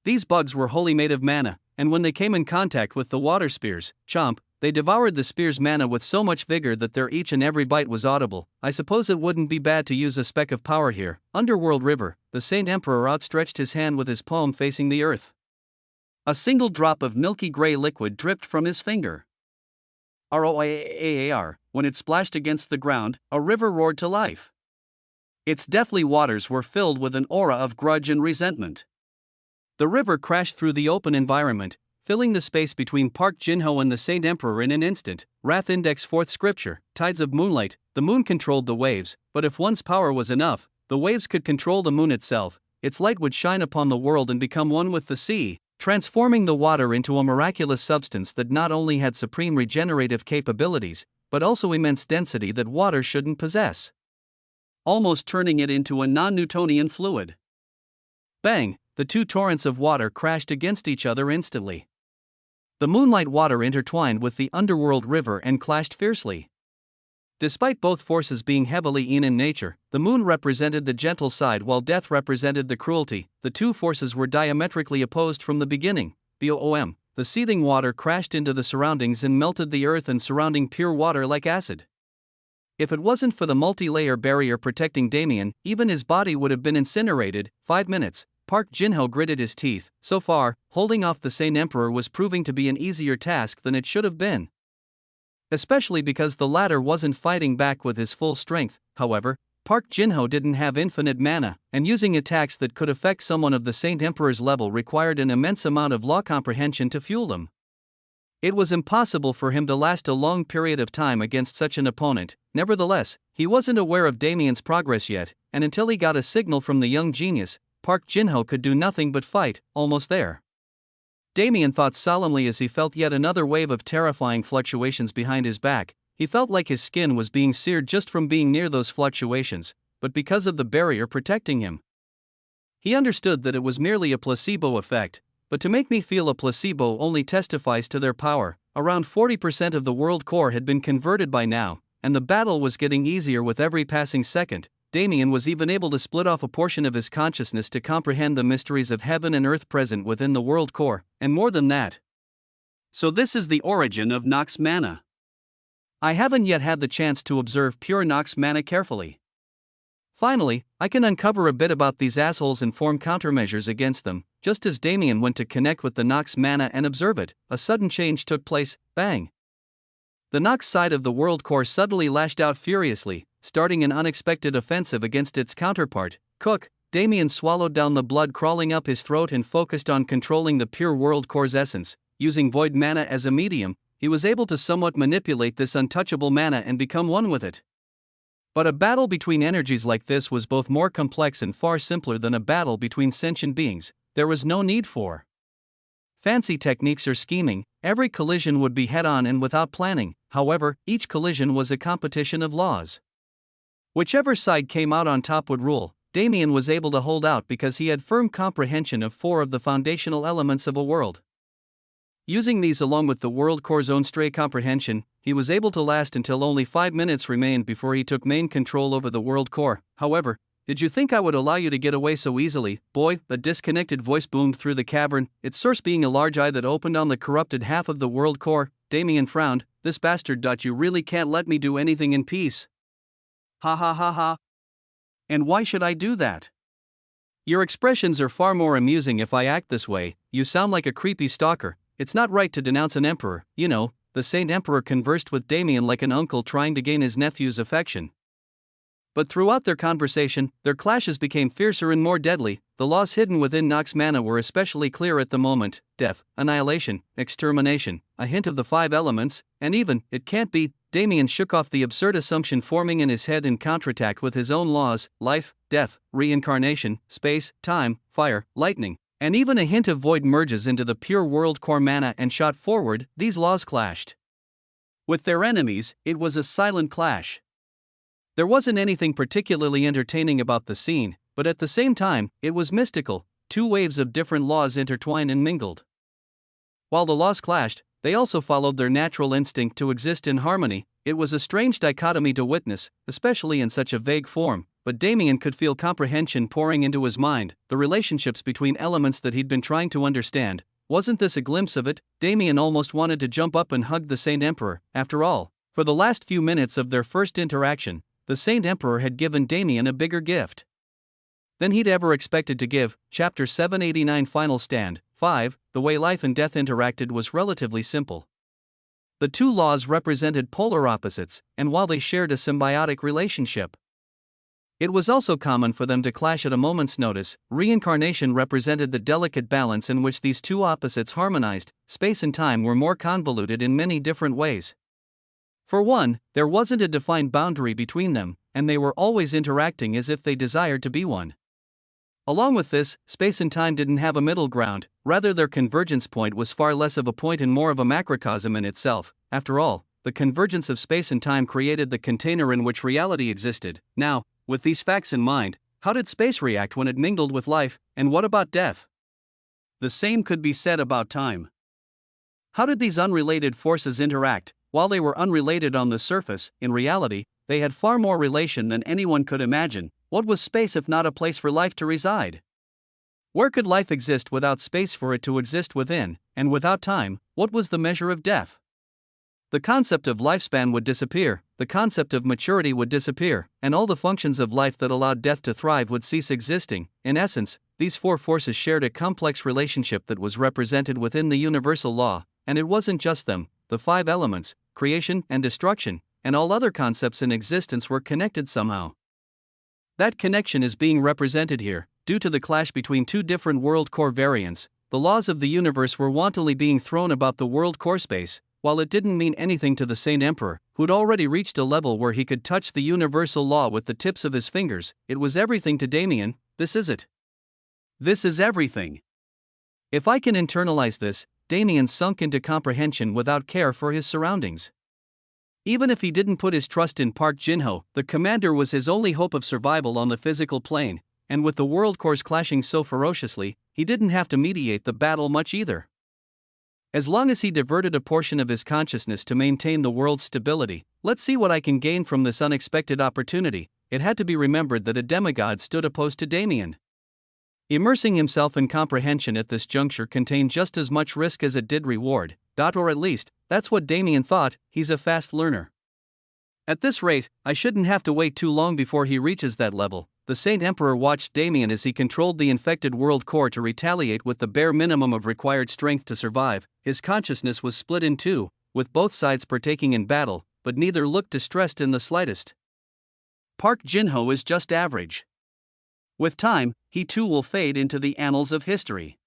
These bugs were wholly made of mana, and when they came in contact with the water spears, chomp, they devoured the spear's mana with so much vigor that their each and every bite was audible. I suppose it wouldn't be bad to use a speck of power here. Underworld River. The Saint Emperor outstretched his hand with his palm facing the earth. A single drop of milky gray liquid dripped from his finger. Roar, when it splashed against the ground, a river roared to life. Its deathly waters were filled with an aura of grudge and resentment. The river crashed through the open environment, filling the space between Park Jin-ho and the Saint Emperor in an instant. Wrath Index 4th Scripture. Tides of moonlight. The moon controlled the waves, but if one's power was enough, the waves could control the moon itself. Its light would shine upon the world and become one with the sea, transforming the water into a miraculous substance that not only had supreme regenerative capabilities, but also immense density that water shouldn't possess, almost turning it into a non-Newtonian fluid. Bang! The two torrents of water crashed against each other instantly. The moonlight water intertwined with the underworld river and clashed fiercely. Despite both forces being heavily yin in nature, the moon represented the gentle side while death represented the cruelty. The two forces were diametrically opposed from the beginning. BOOM. the seething water crashed into the surroundings and melted the earth and surrounding pure water like acid. If it wasn't for the multi-layer barrier protecting Damien, even his body would have been incinerated. 5 minutes. Park Jin-ho gritted his teeth. So far, holding off the Sane Emperor was proving to be an easier task than it should have been. Especially because the latter wasn't fighting back with his full strength. However, Park Jin-ho didn't have infinite mana, and using attacks that could affect someone of the Saint Emperor's level required an immense amount of law comprehension to fuel them. It was impossible for him to last a long period of time against such an opponent. Nevertheless, he wasn't aware of Damien's progress yet, and until he got a signal from the young genius, Park Jin-ho could do nothing but fight. Almost there. Damien thought solemnly as he felt yet another wave of terrifying fluctuations behind his back. He felt like his skin was being seared just from being near those fluctuations, but because of the barrier protecting him. He understood that it was merely a placebo effect, but to make me feel a placebo only testifies to their power. Around 40% of the world core had been converted by now, and the battle was getting easier with every passing second. Damien was even able to split off a portion of his consciousness to comprehend the mysteries of heaven and earth present within the world core, and more than that. So this is the origin of Nox mana. I haven't yet had the chance to observe pure Nox mana carefully. Finally, I can uncover a bit about these assholes and form countermeasures against them. Just as Damien went to connect with the Nox mana and observe it, a sudden change took place. Bang! The Nox side of the world core suddenly lashed out furiously, starting an unexpected offensive against its counterpart. Cook. Damien swallowed down the blood crawling up his throat and focused on controlling the pure world core's essence. Using void mana as a medium, he was able to somewhat manipulate this untouchable mana and become one with it. But a battle between energies like this was both more complex and far simpler than a battle between sentient beings. There was no need for fancy techniques or scheming. Every collision would be head-on and without planning. However, each collision was a competition of laws. Whichever side came out on top would rule. Damien was able to hold out because he had firm comprehension of 4 of the foundational elements of a world. Using these along with the world core's own stray comprehension, he was able to last until only 5 minutes remained before he took main control over the world core. However, did you think I would allow you to get away so easily, boy? A disconnected voice boomed through the cavern, its source being a large eye that opened on the corrupted half of the world core. Damien frowned. This bastard. You really can't let me do anything in peace. Ha ha ha ha. And why should I do that? Your expressions are far more amusing if I act this way. You sound like a creepy stalker. It's not right to denounce an emperor. You know, the Saint Emperor conversed with Damien like an uncle trying to gain his nephew's affection. But throughout their conversation, their clashes became fiercer and more deadly. The laws hidden within Nox mana were especially clear at the moment: death, annihilation, extermination, a hint of the 5 elements, and even, it can't be. Damien shook off the absurd assumption forming in his head and counterattacked with his own laws: life, death, reincarnation, space, time, fire, lightning, and even a hint of void merges into the pure world core mana and shot forward. These laws clashed with their enemies. It was a silent clash. There wasn't anything particularly entertaining about the scene, but at the same time, it was mystical. 2 waves of different laws intertwined and mingled. While the laws clashed, they also followed their natural instinct to exist in harmony. It was a strange dichotomy to witness, especially in such a vague form, but Damien could feel comprehension pouring into his mind, the relationships between elements that he'd been trying to understand. Wasn't this a glimpse of it? Damien almost wanted to jump up and hug the Saint Emperor. After all, for the last few minutes of their first interaction, the Saint Emperor had given Damien a bigger gift than he'd ever expected to give. Chapter 789 Final Stand. 5. The way life and death interacted was relatively simple. The 2 laws represented polar opposites, and while they shared a symbiotic relationship, it was also common for them to clash at a moment's notice. Reincarnation represented the delicate balance in which these 2 opposites harmonized. Space and time were more convoluted in many different ways. For one, there wasn't a defined boundary between them, and they were always interacting as if they desired to be one. Along with this, space and time didn't have a middle ground. Rather, their convergence point was far less of a point and more of a macrocosm in itself. After all, the convergence of space and time created the container in which reality existed. Now, with these facts in mind, how did space react when it mingled with life, and what about death? The same could be said about time. How did these unrelated forces interact? While they were unrelated on the surface, in reality, they had far more relation than anyone could imagine. What was space if not a place for life to reside? Where could life exist without space for it to exist within, and without time, what was the measure of death? The concept of lifespan would disappear, the concept of maturity would disappear, and all the functions of life that allowed death to thrive would cease existing. In essence, these four forces shared a complex relationship that was represented within the universal law, and it wasn't just them. The five elements, creation and destruction, and all other concepts in existence were connected somehow. That connection is being represented here, due to the clash between two different world core variants. The laws of the universe were wantonly being thrown about the world core space, while it didn't mean anything to the Saint Emperor, who'd already reached a level where he could touch the universal law with the tips of his fingers. It was everything to Damien. This is it. This is everything. If I can internalize this, Damien sunk into comprehension without care for his surroundings. Even if he didn't put his trust in Park Jin-ho, the commander was his only hope of survival on the physical plane, and with the world cores clashing so ferociously, he didn't have to mediate the battle much either. As long as he diverted a portion of his consciousness to maintain the world's stability, let's see what I can gain from this unexpected opportunity. It had to be remembered that a demigod stood opposed to Damien. Immersing himself in comprehension at this juncture contained just as much risk as it did reward, or at least, that's what Damien thought. He's a fast learner. At this rate, I shouldn't have to wait too long before he reaches that level. The Saint Emperor watched Damien as he controlled the infected world core to retaliate with the bare minimum of required strength to survive. His consciousness was split in two, with both sides partaking in battle, but neither looked distressed in the slightest. Park Jin-ho is just average. With time, he too will fade into the annals of history.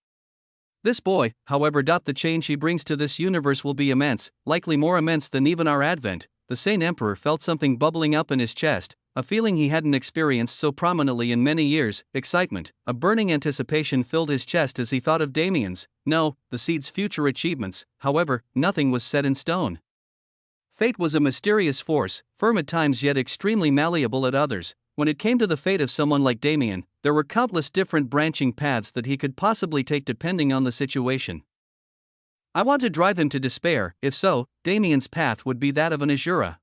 This boy, however, the change he brings to this universe will be immense, likely more immense than even our advent. The Saint Emperor felt something bubbling up in his chest, a feeling he hadn't experienced so prominently in many years. Excitement, a burning anticipation filled his chest as he thought of Damien's, the seed's future achievements. However, nothing was set in stone. Fate was a mysterious force, firm at times yet extremely malleable at others. When it came to the fate of someone like Damien, there were countless different branching paths that he could possibly take depending on the situation. I want to drive him to despair. If so, Damien's path would be that of an Azura.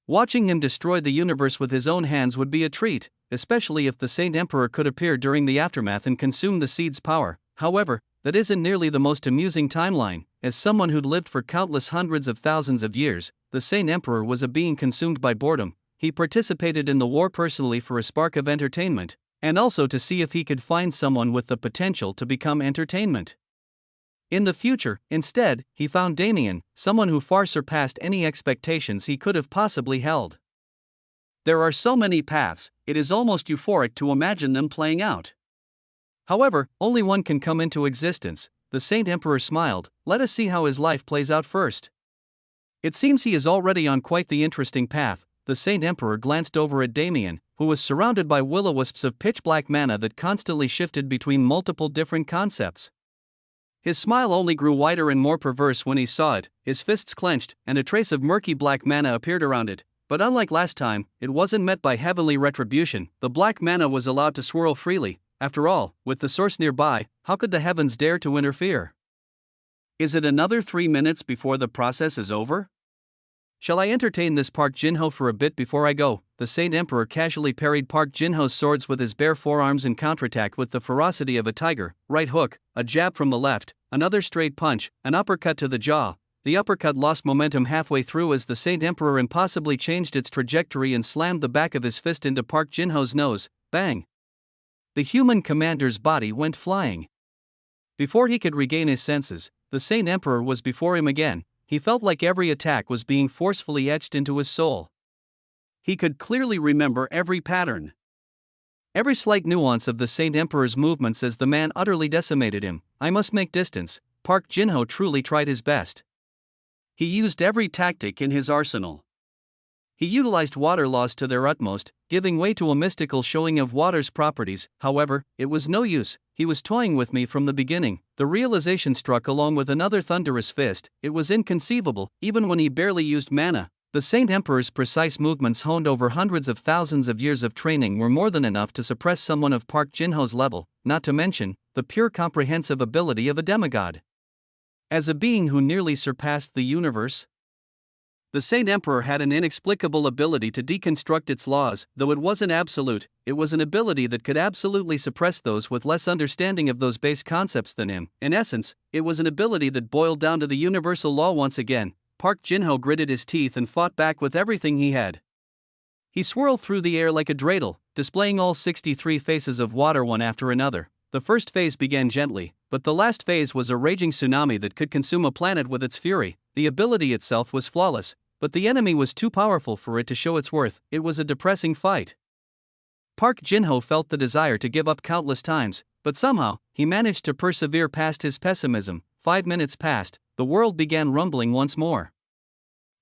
Watching him destroy the universe with his own hands would be a treat, especially if the Saint Emperor could appear during the aftermath and consume the seed's power. However, that isn't nearly the most amusing timeline. As someone who'd lived for countless hundreds of thousands of years, the Saint Emperor was a being consumed by boredom. He participated in the war personally for a spark of entertainment, and also to see if he could find someone with the potential to become entertainment. In the future, instead, he found Damien, someone who far surpassed any expectations he could have possibly held. There are so many paths, it is almost euphoric to imagine them playing out. However, only one can come into existence. The Saint Emperor smiled. Let us see how his life plays out first. It seems he is already on quite the interesting path. The Saint Emperor glanced over at Damien, who was surrounded by will-o-wisps of pitch-black mana that constantly shifted between multiple different concepts. His smile only grew wider and more perverse when he saw it. His fists clenched, and a trace of murky black mana appeared around it. But unlike last time, it wasn't met by heavenly retribution. The black mana was allowed to swirl freely. After all, with the source nearby, how could the heavens dare to interfere? Is it another 3 minutes before the process is over? Shall I entertain this Park Jin-ho for a bit before I go? The Saint Emperor casually parried Park Jin-ho's swords with his bare forearms and counterattacked with the ferocity of a tiger. Right hook, a jab from the left, another straight punch, an uppercut to the jaw. The uppercut lost momentum halfway through as the Saint Emperor impossibly changed its trajectory and slammed the back of his fist into Park Jin-ho's nose. Bang! The human commander's body went flying. Before he could regain his senses, the Saint Emperor was before him again. He felt like every attack was being forcefully etched into his soul. He could clearly remember every pattern, every slight nuance of the Saint Emperor's movements as the man utterly decimated him. I must make distance. Park Jin-ho truly tried his best. He used every tactic in his arsenal. He utilized water laws to their utmost, giving way to a mystical showing of water's properties. However, it was no use. He was toying with me from the beginning. The realization struck along with another thunderous fist. It was inconceivable, even when he barely used mana. The Saint Emperor's precise movements honed over hundreds of thousands of years of training were more than enough to suppress someone of Park Jin-ho's level, not to mention the pure comprehensive ability of a demigod. As a being who nearly surpassed the universe, The Saint Emperor had an inexplicable ability to deconstruct its laws, though it wasn't absolute, it was an ability that could absolutely suppress those with less understanding of those base concepts than him. In essence, it was an ability that boiled down to the universal law once again. Park Jin-ho gritted his teeth and fought back with everything he had. He swirled through the air like a dreidel, displaying all 63 phases of water one after another. The first phase began gently, but the last phase was a raging tsunami that could consume a planet with its fury. The ability itself was flawless, but the enemy was too powerful for it to show its worth. It was a depressing fight. Park Jin-ho felt the desire to give up countless times, but somehow, he managed to persevere past his pessimism. 5 minutes passed, the world began rumbling once more.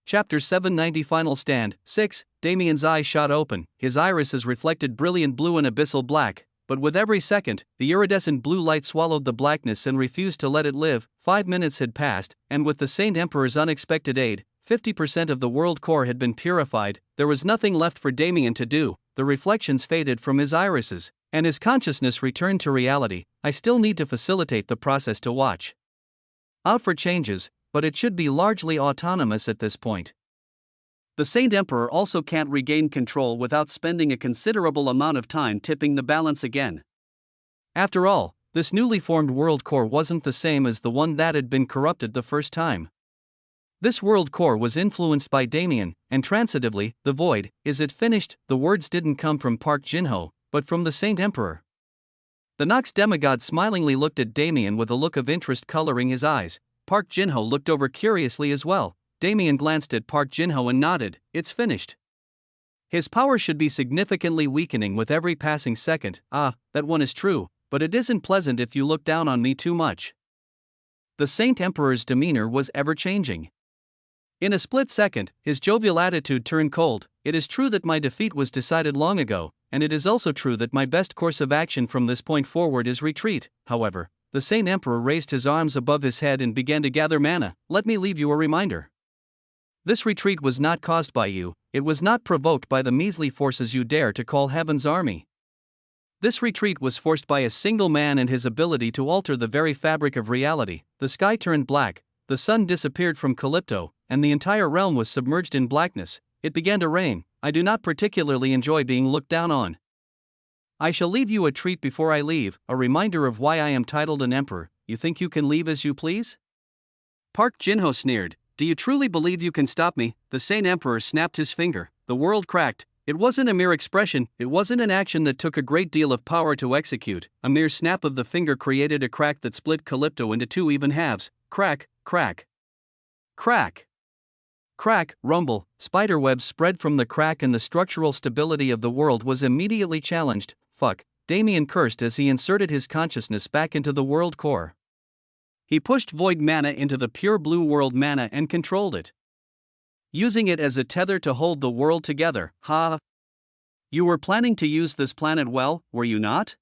Chapter 790 Final Stand. 6. Damien's eyes shot open, his irises reflected brilliant blue and abyssal black, but with every second, the iridescent blue light swallowed the blackness and refused to let it live. 5 minutes had passed, and with the Saint Emperor's unexpected aid, 50% of the world core had been purified. There was nothing left for Damien to do. The reflections faded from his irises, and his consciousness returned to reality. I still need to facilitate the process to watch out for changes, but it should be largely autonomous at this point. The Saint Emperor also can't regain control without spending a considerable amount of time tipping the balance again. After all, this newly formed world core wasn't the same as the one that had been corrupted the first time. This world core was influenced by Damien, and transitively, the void. Is it finished? The words didn't come from Park Jin-ho, but from the Saint Emperor. The Nox demigod smilingly looked at Damien with a look of interest coloring his eyes. Park Jin-ho looked over curiously as well. Damien glanced at Park Jin-ho and nodded. It's finished. His power should be significantly weakening with every passing second. Ah, that one is true, but it isn't pleasant if you look down on me too much. The Saint Emperor's demeanor was ever-changing. In a split second, his jovial attitude turned cold. It is true that my defeat was decided long ago, and it is also true that my best course of action from this point forward is retreat. However, the Saint Emperor raised his arms above his head and began to gather mana. Let me leave you a reminder. This retreat was not caused by you, it was not provoked by the measly forces you dare to call Heaven's army. This retreat was forced by a single man and his ability to alter the very fabric of reality. The sky turned black, the sun disappeared from Calypto, and the entire realm was submerged in blackness. It began to rain. I do not particularly enjoy being looked down on. I shall leave you a treat before I leave, a reminder of why I am titled an emperor. You think you can leave as you please? Park Jin-ho sneered. Do you truly believe you can stop me? The Saint Emperor snapped his finger. The world cracked. It wasn't a mere expression, it wasn't an action that took a great deal of power to execute. A mere snap of the finger created a crack that split Calypto into two even halves. Crack, crack. Crack. Crack, rumble, spiderwebs spread from the crack and the structural stability of the world was immediately challenged. Fuck, Damien cursed as he inserted his consciousness back into the world core. He pushed void mana into the pure blue world mana and controlled it, using it as a tether to hold the world together. Ha! You were planning to use this planet well, were you not?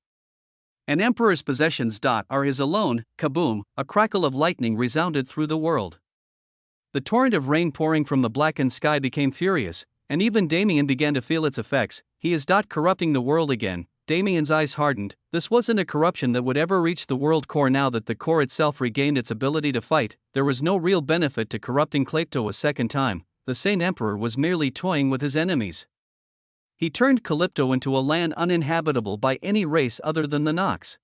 An emperor's possessions are his alone. Kaboom! A crackle of lightning resounded through the world. The torrent of rain pouring from the blackened sky became furious, and even Damien began to feel its effects. He is corrupting the world again. Damien's eyes hardened. This wasn't a corruption that would ever reach the world core now that the core itself regained its ability to fight. There was no real benefit to corrupting Calypto a second time. The Saint Emperor was merely toying with his enemies. He turned Calypto into a land uninhabitable by any race other than the Nox.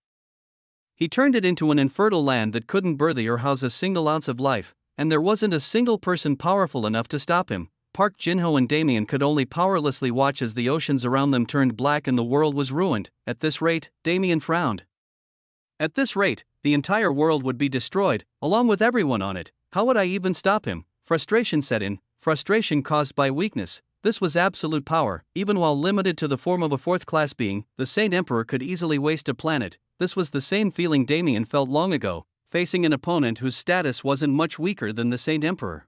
He turned it into an infertile land that couldn't birth or house a single ounce of life, and there wasn't a single person powerful enough to stop him. Park Jin-ho and Damien could only powerlessly watch as the oceans around them turned black and the world was ruined. At this rate, Damien frowned. At this rate, the entire world would be destroyed, along with everyone on it. How would I even stop him? Frustration set in, frustration caused by weakness. This was absolute power. Even while limited to the form of a fourth-class being, the Saint Emperor could easily waste a planet. This was the same feeling Damien felt long ago, facing an opponent whose status wasn't much weaker than the Saint Emperor.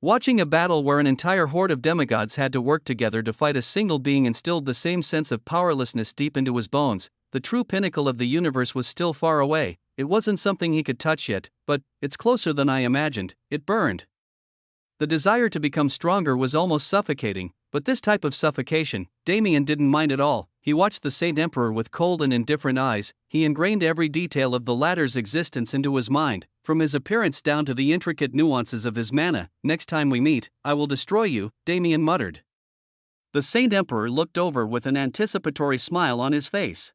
Watching a battle where an entire horde of demigods had to work together to fight a single being instilled the same sense of powerlessness deep into his bones. The true pinnacle of the universe was still far away. It wasn't something he could touch yet, but it's closer than I imagined. It burned. The desire to become stronger was almost suffocating, but this type of suffocation, Damien didn't mind at all. he watched the Saint Emperor with cold and indifferent eyes. He ingrained every detail of the latter's existence into his mind, from his appearance down to the intricate nuances of his mana. "Next time we meet, I will destroy you," Damien muttered. The Saint Emperor looked over with an anticipatory smile on his face.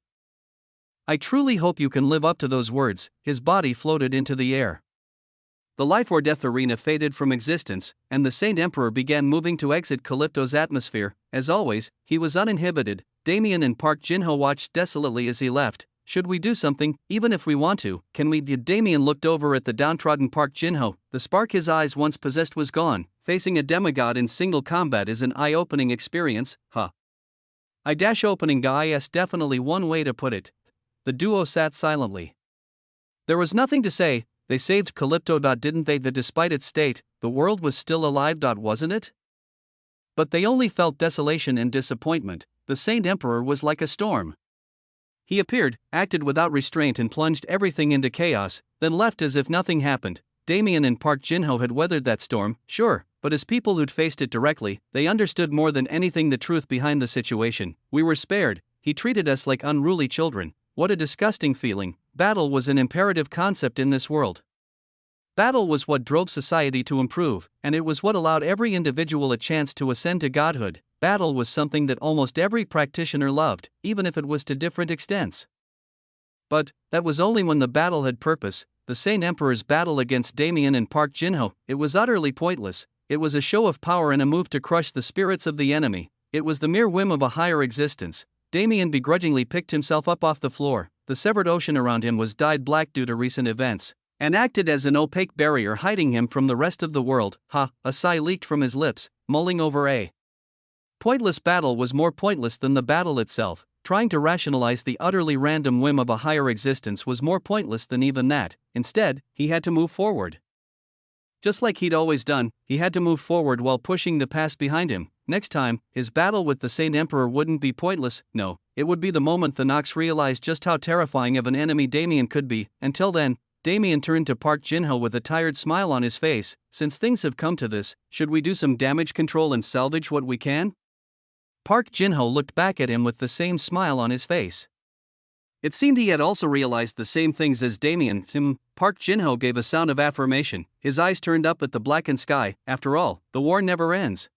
"I truly hope you can live up to those words." His body floated into the air. The life or death arena faded from existence, and the Saint Emperor began moving to exit Calypto's atmosphere. As always, he was uninhibited. Damien and Park Jin-ho watched desolately as he left. "Should we do something, even if we want to? Can we?" Damien looked over at the downtrodden Park Jin-ho. The spark his eyes once possessed was gone. Facing a demigod in single combat is an eye-opening experience, huh? Eye-opening guy, definitely one way to put it. The duo sat silently. There was nothing to say. They saved Calypto, didn't they? Despite its state, the world was still alive, wasn't it? But they only felt desolation and disappointment. The Saint Emperor was like a storm. He appeared, acted without restraint, and plunged everything into chaos, then left as if nothing happened. Damien and Park Jin-ho had weathered that storm, sure, but as people who'd faced it directly, they understood more than anything the truth behind the situation. "We were spared. He treated us like unruly children." What a disgusting feeling. Battle was an imperative concept in this world. Battle was what drove society to improve, and it was what allowed every individual a chance to ascend to godhood. Battle was something that almost every practitioner loved, even if it was to different extents. But that was only when the battle had purpose. The Saint Emperor's battle against Damien and Park Jin-ho, it was utterly pointless. It was a show of power and a move to crush the spirits of the enemy. It was the mere whim of a higher existence. Damien begrudgingly picked himself up off the floor. The severed ocean around him was dyed black due to recent events, and acted as an opaque barrier hiding him from the rest of the world. A sigh leaked from his lips, mulling over a pointless battle was more pointless than the battle itself. Trying to rationalize the utterly random whim of a higher existence was more pointless than even that. Instead, he had to move forward. Just like he'd always done, he had to move forward while pushing the past behind him. Next time, his battle with the Saint Emperor wouldn't be pointless, no, it would be the moment the Nox realized just how terrifying of an enemy Damien could be. Until then, Damien turned to Park Jin-ho with a tired smile on his face. "Since things have come to this, should we do some damage control and salvage what we can?" Park Jin-ho looked back at him with the same smile on his face. It seemed he had also realized the same things as Damien. Park Jin-ho gave a sound of affirmation. His eyes turned up at the blackened sky. After all, the war never ends.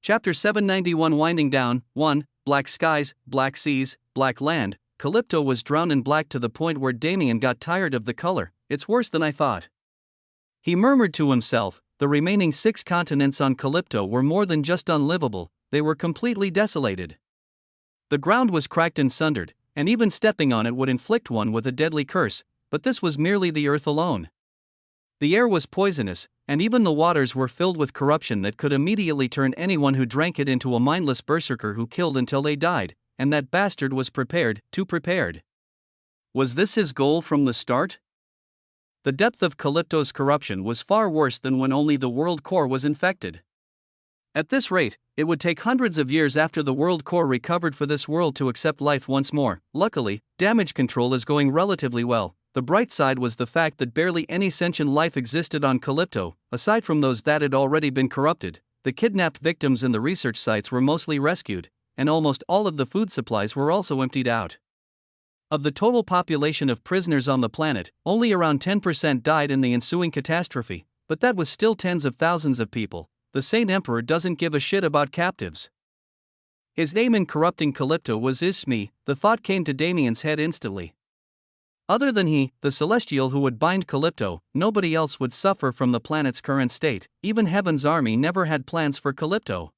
Chapter 791 Winding Down. 1. Black skies, black seas, black land. Calypto was drowned in black to the point where Damien got tired of the color. "It's worse than I thought," he murmured to himself. The remaining 6 continents on Calypto were more than just unlivable, they were completely desolated. The ground was cracked and sundered, and even stepping on it would inflict one with a deadly curse, but this was merely the earth alone. The air was poisonous, and even the waters were filled with corruption that could immediately turn anyone who drank it into a mindless berserker who killed until they died, and that bastard was too prepared. Was this his goal from the start? The depth of Calypto's corruption was far worse than when only the world core was infected. At this rate, it would take hundreds of years after the world core recovered for this world to accept life once more. Luckily, damage control is going relatively well. The bright side was the fact that barely any sentient life existed on Calypto, aside from those that had already been corrupted. The kidnapped victims in the research sites were mostly rescued, and almost all of the food supplies were also emptied out. Of the total population of prisoners on the planet, only around 10% died in the ensuing catastrophe, but that was still tens of thousands of people. The Saint Emperor doesn't give a shit about captives. His aim in corrupting Calypto was Ismi. The thought came to Damien's head instantly. Other than he, the celestial who would bind Calypto, nobody else would suffer from the planet's current state. Even Heaven's army never had plans for Calypto.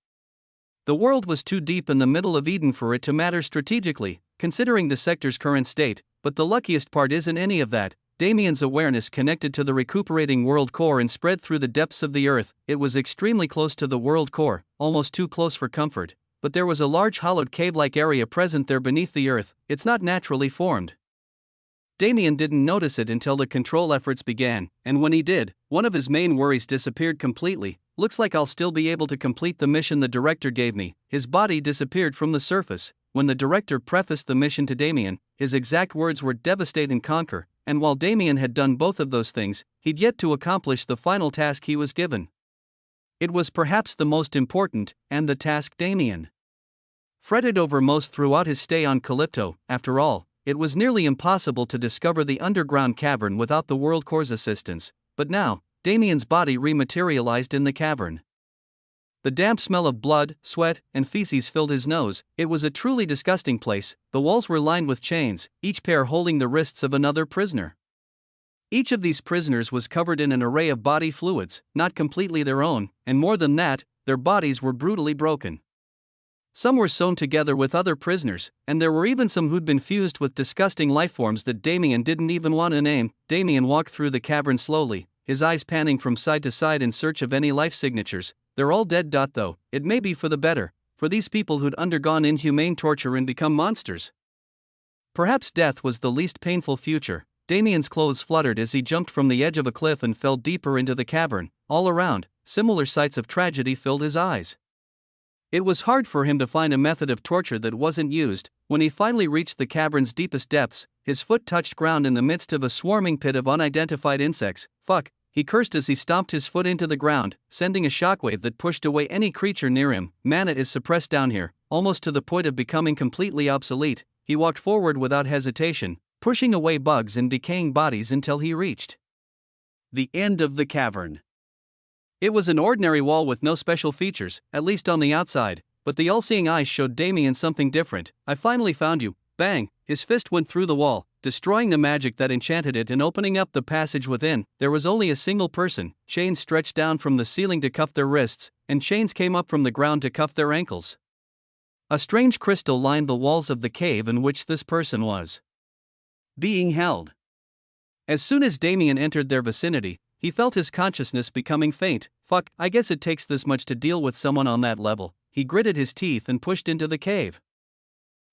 The world was too deep in the middle of Eden for it to matter strategically, considering the sector's current state, but the luckiest part isn't any of that. Damien's awareness connected to the recuperating world core and spread through the depths of the earth. It was extremely close to the world core, almost too close for comfort, but there was a large hollowed cave-like area present there beneath the earth. It's not naturally formed. Damien didn't notice it until the control efforts began, and when he did, one of his main worries disappeared completely. "Looks like I'll still be able to complete the mission the director gave me." His body disappeared from the surface. When the director prefaced the mission to Damien, his exact words were "devastate and conquer," and while Damien had done both of those things, he'd yet to accomplish the final task he was given. It was perhaps the most important, and the task Damien fretted over most throughout his stay on Calypto. After all, it was nearly impossible to discover the underground cavern without the World Core's assistance, but now, Damien's body rematerialized in the cavern. The damp smell of blood, sweat, and feces filled his nose. It was a truly disgusting place. The walls were lined with chains, each pair holding the wrists of another prisoner. Each of these prisoners was covered in an array of body fluids, not completely their own, and more than that, their bodies were brutally broken. Some were sewn together with other prisoners, and there were even some who'd been fused with disgusting lifeforms that Damien didn't even want to name. Damien walked through the cavern slowly, his eyes panning from side to side in search of any life signatures. They're all dead. Though, it may be for the better, for these people who'd undergone inhumane torture and become monsters. Perhaps death was the least painful future. Damien's clothes fluttered as he jumped from the edge of a cliff and fell deeper into the cavern. All around, similar sights of tragedy filled his eyes. It was hard for him to find a method of torture that wasn't used. When he finally reached the cavern's deepest depths, his foot touched ground in the midst of a swarming pit of unidentified insects. Fuck, he cursed as he stomped his foot into the ground, sending a shockwave that pushed away any creature near him. Mana is suppressed down here, almost to the point of becoming completely obsolete. He walked forward without hesitation, pushing away bugs and decaying bodies until he reached the end of the cavern. It was an ordinary wall with no special features, at least on the outside, but the all-seeing eyes showed Damien something different. I finally found you. Bang! His fist went through the wall, destroying the magic that enchanted it and opening up the passage within. There was only a single person. Chains stretched down from the ceiling to cuff their wrists, and chains came up from the ground to cuff their ankles. A strange crystal lined the walls of the cave in which this person was being held. As soon as Damien entered their vicinity, he felt his consciousness becoming faint. Fuck, I guess it takes this much to deal with someone on that level. He gritted his teeth and pushed into the cave.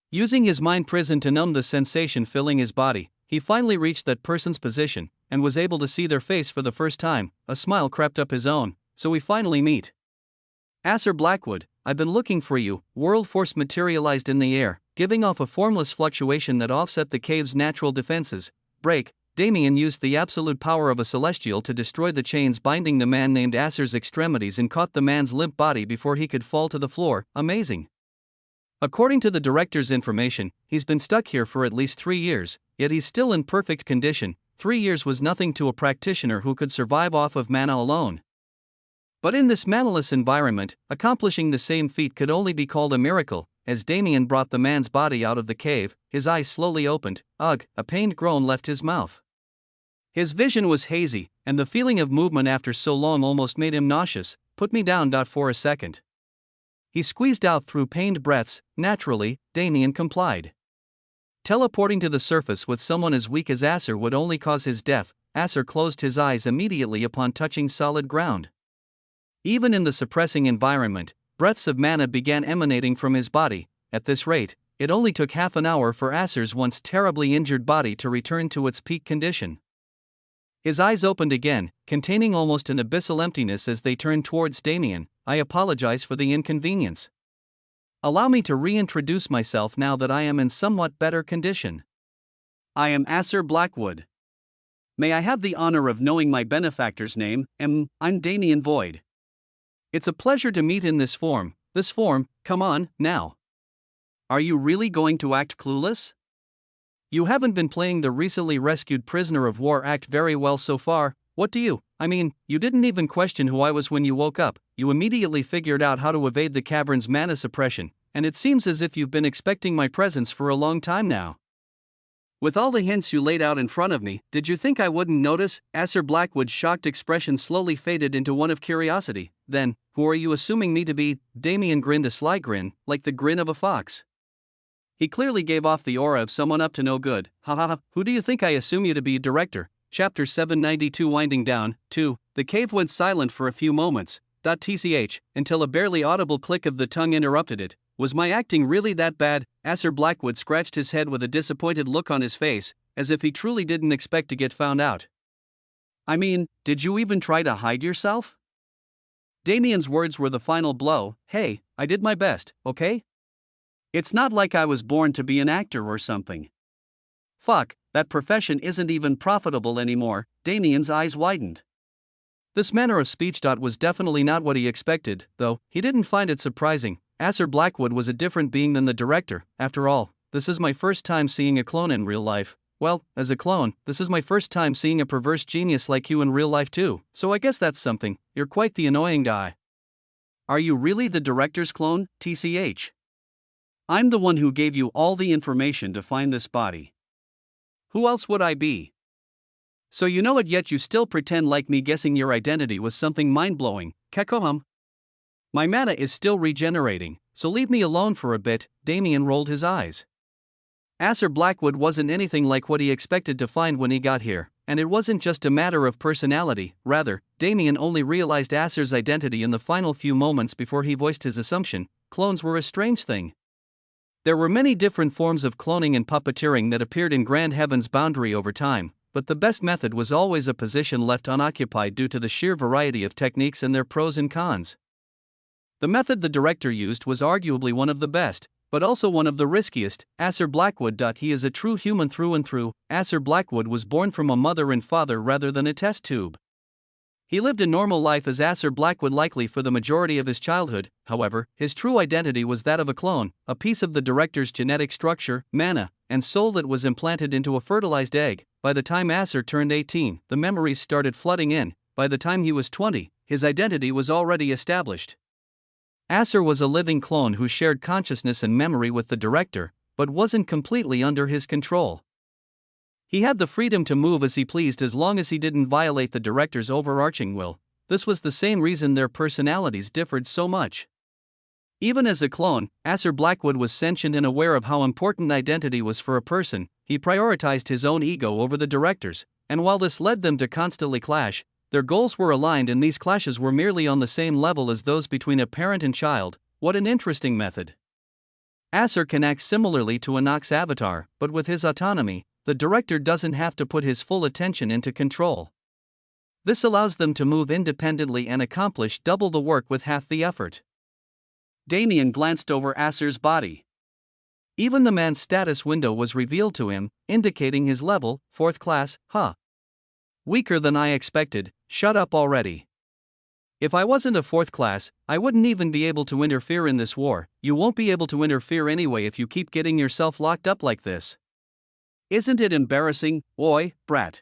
Using his mind prison to numb the sensation filling his body, he finally reached that person's position, and was able to see their face for the first time. A smile crept up his own. So we finally meet. Acer Blackwood, I've been looking for you. World force materialized in the air, giving off a formless fluctuation that offset the cave's natural defenses. Break. Damien used the absolute power of a celestial to destroy the chains binding the man named Acer's extremities and caught the man's limp body before he could fall to the floor. Amazing. According to the director's information, he's been stuck here for at least 3 years, yet he's still in perfect condition. 3 years was nothing to a practitioner who could survive off of mana alone. But in this manaless environment, accomplishing the same feat could only be called a miracle. As Damien brought the man's body out of the cave, his eyes slowly opened. Ugh, a pained groan left his mouth. His vision was hazy, and the feeling of movement after so long almost made him nauseous. Put me down. For a second. He squeezed out through pained breaths. Naturally, Damien complied. Teleporting to the surface with someone as weak as Acer would only cause his death. Acer closed his eyes immediately upon touching solid ground. Even in the suppressing environment, breaths of mana began emanating from his body. At this rate, it only took half an hour for Acer's once terribly injured body to return to its peak condition. His eyes opened again, containing almost an abyssal emptiness as they turned towards Damien. I apologize for the inconvenience. Allow me to reintroduce myself now that I am in somewhat better condition. I am Acer Blackwood. May I have the honor of knowing my benefactor's name? I'm Damien Void. It's a pleasure to meet in this form. Come on, now. Are you really going to act clueless? You haven't been playing the recently rescued prisoner of war act very well so far. What do you? You didn't even question who I was when you woke up. You immediately figured out how to evade the cavern's mana suppression, and it seems as if you've been expecting my presence for a long time now. With all the hints you laid out in front of me, did you think I wouldn't notice? Acer Blackwood's shocked expression slowly faded into one of curiosity. Then, who are you assuming me to be? Damien grinned a sly grin, like the grin of a fox. He clearly gave off the aura of someone up to no good. Ha ha ha, who do you think I assume you to be, Director? Chapter 792 Winding Down. 2. The cave went silent for a few moments. Tch, until a barely audible click of the tongue interrupted it. Was my acting really that bad? Acer Blackwood scratched his head with a disappointed look on his face, as if he truly didn't expect to get found out. Did you even try to hide yourself? Damien's words were the final blow. Hey, I did my best, okay? It's not like I was born to be an actor or something. Fuck, that profession isn't even profitable anymore. Damien's eyes widened. This manner of speech was definitely not what he expected, though he didn't find it surprising. Acer Blackwood was a different being than the director. After all, this is my first time seeing a clone in real life. Well, as a clone, this is my first time seeing a perverse genius like you in real life too, so I guess that's something. You're quite the annoying guy. Are you really the director's clone, TCH? I'm the one who gave you all the information to find this body. Who else would I be? So you know it, yet you still pretend like me guessing your identity was something mind-blowing. Kekohum. My mana is still regenerating, so leave me alone for a bit. Damien rolled his eyes. Acer Blackwood wasn't anything like what he expected to find when he got here, and it wasn't just a matter of personality. Rather, Damien only realized Acer's identity in the final few moments before he voiced his assumption. Clones were a strange thing. There were many different forms of cloning and puppeteering that appeared in Grand Heaven's boundary over time, but the best method was always a position left unoccupied due to the sheer variety of techniques and their pros and cons. The method the director used was arguably one of the best, but also one of the riskiest. Acer Blackwood. He is a true human through and through. Acer Blackwood was born from a mother and father rather than a test tube. He lived a normal life as Acer Blackwood likely for the majority of his childhood. However, his true identity was that of a clone, a piece of the director's genetic structure, mana, and soul that was implanted into a fertilized egg. By the time Acer turned 18, the memories started flooding in. By the time he was 20, his identity was already established. Acer was a living clone who shared consciousness and memory with the director, but wasn't completely under his control. He had the freedom to move as he pleased as long as he didn't violate the director's overarching will. This was the same reason their personalities differed so much. Even as a clone, Acer Blackwood was sentient and aware of how important identity was for a person. He prioritized his own ego over the director's, and while this led them to constantly clash, their goals were aligned and these clashes were merely on the same level as those between a parent and child. What an interesting method. Acer can act similarly to a Nox avatar, but with his autonomy, the director doesn't have to put his full attention into control. This allows them to move independently and accomplish double the work with half the effort. Damien glanced over Acer's body. Even the man's status window was revealed to him, indicating his level, 4th class. Weaker than I expected. Shut up already. If I wasn't a 4th class, I wouldn't even be able to interfere in this war. You won't be able to interfere anyway if you keep getting yourself locked up like this. Isn't it embarrassing, oi, brat?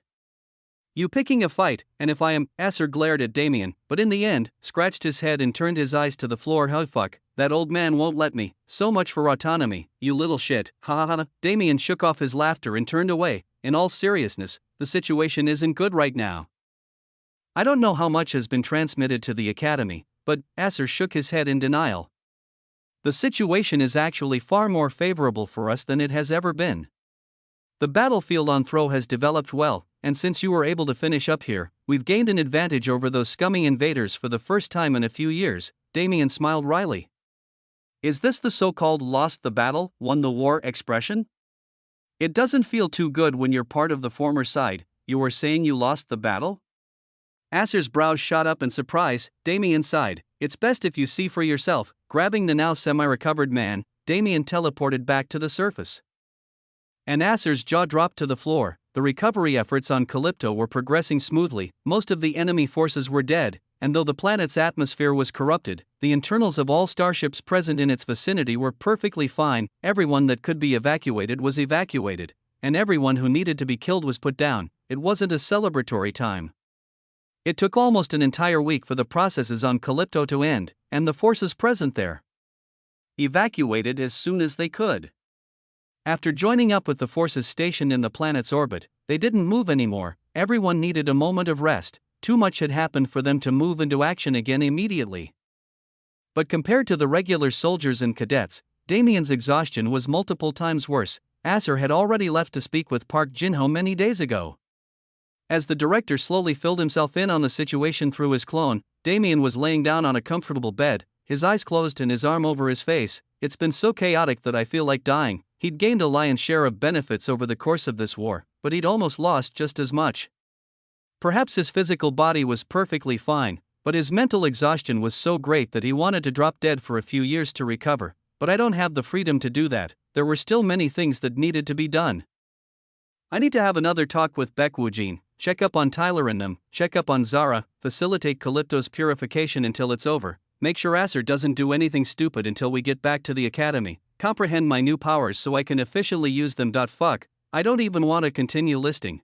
You picking a fight, and if I am. Acer glared at Damien, but in the end, scratched his head and turned his eyes to the floor. Fuck, that old man won't let me. So much for autonomy, you little shit. Ha ha ha. Damien shook off his laughter and turned away. In all seriousness, the situation isn't good right now. I don't know how much has been transmitted to the academy, but Acer shook his head in denial. The situation is actually far more favorable for us than it has ever been. The battlefield on Thro has developed well, and since you were able to finish up here, we've gained an advantage over those scummy invaders for the first time in a few years. Damien smiled wryly. Is this the so-called lost the battle, won the war expression? It doesn't feel too good when you're part of the former side. You were saying you lost the battle? Acer's brows shot up in surprise. Damien sighed. It's best if you see for yourself. Grabbing the now semi-recovered man, Damien teleported back to the surface. And Acer's jaw dropped to the floor. The recovery efforts on Calypto were progressing smoothly. Most of the enemy forces were dead, and though the planet's atmosphere was corrupted, the internals of all starships present in its vicinity were perfectly fine. Everyone that could be evacuated was evacuated, and everyone who needed to be killed was put down. It wasn't a celebratory time. It took almost an entire week for the processes on Calypto to end, and the forces present there evacuated as soon as they could. After joining up with the forces stationed in the planet's orbit, they didn't move anymore. Everyone needed a moment of rest. Too much had happened for them to move into action again immediately. But compared to the regular soldiers and cadets, Damien's exhaustion was multiple times worse. Acer had already left to speak with Park Jinho many days ago. As the director slowly filled himself in on the situation through his clone, Damien was laying down on a comfortable bed, his eyes closed and his arm over his face. It's been so chaotic that I feel like dying. He'd gained a lion's share of benefits over the course of this war, but he'd almost lost just as much. Perhaps his physical body was perfectly fine, but his mental exhaustion was so great that he wanted to drop dead for a few years to recover. But I don't have the freedom to do that. There were still many things that needed to be done. I need to have another talk with Baekwoojin, check up on Tyler and them, check up on Zara, facilitate Calypto's purification until it's over, make sure Acer doesn't do anything stupid until we get back to the academy, comprehend my new powers so I can efficiently use them. Fuck, I don't even want to continue listing.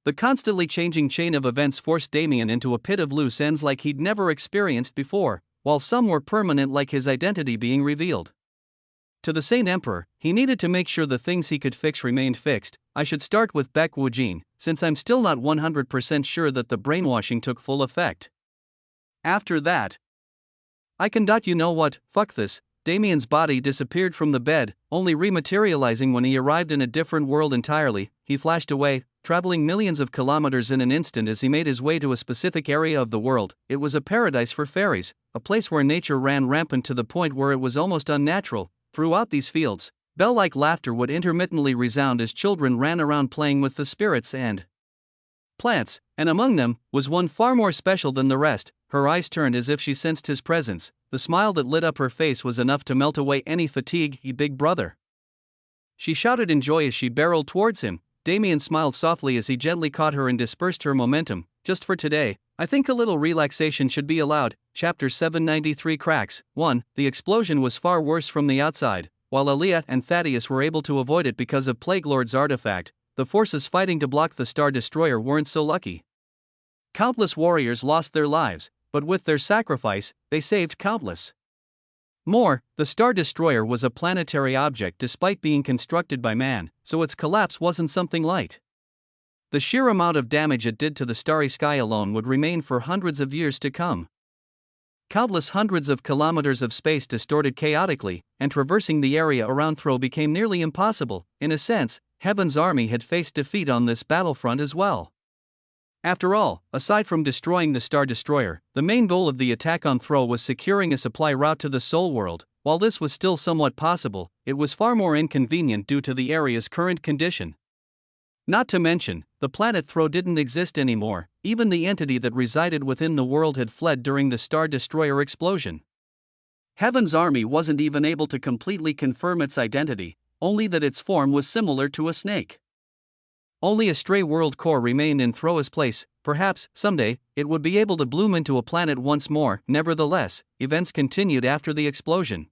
The constantly changing chain of events forced Damien into a pit of loose ends like he'd never experienced before, while some were permanent like his identity being revealed. To the Saint Emperor, he needed to make sure the things he could fix remained fixed. I should start with Baek Woojin, since I'm still not 100% sure that the brainwashing took full effect. After that, I can. You know what, fuck this. Damien's body disappeared from the bed, only rematerializing when he arrived in a different world entirely. He flashed away, traveling millions of kilometers in an instant as he made his way to a specific area of the world. It was a paradise for fairies, a place where nature ran rampant to the point where it was almost unnatural. Throughout these fields, bell-like laughter would intermittently resound as children ran around playing with the spirits and plants, and among them was one far more special than the rest. Her eyes turned as if she sensed his presence. The smile that lit up her face was enough to melt away any fatigue. Big brother. She shouted in joy as she barreled towards him. Damien smiled softly as he gently caught her and dispersed her momentum. Just for today, I think a little relaxation should be allowed. Chapter 793 Cracks. 1. The explosion was far worse from the outside. While Aaliyah and Thaddeus were able to avoid it because of Plague Lord's artifact, the forces fighting to block the Star Destroyer weren't so lucky. Countless warriors lost their lives, but with their sacrifice, they saved countless more. The Star Destroyer was a planetary object despite being constructed by man, so its collapse wasn't something light. The sheer amount of damage it did to the starry sky alone would remain for hundreds of years to come. Countless hundreds of kilometers of space distorted chaotically, and traversing the area around Thro became nearly impossible. In a sense, Heaven's army had faced defeat on this battlefront as well. After all, aside from destroying the Star Destroyer, the main goal of the attack on Thro was securing a supply route to the Soul World. While this was still somewhat possible, it was far more inconvenient due to the area's current condition. Not to mention, the planet Thro didn't exist anymore. Even the entity that resided within the world had fled during the Star Destroyer explosion. Heaven's army wasn't even able to completely confirm its identity, only that its form was similar to a snake. Only a stray world core remained in Thro's place. Perhaps, someday, it would be able to bloom into a planet once more. Nevertheless, events continued after the explosion.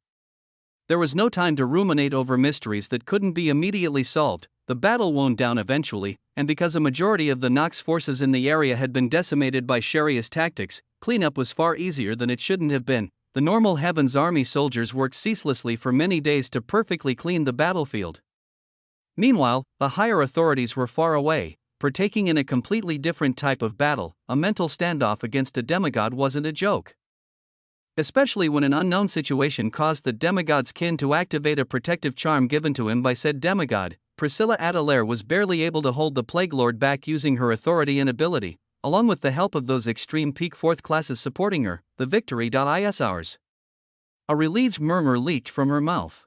There was no time to ruminate over mysteries that couldn't be immediately solved. The battle wound down eventually, and because a majority of the Nox forces in the area had been decimated by Sharia's tactics, cleanup was far easier than it shouldn't have been. The normal Heaven's Army soldiers worked ceaselessly for many days to perfectly clean the battlefield. Meanwhile, the higher authorities were far away, partaking in a completely different type of battle. A mental standoff against a demigod wasn't a joke. Especially when an unknown situation caused the demigod's kin to activate a protective charm given to him by said demigod. Priscilla Adelaire was barely able to hold the Plague Lord back using her authority and ability, along with the help of those extreme peak 4th classes supporting her. The victory is ours. A relieved murmur leaked from her mouth.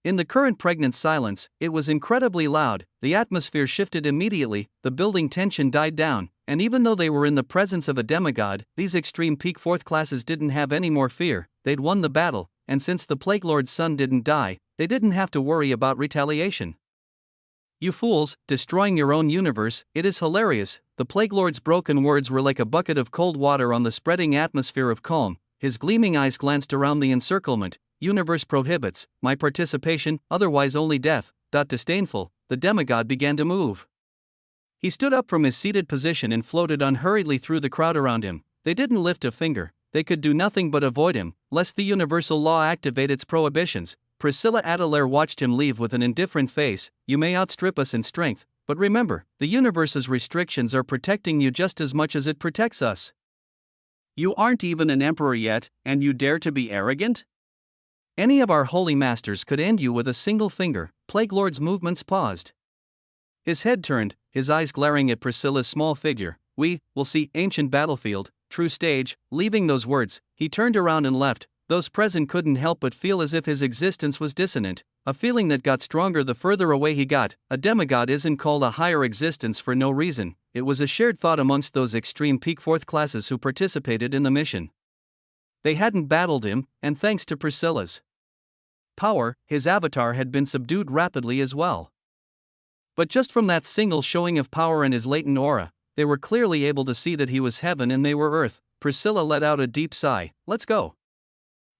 In the current pregnant silence, it was incredibly loud. The atmosphere shifted immediately, the building tension died down, and even though they were in the presence of a demigod, these extreme peak 4th classes didn't have any more fear. They'd won the battle, and since the Plague Lord's son didn't die, they didn't have to worry about retaliation. You fools, destroying your own universe, it is hilarious. The Plague Lord's broken words were like a bucket of cold water on the spreading atmosphere of calm. His gleaming eyes glanced around the encirclement. Universe prohibits my participation, otherwise only death. Disdainful, the demigod began to move. He stood up from his seated position and floated unhurriedly through the crowd around him. They didn't lift a finger. They could do nothing but avoid him, lest the universal law activate its prohibitions. Priscilla Adelaire watched him leave with an indifferent face. You may outstrip us in strength, but remember, the universe's restrictions are protecting you just as much as it protects us. You aren't even an emperor yet, and you dare to be arrogant? Any of our holy masters could end you with a single finger. Plague Lord's movements paused. His head turned, his eyes glaring at Priscilla's small figure. We will see ancient battlefield, true stage. Leaving those words, he turned around and left. Those present couldn't help but feel as if his existence was dissonant, a feeling that got stronger the further away he got. A demigod isn't called a higher existence for no reason. It was a shared thought amongst those extreme peak 4th classes who participated in the mission. They hadn't battled him, and thanks to Priscilla's power, his avatar had been subdued rapidly as well. But just from that single showing of power and his latent aura, they were clearly able to see that he was heaven and they were earth. Priscilla let out a deep sigh. Let's go.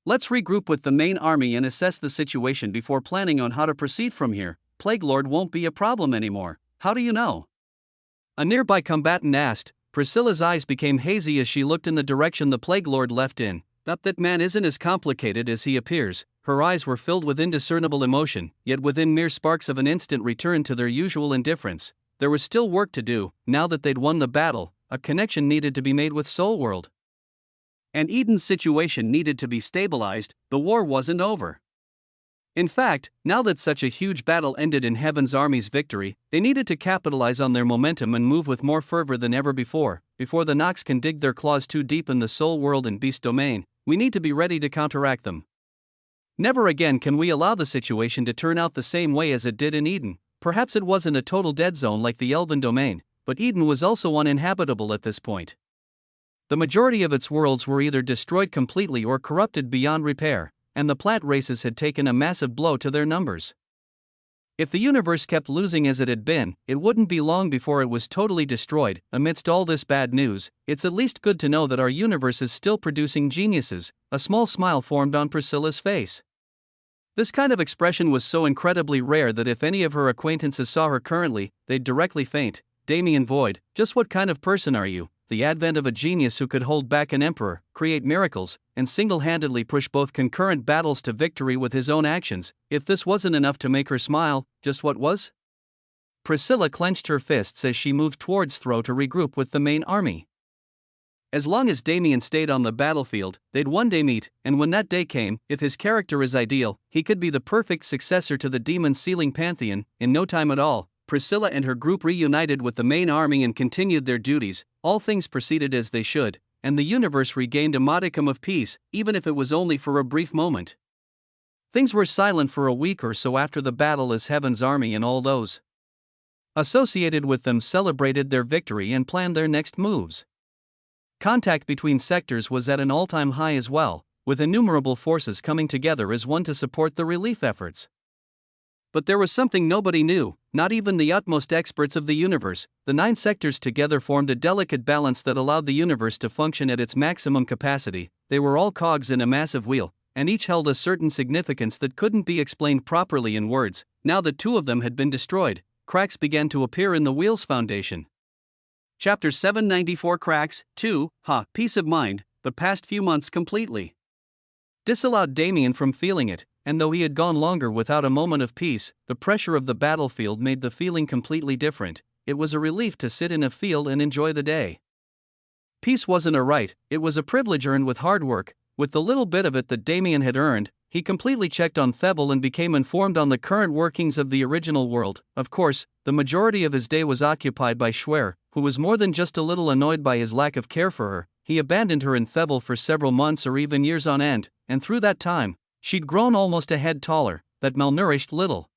Let's regroup with the main army and assess the situation before planning on how to proceed from here. Plague Lord won't be a problem anymore. How do you know? A nearby combatant asked. Priscilla's eyes became hazy as she looked in the direction the Plague Lord left in. That man isn't as complicated as he appears. Her eyes were filled with indiscernible emotion, yet within mere sparks of an instant returned to their usual indifference. There was still work to do. Now that they'd won the battle, a connection needed to be made with Soul World. And Eden's situation needed to be stabilized. The war wasn't over. In fact, now that such a huge battle ended in Heaven's Army's victory, they needed to capitalize on their momentum and move with more fervor than ever before the Nox can dig their claws too deep in the Soul World and Beast Domain. We need to be ready to counteract them. Never again can we allow the situation to turn out the same way as it did in Eden. Perhaps it wasn't a total dead zone like the Elven Domain, but Eden was also uninhabitable at this point. The majority of its worlds were either destroyed completely or corrupted beyond repair, and the plant races had taken a massive blow to their numbers. If the universe kept losing as it had been, it wouldn't be long before it was totally destroyed. Amidst all this bad news, it's at least good to know that our universe is still producing geniuses. A small smile formed on Priscilla's face. This kind of expression was so incredibly rare that if any of her acquaintances saw her currently, they'd directly faint. Damien Void, just what kind of person are you? The advent of a genius who could hold back an emperor, create miracles, and single-handedly push both concurrent battles to victory with his own actions. If this wasn't enough to make her smile, just what was? Priscilla clenched her fists as she moved towards Thro to regroup with the main army. As long as Damien stayed on the battlefield, they'd one day meet, and when that day came, if his character is ideal, he could be the perfect successor to the demon-sealing pantheon. In no time at all, Priscilla and her group reunited with the main army and continued their duties. All things proceeded as they should, and the universe regained a modicum of peace, even if it was only for a brief moment. Things were silent for a week or so after the battle as Heaven's Army and all those associated with them celebrated their victory and planned their next moves. Contact between sectors was at an all-time high as well, with innumerable forces coming together as one to support the relief efforts. But there was something nobody knew, not even the utmost experts of the universe. The 9 sectors together formed a delicate balance that allowed the universe to function at its maximum capacity. They were all cogs in a massive wheel, and each held a certain significance that couldn't be explained properly in words. Now that 2 of them had been destroyed, cracks began to appear in the wheel's foundation. Chapter 794 Cracks, 2, peace of mind. The past few months completely disallowed Damien from feeling it, and though he had gone longer without a moment of peace, the pressure of the battlefield made the feeling completely different. It was a relief to sit in a field and enjoy the day. Peace wasn't a right, it was a privilege earned with hard work. With the little bit of it that Damien had earned, he completely checked on Thebel and became informed on the current workings of the original world. Of course, the majority of his day was occupied by Schwer, who was more than just a little annoyed by his lack of care for her. He abandoned her in Thebel for several months or even years on end, and through that time, she'd grown almost a head taller. That malnourished little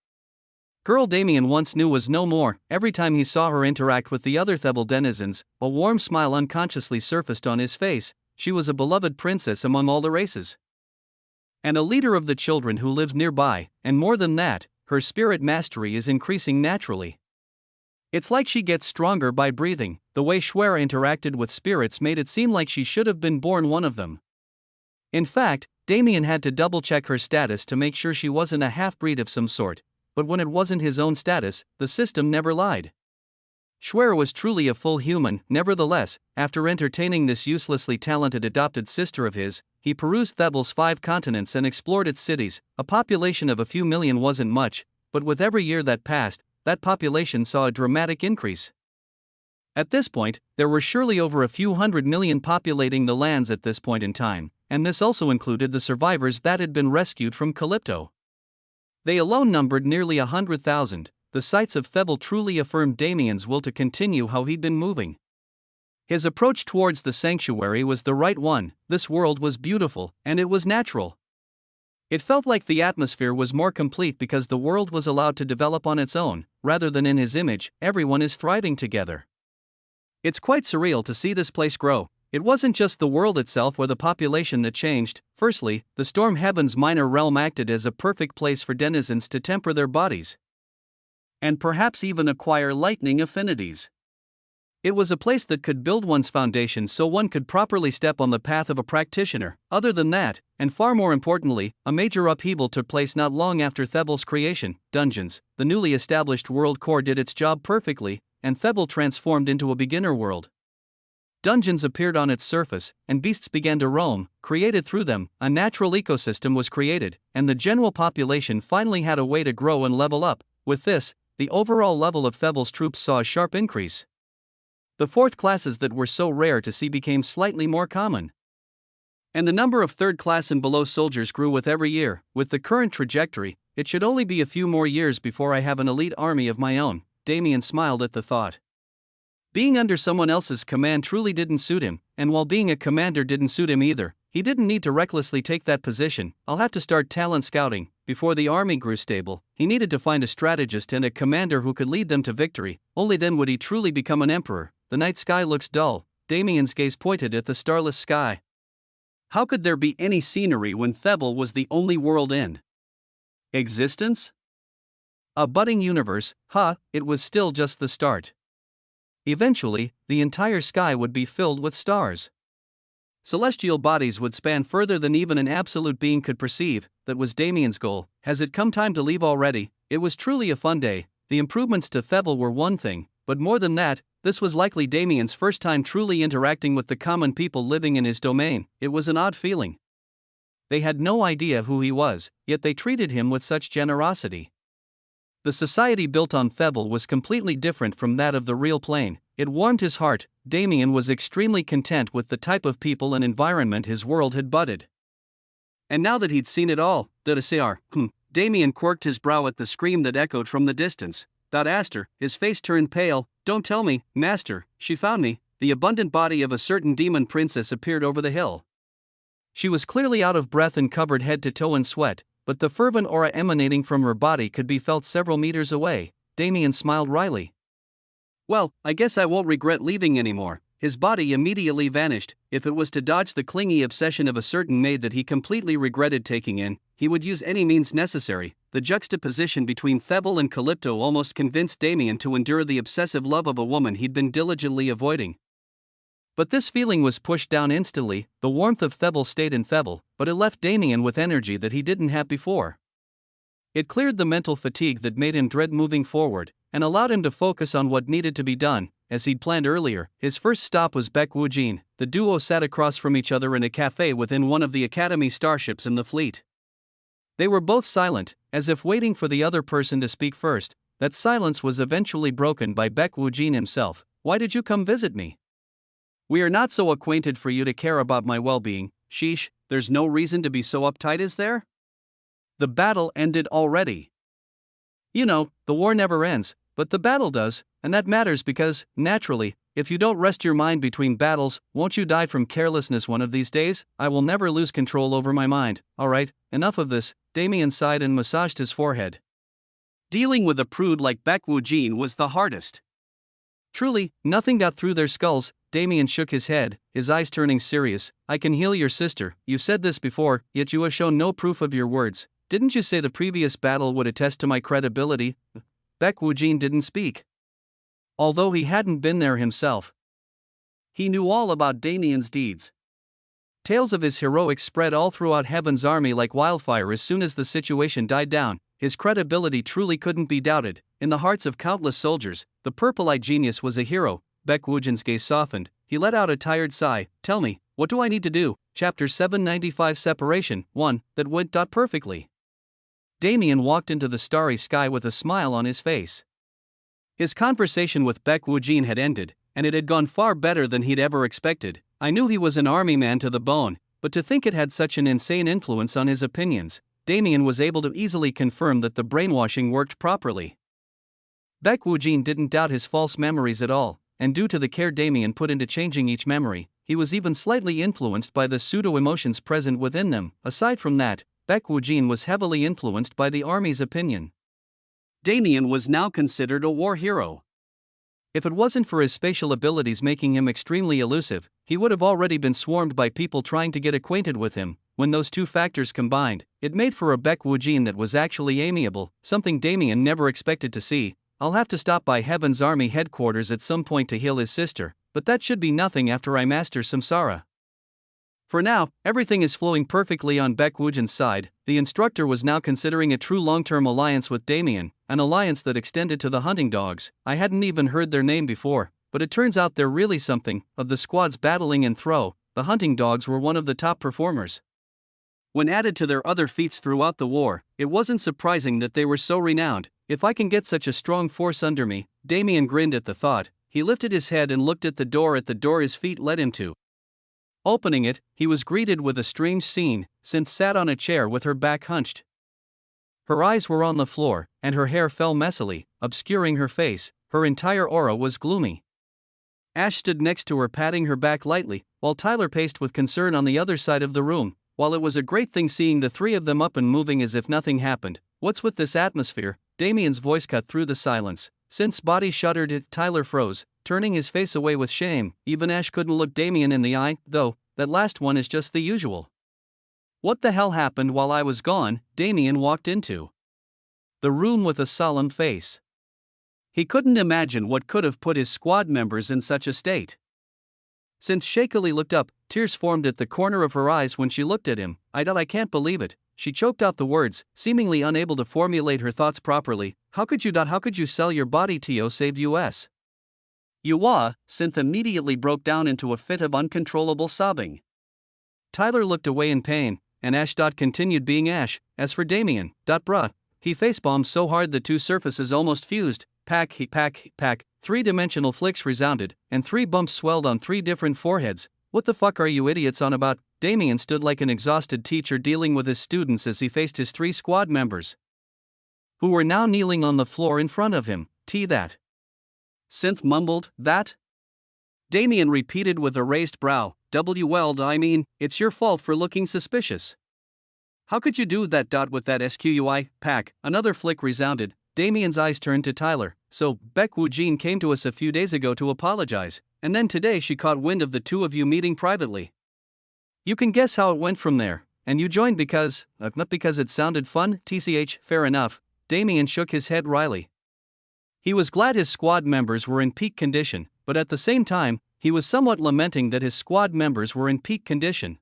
girl Damien once knew was no more. Every time he saw her interact with the other Thebel denizens, a warm smile unconsciously surfaced on his face. She was a beloved princess among all the races, and a leader of the children who lived nearby, and more than that, her spirit mastery is increasing naturally. It's like she gets stronger by breathing. The way Schwer interacted with spirits made it seem like she should have been born one of them. In fact, Damien had to double-check her status to make sure she wasn't a half-breed of some sort, but when it wasn't his own status, the system never lied. Schwer was truly a full human. Nevertheless, after entertaining this uselessly talented adopted sister of his, he perused Thebel's 5 continents and explored its cities. A population of a few million wasn't much, but with every year that passed, that population saw a dramatic increase. At this point, there were surely over a few 100 million populating the lands at this point in time, and this also included the survivors that had been rescued from Calypto. They alone numbered nearly 100,000. The sights of Thebel truly affirmed Damien's will to continue how he'd been moving. His approach towards the sanctuary was the right one. This world was beautiful, and it was natural. It felt like the atmosphere was more complete because the world was allowed to develop on its own, rather than in his image. Everyone is thriving together. It's quite surreal to see this place grow. It wasn't just the world itself or the population that changed. Firstly, the Storm Heaven's minor realm acted as a perfect place for denizens to temper their bodies, and perhaps even acquire lightning affinities. It was a place that could build one's foundation so one could properly step on the path of a practitioner. Other than that, and far more importantly, a major upheaval took place not long after Thebel's creation. Dungeons, the newly established world core, did its job perfectly, and Thebel transformed into a beginner world. Dungeons appeared on its surface, and beasts began to roam, created through them. A natural ecosystem was created, and the general population finally had a way to grow and level up. With this, the overall level of Thebel's troops saw a sharp increase. The fourth classes that were so rare to see became slightly more common. And the number of third class and below soldiers grew with every year. With the current trajectory, it should only be a few more years before I have an elite army of my own. Damien smiled at the thought. Being under someone else's command truly didn't suit him, and while being a commander didn't suit him either, he didn't need to recklessly take that position. I'll have to start talent scouting. Before the army grew stable, he needed to find a strategist and a commander who could lead them to victory. Only then would he truly become an emperor. The night sky looks dull. Damien's gaze pointed at the starless sky. How could there be any scenery when Thebel was the only world in existence? A budding universe, it was still just the start. Eventually, the entire sky would be filled with stars. Celestial bodies would span further than even an absolute being could perceive. That was Damien's goal. Has it come time to leave already? It was truly a fun day. The improvements to Thebel were one thing, but more than that, this was likely Damien's first time truly interacting with the common people living in his domain. It was an odd feeling. They had no idea who he was, yet they treated him with such generosity. The society built on Thebel was completely different from that of the real plane. It warmed his heart. Damien was extremely content with the type of people and environment his world had budded. And now that he'd seen it all, Damien quirked his brow at the scream that echoed from the distance. Aster, his face turned pale. Don't tell me, master, she found me. The abundant body of a certain demon princess appeared over the hill. She was clearly out of breath and covered head to toe in sweat, but the fervent aura emanating from her body could be felt several meters away. Damien smiled wryly. Well, I guess I won't regret leaving anymore. His body immediately vanished. If it was to dodge the clingy obsession of a certain maid that he completely regretted taking in, he would use any means necessary. The juxtaposition between Thebel and Calypto almost convinced Damien to endure the obsessive love of a woman he'd been diligently avoiding. But this feeling was pushed down instantly. The warmth of Thebel stayed in Thebel, but it left Damien with energy that he didn't have before. It cleared the mental fatigue that made him dread moving forward, and allowed him to focus on what needed to be done. As he'd planned earlier, his first stop was Baek Woo-jin. The duo sat across from each other in a cafe within one of the Academy starships in the fleet. They were both silent, as if waiting for the other person to speak first. That silence was eventually broken by Baek Woo-jin himself. Why did you come visit me? We are not so acquainted for you to care about my well-being. Sheesh, there's no reason to be so uptight, is there? The battle ended already. You know, the war never ends, but the battle does, and that matters because, naturally, if you don't rest your mind between battles, won't you die from carelessness one of these days? I will never lose control over my mind. Alright, enough of this. Damien sighed and massaged his forehead. Dealing with a prude like Baek Woo-jin was the hardest. Truly, nothing got through their skulls. Damien shook his head, his eyes turning serious. I can heal your sister. You said this before, yet you have shown no proof of your words. Didn't you say the previous battle would attest to my credibility? Baek Woo-jin didn't speak. Although he hadn't been there himself, he knew all about Damien's deeds. Tales of his heroics spread all throughout Heaven's army like wildfire as soon as the situation died down. His credibility truly couldn't be doubted. In the hearts of countless soldiers, the purple-eyed genius was a hero. Baek Woo-jin's gaze softened. He let out a tired sigh. Tell me, what do I need to do? Chapter 795 Separation 1. That went perfectly. Damien walked into the starry sky with a smile on his face. His conversation with Baek Woo-jin had ended, and it had gone far better than he'd ever expected. I knew he was an army man to the bone, but to think it had such an insane influence on his opinions. Damien was able to easily confirm that the brainwashing worked properly. Baek Woo-jin didn't doubt his false memories at all, and due to the care Damien put into changing each memory, he was even slightly influenced by the pseudo-emotions present within them. Aside from that, Baek Woo-jin was heavily influenced by the army's opinion. Damien was now considered a war hero. If it wasn't for his spatial abilities making him extremely elusive, he would have already been swarmed by people trying to get acquainted with him. When those two factors combined, it made for a Baek Woo-jin that was actually amiable, something Damien never expected to see. I'll have to stop by Heaven's Army headquarters at some point to heal his sister, but that should be nothing after I master Samsara. For now, everything is flowing perfectly on Baekwoojin's side. The instructor was now considering a true long-term alliance with Damien, an alliance that extended to the hunting dogs. I hadn't even heard their name before, but it turns out they're really something. Of the squads battling and throw, the hunting dogs were one of the top performers. When added to their other feats throughout the war, it wasn't surprising that they were so renowned. If I can get such a strong force under me, Damien grinned at the thought. He lifted his head and looked at the door his feet led him to. Opening it, he was greeted with a strange scene. Synth sat on a chair with her back hunched. Her eyes were on the floor, and her hair fell messily, obscuring her face. Her entire aura was gloomy. Ash stood next to her, patting her back lightly, while Tyler paced with concern on the other side of the room. While it was a great thing seeing the three of them up and moving as if nothing happened, what's with this atmosphere? Damien's voice cut through the silence. Synth's body shuddered. Tyler froze, turning his face away with shame. Even Ash couldn't look Damien in the eye, though. That last one is just the usual. What the hell happened while I was gone? Damien walked into the room with a solemn face. He couldn't imagine what could have put his squad members in such a state. Synth shakily looked up. Tears formed at the corner of her eyes when she looked at him. I can't believe it. She choked out the words, seemingly unable to formulate her thoughts properly. How could you sell your body to save us? Synth immediately broke down into a fit of uncontrollable sobbing. Tyler looked away in pain, and Ash continued being Ash. As for Damien, bruh, he facepalmed so hard the two surfaces almost fused. Pack. Three-dimensional flicks resounded, and 3 bumps swelled on 3 different foreheads. What the fuck are you idiots on about? Damien stood like an exhausted teacher dealing with his students as he faced his 3 squad members, who were now kneeling on the floor in front of him. That. Synth mumbled, that? Damien repeated with a raised brow. It's your fault for looking suspicious. How could you do that? With that squi? Pack. Another flick resounded. Damien's eyes turned to Tyler. So, Baekwoojin came to us a few days ago to apologize, and then today she caught wind of the two of you meeting privately. You can guess how it went from there, and you joined because, not because it sounded fun, fair enough. Damien shook his head wryly. He was glad his squad members were in peak condition, but at the same time, he was somewhat lamenting that his squad members were in peak condition.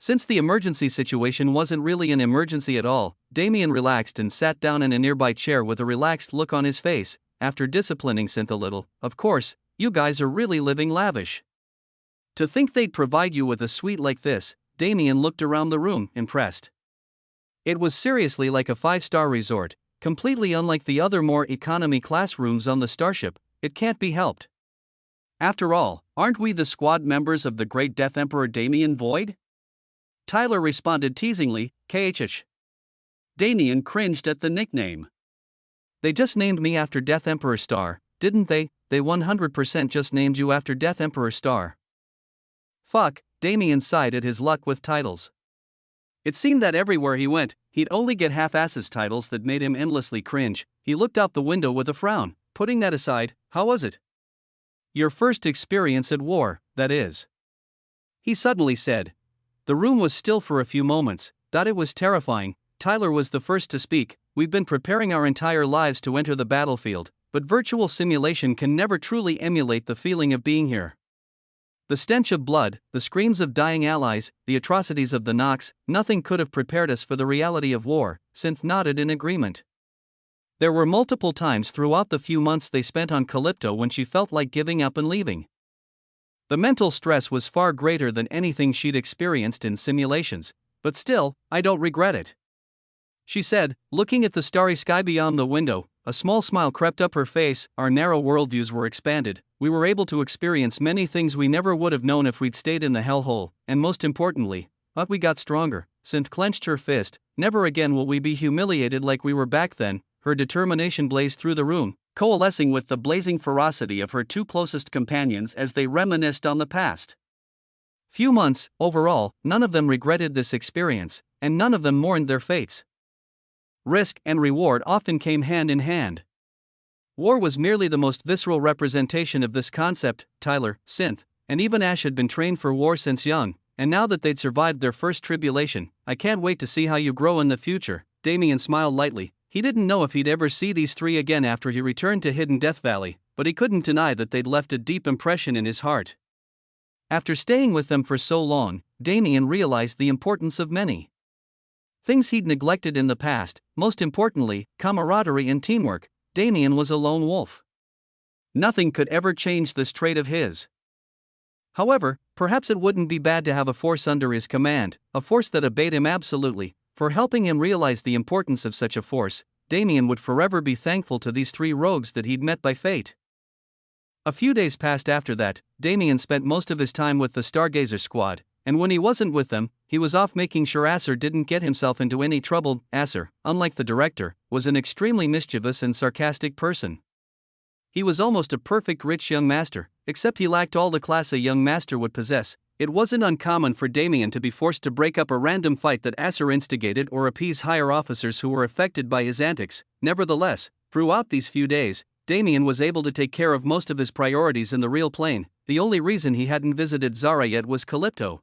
Since the emergency situation wasn't really an emergency at all, Damien relaxed and sat down in a nearby chair with a relaxed look on his face. After disciplining Synth a little, of course, you guys are really living lavish. To think they'd provide you with a suite like this. Damien looked around the room, impressed. It was seriously like a 5-star resort, completely unlike the other more economy class rooms on the starship. It can't be helped. After all, aren't we the squad members of the great Death Emperor Damien Void? Tyler responded teasingly, KHH. Damien cringed at the nickname. They just named me after Death Emperor Star, didn't they? They 100% just named you after Death Emperor Star. Fuck, Damien sighed at his luck with titles. It seemed that everywhere he went, he'd only get half-asses titles that made him endlessly cringe. He looked out the window with a frown. Putting that aside, how was it? Your first experience at war, that is. He suddenly said. The room was still for a few moments. It was terrifying. Tyler was the first to speak. We've been preparing our entire lives to enter the battlefield, but virtual simulation can never truly emulate the feeling of being here. The stench of blood, the screams of dying allies, the atrocities of the Nox, nothing could have prepared us for the reality of war. Synth nodded in agreement. There were multiple times throughout the few months they spent on Calypto when she felt like giving up and leaving. The mental stress was far greater than anything she'd experienced in simulations, but still, I don't regret it. She said, looking at the starry sky beyond the window. A small smile crept up her face. Our narrow worldviews were expanded. We were able to experience many things we never would have known if we'd stayed in the hellhole, and most importantly, we got stronger. Synth clenched her fist. Never again will we be humiliated like we were back then. Her determination blazed through the room, coalescing with the blazing ferocity of her 2 closest companions as they reminisced on the past. Few months, overall, none of them regretted this experience, and none of them mourned their fates. Risk and reward often came hand in hand. War was merely the most visceral representation of this concept. Tyler, Synth, and even Ash had been trained for war since young, and now that they'd survived their first tribulation, I can't wait to see how you grow in the future. Damien smiled lightly. He didn't know if he'd ever see these three again after he returned to Hidden Death Valley, but he couldn't deny that they'd left a deep impression in his heart. After staying with them for so long, Damien realized the importance of many things he'd neglected in the past, most importantly, camaraderie and teamwork. Damien was a lone wolf. Nothing could ever change this trait of his. However, perhaps it wouldn't be bad to have a force under his command, a force that obeyed him absolutely. For helping him realize the importance of such a force, Damien would forever be thankful to these three rogues that he'd met by fate. A few days passed after that. Damien spent most of his time with the Stargazer squad, and when he wasn't with them, he was off making sure Acer didn't get himself into any trouble. Acer, unlike the director, was an extremely mischievous and sarcastic person. He was almost a perfect rich young master, except he lacked all the class a young master would possess. It wasn't uncommon for Damien to be forced to break up a random fight that Acer instigated or appease higher officers who were affected by his antics. Nevertheless, throughout these few days, Damien was able to take care of most of his priorities in the real plane. The only reason he hadn't visited Zara yet was Calypto.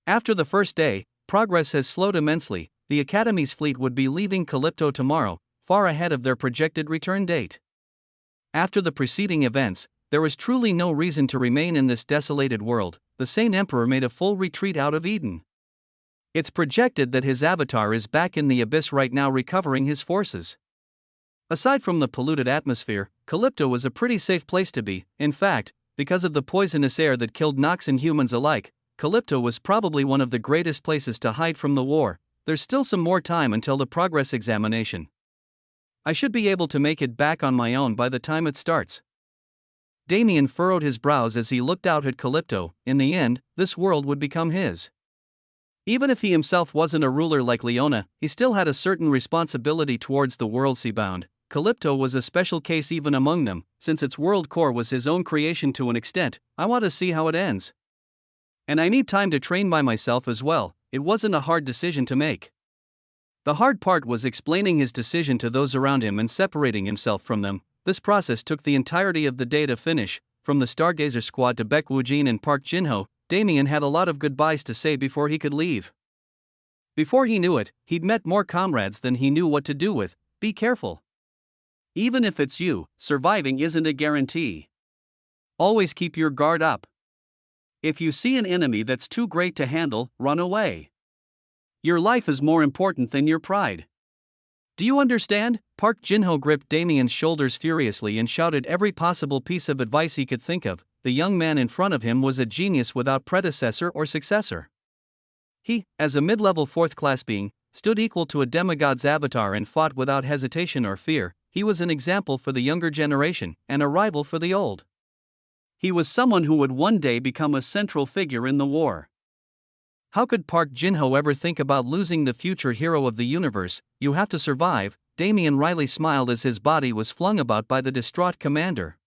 After the first day, progress has slowed immensely. The Academy's fleet would be leaving Calypto tomorrow, far ahead of their projected return date. After the preceding events, there was truly no reason to remain in this desolated world. The Saint Emperor made a full retreat out of Eden. It's projected that his avatar is back in the abyss right now recovering his forces. Aside from the polluted atmosphere, Calypto was a pretty safe place to be. In fact, because of the poisonous air that killed Nox and humans alike, Calypto was probably one of the greatest places to hide from the war. There's still some more time until the progress examination. I should be able to make it back on my own by the time it starts. Damien furrowed his brows as he looked out at Calypto. In the end, this world would become his. Even if he himself wasn't a ruler like Leona, he still had a certain responsibility towards the world seabound. Calypto was a special case even among them, since its world core was his own creation to an extent. I want to see how it ends. And I need time to train by myself as well. It wasn't a hard decision to make. The hard part was explaining his decision to those around him and separating himself from them. This process took the entirety of the day to finish. From the Stargazer squad to Baek Woojin and Park Jinho, Damien had a lot of goodbyes to say before he could leave. Before he knew it, he'd met more comrades than he knew what to do with. Be careful. Even if it's you, surviving isn't a guarantee. Always keep your guard up. If you see an enemy that's too great to handle, run away. Your life is more important than your pride. Do you understand? Park Jinho gripped Damien's shoulders furiously and shouted every possible piece of advice he could think of. The young man in front of him was a genius without predecessor or successor. He, as a mid-level fourth-class being, stood equal to a demigod's avatar and fought without hesitation or fear. He was an example for the younger generation, and a rival for the old. He was someone who would one day become a central figure in the war. How could Park Jinho ever think about losing the future hero of the universe? You have to survive. Damien wryly smiled as his body was flung about by the distraught commander.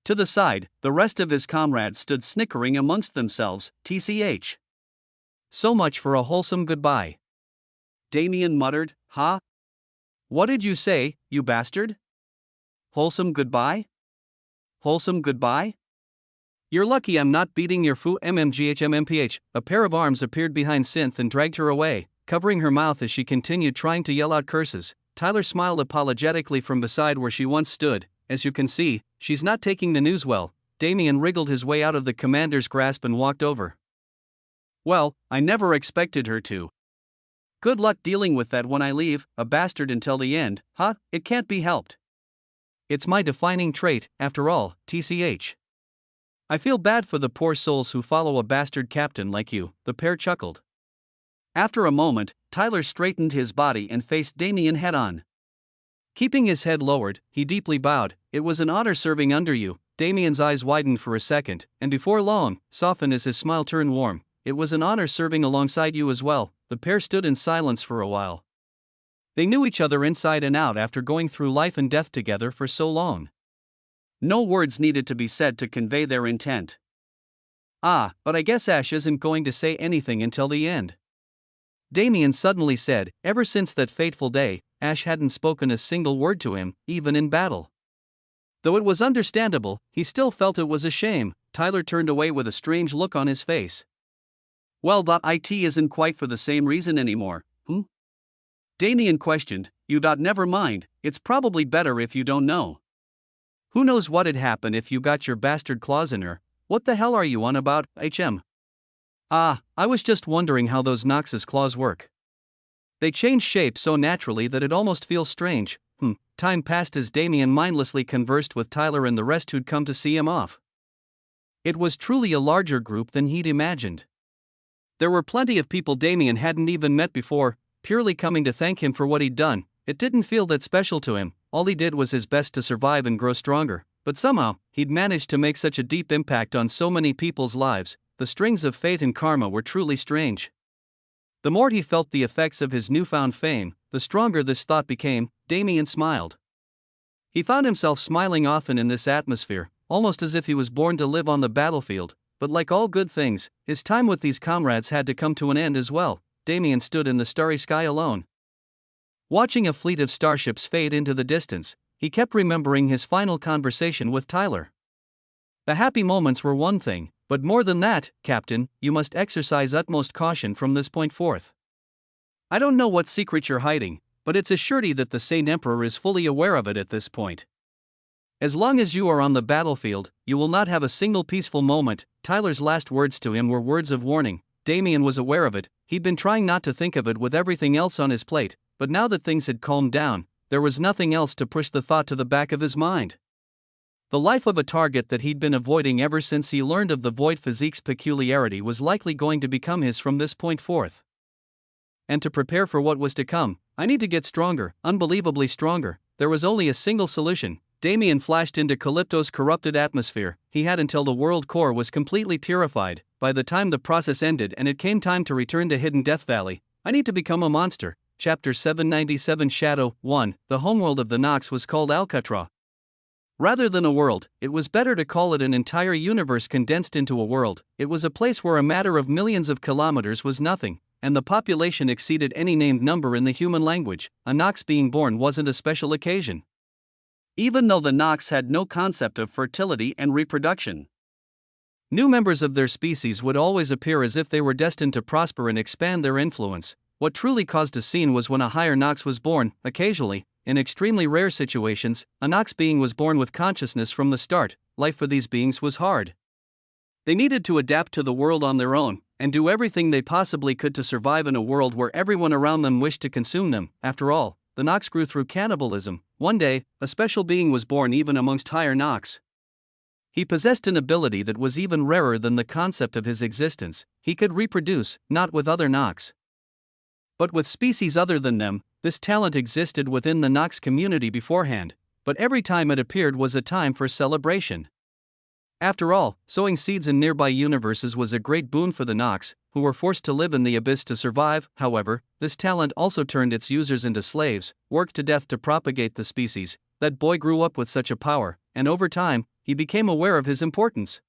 To the side, the rest of his comrades stood snickering amongst themselves. TCH. So much for a wholesome goodbye. Damien muttered, "Huh? What did you say, you bastard? Wholesome goodbye? Wholesome goodbye? You're lucky I'm not beating your foo mmghmmph." A pair of arms appeared behind Synth and dragged her away, covering her mouth as she continued trying to yell out curses. Tyler smiled apologetically from beside where she once stood. As you can see, she's not taking the news well. Damien wriggled his way out of the commander's grasp and walked over. Well, I never expected her to. Good luck dealing with that when I leave, a bastard until the end, huh? It can't be helped. It's my defining trait, after all, TCH. I feel bad for the poor souls who follow a bastard captain like you, the pair chuckled. After a moment, Tyler straightened his body and faced Damien head-on. Keeping his head lowered, he deeply bowed. It was an honor serving under you. Damien's eyes widened for a second, and before long, softened as his smile turned warm. It was an honor serving alongside you as well. The pair stood in silence for a while. They knew each other inside and out after going through life and death together for so long. No words needed to be said to convey their intent. Ah, but I guess Ash isn't going to say anything until the end. Damien suddenly said. Ever since that fateful day, Ash hadn't spoken a single word to him, even in battle. Though it was understandable, he still felt it was a shame. Tyler turned away with a strange look on his face. Well, it isn't quite for the same reason anymore, Damien questioned. Never mind, it's probably better if you don't know. Who knows what'd happen if you got your bastard claws in her? What the hell are you on about, HM? Ah, I was just wondering how those Nox's claws work. They change shape so naturally that it almost feels strange. Time passed as Damien mindlessly conversed with Tyler and the rest who'd come to see him off. It was truly a larger group than he'd imagined. There were plenty of people Damien hadn't even met before, purely coming to thank him for what he'd done. It didn't feel that special to him, all he did was his best to survive and grow stronger, but somehow, he'd managed to make such a deep impact on so many people's lives. The strings of fate and karma were truly strange. The more he felt the effects of his newfound fame, the stronger this thought became. Damien smiled. He found himself smiling often in this atmosphere, almost as if he was born to live on the battlefield, but like all good things, his time with these comrades had to come to an end as well. Damien stood in the starry sky alone. Watching a fleet of starships fade into the distance, he kept remembering his final conversation with Tyler. The happy moments were one thing, but more than that, Captain, you must exercise utmost caution from this point forth. I don't know what secret you're hiding, but it's a surety that the Saint Emperor is fully aware of it at this point. As long as you are on the battlefield, you will not have a single peaceful moment. Tyler's last words to him were words of warning. Damien was aware of it. He'd been trying not to think of it with everything else on his plate, but now that things had calmed down, there was nothing else to push the thought to the back of his mind. The life of a target that he'd been avoiding ever since he learned of the void physique's peculiarity was likely going to become his from this point forth. And to prepare for what was to come, I need to get stronger, unbelievably stronger. There was only a single solution. Damien flashed into Calypto's corrupted atmosphere. He had until the world core was completely purified. By the time the process ended and it came time to return to Hidden Death Valley, I need to become a monster. Chapter 797 Shadow 1. The homeworld of the Nox was called Alcatraz. Rather than a world, it was better to call it an entire universe condensed into a world. It was a place where a matter of millions of kilometers was nothing, and the population exceeded any named number in the human language. A Nox being born wasn't a special occasion. Even though the Nox had no concept of fertility and reproduction. New members of their species would always appear as if they were destined to prosper and expand their influence. What truly caused a scene was when a higher Nox was born. Occasionally, in extremely rare situations, a Nox being was born with consciousness from the start. Life for these beings was hard. They needed to adapt to the world on their own, and do everything they possibly could to survive in a world where everyone around them wished to consume them. After all, the Nox grew through cannibalism. One day, a special being was born even amongst higher Nox. He possessed an ability that was even rarer than the concept of his existence. He could reproduce, not with other Nox, but with species other than them. This talent existed within the Nox community beforehand, but every time it appeared was a time for celebration. After all, sowing seeds in nearby universes was a great boon for the Nox, who were forced to live in the abyss to survive. However, this talent also turned its users into slaves, worked to death to propagate the species. That boy grew up with such a power, and over time, he became aware of his importance.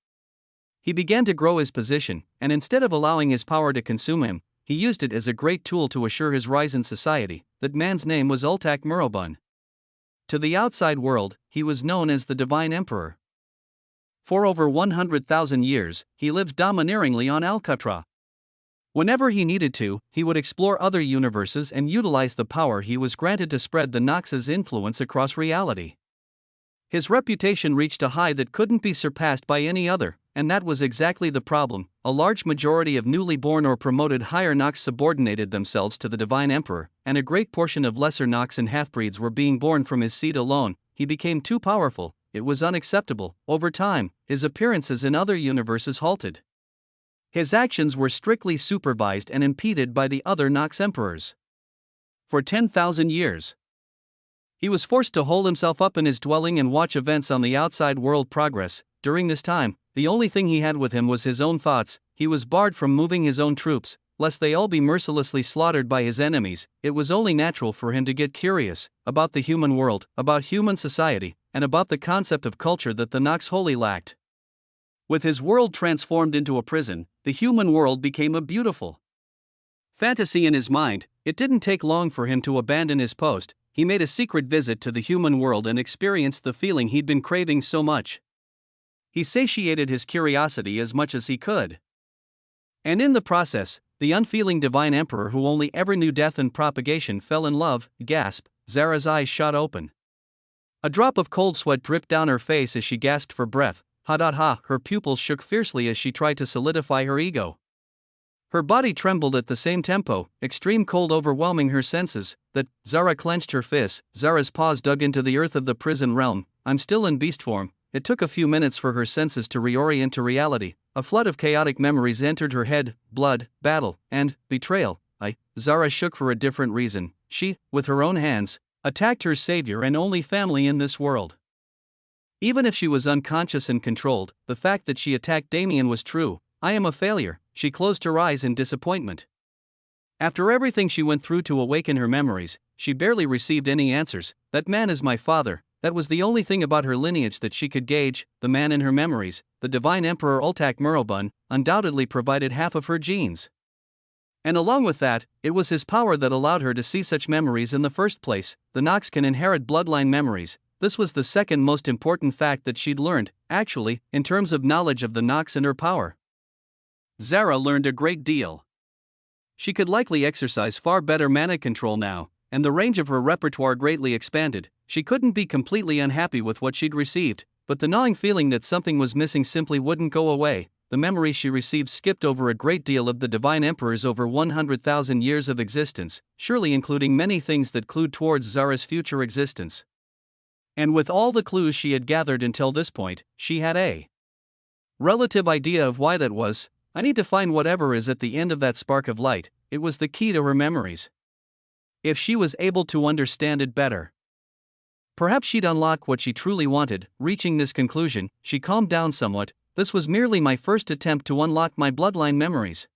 He began to grow his position, and instead of allowing his power to consume him, he used it as a great tool to assure his rise in society. That man's name was Ultak Murobun. To the outside world, he was known as the Divine Emperor. For over 100,000 years, he lived domineeringly on Alcatraz. Whenever he needed to, he would explore other universes and utilize the power he was granted to spread the Nox's influence across reality. His reputation reached a height that couldn't be surpassed by any other, and that was exactly the problem. A large majority of newly born or promoted higher Nox subordinated themselves to the Divine Emperor, and a great portion of lesser Nox and half-breeds were being born from his seed alone. He became too powerful. It was unacceptable. Over time, his appearances in other universes halted. His actions were strictly supervised and impeded by the other Nox emperors. For 10,000 years, he was forced to hole himself up in his dwelling and watch events on the outside world progress. During this time, the only thing he had with him was his own thoughts. He was barred from moving his own troops, lest they all be mercilessly slaughtered by his enemies. It was only natural for him to get curious about the human world, about human society, and about the concept of culture that the Nox wholly lacked. With his world transformed into a prison, the human world became a beautiful fantasy in his mind. It didn't take long for him to abandon his post. He made a secret visit to the human world and experienced the feeling he'd been craving so much. He satiated his curiosity as much as he could. And in the process, the unfeeling divine emperor who only ever knew death and propagation fell in love, gasp, Zara's eyes shot open. A drop of cold sweat dripped down her face as she gasped for breath. Ha, her pupils shook fiercely as she tried to solidify her ego. Her body trembled at the same tempo, extreme cold overwhelming her senses. That Zara clenched her fists, Zara's paws dug into the earth of the prison realm. I'm still in beast form. It took a few minutes for her senses to reorient to reality. A flood of chaotic memories entered her head: blood, battle, and betrayal. Zara shook for a different reason. She, with her own hands, attacked her savior and only family in this world. Even if she was unconscious and controlled, the fact that she attacked Damien was true. I am a failure. She closed her eyes in disappointment. After everything she went through to awaken her memories, she barely received any answers. That man is my father. That was the only thing about her lineage that she could gauge. The man in her memories, the divine emperor Ultak Murobun, undoubtedly provided half of her genes. And along with that, it was his power that allowed her to see such memories in the first place. The Nox can inherit bloodline memories. This was the second most important fact that she'd learned, actually, in terms of knowledge of the Nox and her power. Zara learned a great deal. She could likely exercise far better mana control now, and the range of her repertoire greatly expanded. She couldn't be completely unhappy with what she'd received, but the gnawing feeling that something was missing simply wouldn't go away. The memories she received skipped over a great deal of the Divine Emperor's over 100,000 years of existence, surely including many things that clued towards Zara's future existence. And with all the clues she had gathered until this point, she had a relative idea of why that was. I need to find whatever is at the end of that spark of light. It was the key to her memories. If she was able to understand it better, perhaps she'd unlock what she truly wanted. Reaching this conclusion, she calmed down somewhat. This was merely my first attempt to unlock my bloodline memories.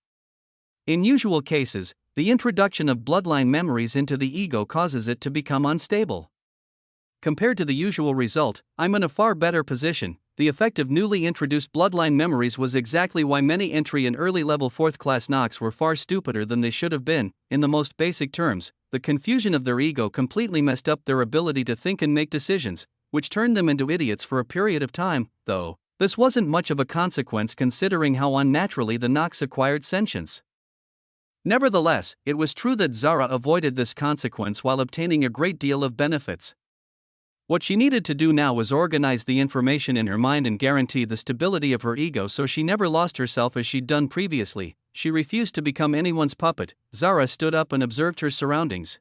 In usual cases, the introduction of bloodline memories into the ego causes it to become unstable. Compared to the usual result, I'm in a far better position. The effect of newly introduced bloodline memories was exactly why many entry and early level 4th class Nox were far stupider than they should have been. In the most basic terms, the confusion of their ego completely messed up their ability to think and make decisions, which turned them into idiots for a period of time, though. This wasn't much of a consequence considering how unnaturally the Nox acquired sentience. Nevertheless, it was true that Zara avoided this consequence while obtaining a great deal of benefits. What she needed to do now was organize the information in her mind and guarantee the stability of her ego so she never lost herself as she'd done previously. She refused to become anyone's puppet. Zara stood up and observed her surroundings.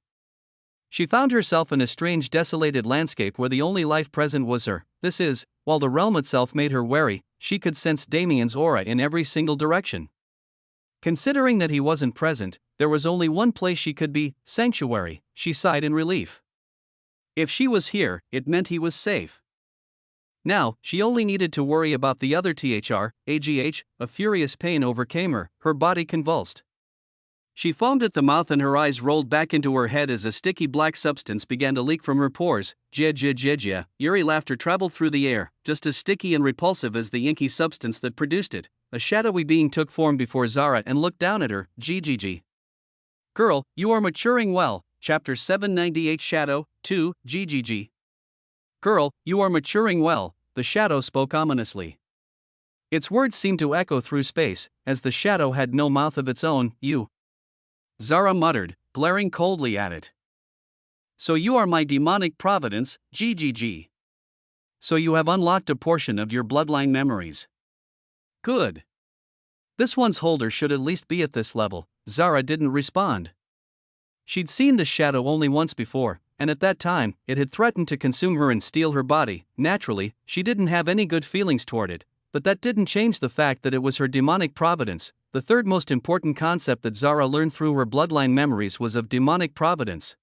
She found herself in a strange desolated landscape where the only life present was her. This is, while the realm itself made her wary, she could sense Damien's aura in every single direction. Considering that he wasn't present, there was only one place she could be: sanctuary. She sighed in relief. If she was here, it meant he was safe. Now, she only needed to worry about the other AGH. A furious pain overcame her, her body convulsed. She foamed at the mouth and her eyes rolled back into her head as a sticky black substance began to leak from her pores. Eerie laughter traveled through the air, just as sticky and repulsive as the inky substance that produced it. A shadowy being took form before Zara and looked down at her. GGG. Girl, you are maturing well. Chapter 798 Shadow, 2, GGG. Girl, you are maturing well, the shadow spoke ominously. Its words seemed to echo through space, as the shadow had no mouth of its own. You. Zara muttered, glaring coldly at it. So you are my demonic providence, GGG. So you have unlocked a portion of your bloodline memories. Good. This one's holder should at least be at this level. Zara didn't respond. She'd seen the shadow only once before, and at that time, it had threatened to consume her and steal her body. Naturally, she didn't have any good feelings toward it, but that didn't change the fact that it was her demonic providence. The third most important concept that Zara learned through her bloodline memories was of demonic providence.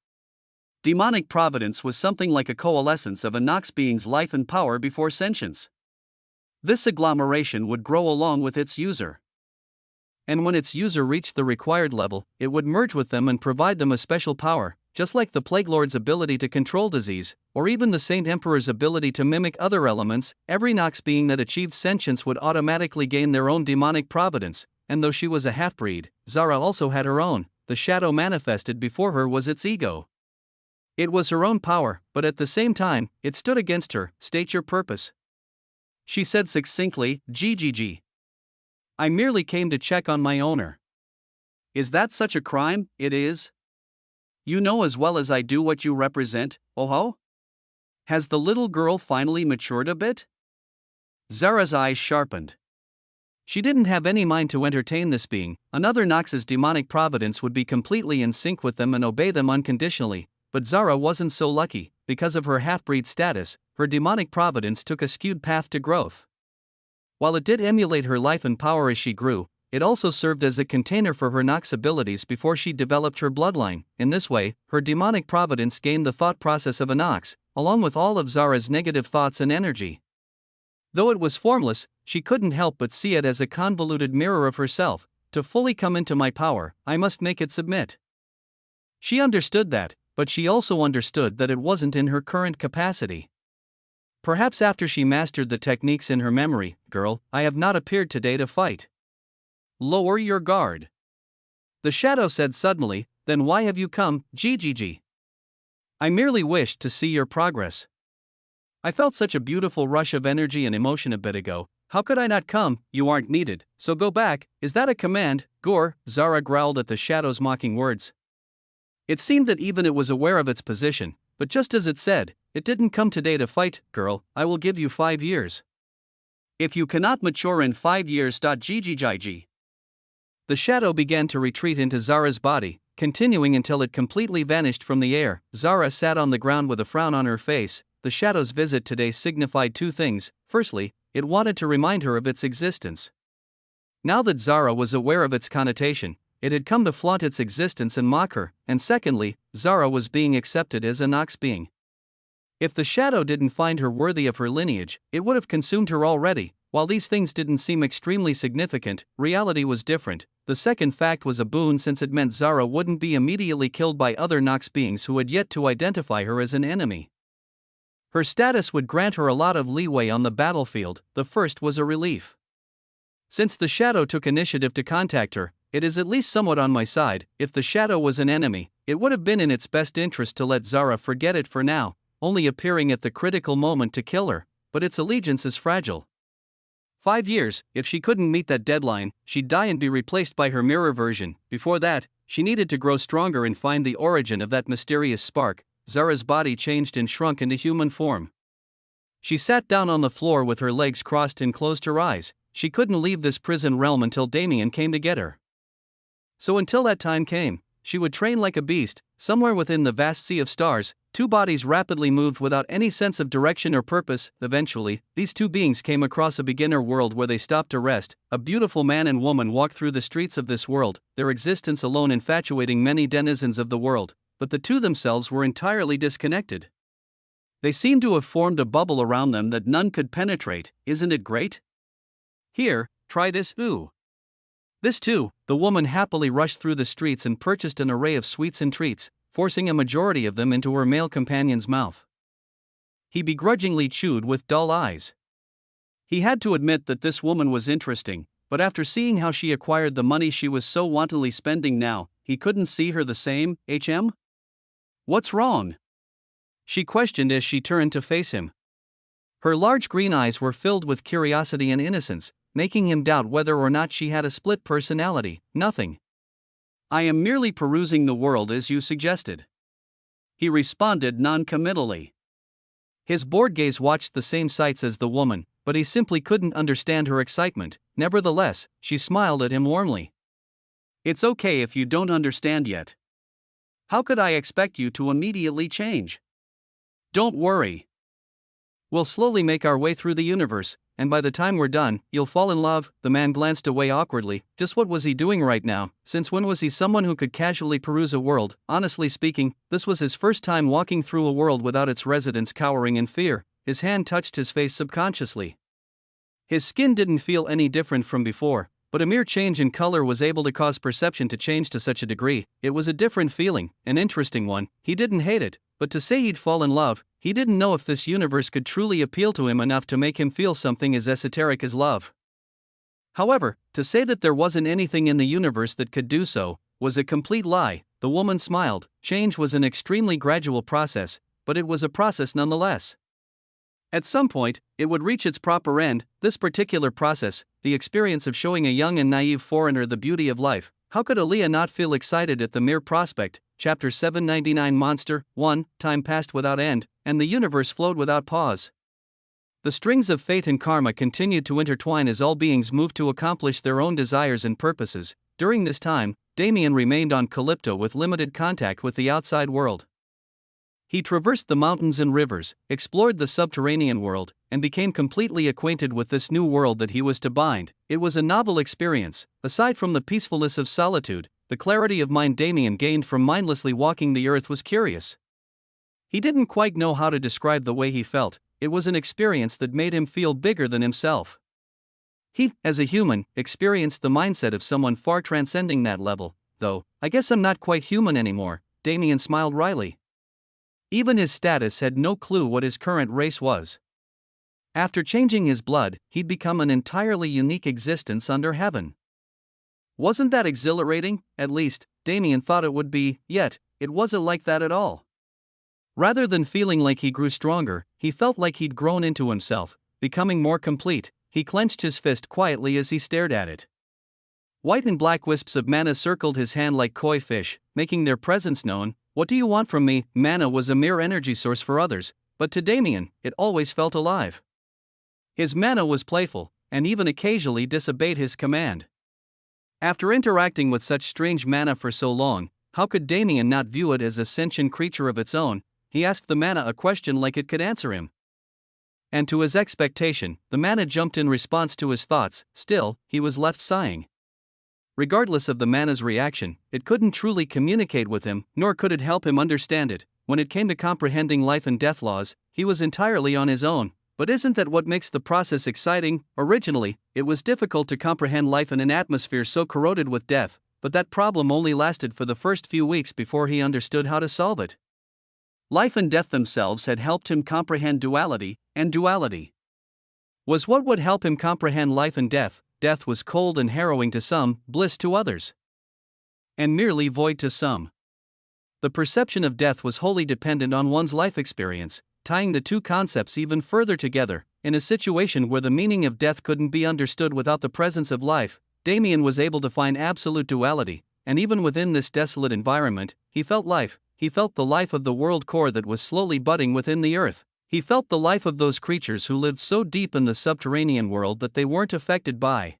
Demonic providence was something like a coalescence of a Nox being's life and power before sentience. This agglomeration would grow along with its user. And when its user reached the required level, it would merge with them and provide them a special power, just like the Plague Lord's ability to control disease, or even the Saint Emperor's ability to mimic other elements. Every Nox being that achieved sentience would automatically gain their own demonic providence, and though she was a half-breed, Zara also had her own. The shadow manifested before her was its ego. It was her own power, but at the same time, it stood against her. State your purpose. She said succinctly, GGG. I merely came to check on my owner. Is that such a crime? It is. You know as well as I do what you represent, oh-ho? Has the little girl finally matured a bit? Zara's eyes sharpened. She didn't have any mind to entertain this being. Another Nox's demonic providence would be completely in sync with them and obey them unconditionally, but Zara wasn't so lucky. Because of her half-breed status, her demonic providence took a skewed path to growth. While it did emulate her life and power as she grew, it also served as a container for her Nox abilities before she developed her bloodline. In this way, her demonic providence gained the thought process of a Nox, along with all of Zara's negative thoughts and energy. Though it was formless, she couldn't help but see it as a convoluted mirror of herself. To fully come into my power, I must make it submit. She understood that, but she also understood that it wasn't in her current capacity. Perhaps after she mastered the techniques in her memory, girl, I have not appeared today to fight. Lower your guard. The shadow said suddenly, then why have you come, GGG? I merely wished to see your progress. I felt such a beautiful rush of energy and emotion a bit ago. How could I not come? You aren't needed, so go back. Is that a command? Gore, Zara growled at the shadow's mocking words. It seemed that even it was aware of its position, but just as it said, it didn't come today to fight, girl, I will give you 5 years. If you cannot mature in 5 years. GGG. The shadow began to retreat into Zara's body, continuing until it completely vanished from the air. Zara sat on the ground with a frown on her face. The shadow's visit today signified two things. Firstly, it wanted to remind her of its existence. Now that Zara was aware of its connotation, it had come to flaunt its existence and mock her, and secondly, Zara was being accepted as a Nox being. If the shadow didn't find her worthy of her lineage, it would have consumed her already. While these things didn't seem extremely significant, reality was different. The second fact was a boon since it meant Zara wouldn't be immediately killed by other Nox beings who had yet to identify her as an enemy. Her status would grant her a lot of leeway on the battlefield. The first was a relief. Since the shadow took initiative to contact her, it is at least somewhat on my side. If the shadow was an enemy, it would have been in its best interest to let Zara forget it for now, only appearing at the critical moment to kill her, but its allegiance is fragile. 5 years, if she couldn't meet that deadline, she'd die and be replaced by her mirror version. Before that, she needed to grow stronger and find the origin of that mysterious spark. Zara's body changed and shrunk into human form. She sat down on the floor with her legs crossed and closed her eyes. She couldn't leave this prison realm until Damien came to get her. So until that time came, she would train like a beast. Somewhere within the vast sea of stars, two bodies rapidly moved without any sense of direction or purpose. Eventually, these two beings came across a beginner world where they stopped to rest. A beautiful man and woman walked through the streets of this world, their existence alone infatuating many denizens of the world, but the two themselves were entirely disconnected. They seemed to have formed a bubble around them that none could penetrate. Isn't it great? Here, try this. Ooh. This too, the woman happily rushed through the streets and purchased an array of sweets and treats, forcing a majority of them into her male companion's mouth. He begrudgingly chewed with dull eyes. He had to admit that this woman was interesting, but after seeing how she acquired the money she was so wantonly spending now, he couldn't see her the same. What's wrong? She questioned as she turned to face him. Her large green eyes were filled with curiosity and innocence, making him doubt whether or not she had a split personality. Nothing. I am merely perusing the world as you suggested. He responded non-committally. His bored gaze watched the same sights as the woman, but he simply couldn't understand her excitement. Nevertheless, she smiled at him warmly. It's okay if you don't understand yet. How could I expect you to immediately change? Don't worry. We'll slowly make our way through the universe, and by the time we're done, you'll fall in love. The man glanced away awkwardly. Just what was he doing right now? Since when was he someone who could casually peruse a world? Honestly speaking, this was his first time walking through a world without its residents cowering in fear. His hand touched his face subconsciously. His skin didn't feel any different from before, but a mere change in color was able to cause perception to change to such a degree. It was a different feeling, an interesting one. He didn't hate it, but to say he'd fall in love, he didn't know if this universe could truly appeal to him enough to make him feel something as esoteric as love. However, to say that there wasn't anything in the universe that could do so was a complete lie. The woman smiled. Change was an extremely gradual process, but it was a process nonetheless. At some point, it would reach its proper end. This particular process, the experience of showing a young and naive foreigner the beauty of life, How could Aaliyah not feel excited at the mere prospect? Chapter 799 Monster 1. Time passed without end, and the universe flowed without pause. The strings of fate and karma continued to intertwine as all beings moved to accomplish their own desires and purposes. During this time, Damien remained on Calypto with limited contact with the outside world. He traversed the mountains and rivers, explored the subterranean world, and became completely acquainted with this new world that he was to bind. It was a novel experience. Aside from the peacefulness of solitude, the clarity of mind Damien gained from mindlessly walking the earth was curious. He didn't quite know how to describe the way he felt. It was an experience that made him feel bigger than himself. He, as a human, experienced the mindset of someone far transcending that level. Though, I guess I'm not quite human anymore, Damien smiled wryly. Even his status had no clue what his current race was. After changing his blood, he'd become an entirely unique existence under heaven. Wasn't that exhilarating? At least, Damien thought it would be, yet, it wasn't like that at all. Rather than feeling like he grew stronger, he felt like he'd grown into himself, becoming more complete. He clenched his fist quietly as he stared at it. White and black wisps of mana circled his hand like koi fish, making their presence known. What do you want from me? Mana was a mere energy source for others, but to Damien, it always felt alive. His mana was playful, and even occasionally disobeyed his command. After interacting with such strange mana for so long, how could Damien not view it as a sentient creature of its own? He asked the mana a question like it could answer him. And to his expectation, the mana jumped in response to his thoughts. Still, he was left sighing. Regardless of the mana's reaction, it couldn't truly communicate with him, nor could it help him understand it. When it came to comprehending life and death laws, he was entirely on his own. But isn't that what makes the process exciting? Originally, it was difficult to comprehend life in an atmosphere so corroded with death, but that problem only lasted for the first few weeks before he understood how to solve it. Life and death themselves had helped him comprehend duality, and duality was what would help him comprehend life and death. Death was cold and harrowing to some, bliss to others, and merely void to some. The perception of death was wholly dependent on one's life experience, tying the two concepts even further together. In a situation where the meaning of death couldn't be understood without the presence of life, Damien was able to find absolute duality, and even within this desolate environment, he felt life. He felt the life of the world core that was slowly budding within the earth. He felt the life of those creatures who lived so deep in the subterranean world that they weren't affected by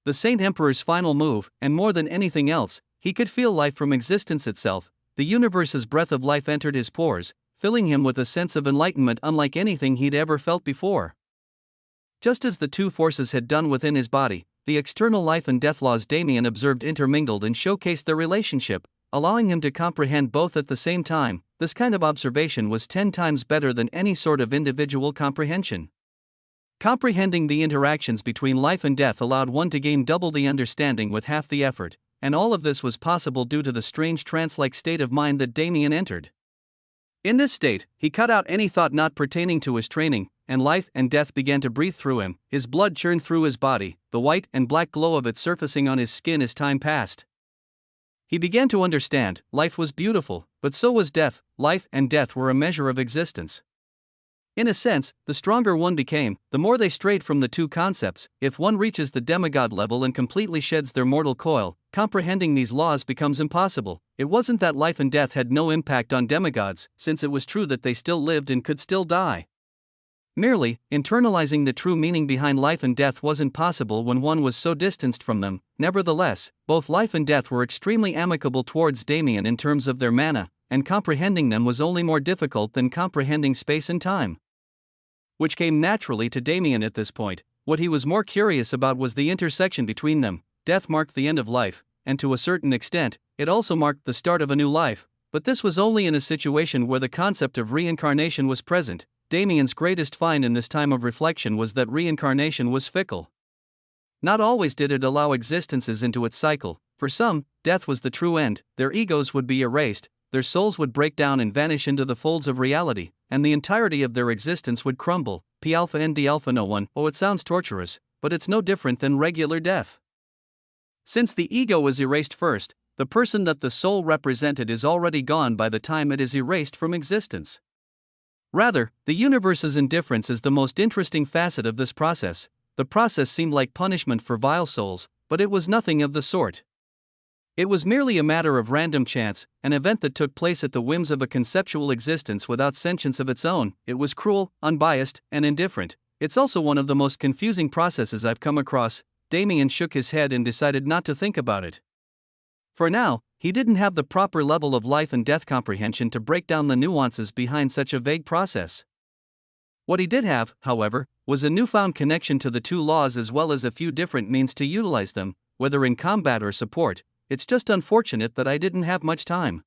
the Saint Emperor's final move, and more than anything else, he could feel life from existence itself. The universe's breath of life entered his pores, filling him with a sense of enlightenment unlike anything he'd ever felt before. Just as the two forces had done within his body, the external life and death laws Damien observed intermingled and showcased their relationship, allowing him to comprehend both at the same time. This kind of observation was 10 times better than any sort of individual comprehension. Comprehending the interactions between life and death allowed one to gain double the understanding with half the effort, and all of this was possible due to the strange trance-like state of mind that Damien entered. In this state, he cut out any thought not pertaining to his training, and life and death began to breathe through him. His blood churned through his body, the white and black glow of it surfacing on his skin as time passed. He began to understand, life was beautiful, but so was death. Life and death were a measure of existence. In a sense, the stronger one became, the more they strayed from the two concepts. If one reaches the demigod level and completely sheds their mortal coil, comprehending these laws becomes impossible. It wasn't that life and death had no impact on demigods, since it was true that they still lived and could still die. Merely, internalizing the true meaning behind life and death wasn't possible when one was so distanced from them. Nevertheless, both life and death were extremely amicable towards Damien in terms of their mana, and comprehending them was only more difficult than comprehending space and time, which came naturally to Damien at this point. What he was more curious about was the intersection between them. Death marked the end of life, and to a certain extent, it also marked the start of a new life, but this was only in a situation where the concept of reincarnation was present. Damien's greatest find in this time of reflection was that reincarnation was fickle. Not always did it allow existences into its cycle. For some, death was the true end. Their egos would be erased, their souls would break down and vanish into the folds of reality, and the entirety of their existence would crumble. P alpha N D alpha no one. Oh, it sounds torturous, but it's no different than regular death. Since the ego is erased first, the person that the soul represented is already gone by the time it is erased from existence. Rather, the universe's indifference is the most interesting facet of this process. The process seemed like punishment for vile souls, but it was nothing of the sort. It was merely a matter of random chance, an event that took place at the whims of a conceptual existence without sentience of its own. It was cruel, unbiased, and indifferent. It's also one of the most confusing processes I've come across. Damien shook his head and decided not to think about it. For now, he didn't have the proper level of life and death comprehension to break down the nuances behind such a vague process. What he did have, however, was a newfound connection to the two laws as well as a few different means to utilize them, whether in combat or support. It's just unfortunate that I didn't have much time.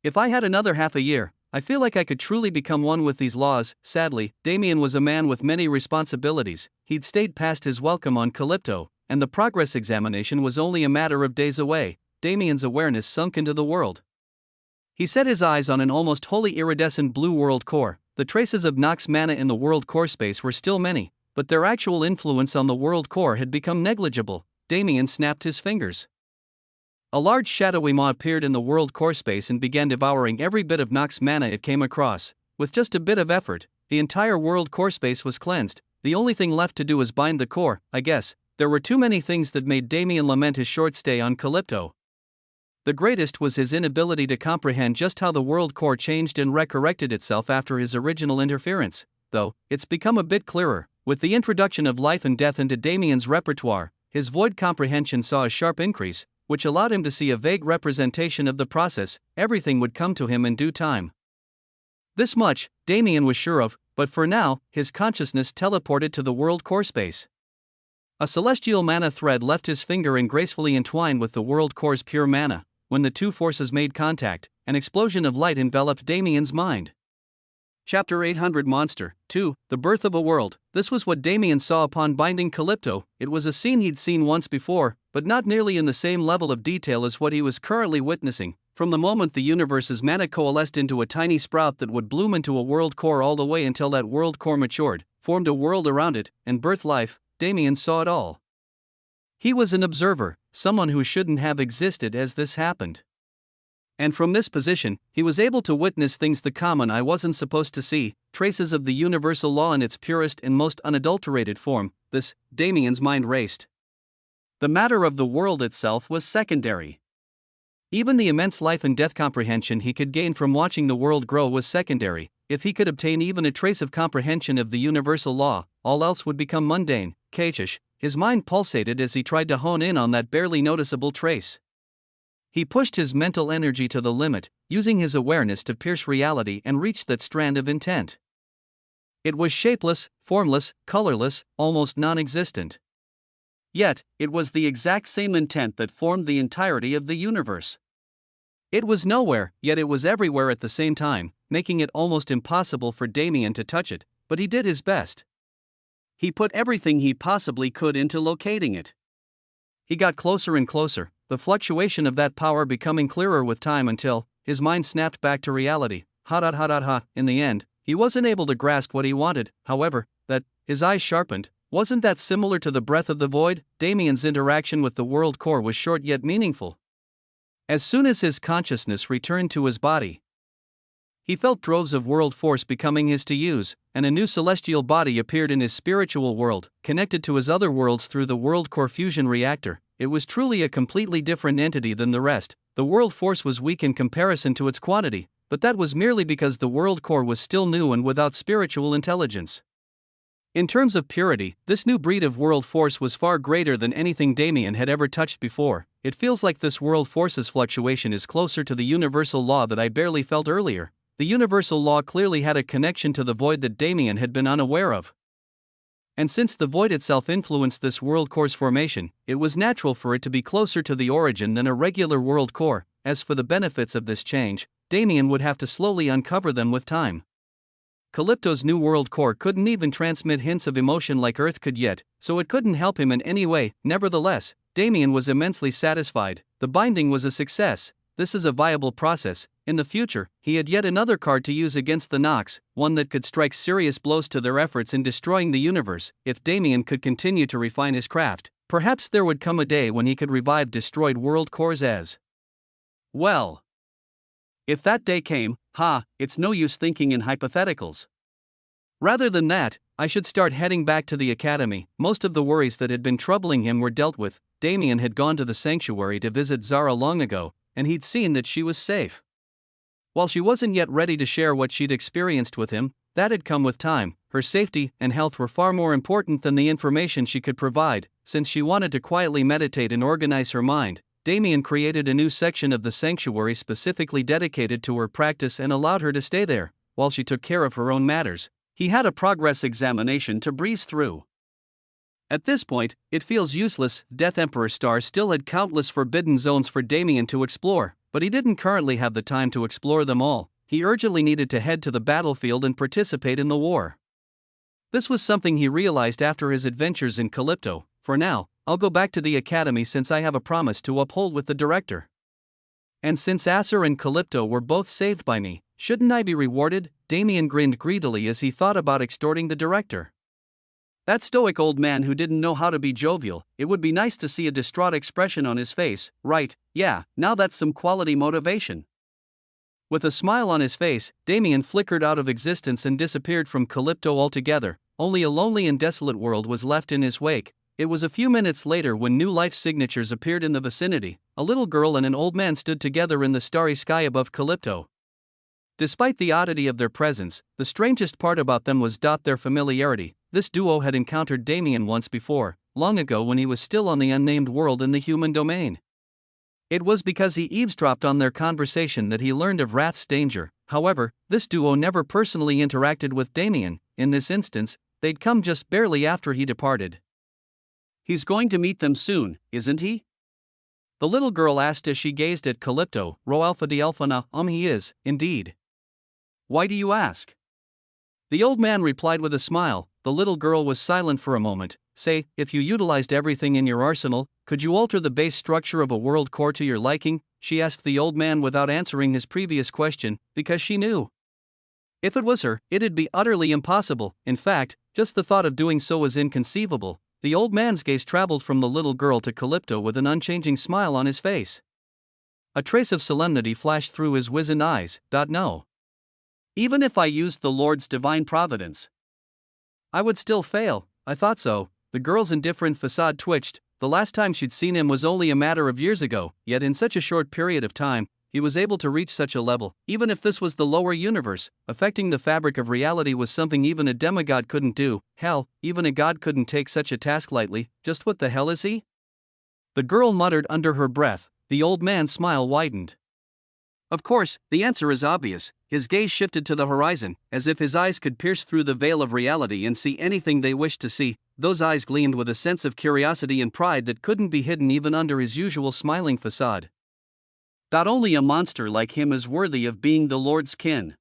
If I had another half a year, I feel like I could truly become one with these laws. Sadly, Damien was a man with many responsibilities. He'd stayed past his welcome on Calypto, and the progress examination was only a matter of days away. Damien's awareness sunk into the world. He set his eyes on an almost wholly iridescent blue world core. The traces of Nox mana in the world core space were still many, but their actual influence on the world core had become negligible. Damien snapped his fingers. A large shadowy maw appeared in the world core space and began devouring every bit of Nox mana it came across. With just a bit of effort, the entire world core space was cleansed. The only thing left to do was bind the core, I guess. There were too many things that made Damien lament his short stay on Calypto. The greatest was his inability to comprehend just how the world core changed and recorrected itself after his original interference, though it's become a bit clearer. With the introduction of life and death into Damien's repertoire, his void comprehension saw a sharp increase, which allowed him to see a vague representation of the process. Everything would come to him in due time. This much, Damien was sure of, but for now, his consciousness teleported to the world core space. A celestial mana thread left his finger and gracefully entwined with the world core's pure mana. When the two forces made contact, an explosion of light enveloped Damien's mind. Chapter 800 Monster 2, The Birth of a World. This was what Damien saw upon binding Calypto. It was a scene he'd seen once before, but not nearly in the same level of detail as what he was currently witnessing. From the moment the universe's mana coalesced into a tiny sprout that would bloom into a world core all the way until that world core matured, formed a world around it, and birthed life, Damien saw it all. He was an observer, someone who shouldn't have existed as this happened. And from this position, he was able to witness things the common eye wasn't supposed to see, traces of the universal law in its purest and most unadulterated form. Damien's mind raced. The matter of the world itself was secondary. Even the immense life and death comprehension he could gain from watching the world grow was secondary. If he could obtain even a trace of comprehension of the universal law, all else would become mundane, caitish. His mind pulsated as he tried to hone in on that barely noticeable trace. He pushed his mental energy to the limit, using his awareness to pierce reality and reach that strand of intent. It was shapeless, formless, colorless, almost non-existent. Yet, it was the exact same intent that formed the entirety of the universe. It was nowhere, yet it was everywhere at the same time, making it almost impossible for Damien to touch it, but he did his best. He put everything he possibly could into locating it. He got closer and closer, the fluctuation of that power becoming clearer with time until his mind snapped back to reality. In the end, he wasn't able to grasp what he wanted, however, his eyes sharpened. Wasn't that similar to the breath of the void? Damien's interaction with the world core was short yet meaningful. As soon as his consciousness returned to his body, he felt droves of world force becoming his to use, and a new celestial body appeared in his spiritual world, connected to his other worlds through the world core fusion reactor. It was truly a completely different entity than the rest. The world force was weak in comparison to its quantity, but that was merely because the world core was still new and without spiritual intelligence. In terms of purity, this new breed of world force was far greater than anything Damien had ever touched before. It feels like this world force's fluctuation is closer to the universal law that I barely felt earlier. The universal law clearly had a connection to the void that Damien had been unaware of. And since the void itself influenced this world core's formation, it was natural for it to be closer to the origin than a regular world core. As for the benefits of this change, Damien would have to slowly uncover them with time. Calypto's new world core couldn't even transmit hints of emotion like Earth could yet, so it couldn't help him in any way. Nevertheless, Damien was immensely satisfied. The binding was a success. This is a viable process. In the future, he had yet another card to use against the Nox, one that could strike serious blows to their efforts in destroying the universe. If Damien could continue to refine his craft, perhaps there would come a day when he could revive destroyed world cores as well. If that day came, it's no use thinking in hypotheticals. Rather than that, I should start heading back to the academy. Most of the worries that had been troubling him were dealt with. Damien had gone to the sanctuary to visit Zara long ago, and he'd seen that she was safe. While she wasn't yet ready to share what she'd experienced with him, that had come with time. Her safety and health were far more important than the information she could provide. Since she wanted to quietly meditate and organize her mind, Damien created a new section of the sanctuary specifically dedicated to her practice and allowed her to stay there, while she took care of her own matters. He had a progress examination to breeze through. At this point, it feels useless. Death Emperor Star still had countless forbidden zones for Damien to explore, but he didn't currently have the time to explore them all. He urgently needed to head to the battlefield and participate in the war. This was something he realized after his adventures in Calypto. For now, I'll go back to the academy since I have a promise to uphold with the director. And since Acer and Calypto were both saved by me, shouldn't I be rewarded? Damien grinned greedily as he thought about extorting the director. That stoic old man who didn't know how to be jovial, it would be nice to see a distraught expression on his face, right? Yeah, now that's some quality motivation. With a smile on his face, Damien flickered out of existence and disappeared from Calypto altogether. Only a lonely and desolate world was left in his wake. It was a few minutes later when new life signatures appeared in the vicinity. A little girl and an old man stood together in the starry sky above Calypto. Despite the oddity of their presence, the strangest part about them was their familiarity. This duo had encountered Damien once before, long ago when he was still on the unnamed world in the human domain. It was because he eavesdropped on their conversation that he learned of Wrath's danger. However, this duo never personally interacted with Damien. In this instance, they'd come just barely after he departed. He's going to meet them soon, isn't he? The little girl asked as she gazed at Calypto. Rho Alpha Di Alpha Na, he is, indeed. Why do you ask? The old man replied with a smile. The little girl was silent for a moment. Say, if you utilized everything in your arsenal, could you alter the base structure of a world core to your liking? She asked the old man without answering his previous question, because she knew. If it was her, it'd be utterly impossible. In fact, just the thought of doing so was inconceivable. The old man's gaze traveled from the little girl to Calypto with an unchanging smile on his face. A trace of solemnity flashed through his wizened eyes. No. Even if I used the Lord's divine providence, I would still fail. I thought so. The girl's indifferent facade twitched. The last time she'd seen him was only a matter of years ago, yet in such a short period of time, he was able to reach such a level. Even if this was the lower universe, affecting the fabric of reality was something even a demigod couldn't do. Hell, even a god couldn't take such a task lightly. Just what the hell is he? The girl muttered under her breath. The old man's smile widened. Of course, the answer is obvious. His gaze shifted to the horizon, as if his eyes could pierce through the veil of reality and see anything they wished to see. Those eyes gleamed with a sense of curiosity and pride that couldn't be hidden even under his usual smiling facade. That only a monster like him is worthy of being the Lord's kin.